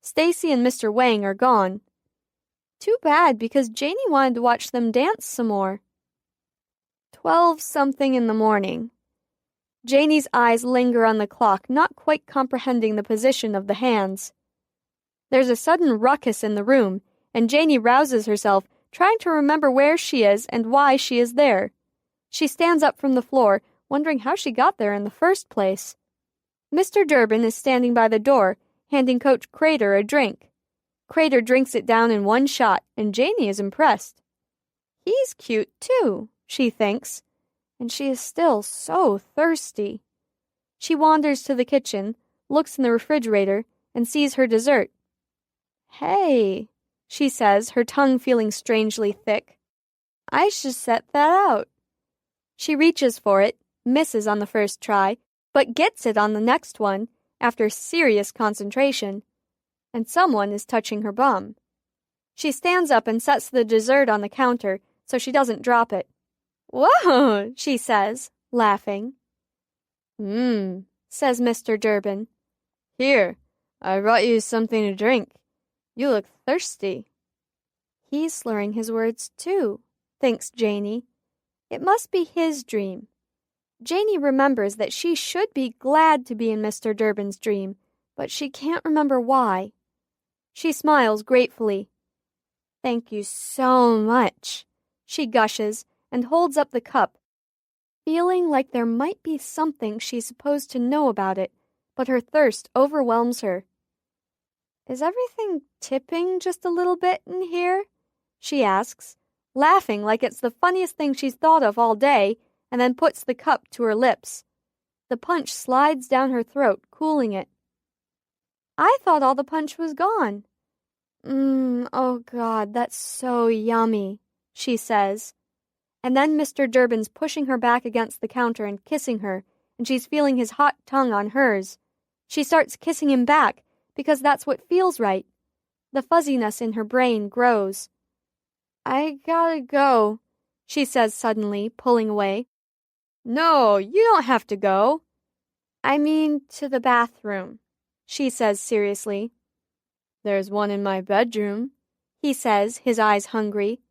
Stacy and Mr. Wang are gone. Too bad, because Janie wanted to watch them dance some more. 12-something in the morning. Janie's eyes linger on the clock, not quite comprehending the position of the hands. There's a sudden ruckus in the room, and Janie rouses herself, trying to remember where she is and why she is there. She stands up from the floor, wondering how she got there in the first place. Mr. Durbin is standing by the door, handing Coach Crater a drink. Crater drinks it down in one shot, and Janie is impressed. He's cute, too, she thinks, and she is still so thirsty. She wanders to the kitchen, looks in the refrigerator, and sees her dessert. Hey, she says, her tongue feeling strangely thick. I should set that out. She reaches for it, misses on the first try, but gets it on the next one, after serious concentration. And someone is touching her bum. She stands up and sets the dessert on the counter so she doesn't drop it. Whoa, she says, laughing. Says Mr. Durbin. Here, I brought you something to drink. You look thirsty. He's slurring his words too, thinks Janie. It must be his dream. Janie remembers that she should be glad to be in Mr. Durbin's dream, but she can't remember why. She smiles gratefully. Thank you so much, she gushes and holds up the cup, feeling like there might be something she's supposed to know about it, but her thirst overwhelms her. Is everything tipping just a little bit in here? She asks, laughing like it's the funniest thing she's thought of all day, and then puts the cup to her lips. The punch slides down her throat, cooling it. I thought all the punch was gone. Oh God, that's so yummy, she says. And then Mr. Durbin's pushing her back against the counter and kissing her, and she's feeling his hot tongue on hers. She starts kissing him back, because that's what feels right. The fuzziness in her brain grows. I gotta go, she says suddenly, pulling away. No, you don't have to go. I mean, to the bathroom, she says seriously. There's one in my bedroom, he says, his eyes hungry.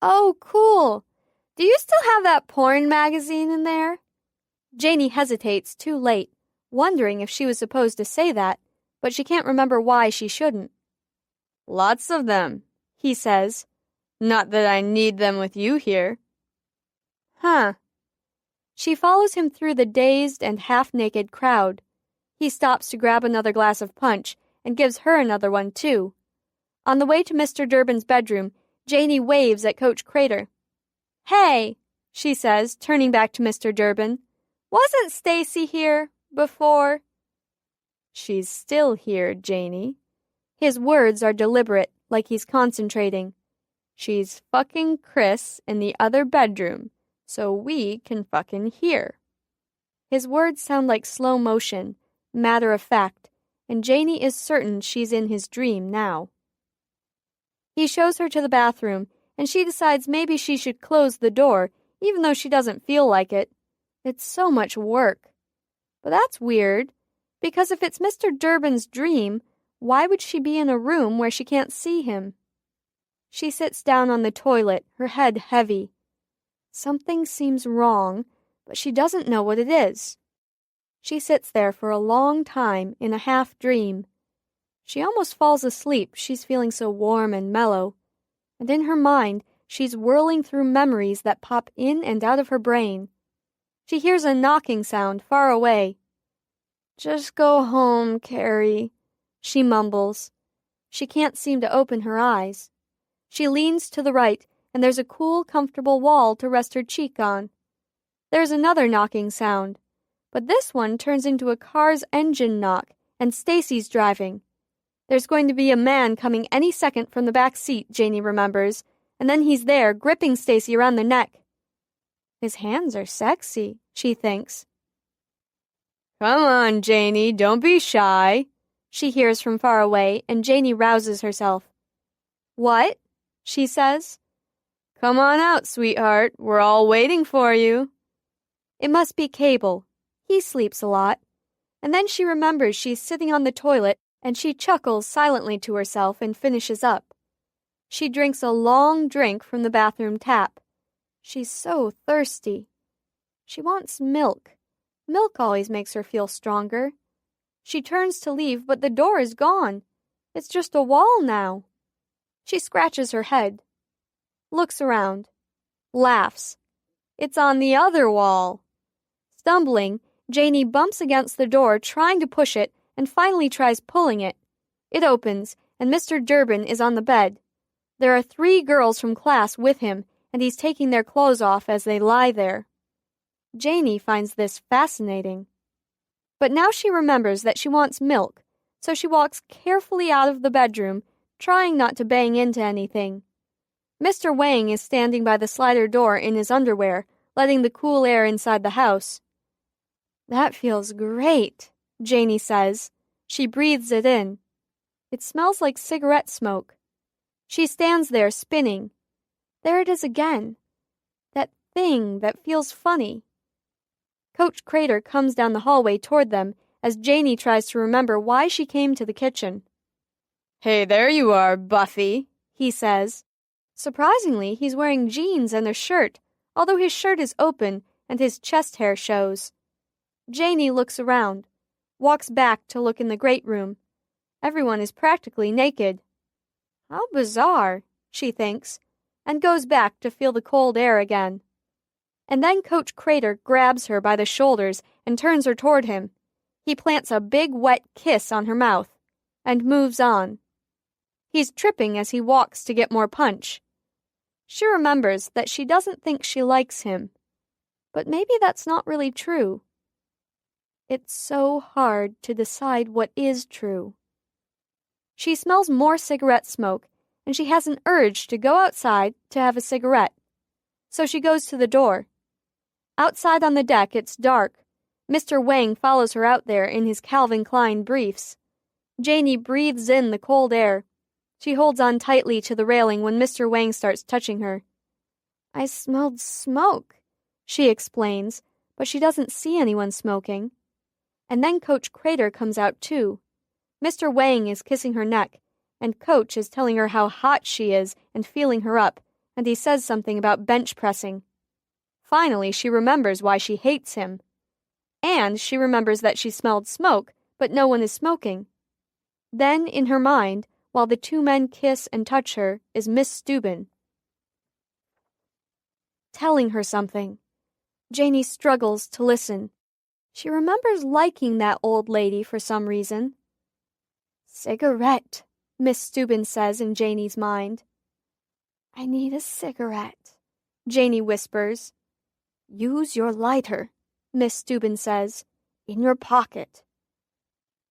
Oh, cool. Do you still have that porn magazine in there? Janie hesitates too late, wondering if she was supposed to say that, but she can't remember why she shouldn't. Lots of them, he says. Not that I need them with you here. Huh. She follows him through the dazed and half-naked crowd. He stops to grab another glass of punch and gives her another one, too. On the way to Mr. Durbin's bedroom, Janie waves at Coach Crater. Hey, she says, turning back to Mr. Durbin. Wasn't Stacy here before? She's still here, Janie. His words are deliberate, like he's concentrating. She's fucking Chris in the other bedroom, so we can fucking hear. His words sound like slow motion, matter of fact, and Janie is certain she's in his dream now. He shows her to the bathroom, and she decides maybe she should close the door, even though she doesn't feel like it. It's so much work. But that's weird, because if it's Mr. Durbin's dream, why would she be in a room where she can't see him? She sits down on the toilet, her head heavy. Something seems wrong, but she doesn't know what it is. She sits there for a long time in a half-dream. She almost falls asleep, she's feeling so warm and mellow. And in her mind, she's whirling through memories that pop in and out of her brain. She hears a knocking sound far away. "Just go home, Carrie," she mumbles. She can't seem to open her eyes. She leans to the right, and there's a cool, comfortable wall to rest her cheek on. There's another knocking sound, but this one turns into a car's engine knock, and Stacy's driving. There's going to be a man coming any second from the back seat, Janie remembers, and then he's there, gripping Stacy around the neck. His hands are sexy, she thinks. "Come on, Janie, don't be shy," she hears from far away, and Janie rouses herself. "What?" she says. "Come on out, sweetheart. We're all waiting for you." It must be Cable. He sleeps a lot. And then she remembers she's sitting on the toilet, and she chuckles silently to herself and finishes up. She drinks a long drink from the bathroom tap. She's so thirsty. She wants milk. Milk always makes her feel stronger. She turns to leave, but the door is gone. It's just a wall now. She scratches her head, looks around, laughs. It's on the other wall. Stumbling, Janie bumps against the door, trying to push it, and finally tries pulling it. It opens, and Mr. Durbin is on the bed. There are 3 girls from class with him, and he's taking their clothes off as they lie there. Janie finds this fascinating. But now she remembers that she wants milk, so she walks carefully out of the bedroom, trying not to bang into anything. Mr. Wang is standing by the slider door in his underwear, letting the cool air inside the house. "That feels great," Janie says. She breathes it in. It smells like cigarette smoke. She stands there spinning. There it is again. That thing that feels funny. Coach Crater comes down the hallway toward them as Janie tries to remember why she came to the kitchen. "Hey, there you are, Buffy," he says. Surprisingly, he's wearing jeans and a shirt, although his shirt is open and his chest hair shows. Janie looks around, walks back to look in the great room. Everyone is practically naked. How bizarre, she thinks, and goes back to feel the cold air again. And then Coach Crater grabs her by the shoulders and turns her toward him. He plants a big wet kiss on her mouth and moves on. He's tripping as he walks to get more punch. She remembers that she doesn't think she likes him, but maybe that's not really true. It's so hard to decide what is true. She smells more cigarette smoke, and she has an urge to go outside to have a cigarette. So she goes to the door. Outside on the deck, it's dark. Mr. Wang follows her out there in his Calvin Klein briefs. Janie breathes in the cold air. She holds on tightly to the railing when Mr. Wang starts touching her. "I smelled smoke," she explains, but she doesn't see anyone smoking. And then Coach Crater comes out too. Mr. Wang is kissing her neck, and Coach is telling her how hot she is and feeling her up, and he says something about bench pressing. Finally, she remembers why she hates him. And she remembers that she smelled smoke, but no one is smoking. Then, in her mind, while the 2 men kiss and touch her, is Miss Steuben, telling her something. Janie struggles to listen. She remembers liking that old lady for some reason. "Cigarette," Miss Steuben says in Janie's mind. "I need a cigarette," Janie whispers. "Use your lighter," Miss Steuben says, "in your pocket."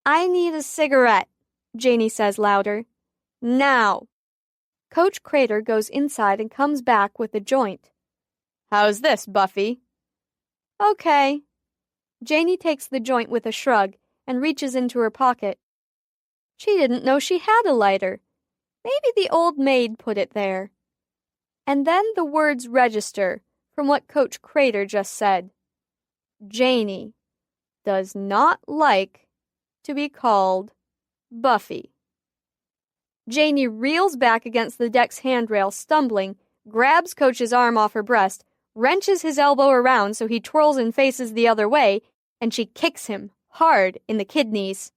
"I need a cigarette," Janie says louder. "Now." Coach Crater goes inside and comes back with a joint. "How's this, Buffy?" "Okay." Janie takes the joint with a shrug and reaches into her pocket. She didn't know she had a lighter. Maybe the old maid put it there. And then the words register from what Coach Crater just said. Janie does not like to be called Buffy. Janie reels back against the deck's handrail, stumbling, grabs Coach's arm off her breast, wrenches his elbow around so he twirls and faces the other way, and she kicks him hard in the kidneys.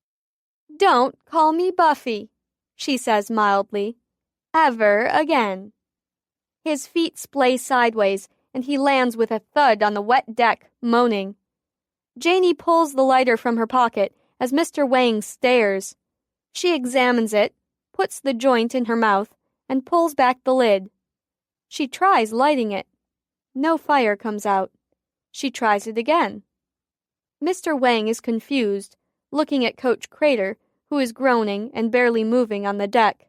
"Don't call me Buffy," she says mildly. "Ever again." His feet splay sideways, and he lands with a thud on the wet deck, moaning. Janie pulls the lighter from her pocket as Mr. Wang stares. She examines it, puts the joint in her mouth, and pulls back the lid. She tries lighting it. No fire comes out. She tries it again. Mr. Wang is confused, looking at Coach Crater, who is groaning and barely moving on the deck.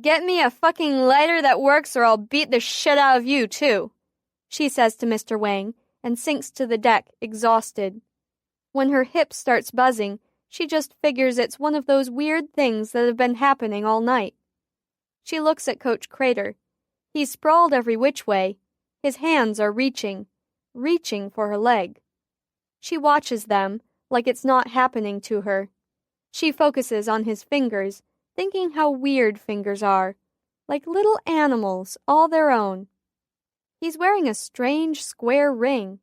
"Get me a fucking lighter that works or I'll beat the shit out of you, too," she says to Mr. Wang, and sinks to the deck, exhausted. When her hip starts buzzing, she just figures it's one of those weird things that have been happening all night. She looks at Coach Crater. He's sprawled every which way. His hands are reaching for her leg. She watches them like it's not happening to her. She focuses on his fingers, thinking how weird fingers are, like little animals, all their own. He's wearing a strange square ring.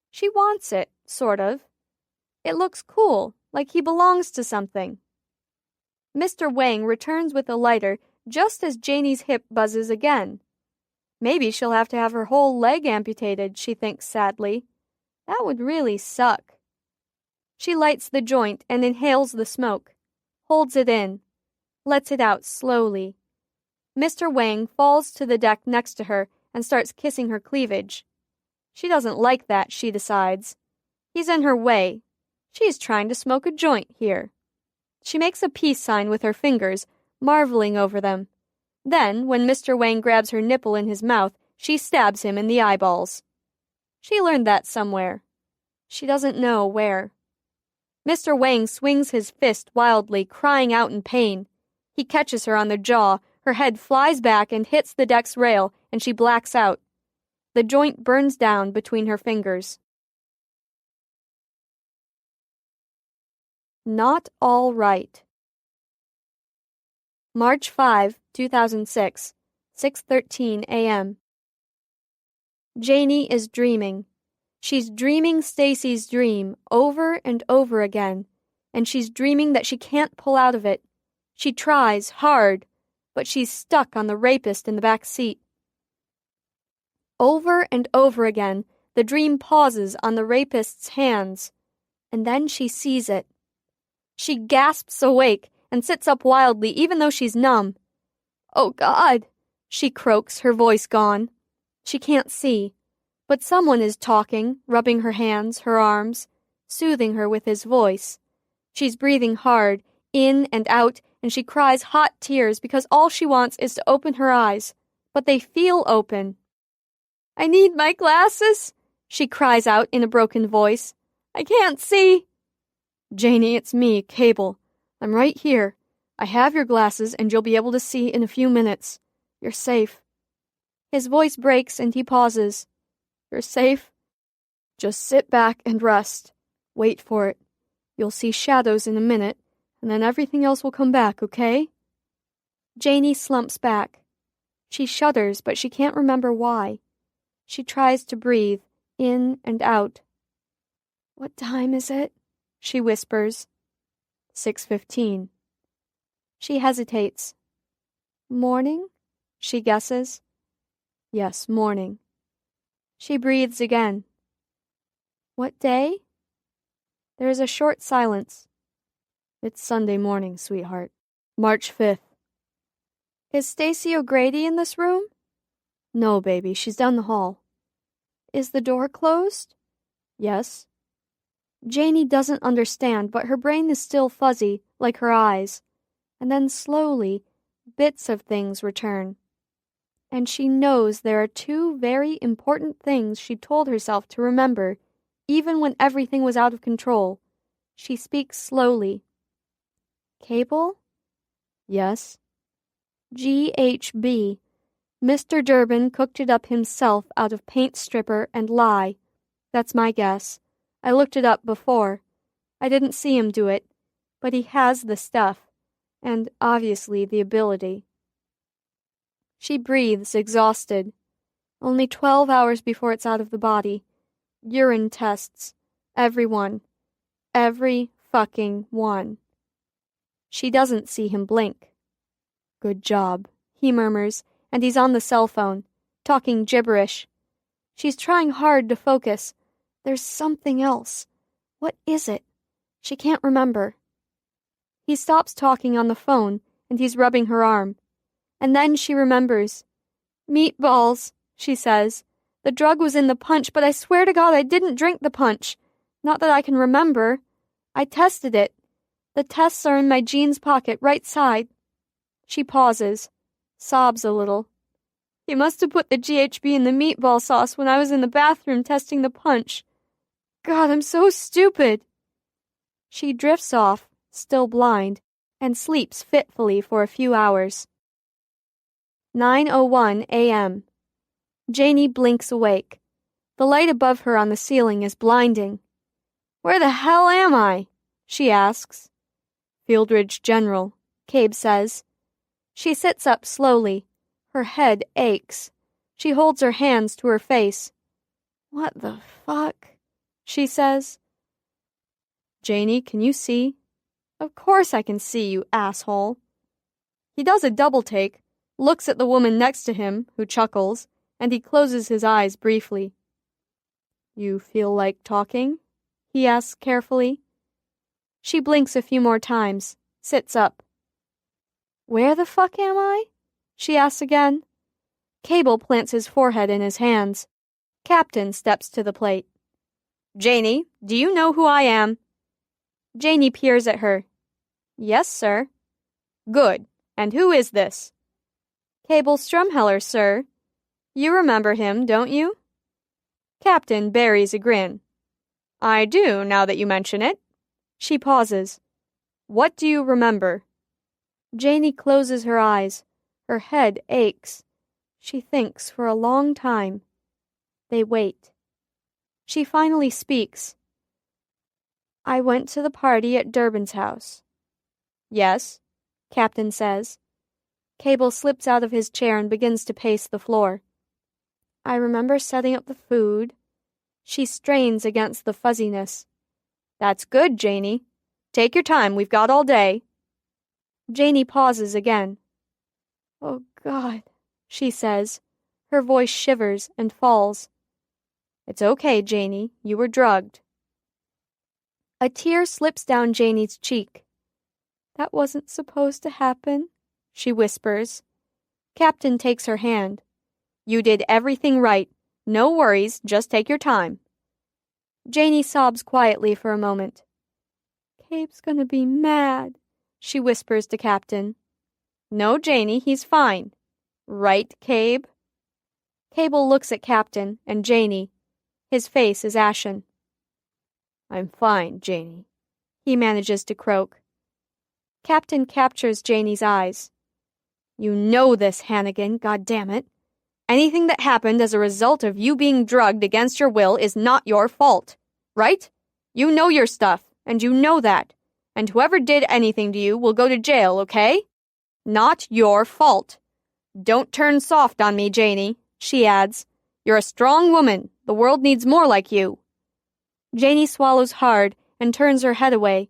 She wants it, sort of. It looks cool, like he belongs to something. Mr. Wang returns with a lighter just as Janie's hip buzzes again. Maybe she'll have to have her whole leg amputated, she thinks sadly. That would really suck. She lights the joint and inhales the smoke, holds it in, lets it out slowly. Mr. Wang falls to the deck next to her and starts kissing her cleavage. She doesn't like that, she decides. He's in her way. She's trying to smoke a joint here. She makes a peace sign with her fingers, marveling over them. Then, when Mr. Wang grabs her nipple in his mouth, she stabs him in the eyeballs. She learned that somewhere. She doesn't know where. Mr. Wang swings his fist wildly, crying out in pain. He catches her on the jaw, her head flies back and hits the deck's rail, and she blacks out. The joint burns down between her fingers. Not all right. March 5, 2006, 6:13 a.m. Janie is dreaming. She's dreaming Stacy's dream over and over again, and she's dreaming that she can't pull out of it. She tries hard, but she's stuck on the rapist in the back seat. Over and over again, the dream pauses on the rapist's hands, and then she sees it. She gasps awake and sits up wildly even though she's numb. "Oh, God," she croaks, her voice gone. She can't see, but someone is talking, rubbing her hands, her arms, soothing her with his voice. She's breathing hard, in and out, and she cries hot tears because all she wants is to open her eyes, but they feel open. "I need my glasses," she cries out in a broken voice. "I can't see." "Janie, it's me, Cable. I'm right here. I have your glasses and you'll be able to see in a few minutes. You're safe." His voice breaks and he pauses. "You're safe? Just sit back and rest. Wait for it. You'll see shadows in a minute, and then everything else will come back, okay?" Janie slumps back. She shudders, but she can't remember why. She tries to breathe, in and out. "What time is it?" she whispers. 6:15. She hesitates. "Morning?" she guesses. "Yes, morning." She breathes again. "What day?" There is a short silence. "It's Sunday morning, sweetheart. March 5th. "Is Stacy O'Grady in this room?" "No, baby, she's down the hall." "Is the door closed?" "Yes." Janie doesn't understand, but her brain is still fuzzy, like her eyes. And then slowly, bits of things return. And she knows there are two very important things she told herself to remember, even when everything was out of control. She speaks slowly. "Cable?" "Yes." "GHB. Mr. Durbin cooked it up himself out of paint stripper and lye. That's my guess. I looked it up before. I didn't see him do it, but he has the stuff. and obviously the ability. She breathes, exhausted. Only 12 hours before it's out of the body. Urine tests. Every one. Every fucking one. She doesn't see him blink. Good job, he murmurs, and he's on the cell phone, talking gibberish. She's trying hard to focus. There's something else. What is it? She can't remember. He stops talking on the phone, and he's rubbing her arm. And then she remembers. Meatballs, she says. The drug was in the punch, but I swear to God I didn't drink the punch. Not that I can remember. I tested it. The tests are in my jeans pocket, right side. She pauses, sobs a little. You must have put the GHB in the meatball sauce when I was in the bathroom testing the punch. God, I'm so stupid. She drifts off, still blind, and sleeps fitfully for a few hours. 9:01 a.m. Janie blinks awake. The light above her on the ceiling is blinding. Where the hell am I? She asks. Fieldridge General, Cabe says. She sits up slowly. Her head aches. She holds her hands to her face. What the fuck? She says. Janie, can you see? Of course I can see, you asshole. He does a double take, looks at the woman next to him, who chuckles, and he closes his eyes briefly. You feel like talking? He asks carefully. She blinks a few more times, sits up. Where the fuck am I? She asks again. Cable plants his forehead in his hands. Captain steps to the plate. Janie, do you know who I am? Janie peers at her. Yes, sir. Good. And who is this? Cable Strumheller, sir. You remember him, don't you? Captain buries a grin. I do, now that you mention it. She pauses. What do you remember? Janie closes her eyes. Her head aches. She thinks for a long time. They wait. She finally speaks. I went to the party at Durbin's house. Yes, Captain says. Cable slips out of his chair and begins to pace the floor. I remember setting up the food. She strains against the fuzziness. That's good, Janie. Take your time, we've got all day. Janie pauses again. Oh, God, she says. Her voice shivers and falls. It's okay, Janie. You were drugged. A tear slips down Janie's cheek. That wasn't supposed to happen, she whispers. Captain takes her hand. You did everything right. No worries, just take your time. Janie sobs quietly for a moment. Cabe's gonna be mad, she whispers to Captain. No, Janie, he's fine. Right, Cabe? Cable looks at Captain and Janie. His face is ashen. I'm fine, Janie. He manages to croak. Captain captures Janie's eyes. You know this, Hannigan, goddammit. Anything that happened as a result of you being drugged against your will is not your fault, right? You know your stuff, and you know that. And whoever did anything to you will go to jail, okay? Not your fault. Don't turn soft on me, Janie, she adds. You're a strong woman. The world needs more like you. Janie swallows hard and turns her head away.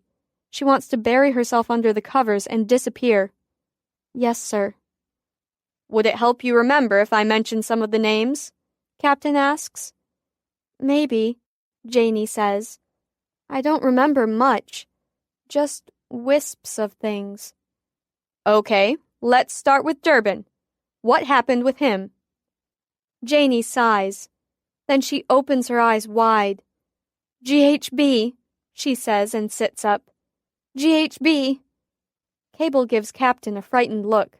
She wants to bury herself under the covers and disappear. Yes, sir. Would it help you remember if I mention some of the names? Captain asks. Maybe, Janie says. I don't remember much. Just wisps of things. Okay, let's start with Durbin. What happened with him? Janie sighs. Then she opens her eyes wide. GHB, she says and sits up. GHB. Cable gives Captain a frightened look.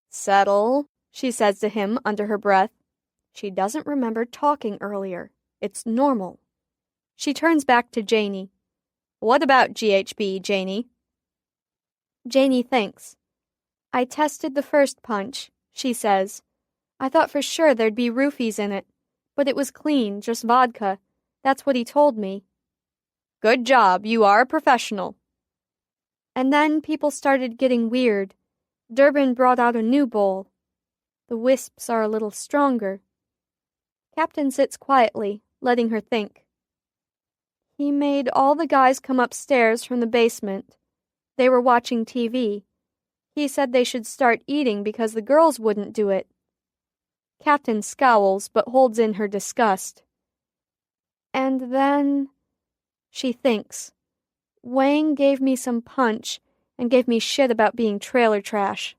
Settle, she says to him under her breath. She doesn't remember talking earlier. It's normal. She turns back to Janie. What about GHB, Janie? Janie thinks. I tested the first punch, she says. I thought for sure there'd be roofies in it, but it was clean, just vodka. That's what he told me. Good job, you are a professional. And then people started getting weird. Durbin brought out a new bowl. The wisps are a little stronger. Captain sits quietly, letting her think. He made all the guys come upstairs from the basement. They were watching TV. He said they should start eating because the girls wouldn't do it. Captain scowls but holds in her disgust. And then... She thinks. Wang gave me some punch and gave me shit about being trailer trash.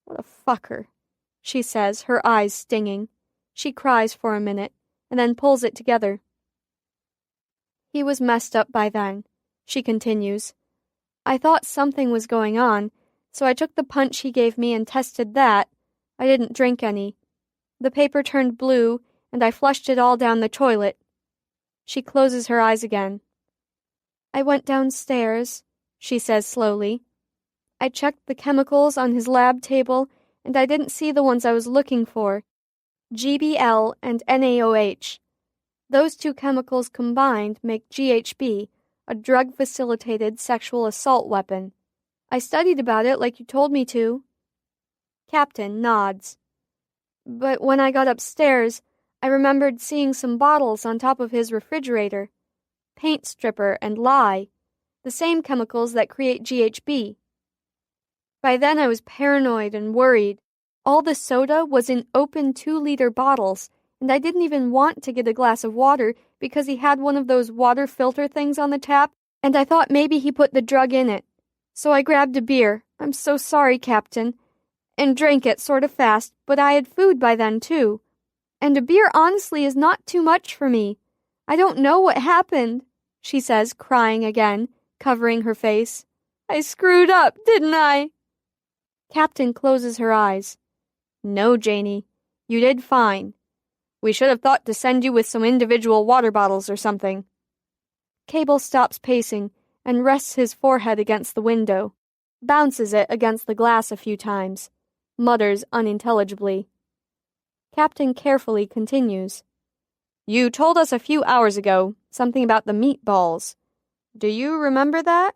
What a fucker, she says, her eyes stinging. She cries for a minute and then pulls it together. He was messed up by then, she continues. I thought something was going on, so I took the punch he gave me and tested that. I didn't drink any. The paper turned blue, and I flushed it all down the toilet. She closes her eyes again. I went downstairs, she says slowly. I checked the chemicals on his lab table, and I didn't see the ones I was looking for. GBL and NaOH. Those two chemicals combined make GHB, a drug-facilitated sexual assault weapon. I studied about it like you told me to. Captain nods. But when I got upstairs, I remembered seeing some bottles on top of his refrigerator. Paint stripper and lye, the same chemicals that create GHB. By then I was paranoid and worried. All the soda was in open 2-liter bottles, and I didn't even want to get a glass of water because he had one of those water filter things on the tap, and I thought maybe he put the drug in it. So I grabbed a beer, I'm so sorry, Captain, and drank it sort of fast, but I had food by then too. And a beer honestly is not too much for me. I don't know what happened, she says, crying again, covering her face. I screwed up, didn't I? Captain closes her eyes. No, Janie, you did fine. We should have thought to send you with some individual water bottles or something. Cable stops pacing and rests his forehead against the window, bounces it against the glass a few times, mutters unintelligibly. Captain carefully continues. You told us a few hours ago something about the meatballs. Do you remember that?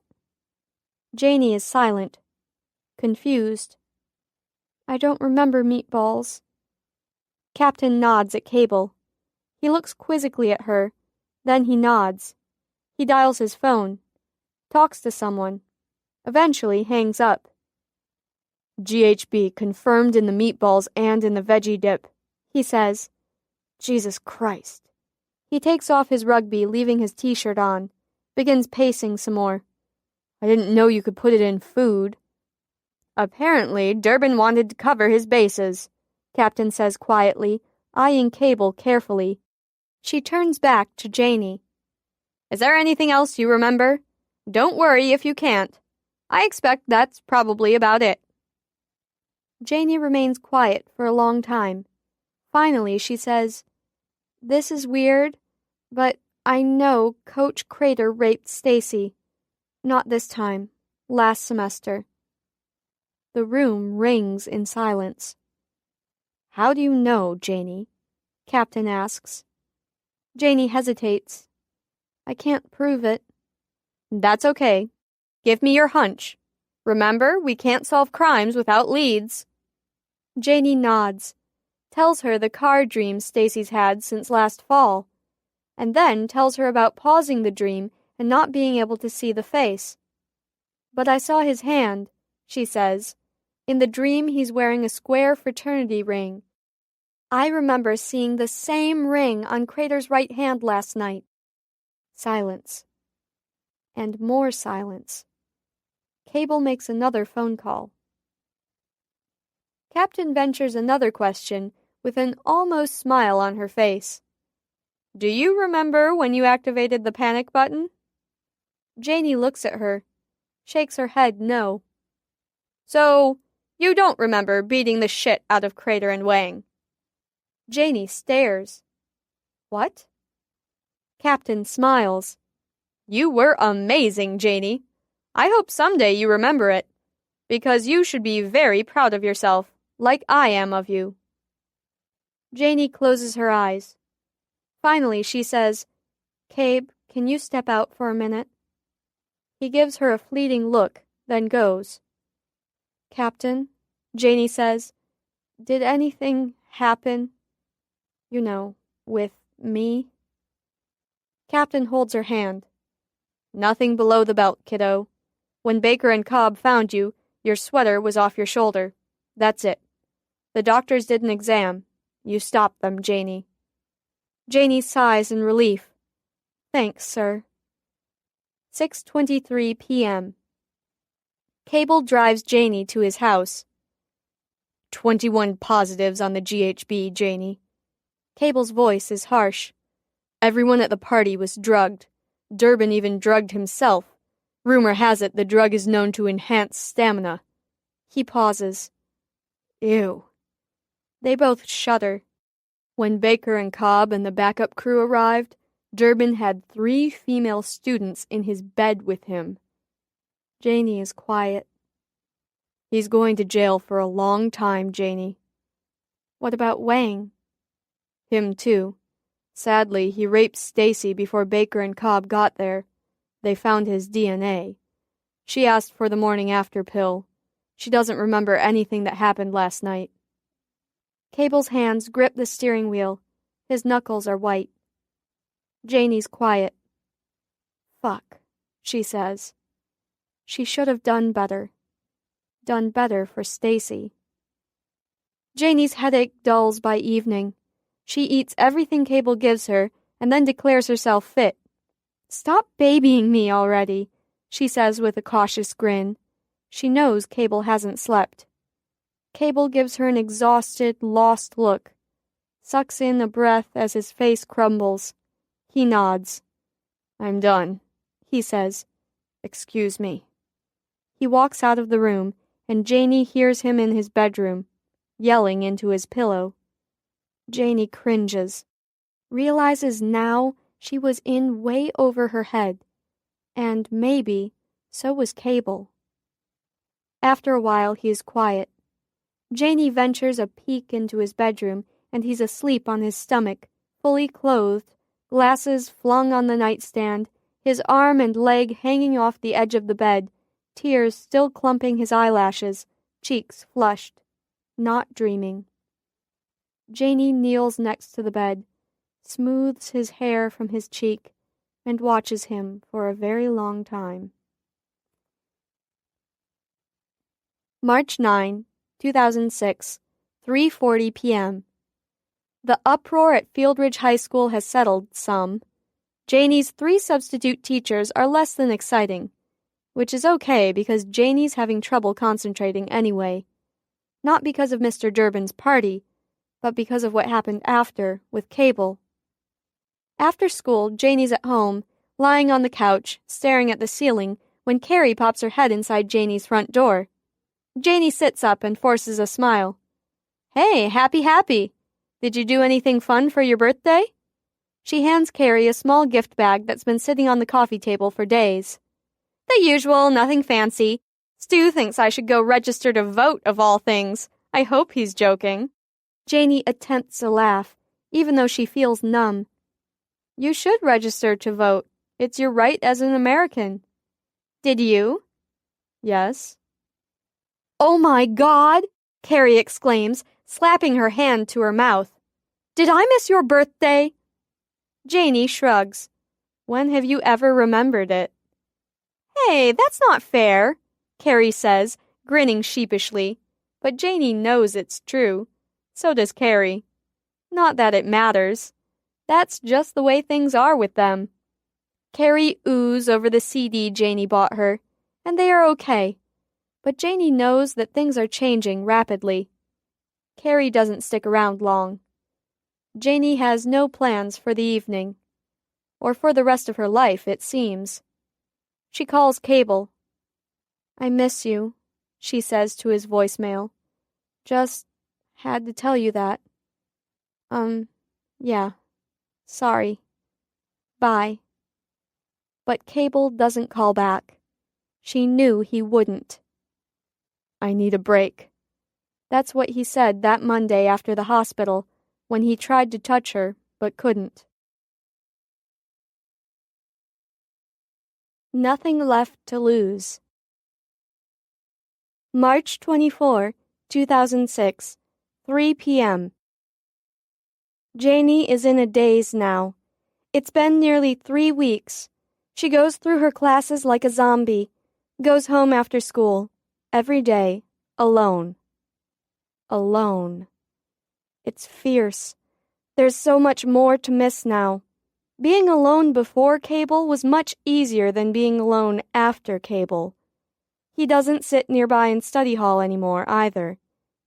Janie is silent, confused. I don't remember meatballs. Captain nods at Cable. He looks quizzically at her, then he nods. He dials his phone, talks to someone, eventually hangs up. GHB confirmed in the meatballs and in the veggie dip, he says. Jesus Christ. He takes off his rugby, leaving his t-shirt on, begins pacing some more. I didn't know you could put it in food. Apparently, Durbin wanted to cover his bases, Captain says quietly, eyeing Cable carefully. She turns back to Janie. Is there anything else you remember? Don't worry if you can't. I expect that's probably about it. Janie remains quiet for a long time. Finally, she says, This is weird, but I know Coach Crater raped Stacy. Not this time. Last semester. The room rings in silence. How do you know, Janie? Captain asks. Janie hesitates. I can't prove it. That's okay. Give me your hunch. Remember, we can't solve crimes without leads. Janie nods, tells her the car dream Stacy's had since last fall, and then tells her about pausing the dream and not being able to see the face. But I saw his hand, she says. In the dream, he's wearing a square fraternity ring. I remember seeing the same ring on Crater's right hand last night. Silence. And more silence. Cable makes another phone call. Captain ventures another question with an almost smile on her face. Do you remember when you activated the panic button? Janie looks at her, shakes her head no. So, you don't remember beating the shit out of Crater and Wang? Janie stares. What? Captain smiles. You were amazing, Janie. I hope someday you remember it, because you should be very proud of yourself, like I am of you. Janie closes her eyes. Finally, she says, Cabe, can you step out for a minute? He gives her a fleeting look, then goes. "Captain," Janie says, "did anything happen, with me?" Captain holds her hand. "Nothing below the belt, kiddo. When Baker and Cobb found you, your sweater was off your shoulder. That's it. The doctors did an exam. You stopped them, Janie." Janie sighs in relief. "Thanks, sir." 6:23 p.m. Cable drives Janie to his house. 21 positives on the GHB, Janie." Cable's voice is harsh. "Everyone at the party was drugged. Durbin even drugged himself. Rumor has it the drug is known to enhance stamina." He pauses. "Ew." They both shudder. When Baker and Cobb and the backup crew arrived, Durbin had 3 female students in his bed with him. Janie is quiet. "He's going to jail for a long time, Janie." "What about Wang?" "Him too. Sadly, he raped Stacy before Baker and Cobb got there. They found his DNA. She asked for the morning after pill. She doesn't remember anything that happened last night." Cable's hands grip the steering wheel. His knuckles are white. Janie's quiet. "Fuck," she says. She should have done better. Done better for Stacy. Janie's headache dulls by evening. She eats everything Cable gives her and then declares herself fit. "Stop babying me already," she says with a cautious grin. She knows Cable hasn't slept. Cable gives her an exhausted, lost look, sucks in a breath as his face crumbles. He nods. "I'm done," he says. "Excuse me." He walks out of the room, and Janie hears him in his bedroom, yelling into his pillow. Janie cringes, realizes now she was in way over her head, and maybe so was Cable. After a while, he is quiet. Janie ventures a peek into his bedroom, and he's asleep on his stomach, fully clothed, glasses flung on the nightstand, his arm and leg hanging off the edge of the bed, tears still clumping his eyelashes, cheeks flushed, not dreaming. Janie kneels next to the bed, smooths his hair from his cheek, and watches him for a very long time. March 9, 2006, 3:40 p.m. The uproar at Fieldridge High School has settled some. Janie's 3 substitute teachers are less than exciting, which is okay because Janie's having trouble concentrating anyway. Not because of Mr. Durbin's party, but because of what happened after with Cable. After school, Janie's at home, lying on the couch, staring at the ceiling, when Carrie pops her head inside Janie's front door. Janie sits up and forces a smile. "Hey, happy. Did you do anything fun for your birthday?" She hands Carrie a small gift bag that's been sitting on the coffee table for days. "The usual, nothing fancy. Stu thinks I should go register to vote, of all things. I hope he's joking." Janie attempts a laugh, even though she feels numb. "You should register to vote. It's your right as an American." "Did you?" "Yes." "Oh my God!" Carrie exclaims, slapping her hand to her mouth. "Did I miss your birthday?" Janie shrugs. "When have you ever remembered it?" "Hey, that's not fair," Carrie says, grinning sheepishly. But Janie knows it's true. So does Carrie. Not that it matters. That's just the way things are with them. Carrie oohs over the CD Janie bought her, and they are okay. But Janie knows that things are changing rapidly. Carrie doesn't stick around long. Janie has no plans for the evening. Or for the rest of her life, it seems. She calls Cable. "I miss you," she says to his voicemail. "Just had to tell you that. Yeah. Sorry. Bye." But Cable doesn't call back. She knew he wouldn't. "I need a break." That's what he said that Monday after the hospital, when he tried to touch her but couldn't. Nothing left to lose. March 24, 2006, 3 p.m. Janie is in a daze now. It's been nearly 3 weeks. She goes through her classes like a zombie, goes home after school, every day, alone. Alone. It's fierce. There's so much more to miss now. Being alone before Cable was much easier than being alone after Cable. He doesn't sit nearby in study hall anymore, either.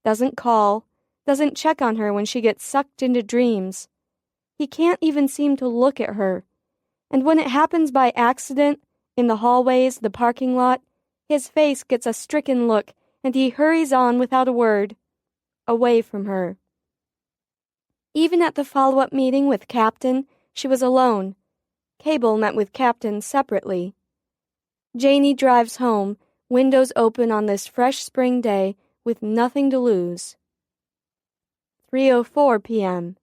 Doesn't call, doesn't check on her when she gets sucked into dreams. He can't even seem to look at her. And when it happens by accident, in the hallways, the parking lot, his face gets a stricken look, and he hurries on without a word, away from her. Even at the follow-up meeting with Captain, she was alone. Cable met with Captain separately. Janie drives home, windows open on this fresh spring day, with nothing to lose. 3:04 p.m.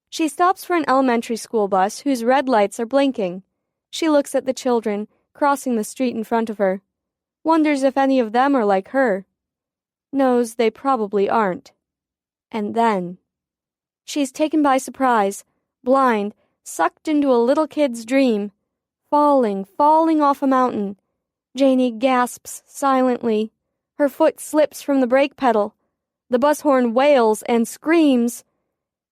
She stops for an elementary school bus whose red lights are blinking. She looks at the children crossing the street in front of her. Wonders if any of them are like her. Knows they probably aren't. And then she's taken by surprise, blind, sucked into a little kid's dream. Falling off a mountain. Janie gasps silently. Her foot slips from the brake pedal. The bus horn wails and screams.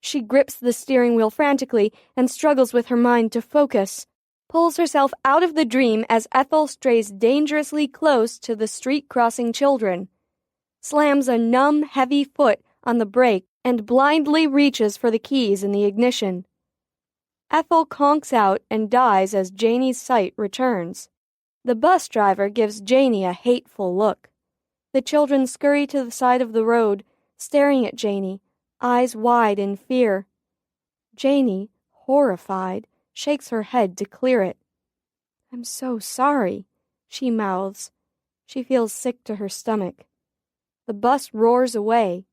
She grips the steering wheel frantically and struggles with her mind to focus. Pulls herself out of the dream as Ethel strays dangerously close to the street-crossing children. Slams a numb, heavy foot on the brake and blindly reaches for the keys in the ignition. Ethel conks out and dies as Janie's sight returns. The bus driver gives Janie a hateful look. The children scurry to the side of the road, staring at Janie, eyes wide in fear. Janie, horrified, shakes her head to clear it. "I'm so sorry," she mouths. She feels sick to her stomach. The bus roars away.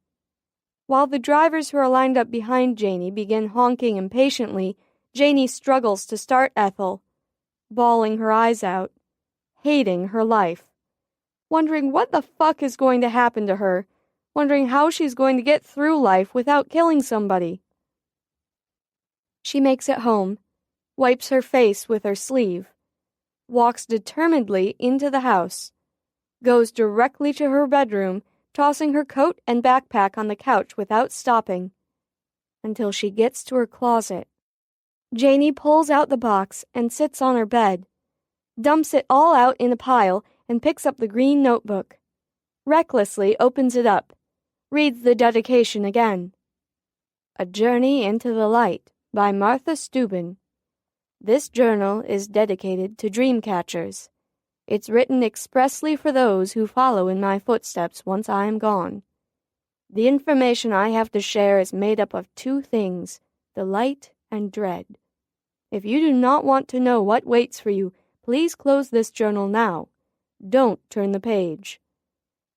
While the drivers who are lined up behind Janie begin honking impatiently, Janie struggles to start Ethel, bawling her eyes out, hating her life, wondering what the fuck is going to happen to her, wondering how she's going to get through life without killing somebody. She makes it home, wipes her face with her sleeve, walks determinedly into the house, goes directly to her bedroom, tossing her coat and backpack on the couch without stopping, until she gets to her closet. Janie pulls out the box and sits on her bed, dumps it all out in a pile, and picks up the green notebook. Recklessly opens it up, reads the dedication again. A Journey into the Light by Martha Steuben. This journal is dedicated to dream catchers. It's written expressly for those who follow in my footsteps once I am gone. The information I have to share is made up of 2 things, delight and dread. If you do not want to know what waits for you, please close this journal now. Don't turn the page.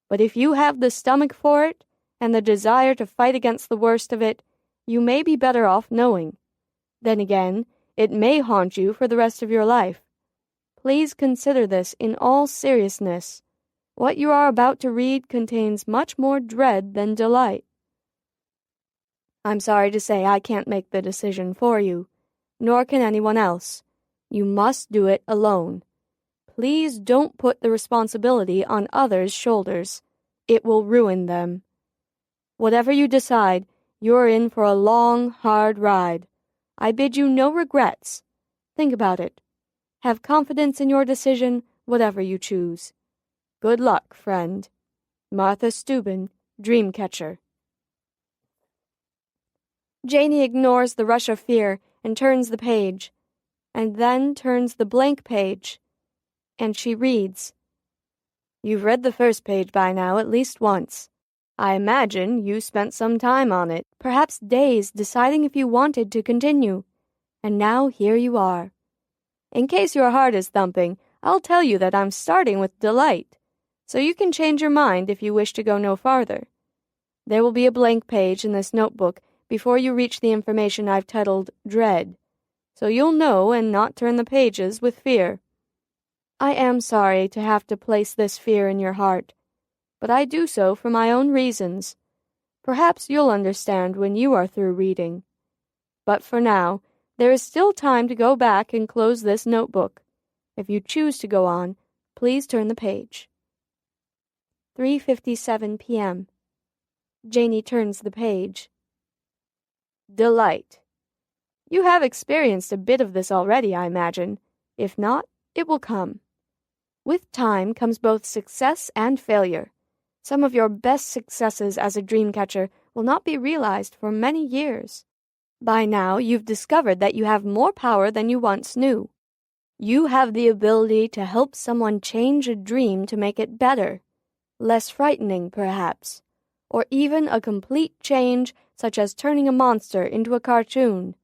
But if you have the stomach for it, and the desire to fight against the worst of it, you may be better off knowing. Then again, it may haunt you for the rest of your life. Please consider this in all seriousness. What you are about to read contains much more dread than delight. I'm sorry to say I can't make the decision for you, nor can anyone else. You must do it alone. Please don't put the responsibility on others' shoulders. It will ruin them. Whatever you decide, you're in for a long, hard ride. I bid you no regrets. Think about it. Have confidence in your decision, whatever you choose. Good luck, friend. Martha Steuben, Dreamcatcher. Janie ignores the rush of fear and turns the page, and then turns the blank page, and she reads. You've read the first page by now at least once. I imagine you spent some time on it, perhaps days, deciding if you wanted to continue. And now here you are. In case your heart is thumping, I'll tell you that I'm starting with delight, so you can change your mind if you wish to go no farther. There will be a blank page in this notebook before you reach the information I've titled Dread, so you'll know and not turn the pages with fear. I am sorry to have to place this fear in your heart. but I do so for my own reasons. Perhaps you'll understand when you are through reading. But for now, there is still time to go back and close this notebook. If you choose to go on, please turn the page. 3:57 p.m. Janie turns the page. Delight. You have experienced a bit of this already, I imagine. If not, it will come. With time comes both success and failure. Some of your best successes as a dream catcher will not be realized for many years. By now, you've discovered that you have more power than you once knew. You have the ability to help someone change a dream to make it better, less frightening perhaps, or even a complete change such as turning a monster into a cartoon.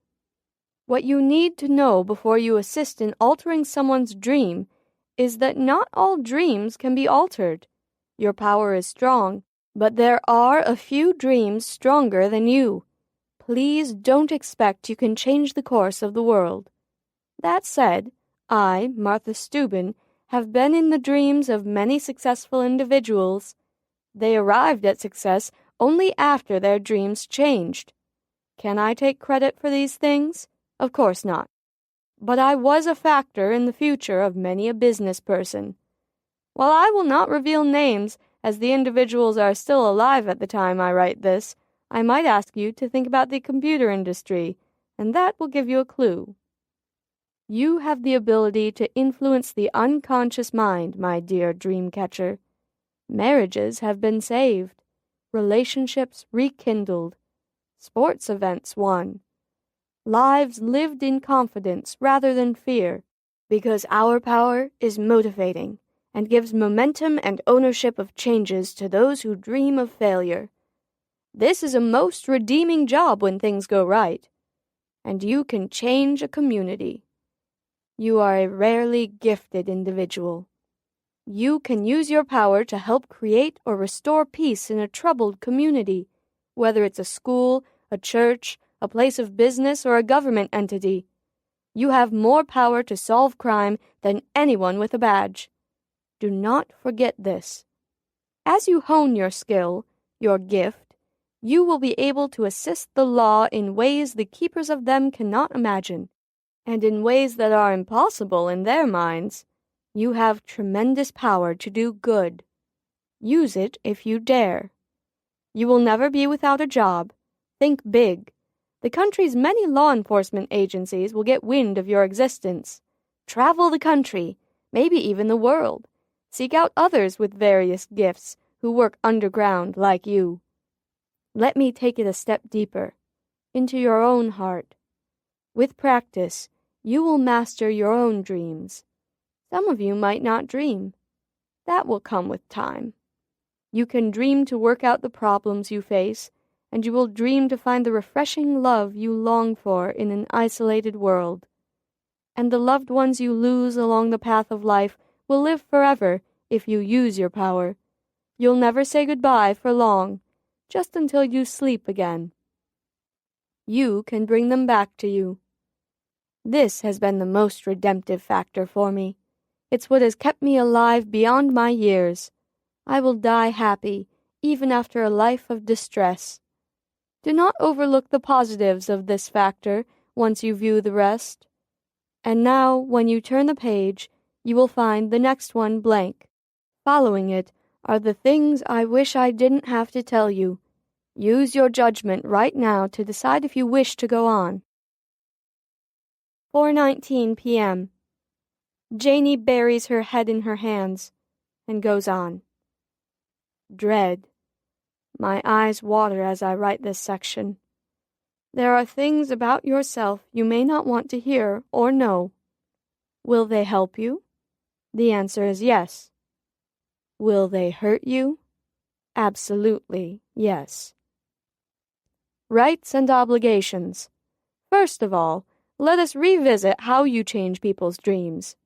What you need to know before you assist in altering someone's dream is that not all dreams can be altered. Your power is strong, but there are a few dreams stronger than you. Please don't expect you can change the course of the world. That said, I, Martha Steuben, have been in the dreams of many successful individuals. They arrived at success only after their dreams changed. Can I take credit for these things? Of course not. But I was a factor in the future of many a business person. While I will not reveal names, as the individuals are still alive at the time I write this, I might ask you to think about the computer industry, and that will give you a clue. You have the ability to influence the unconscious mind, my dear dream catcher. Marriages have been saved, relationships rekindled, sports events won, lives lived in confidence rather than fear, because our power is motivating and gives momentum and ownership of changes to those who dream of failure. This is a most redeeming job when things go right, and you can change a community. You are a rarely gifted individual. You can use your power to help create or restore peace in a troubled community, whether it's a school, a church, a place of business, or a government entity. You have more power to solve crime than anyone with a badge. Do not forget this. As you hone your skill, your gift, you will be able to assist the law in ways the keepers of them cannot imagine, and in ways that are impossible in their minds. You have tremendous power to do good. Use it if you dare. You will never be without a job. Think big. The country's many law enforcement agencies will get wind of your existence. Travel the country, maybe even the world. Seek out others with various gifts who work underground like you. Let me take it a step deeper, into your own heart. With practice, you will master your own dreams. Some of you might not dream. That will come with time. You can dream to work out the problems you face, and you will dream to find the refreshing love you long for in an isolated world. And the loved ones you lose along the path of life will live forever if you use your power. You'll never say goodbye for long, just until you sleep again. You can bring them back to you. This has been the most redemptive factor for me. It's what has kept me alive beyond my years. I will die happy, even after a life of distress. Do not overlook the positives of this factor once you view the rest. And now, when you turn the page, you will find the next one blank. Following it are the things I wish I didn't have to tell you. Use your judgment right now to decide if you wish to go on. 4:19 p.m. Janie buries her head in her hands and goes on. Dread. My eyes water as I write this section. There are things about yourself you may not want to hear or know. Will they help you? The answer is yes. Will they hurt you? Absolutely, yes. Rights and obligations. First of all, let us revisit how you change people's dreams.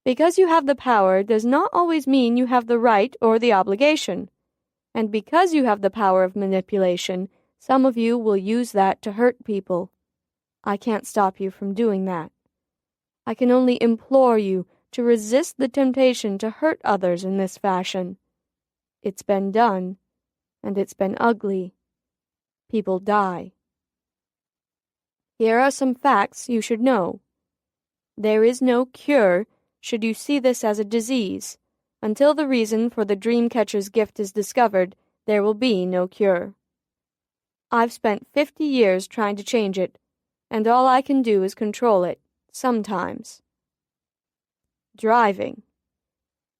Because you have the power does not always mean you have the right or the obligation. And because you have the power of manipulation, some of you will use that to hurt people. I can't stop you from doing that. I can only implore you to resist the temptation to hurt others in this fashion. It's been done, and it's been ugly. People die. Here are some facts you should know. There is no cure should you see this as a disease. Until the reason for the dream-catcher's gift is discovered, there will be no cure. I've spent 50 years trying to change it, and all I can do is control it, sometimes. Driving.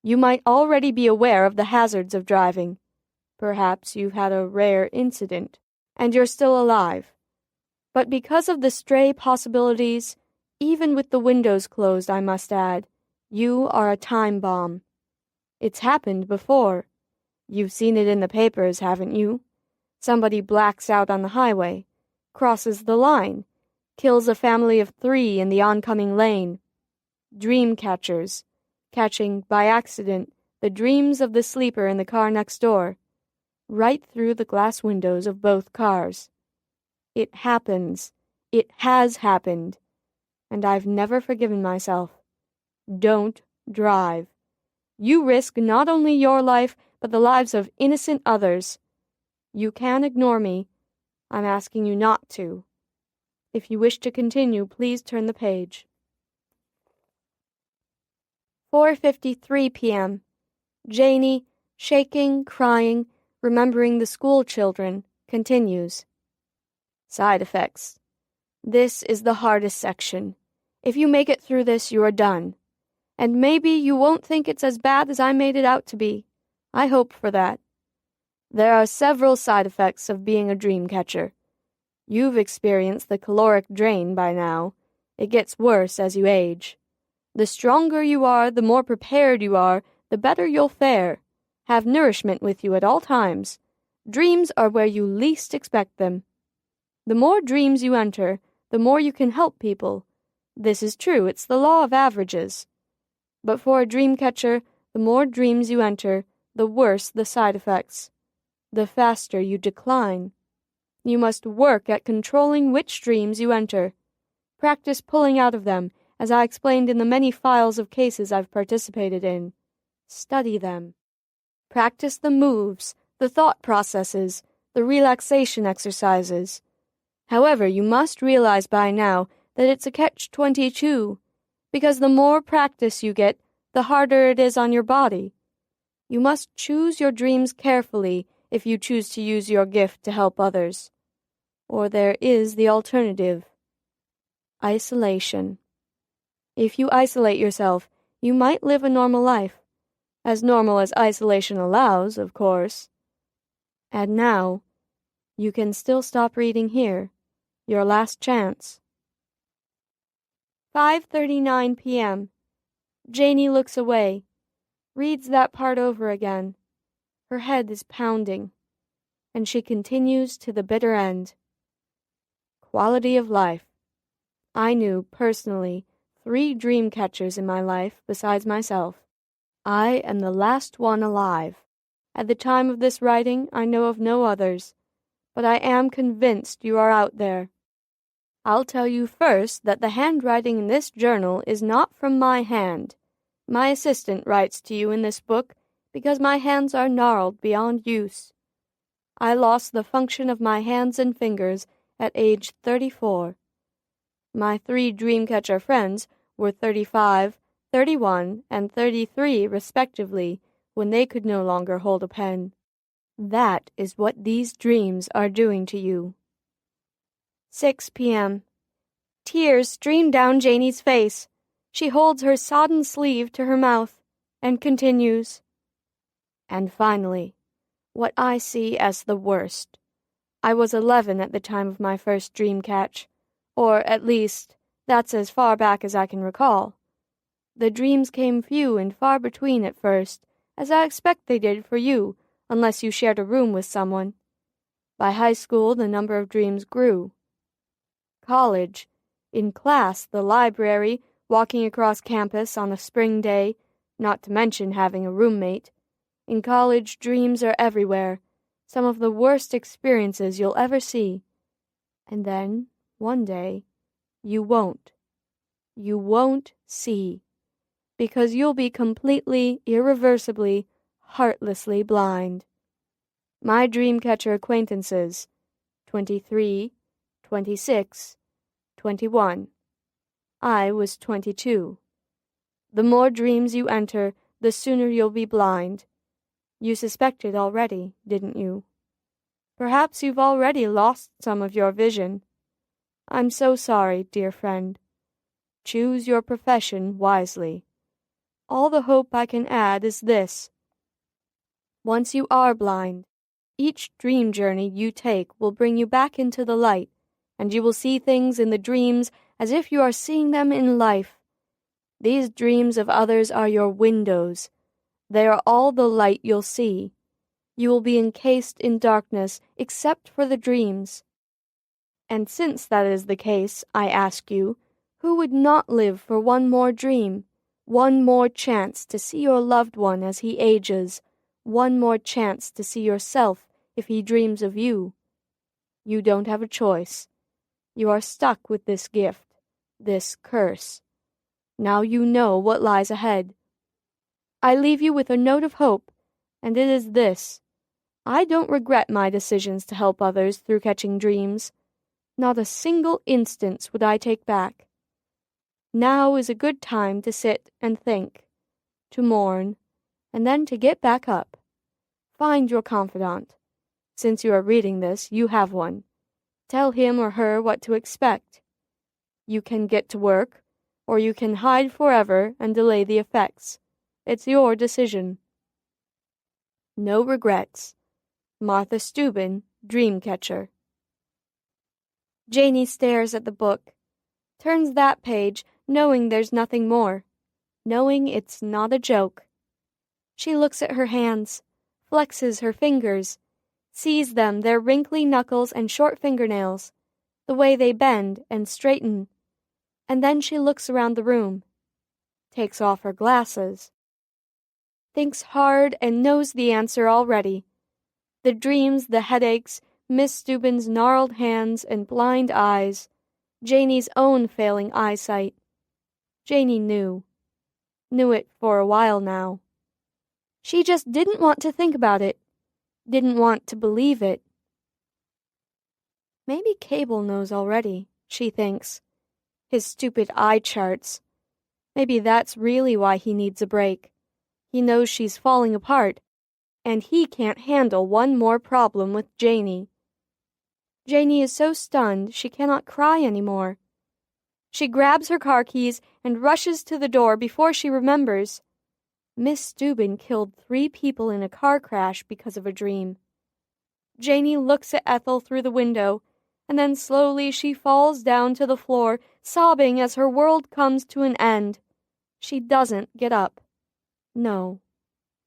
You might already be aware of the hazards of driving. Perhaps you've had a rare incident, and you're still alive. But because of the stray possibilities, even with the windows closed, I must add, you are a time bomb. It's happened before. You've seen it in the papers, haven't you? Somebody blacks out on the highway, crosses the line, kills a family of 3 in the oncoming lane. Dream catchers, catching, by accident, the dreams of the sleeper in the car next door, right through the glass windows of both cars. It happens. It has happened. And I've never forgiven myself. Don't drive. You risk not only your life, but the lives of innocent others. You can ignore me. I'm asking you not to. If you wish to continue, please turn the page. 4:53 p.m. Janie, shaking, crying, remembering the school children, continues. Side effects. This is the hardest section. If you make it through this, you are done. And maybe you won't think it's as bad as I made it out to be. I hope for that. There are several side effects of being a dream catcher. You've experienced the caloric drain by now. It gets worse as you age. The stronger you are, the more prepared you are, the better you'll fare. Have nourishment with you at all times. Dreams are where you least expect them. The more dreams you enter, the more you can help people. This is true, it's the law of averages. But for a dream catcher, the more dreams you enter, the worse the side effects. The faster you decline. You must work at controlling which dreams you enter. Practice pulling out of them, as I explained in the many files of cases I've participated in. Study them. Practice the moves, the thought processes, the relaxation exercises. However, you must realize by now that it's a catch-22, because the more practice you get, the harder it is on your body. You must choose your dreams carefully if you choose to use your gift to help others. Or there is the alternative. Isolation. If you isolate yourself, you might live a normal life. As normal as isolation allows, of course. And now, you can still stop reading here. Your last chance. 5:39 p.m. Janie looks away, reads that part over again. Her head is pounding, and she continues to the bitter end. Quality of life. I knew, personally, 3 dream catchers in my life besides myself. I am the last one alive. At the time of this writing, I know of no others, but I am convinced you are out there. I'll tell you first that the handwriting in this journal is not from my hand. My assistant writes to you in this book because my hands are gnarled beyond use. I lost the function of my hands and fingers at age 34. My 3 dreamcatcher friends were 35, 31, and 33 respectively when they could no longer hold a pen. That is what these dreams are doing to you. 6 p.m. Tears stream down Janie's face. She holds her sodden sleeve to her mouth and continues. And finally, what I see as the worst. I was 11 at the time of my first dream catch, or at least, that's as far back as I can recall. The dreams came few and far between at first, as I expect they did for you, unless you shared a room with someone. By high school, the number of dreams grew. College, in class, the library, walking across campus on a spring day, not to mention having a roommate. In college, dreams are everywhere, some of the worst experiences you'll ever see. And then, one day, you won't. You won't see, because you'll be completely, irreversibly, heartlessly blind. My dream-catcher acquaintances, 23, 26, 21. I was 22. The more dreams you enter, the sooner you'll be blind. You suspected already, didn't you? Perhaps you've already lost some of your vision. I'm so sorry, dear friend. Choose your profession wisely. All the hope I can add is this. Once you are blind, each dream journey you take will bring you back into the light, and you will see things in the dreams as if you are seeing them in life. These dreams of others are your windows. They are all the light you'll see. You will be encased in darkness except for the dreams. And since that is the case, I ask you, who would not live for one more dream, one more chance to see your loved one as he ages, one more chance to see yourself if he dreams of you? You don't have a choice. You are stuck with this gift, this curse. Now you know what lies ahead. I leave you with a note of hope, and it is this. I don't regret my decisions to help others through catching dreams. Not a single instance would I take back. Now is a good time to sit and think, to mourn, and then to get back up. Find your confidant. Since you are reading this, you have one. Tell him or her what to expect. You can get to work, or you can hide forever and delay the effects. It's your decision. No regrets. Martha Steuben, Dreamcatcher. Janie stares at the book, turns that page, knowing there's nothing more, knowing it's not a joke. She looks at her hands, flexes her fingers, sees them, their wrinkly knuckles and short fingernails, the way they bend and straighten, and then she looks around the room, takes off her glasses, thinks hard and knows the answer already. The dreams, the headaches, Miss Steuben's gnarled hands and blind eyes, Janie's own failing eyesight. Janie knew it for a while now. She just didn't want to think about it, didn't want to believe it. Maybe Cable knows already, she thinks. His stupid eye charts. Maybe that's really why he needs a break. He knows she's falling apart, and he can't handle one more problem with Janie. Janie is so stunned she cannot cry anymore. She grabs her car keys and rushes to the door before she remembers. Miss Steuben killed 3 people in a car crash because of a dream. Janie looks at Ethel through the window, and then slowly she falls down to the floor, sobbing as her world comes to an end. She doesn't get up. No,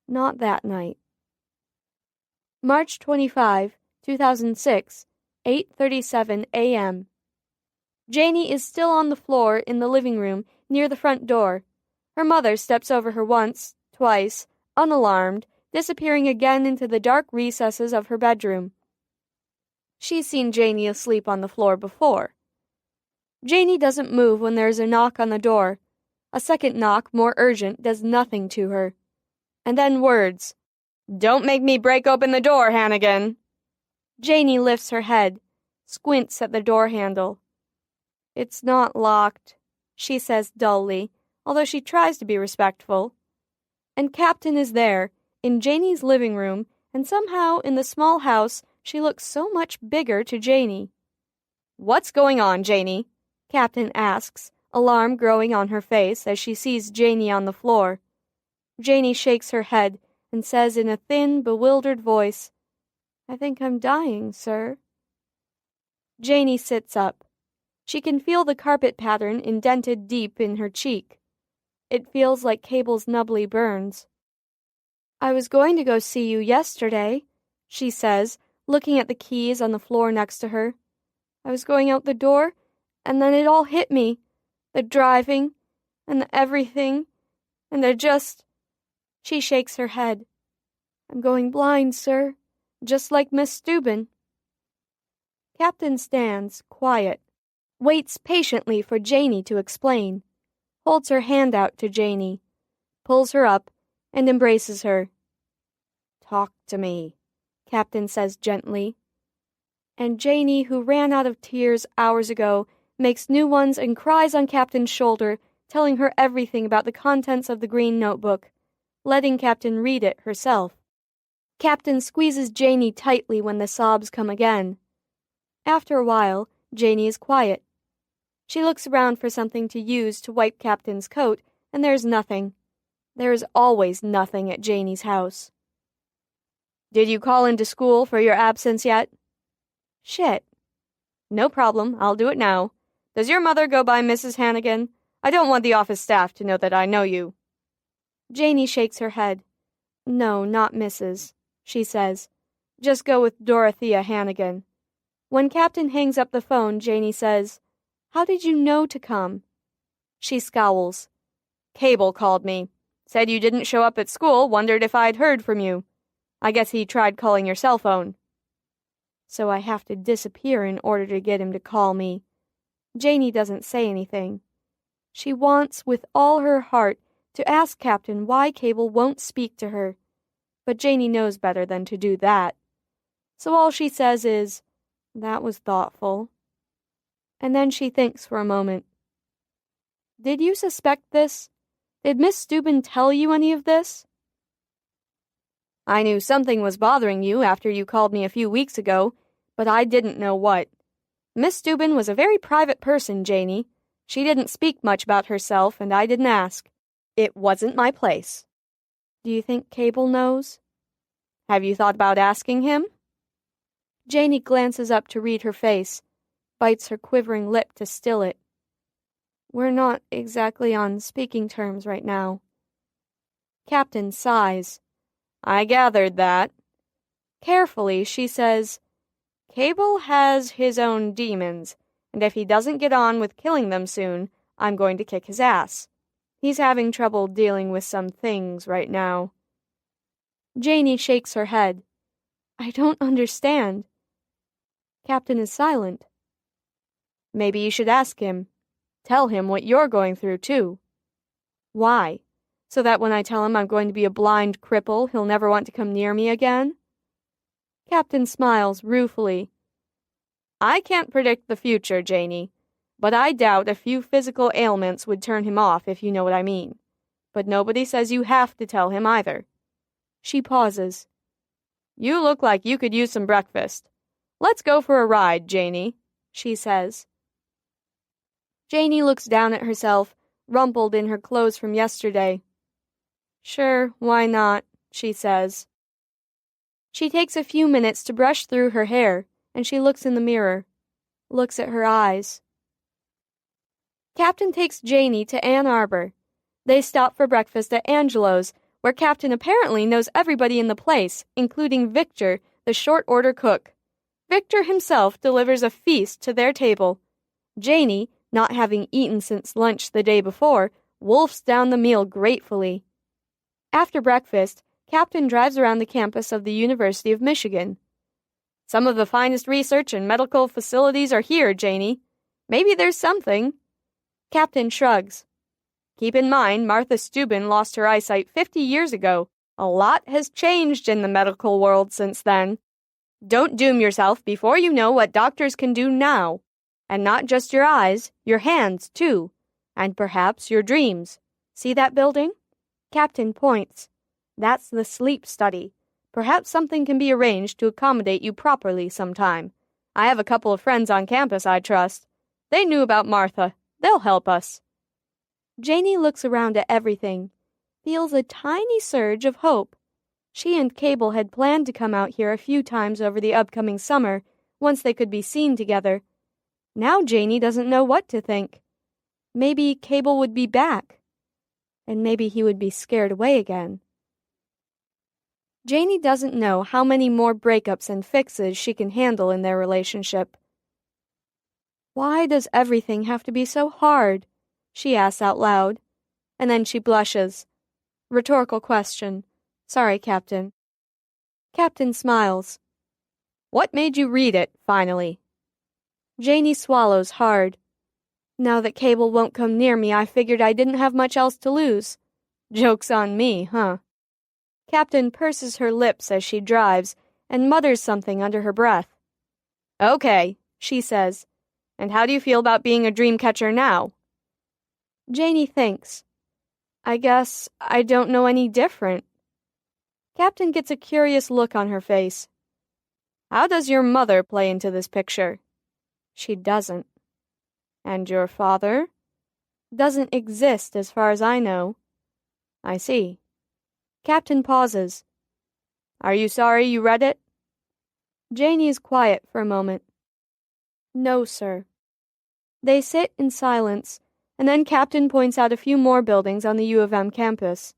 not that night. March 25, 2006, 8:37 a.m. Janie is still on the floor in the living room near the front door. Her mother steps over her once, twice, unalarmed, disappearing again into the dark recesses of her bedroom. She's seen Janie asleep on the floor before. Janie doesn't move when there's a knock on the door. A second knock, more urgent, does nothing to her. And then words. "Don't make me break open the door, Hannigan." Janie lifts her head, squints at the door handle. "It's not locked," she says dully, although she tries to be respectful. And Captain is there, in Janie's living room, and somehow in the small house she looks so much bigger to Janie. "What's going on, Janie?" Captain asks, alarm growing on her face as she sees Janie on the floor. Janie shakes her head and says in a thin, bewildered voice, "I think I'm dying, sir." Janie sits up. She can feel the carpet pattern indented deep in her cheek. It feels like Cable's nubbly burns. "I was going to go see you yesterday," she says, looking at the keys on the floor next to her. "I was going out the door, and then it all hit me. The driving, and the everything, and I just..." She shakes her head. "I'm going blind, sir, just like Miss Steuben." Captain stands, quiet, waits patiently for Janie to explain, holds her hand out to Janie, pulls her up, and embraces her. Talk to me, Captain says gently. And Janie, who ran out of tears hours ago, makes new ones and cries on Captain's shoulder, telling her everything about the contents of the green notebook, letting Captain read it herself. Captain squeezes Janie tightly when the sobs come again. After a while, Janie is quiet. She looks around for something to use to wipe Captain's coat, and there's nothing. There is always nothing at Janie's house. Did you call into school for your absence yet? Shit. No problem, I'll do it now. Does your mother go by Mrs. Hannigan? I don't want the office staff to know that I know you. Janie shakes her head. No, not Mrs., she says. Just go with Dorothea Hannigan. When Captain hangs up the phone, Janie says, How did you know to come? She scowls. Cable called me. Said you didn't show up at school, wondered if I'd heard from you. I guess he tried calling your cell phone. So I have to disappear in order to get him to call me. Janie doesn't say anything. She wants, with all her heart, to ask Captain why Cable won't speak to her. But Janie knows better than to do that. So all she says is, That was thoughtful. And then she thinks for a moment. Did you suspect this? Did Miss Steuben tell you any of this? I knew something was bothering you after you called me a few weeks ago, but I didn't know what. Miss Steuben was a very private person, Janie. She didn't speak much about herself, and I didn't ask. It wasn't my place. Do you think Cable knows? Have you thought about asking him? Janie glances up to read her face, bites her quivering lip to still it. We're not exactly on speaking terms right now. Captain sighs. I gathered that. Carefully, she says, Cable has his own demons, and if he doesn't get on with killing them soon, I'm going to kick his ass. He's having trouble dealing with some things right now. Janie shakes her head. I don't understand. Captain is silent. Maybe you should ask him. Tell him what you're going through, too. Why? So that when I tell him I'm going to be a blind cripple, he'll never want to come near me again? Captain smiles ruefully. I can't predict the future, Janie, but I doubt a few physical ailments would turn him off, if you know what I mean. But nobody says you have to tell him either. She pauses. You look like you could use some breakfast. Let's go for a ride, Janie, she says. Janie looks down at herself, rumpled in her clothes from yesterday. Sure, why not, she says. She takes a few minutes to brush through her hair, and she looks in the mirror, looks at her eyes. Captain takes Janie to Ann Arbor. They stop for breakfast at Angelo's, where Captain apparently knows everybody in the place, including Victor, the short-order cook. Victor himself delivers a feast to their table. Janie, not having eaten since lunch the day before, wolfs down the meal gratefully. After breakfast, Captain drives around the campus of the University of Michigan. Some of the finest research and medical facilities are here, Janie. Maybe there's something. Captain shrugs. Keep in mind, Martha Steuben lost her eyesight 50 years ago. A lot has changed in the medical world since then. Don't doom yourself before you know what doctors can do now. And not just your eyes, your hands, too. And perhaps your dreams. See that building? Captain points. That's the sleep study. Perhaps something can be arranged to accommodate you properly sometime. I have a couple of friends on campus I trust. They knew about Martha. They'll help us. Janie looks around at everything, feels a tiny surge of hope. She and Cable had planned to come out here a few times over the upcoming summer, once they could be seen together. Now Janie doesn't know what to think. Maybe Cable would be back, and maybe he would be scared away again. Janie doesn't know how many more breakups and fixes she can handle in their relationship. Why does everything have to be so hard? She asks out loud, and then she blushes. Rhetorical question. Sorry, Captain. Captain smiles. What made you read it, finally? Janie swallows hard. Now that Cable won't come near me, I figured I didn't have much else to lose. Joke's on me, huh? Captain purses her lips as she drives and mutters something under her breath. "Okay," she says. "And how do you feel about being a dream catcher now?" Janie thinks. I guess I don't know any different. Captain gets a curious look on her face. "How does your mother play into this picture?" She doesn't. "And your father?" Doesn't exist as far as I know. "I see." Captain pauses. "Are you sorry you read it?" Janie is quiet for a moment. No, sir. They sit in silence, and then Captain points out a few more buildings on the U of M campus.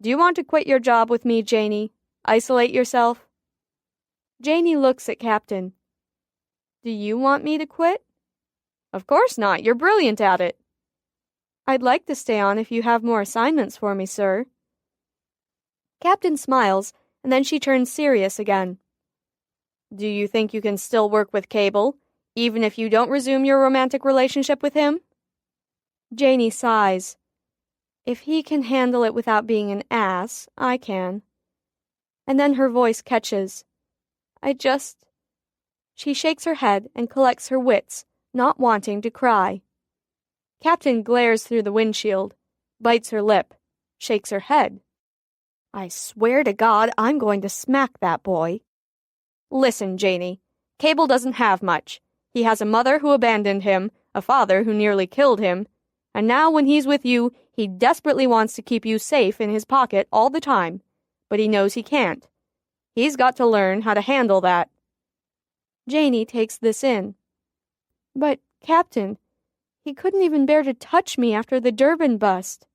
"Do you want to quit your job with me, Janie? Isolate yourself?" Janie looks at Captain. Do you want me to quit? "Of course not. You're brilliant at it." I'd like to stay on if you have more assignments for me, sir. Captain smiles, and then she turns serious again. "Do you think you can still work with Cable, even if you don't resume your romantic relationship with him?" Janie sighs. If he can handle it without being an ass, I can. And then her voice catches. She shakes her head and collects her wits, not wanting to cry. Captain glares through the windshield, bites her lip, shakes her head. I swear to God I'm going to smack that boy. "Listen, Janie, Cable doesn't have much. He has a mother who abandoned him, a father who nearly killed him, and now when he's with you, he desperately wants to keep you safe in his pocket all the time, but he knows he can't. He's got to learn how to handle that." Janie takes this in. But, Captain, he couldn't even bear to touch me after the Durban bust.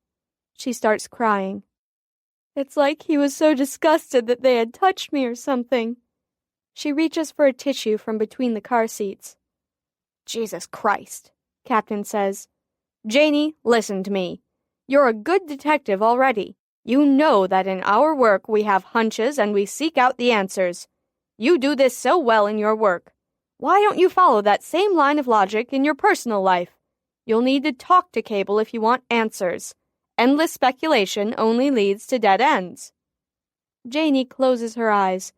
She starts crying. It's like he was so disgusted that they had touched me or something. She reaches for a tissue from between the car seats. "Jesus Christ," Captain says. "Janie, listen to me. You're a good detective already. You know that in our work we have hunches and we seek out the answers. You do this so well in your work. Why don't you follow that same line of logic in your personal life? You'll need to talk to Cable if you want answers. Endless speculation only leads to dead ends." Janie closes her eyes,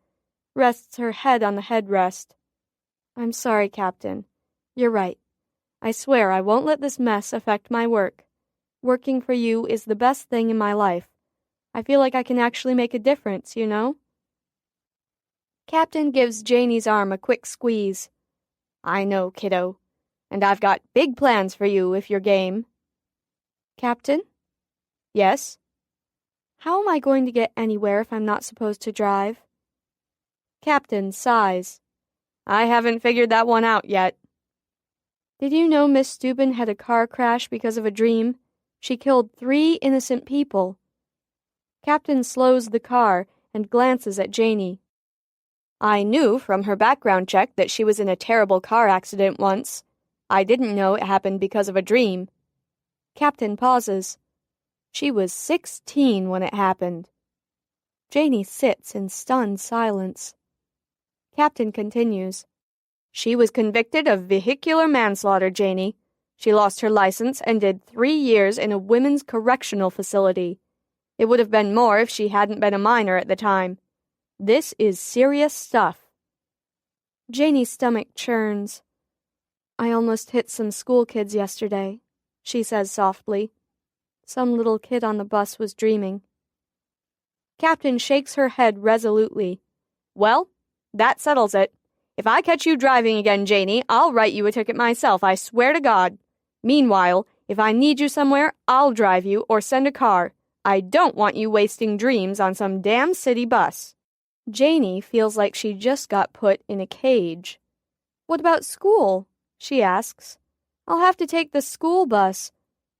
rests her head on the headrest. I'm sorry, Captain. You're right. I swear I won't let this mess affect my work. Working for you is the best thing in my life. I feel like I can actually make a difference, you know? Captain gives Janie's arm a quick squeeze. "I know, kiddo. And I've got big plans for you if you're game." Captain? "Yes?" How am I going to get anywhere if I'm not supposed to drive? Captain sighs. "I haven't figured that one out yet." Did you know Miss Steuben had a car crash because of a dream? She killed 3 innocent people. Captain slows the car and glances at Janie. "I knew from her background check that she was in a terrible car accident once. I didn't know it happened because of a dream." Captain pauses. She was 16 when it happened. Janie sits in stunned silence. Captain continues. "She was convicted of vehicular manslaughter, Janie. She lost her license and did 3 years in a women's correctional facility. It would have been more if she hadn't been a minor at the time. This is serious stuff." Janie's stomach churns. I almost hit some school kids yesterday, she says softly. Some little kid on the bus was dreaming. Captain shakes her head resolutely. "Well, that settles it. If I catch you driving again, Janie, I'll write you a ticket myself, I swear to God. Meanwhile, if I need you somewhere, I'll drive you or send a car. I don't want you wasting dreams on some damn city bus." Janie feels like she just got put in a cage. What about school? She asks. I'll have to take the school bus.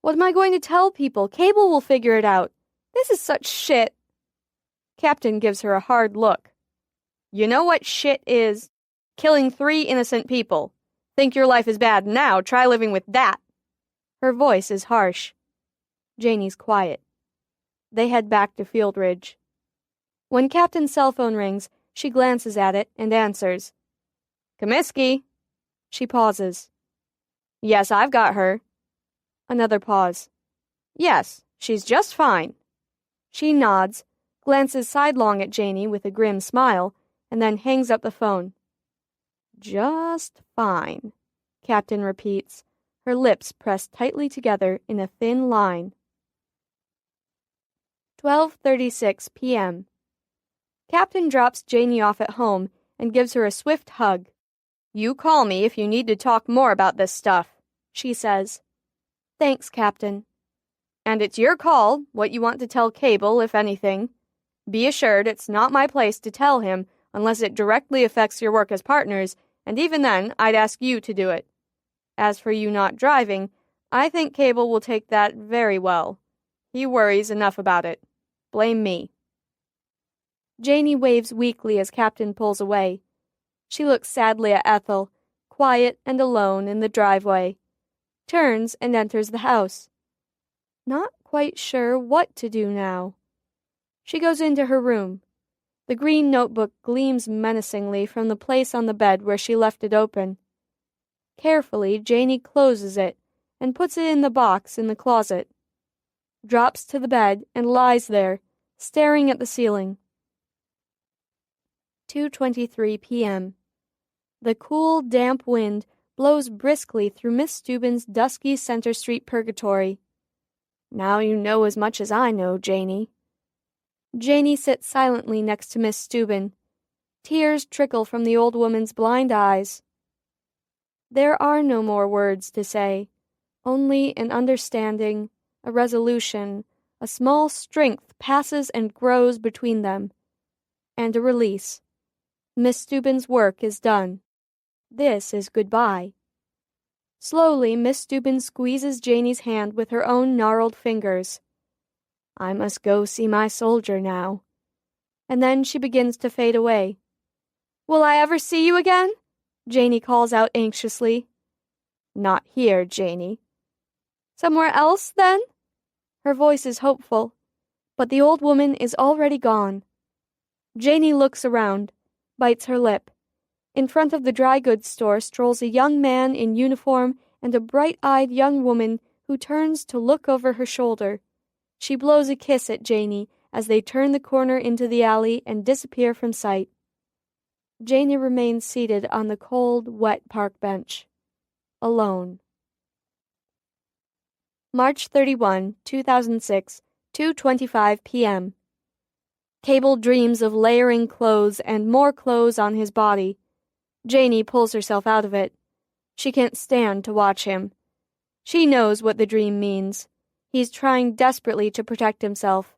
What am I going to tell people? Cable will figure it out. This is such shit. Captain gives her a hard look. "You know what shit is? Killing 3 innocent people. Think your life is bad now, try living with that." Her voice is harsh. Janie's quiet. They head back to Field Ridge. When Captain's cell phone rings, she glances at it and answers. "Comiskey." She pauses. "Yes, I've got her." Another pause. "Yes, she's just fine." She nods, glances sidelong at Janey with a grim smile, and then hangs up the phone. "Just fine," Captain repeats, her lips pressed tightly together in a thin line. 12:36 p.m. Captain drops Janey off at home and gives her a swift hug. "You call me if you need to talk more about this stuff," she says. "Thanks, Captain." "And it's your call, what you want to tell Cable, if anything. Be assured it's not my place to tell him unless it directly affects your work as partners, and even then, I'd ask you to do it. As for you not driving, I think Cable will take that very well. He worries enough about it. Blame me." Janey waves weakly as Captain pulls away. She looks sadly at Ethel, quiet and alone in the driveway, turns and enters the house. Not quite sure what to do now. She goes into her room. The green notebook gleams menacingly from the place on the bed where she left it open. Carefully, Janey closes it and puts it in the box in the closet, drops to the bed and lies there, staring at the ceiling. 2:23 p.m. The cool, damp wind blows briskly through Miss Steuben's dusky Center Street purgatory. "Now you know as much as I know, Janey." Janey sits silently next to Miss Steuben. Tears trickle from the old woman's blind eyes. There are no more words to say, only an understanding, a resolution, a small strength passes and grows between them, and a release. Miss Steuben's work is done. This is goodbye. Slowly, Miss Steuben squeezes Janey's hand with her own gnarled fingers. "I must go see my soldier now." And then she begins to fade away. "Will I ever see you again?" Janey calls out anxiously. "Not here, Janey." "Somewhere else, then?" Her voice is hopeful, but the old woman is already gone. Janey looks around, bites her lip. In front of the dry goods store strolls a young man in uniform and a bright-eyed young woman who turns to look over her shoulder. She blows a kiss at Janey as they turn the corner into the alley and disappear from sight. Janey remains seated on the cold, wet park bench, alone. March 31, 2006, 2:25 p.m. Cable dreams of layering clothes and more clothes on his body. Janey pulls herself out of it. She can't stand to watch him. She knows what the dream means. He's trying desperately to protect himself.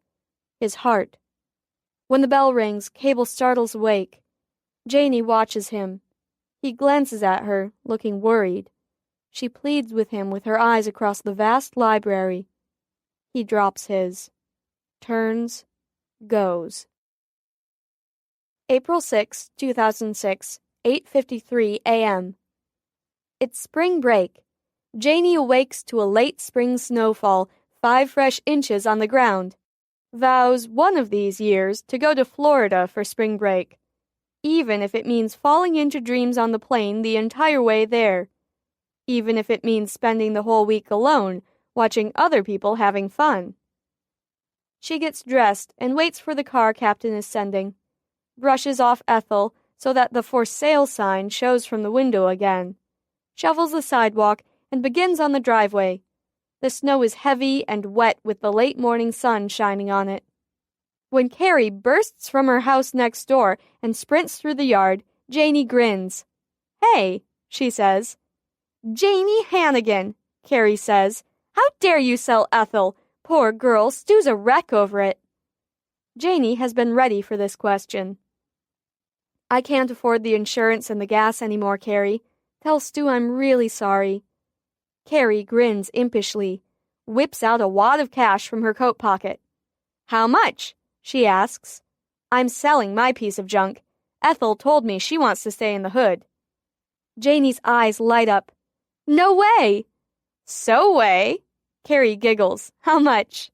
His heart. When the bell rings, Cable startles awake. Janey watches him. He glances at her, looking worried. She pleads with him with her eyes across the vast library. He drops his. Turns. Goes. April 6, 2006, 8:53 a.m. It's spring break. Janey awakes to a late spring snowfall, 5 fresh inches on the ground. Vows one of these years to go to Florida for spring break, even if it means falling into dreams on the plane the entire way there, even if it means spending the whole week alone, watching other people having fun. She gets dressed and waits for the car Captain is sending, brushes off Ethel so that the "for sale" sign shows from the window again, shovels the sidewalk, and begins on the driveway. The snow is heavy and wet with the late morning sun shining on it. When Carrie bursts from her house next door and sprints through the yard, Janey grins. "Hey," she says. "Janey Hannigan," Carrie says. "How dare you sell Ethel? Poor girl, Stu's a wreck over it." Janey has been ready for this question. "I can't afford the insurance and the gas anymore, Carrie. Tell Stu I'm really sorry." Carrie grins impishly, whips out a wad of cash from her coat pocket. "How much?" she asks. "I'm selling my piece of junk. Ethel told me she wants to stay in the hood." Janey's eyes light up. "No way!" "So way!" Carrie giggles. "How much?"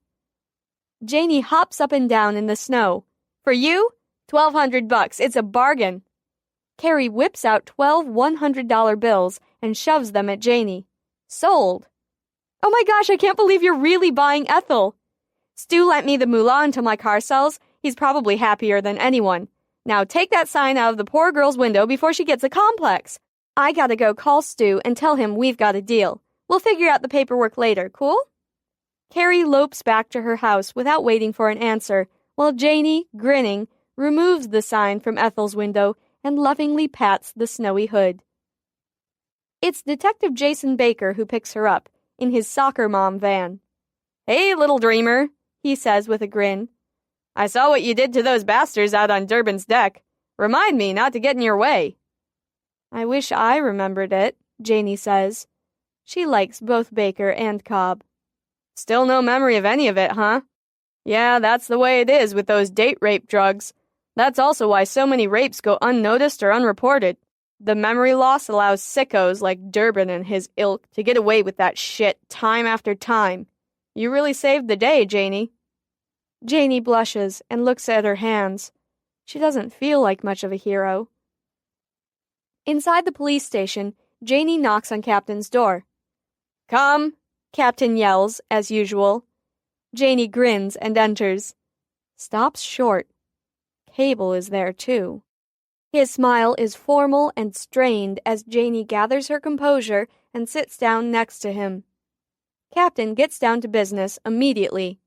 Janey hops up and down in the snow. "For you? $1,200. It's a bargain." Carrie whips out 12 $100 bills and shoves them at Janey. "Sold." "Oh my gosh, I can't believe you're really buying Ethel." "Stu lent me the moolah until my car sells. He's probably happier than anyone. Now take that sign out of the poor girl's window before she gets a complex. I gotta go call Stu and tell him we've got a deal. We'll figure out the paperwork later, cool? Carrie lopes back to her house without waiting for an answer, while Janie, grinning, removes the sign from Ethel's window and lovingly pats the snowy hood. It's Detective Jason Baker who picks her up, in his soccer mom van. "Hey, little dreamer," he says with a grin. "I saw what you did to those bastards out on Durbin's deck. Remind me not to get in your way." "I wish I remembered it," Janie says. She likes both Baker and Cobb. "Still no memory of any of it, huh? Yeah, that's the way it is with those date rape drugs. That's also why so many rapes go unnoticed or unreported. The memory loss allows sickos like Durbin and his ilk to get away with that shit time after time. You really saved the day, Janie." Janie blushes and looks at her hands. She doesn't feel like much of a hero. Inside the police station, Janie knocks on Captain's door. "Come," Captain yells, as usual. Janie grins and enters. Stops short. Cable is there, too. His smile is formal and strained as Janie gathers her composure and sits down next to him. Captain gets down to business immediately.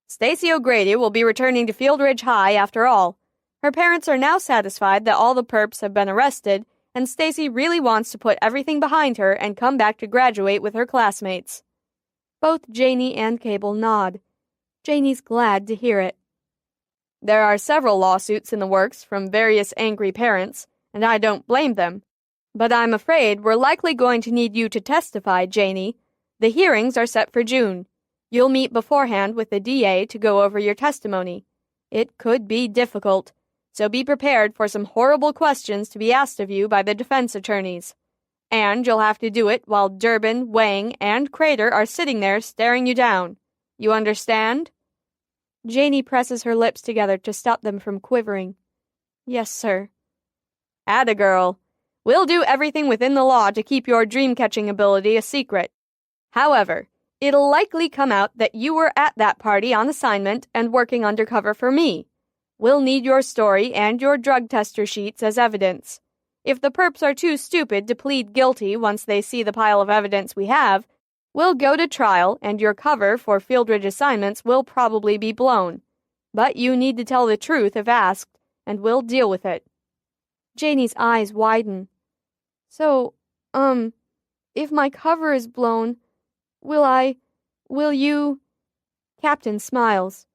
"Stacy O'Grady will be returning to Field Ridge High after all. Her parents are now satisfied that all the perps have been arrested, and Stacy really wants to put everything behind her and come back to graduate with her classmates." Both Janie and Cable nod. Janie's glad to hear it. "There are several lawsuits in the works from various angry parents, and I don't blame them. But I'm afraid we're likely going to need you to testify, Janie. The hearings are set for June. You'll meet beforehand with the DA to go over your testimony. It could be difficult, so be prepared for some horrible questions to be asked of you by the defense attorneys. And you'll have to do it while Durbin, Wang, and Crater are sitting there staring you down. You understand?" Janie presses her lips together to stop them from quivering. "Yes, sir." "Atta girl. We'll do everything within the law to keep your dream-catching ability a secret. However, it'll likely come out that you were at that party on assignment and working undercover for me. We'll need your story and your drug tester sheets as evidence. If the perps are too stupid to plead guilty once they see the pile of evidence we have, we'll go to trial and your cover for Field Ridge assignments will probably be blown. But you need to tell the truth if asked, and we'll deal with it." Janie's eyes widen. "So, if my cover is blown, will you..." Captain smiles.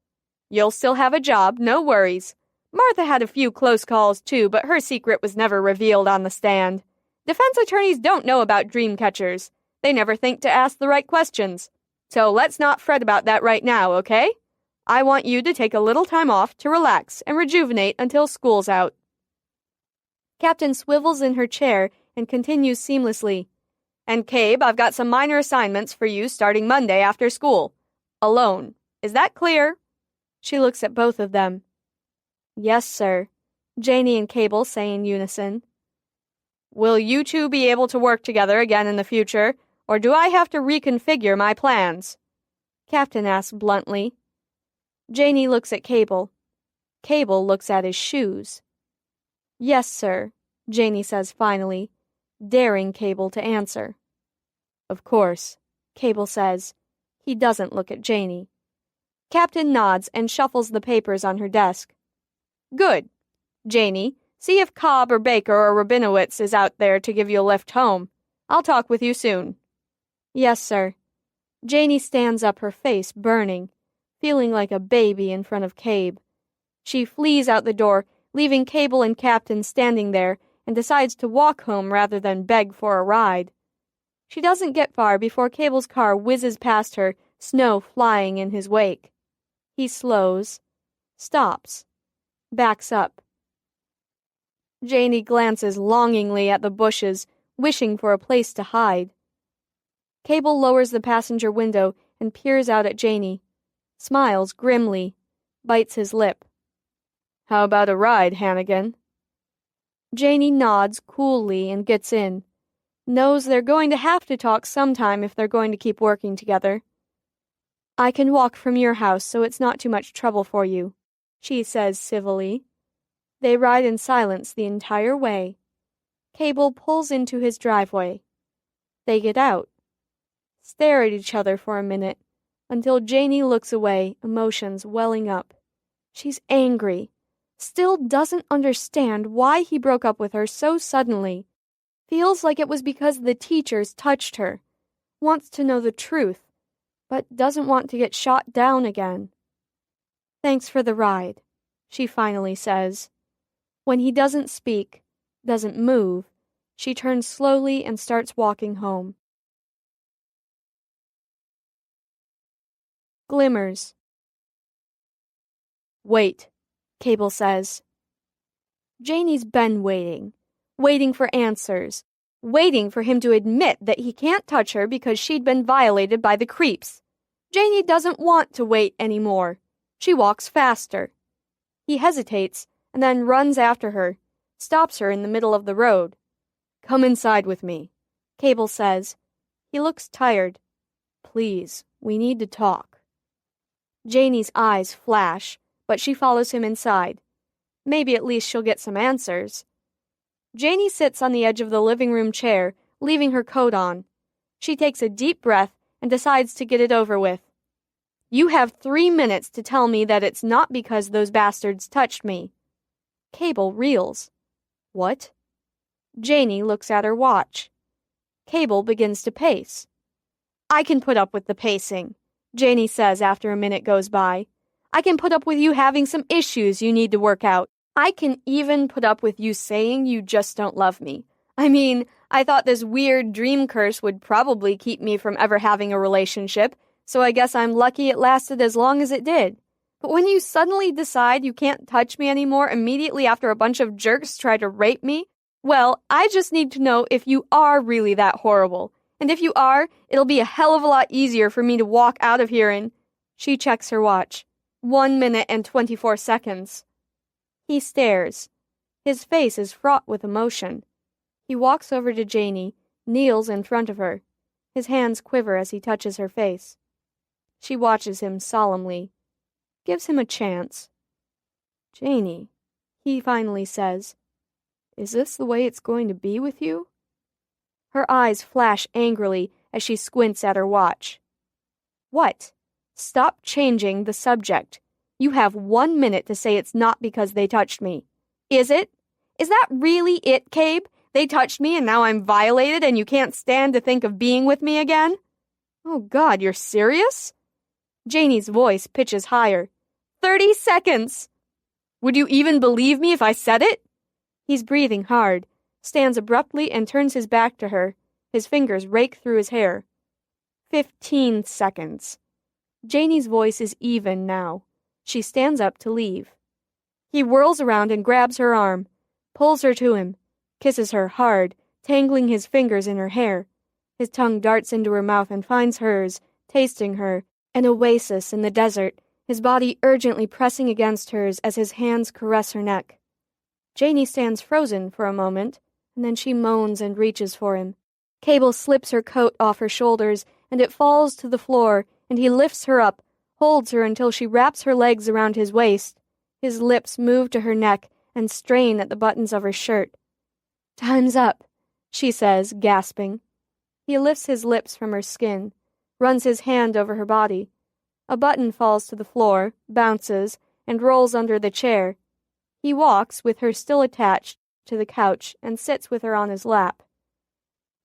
"You'll still have a job, no worries. Martha had a few close calls too, but her secret was never revealed on the stand. Defense attorneys don't know about dream catchers. They never think to ask the right questions. So let's not fret about that right now, okay? I want you to take a little time off to relax and rejuvenate until school's out." Captain swivels in her chair and continues seamlessly. "And Cabe, I've got some minor assignments for you starting Monday after school. Alone. Is that clear?" She looks at both of them. "Yes, sir," Janie and Cable say in unison. "Will you two be able to work together again in the future, or do I have to reconfigure my plans?" Captain asks bluntly. Janie looks at Cable. Cable looks at his shoes. "Yes, sir," Janie says finally, daring Cable to answer. "Of course," Cable says. He doesn't look at Janie. Captain nods and shuffles the papers on her desk. "Good. Janie, see if Cobb or Baker or Rabinowitz is out there to give you a lift home. I'll talk with you soon." "Yes, sir." Janie stands up, her face burning, feeling like a baby in front of Cabe. She flees out the door, leaving Cable and Captain standing there, and decides to walk home rather than beg for a ride. She doesn't get far before Cable's car whizzes past her, snow flying in his wake. He slows, stops, backs up. Janie glances longingly at the bushes, wishing for a place to hide. Cable lowers the passenger window and peers out at Janie, smiles grimly, bites his lip. "How about a ride, Hannigan?" Janie nods coolly and gets in, knows they're going to have to talk sometime if they're going to keep working together. "I can walk from your house, so it's not too much trouble for you." she says civilly. They ride in silence the entire way. Cable pulls into his driveway. They get out, stare at each other for a minute, until Janie looks away, emotions welling up. She's angry, still doesn't understand why he broke up with her so suddenly. Feels like it was because the teachers touched her. Wants to know the truth, but doesn't want to get shot down again. "Thanks for the ride," she finally says. When he doesn't speak, doesn't move, she turns slowly and starts walking home. Glimmers. "Wait," Cable says. Janie's been waiting for answers, waiting for him to admit that he can't touch her because she'd been violated by the creeps. Janie doesn't want to wait anymore. She walks faster. He hesitates and then runs after her, stops her in the middle of the road. "Come inside with me," Cable says. He looks tired. "Please, we need to talk." Janie's eyes flash, but she follows him inside. Maybe at least she'll get some answers. Janie sits on the edge of the living room chair, leaving her coat on. She takes a deep breath and decides to get it over with. "You have 3 minutes to tell me that it's not because those bastards touched me." Cable reels. "What?" Janie looks at her watch. Cable begins to pace. "I can put up with the pacing," Janie says after a minute goes by. "I can put up with you having some issues you need to work out. I can even put up with you saying you just don't love me. I mean, I thought this weird dream curse would probably keep me from ever having a relationship, so I guess I'm lucky it lasted as long as it did. But when you suddenly decide you can't touch me anymore immediately after a bunch of jerks try to rape me, well, I just need to know if you are really that horrible. And if you are, it'll be a hell of a lot easier for me to walk out of here in..." She checks her watch. 1 minute and 24 seconds. He stares. His face is fraught with emotion. He walks over to Janie, kneels in front of her. His hands quiver as he touches her face. She watches him solemnly. Gives him a chance. "Janie," he finally says, "is this the way it's going to be with you?" Her eyes flash angrily as she squints at her watch. "What? Stop changing the subject. You have 1 minute to say it's not because they touched me. Is it? Is that really it, Cabe? They touched me and now I'm violated and you can't stand to think of being with me again?" "Oh God, you're serious?" Janie's voice pitches higher. 30 seconds! "Would you even believe me if I said it?" He's breathing hard, stands abruptly and turns his back to her. His fingers rake through his hair. 15 seconds. Janie's voice is even now. She stands up to leave. He whirls around and grabs her arm, pulls her to him, kisses her hard, tangling his fingers in her hair. His tongue darts into her mouth and finds hers, tasting her, an oasis in the desert, his body urgently pressing against hers as his hands caress her neck. Janie stands frozen for a moment, and then she moans and reaches for him. Cable slips her coat off her shoulders, and it falls to the floor, and he lifts her up, holds her until she wraps her legs around his waist. His lips move to her neck and strain at the buttons of her shirt. "Time's up," she says, gasping. He lifts his lips from her skin, runs his hand over her body. A button falls to the floor, bounces, and rolls under the chair. He walks, with her still attached, to the couch and sits with her on his lap.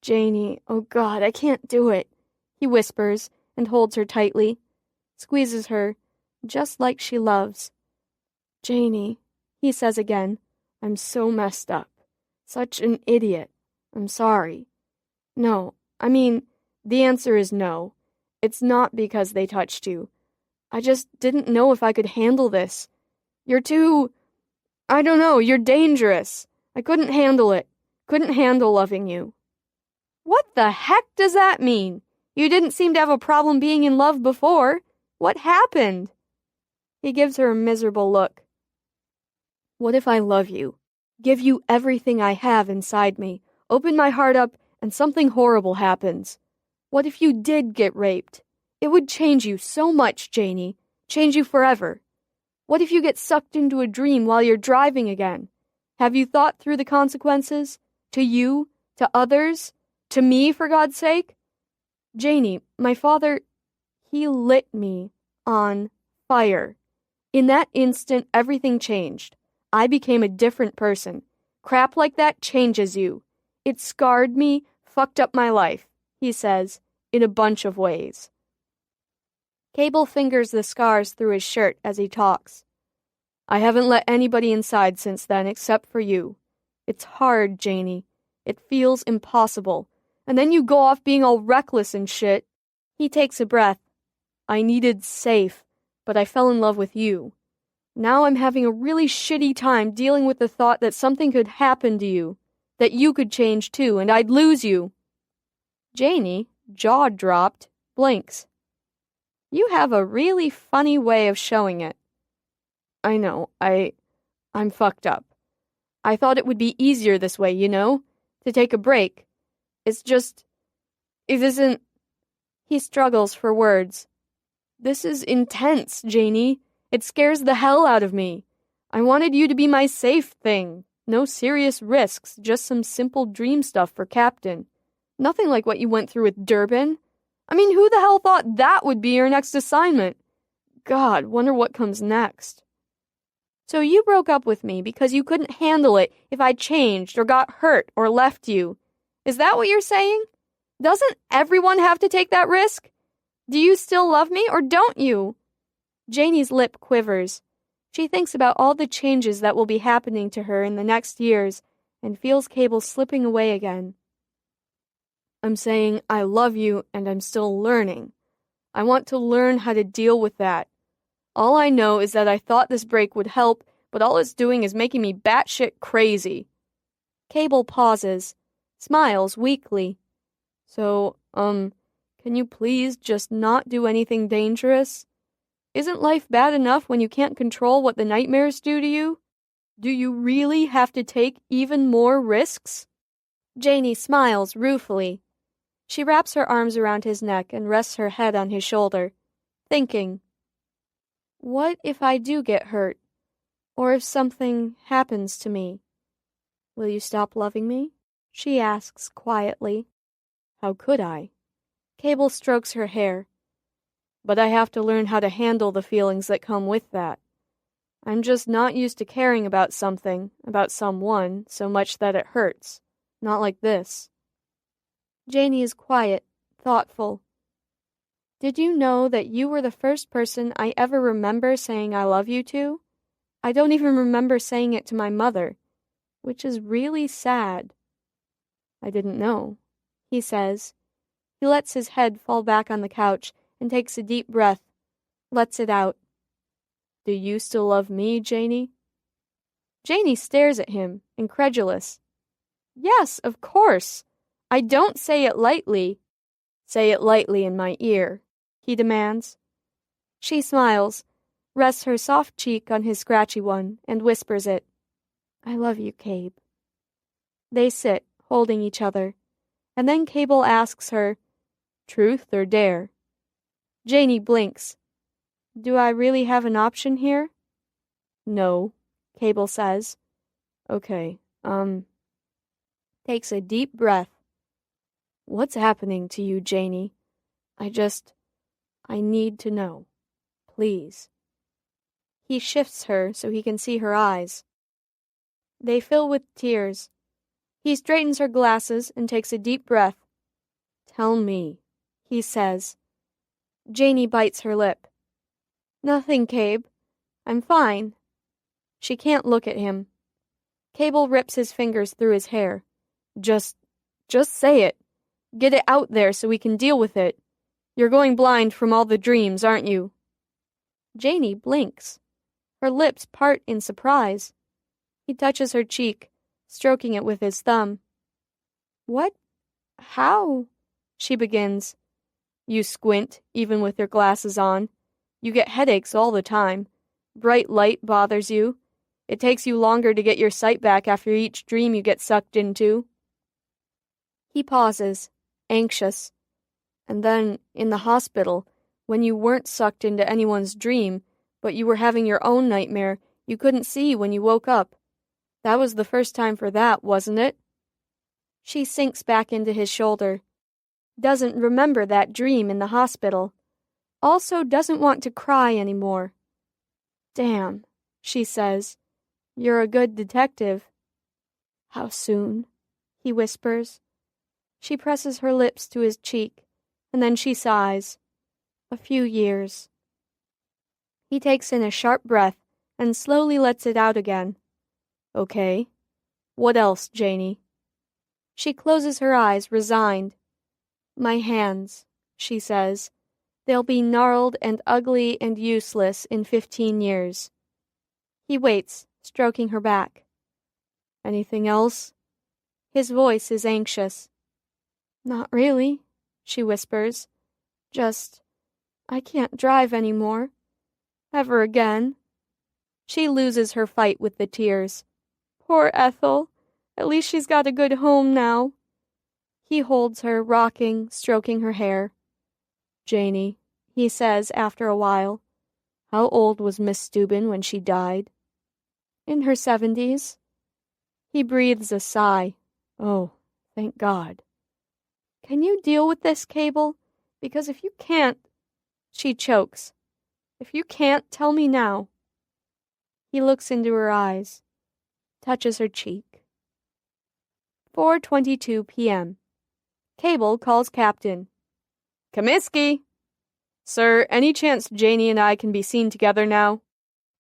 "Janie, oh God, I can't do it," he whispers and holds her tightly, squeezes her, just like she loves. "Janie," he says again, "I'm so messed up. Such an idiot. I'm sorry. No, I mean, the answer is no. It's not because they touched you. I just didn't know if I could handle this. You're too... I don't know, you're dangerous. I couldn't handle it. Couldn't handle loving you." "What the heck does that mean? You didn't seem to have a problem being in love before. What happened?" He gives her a miserable look. "What if I love you? Give you everything I have inside me, open my heart up, and something horrible happens? What if you did get raped? It would change you so much, Janie. Change you forever. What if you get sucked into a dream while you're driving again? Have you thought through the consequences? To you? To others? To me, for God's sake? Janie, my father, he lit me on fire. In that instant, everything changed. I became a different person. Crap like that changes you. It scarred me, fucked up my life, he says, in a bunch of ways. Cable fingers the scars through his shirt as he talks. I haven't let anybody inside since then except for you. It's hard, Janie. It feels impossible. And then you go off being all reckless and shit. He takes a breath. I needed safe, but I fell in love with you. Now I'm having a really shitty time dealing with the thought that something could happen to you, that you could change too, and I'd lose you. Janie, jaw dropped, blinks. You have a really funny way of showing it. I know, I'm fucked up. I thought it would be easier this way, to take a break. It isn't... He struggles for words. This is intense, Janie. It scares the hell out of me. I wanted you to be my safe thing. No serious risks, just some simple dream stuff for Captain. Nothing like what you went through with Durbin. I mean, who the hell thought that would be your next assignment? God, wonder what comes next. So you broke up with me because you couldn't handle it if I changed or got hurt or left you. Is that what you're saying? Doesn't everyone have to take that risk? Do you still love me or don't you? Janie's lip quivers. She thinks about all the changes that will be happening to her in the next years and feels Cable slipping away again. I'm saying I love you and I'm still learning. I want to learn how to deal with that. All I know is that I thought this break would help, but all it's doing is making me batshit crazy. Cable pauses, smiles weakly. So, can you please just not do anything dangerous? Isn't life bad enough when you can't control what the nightmares do to you? Do you really have to take even more risks? Janie smiles ruefully. She wraps her arms around his neck and rests her head on his shoulder, thinking, what if I do get hurt? Or if something happens to me? Will you stop loving me? She asks quietly. How could I? Cable strokes her hair. But I have to learn how to handle the feelings that come with that. I'm just not used to caring about something, about someone, so much that it hurts. Not like this. Janie is quiet, thoughtful. Did you know that you were the first person I ever remember saying I love you to? I don't even remember saying it to my mother, which is really sad. I didn't know, he says. He lets his head fall back on the couch and takes a deep breath, lets it out. Do you still love me, Janie? Janie stares at him, incredulous. Yes, of course. I don't say it lightly. Say it lightly in my ear, he demands. She smiles, rests her soft cheek on his scratchy one, and whispers it. I love you, Cabe. They sit, holding each other, and then Cable asks her, truth or dare? Janie blinks. Do I really have an option here? No, Cable says. Okay, Takes a deep breath. What's happening to you, Janie? I need to know. Please. He shifts her so he can see her eyes. They fill with tears. He straightens her glasses and takes a deep breath. Tell me, he says. Janie bites her lip. Nothing, Cabe. I'm fine. She can't look at him. Cable rips his fingers through his hair. Just say it. Get it out there so we can deal with it. You're going blind from all the dreams, aren't you? Janie blinks. Her lips part in surprise. He touches her cheek, stroking it with his thumb. What? How? She begins. You squint, even with your glasses on. You get headaches all the time. Bright light bothers you. It takes you longer to get your sight back after each dream you get sucked into. He pauses, anxious. And then, in the hospital, when you weren't sucked into anyone's dream, But you were having your own nightmare you couldn't see when you woke up. That was the first time for that, wasn't it? She sinks back into his shoulder. Doesn't remember that dream in the hospital. Also doesn't want to cry anymore. Damn, she says. You're a good detective. How soon? He whispers. She presses her lips to his cheek, and then she sighs. A few years. He takes in a sharp breath and slowly lets it out again. Okay. What else, Janie? She closes her eyes, resigned. My hands, she says. They'll be gnarled and ugly and useless in 15 years. He waits, stroking her back. Anything else? His voice is anxious. Not really, she whispers. Just, I can't drive anymore. Ever again. She loses her fight with the tears. Poor Ethel. At least she's got a good home now. He holds her, rocking, stroking her hair. Janie, he says after a while. How old was Miss Steuben when she died? In her 70s. He breathes a sigh. Oh, thank God. Can you deal with this, Cable? Because if you can't... She chokes. If you can't, tell me now. He looks into her eyes, touches her cheek. 4:22 p.m. Cable calls Captain. Comiskey! Sir, any chance Janie and I can be seen together now?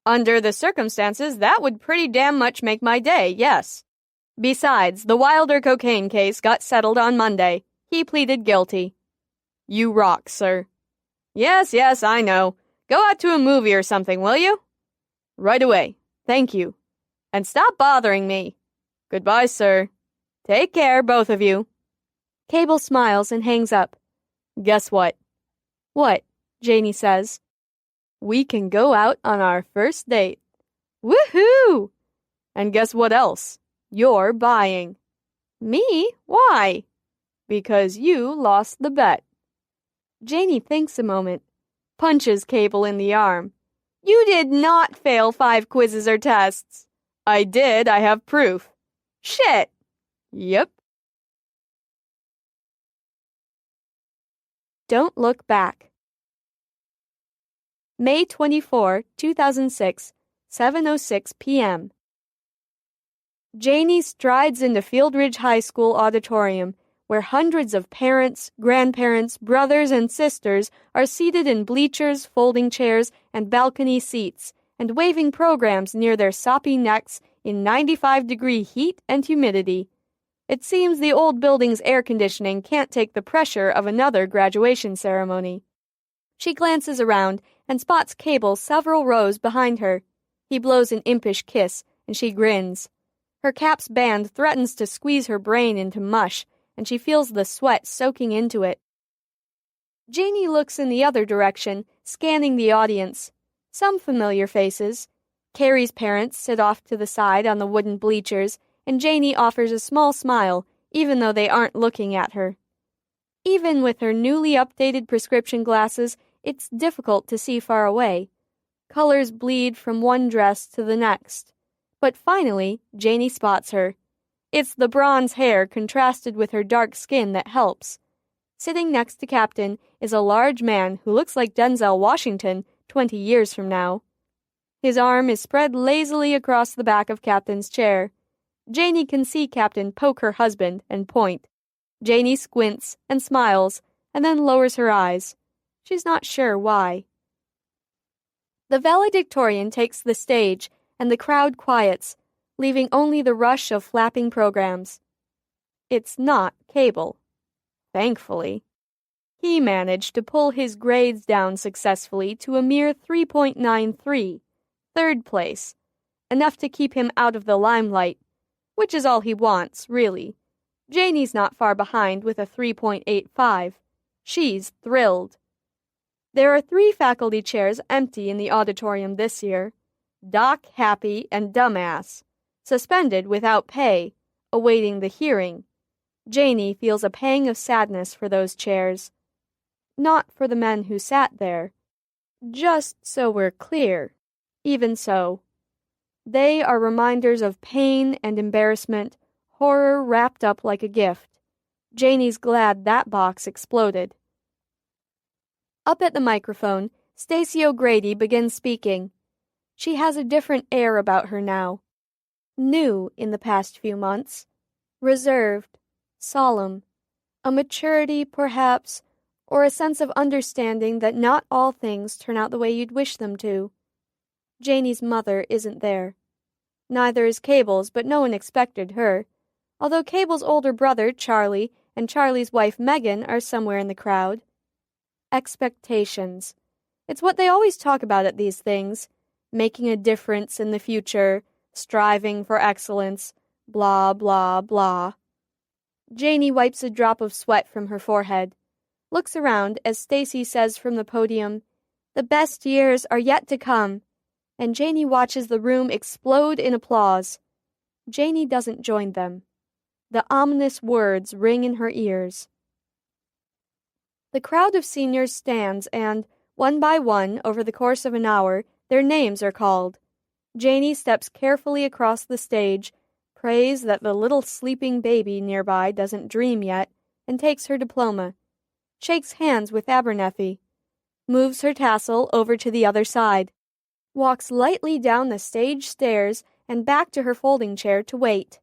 Under the circumstances, that would pretty damn much make my day, yes. Besides, the Wilder cocaine case got settled on Monday. He pleaded guilty. You rock, sir. Yes, I know. Go out to a movie or something, will you? Right away. Thank you. And stop bothering me. Goodbye, sir. Take care, both of you. Cable smiles and hangs up. Guess what? What? Janie says. We can go out on our first date. Woohoo! And guess what else? You're buying. Me? Why? Because you lost the bet. Janie thinks a moment, punches Cable in the arm. You did not fail 5 quizzes or tests. I did, I have proof. Shit. Yep. Don't look back. May 24, 2006, 7:06 p.m. Janie strides into Fieldridge High School auditorium, where hundreds of parents, grandparents, brothers, and sisters are seated in bleachers, folding chairs, and balcony seats, and waving programs near their soppy necks in 95-degree heat and humidity. It seems the old building's air conditioning can't take the pressure of another graduation ceremony. She glances around and spots Cable several rows behind her. He blows an impish kiss, and she grins. Her cap's band threatens to squeeze her brain into mush, and she feels the sweat soaking into it. Janie looks in the other direction, scanning the audience. Some familiar faces. Carrie's parents sit off to the side on the wooden bleachers, and Janie offers a small smile, even though they aren't looking at her. Even with her newly updated prescription glasses, it's difficult to see far away. Colors bleed from one dress to the next. But finally, Janie spots her. It's the bronze hair contrasted with her dark skin that helps. Sitting next to Captain is a large man who looks like Denzel Washington 20 years from now. His arm is spread lazily across the back of Captain's chair. Janie can see Captain poke her husband and point. Janie squints and smiles, and then lowers her eyes. She's not sure why. The valedictorian takes the stage, and the crowd quiets, leaving only the rush of flapping programs. It's not Cable. Thankfully. He managed to pull his grades down successfully to a mere 3.93, third place, enough to keep him out of the limelight, which is all he wants, really. Janie's not far behind with a 3.85. She's thrilled. There are 3 faculty chairs empty in the auditorium this year. Doc, Happy, and Dumbass, suspended without pay, awaiting the hearing. Janie feels a pang of sadness for those chairs. Not for the men who sat there. Just so we're clear, even so, they are reminders of pain and embarrassment, horror wrapped up like a gift. Janie's glad that box exploded. Up at the microphone, Stacey O'Grady begins speaking. She has a different air about her now. New in the past few months. Reserved, solemn. A maturity, perhaps, or a sense of understanding that not all things turn out the way you'd wish them to. Janie's mother isn't there. Neither is Cable's, but no one expected her, although Cable's older brother, Charlie, and Charlie's wife, Megan, are somewhere in the crowd. Expectations. It's what they always talk about at these things. Making a difference in the future, striving for excellence, blah, blah, blah. Janie wipes a drop of sweat from her forehead, looks around as Stacey says from the podium, "The best years are yet to come," and Janie watches the room explode in applause. Janie doesn't join them. The ominous words ring in her ears. The crowd of seniors stands and, one by one, over the course of an hour, their names are called. Janie steps carefully across the stage, prays that the little sleeping baby nearby doesn't dream yet, and takes her diploma, shakes hands with Abernethy, moves her tassel over to the other side, walks lightly down the stage stairs and back to her folding chair to wait.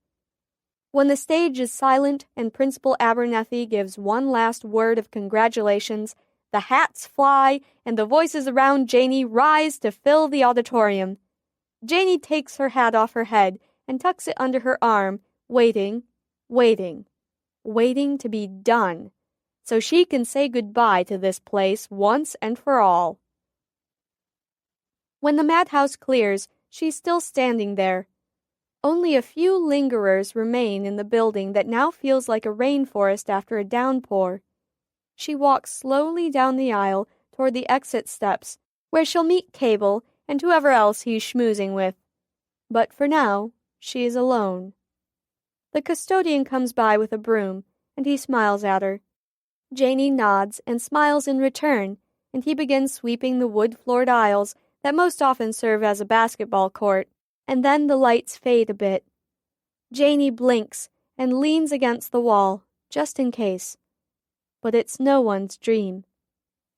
When the stage is silent and Principal Abernethy gives one last word of congratulations, the hats fly and the voices around Janie rise to fill the auditorium. Janie takes her hat off her head and tucks it under her arm, waiting to be done, so she can say goodbye to this place once and for all. When the madhouse clears, she's still standing there. Only a few lingerers remain in the building that now feels like a rainforest after a downpour. She walks slowly down the aisle toward the exit steps, where she'll meet Cable and whoever else he's schmoozing with. But for now, she is alone. The custodian comes by with a broom, and he smiles at her. Janie nods and smiles in return, and he begins sweeping the wood-floored aisles that most often serve as a basketball court, and then the lights fade a bit. Janie blinks and leans against the wall, just in case. But it's no one's dream.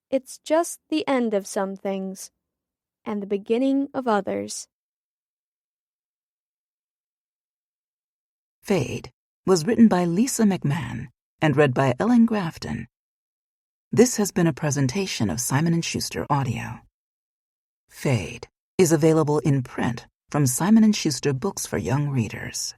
It's just the end of some things, and the beginning of others. Fade was written by Lisa McMahon and read by Ellen Grafton. This has been a presentation of Simon & Schuster Audio. Fade is available in print from Simon & Schuster Books for Young Readers.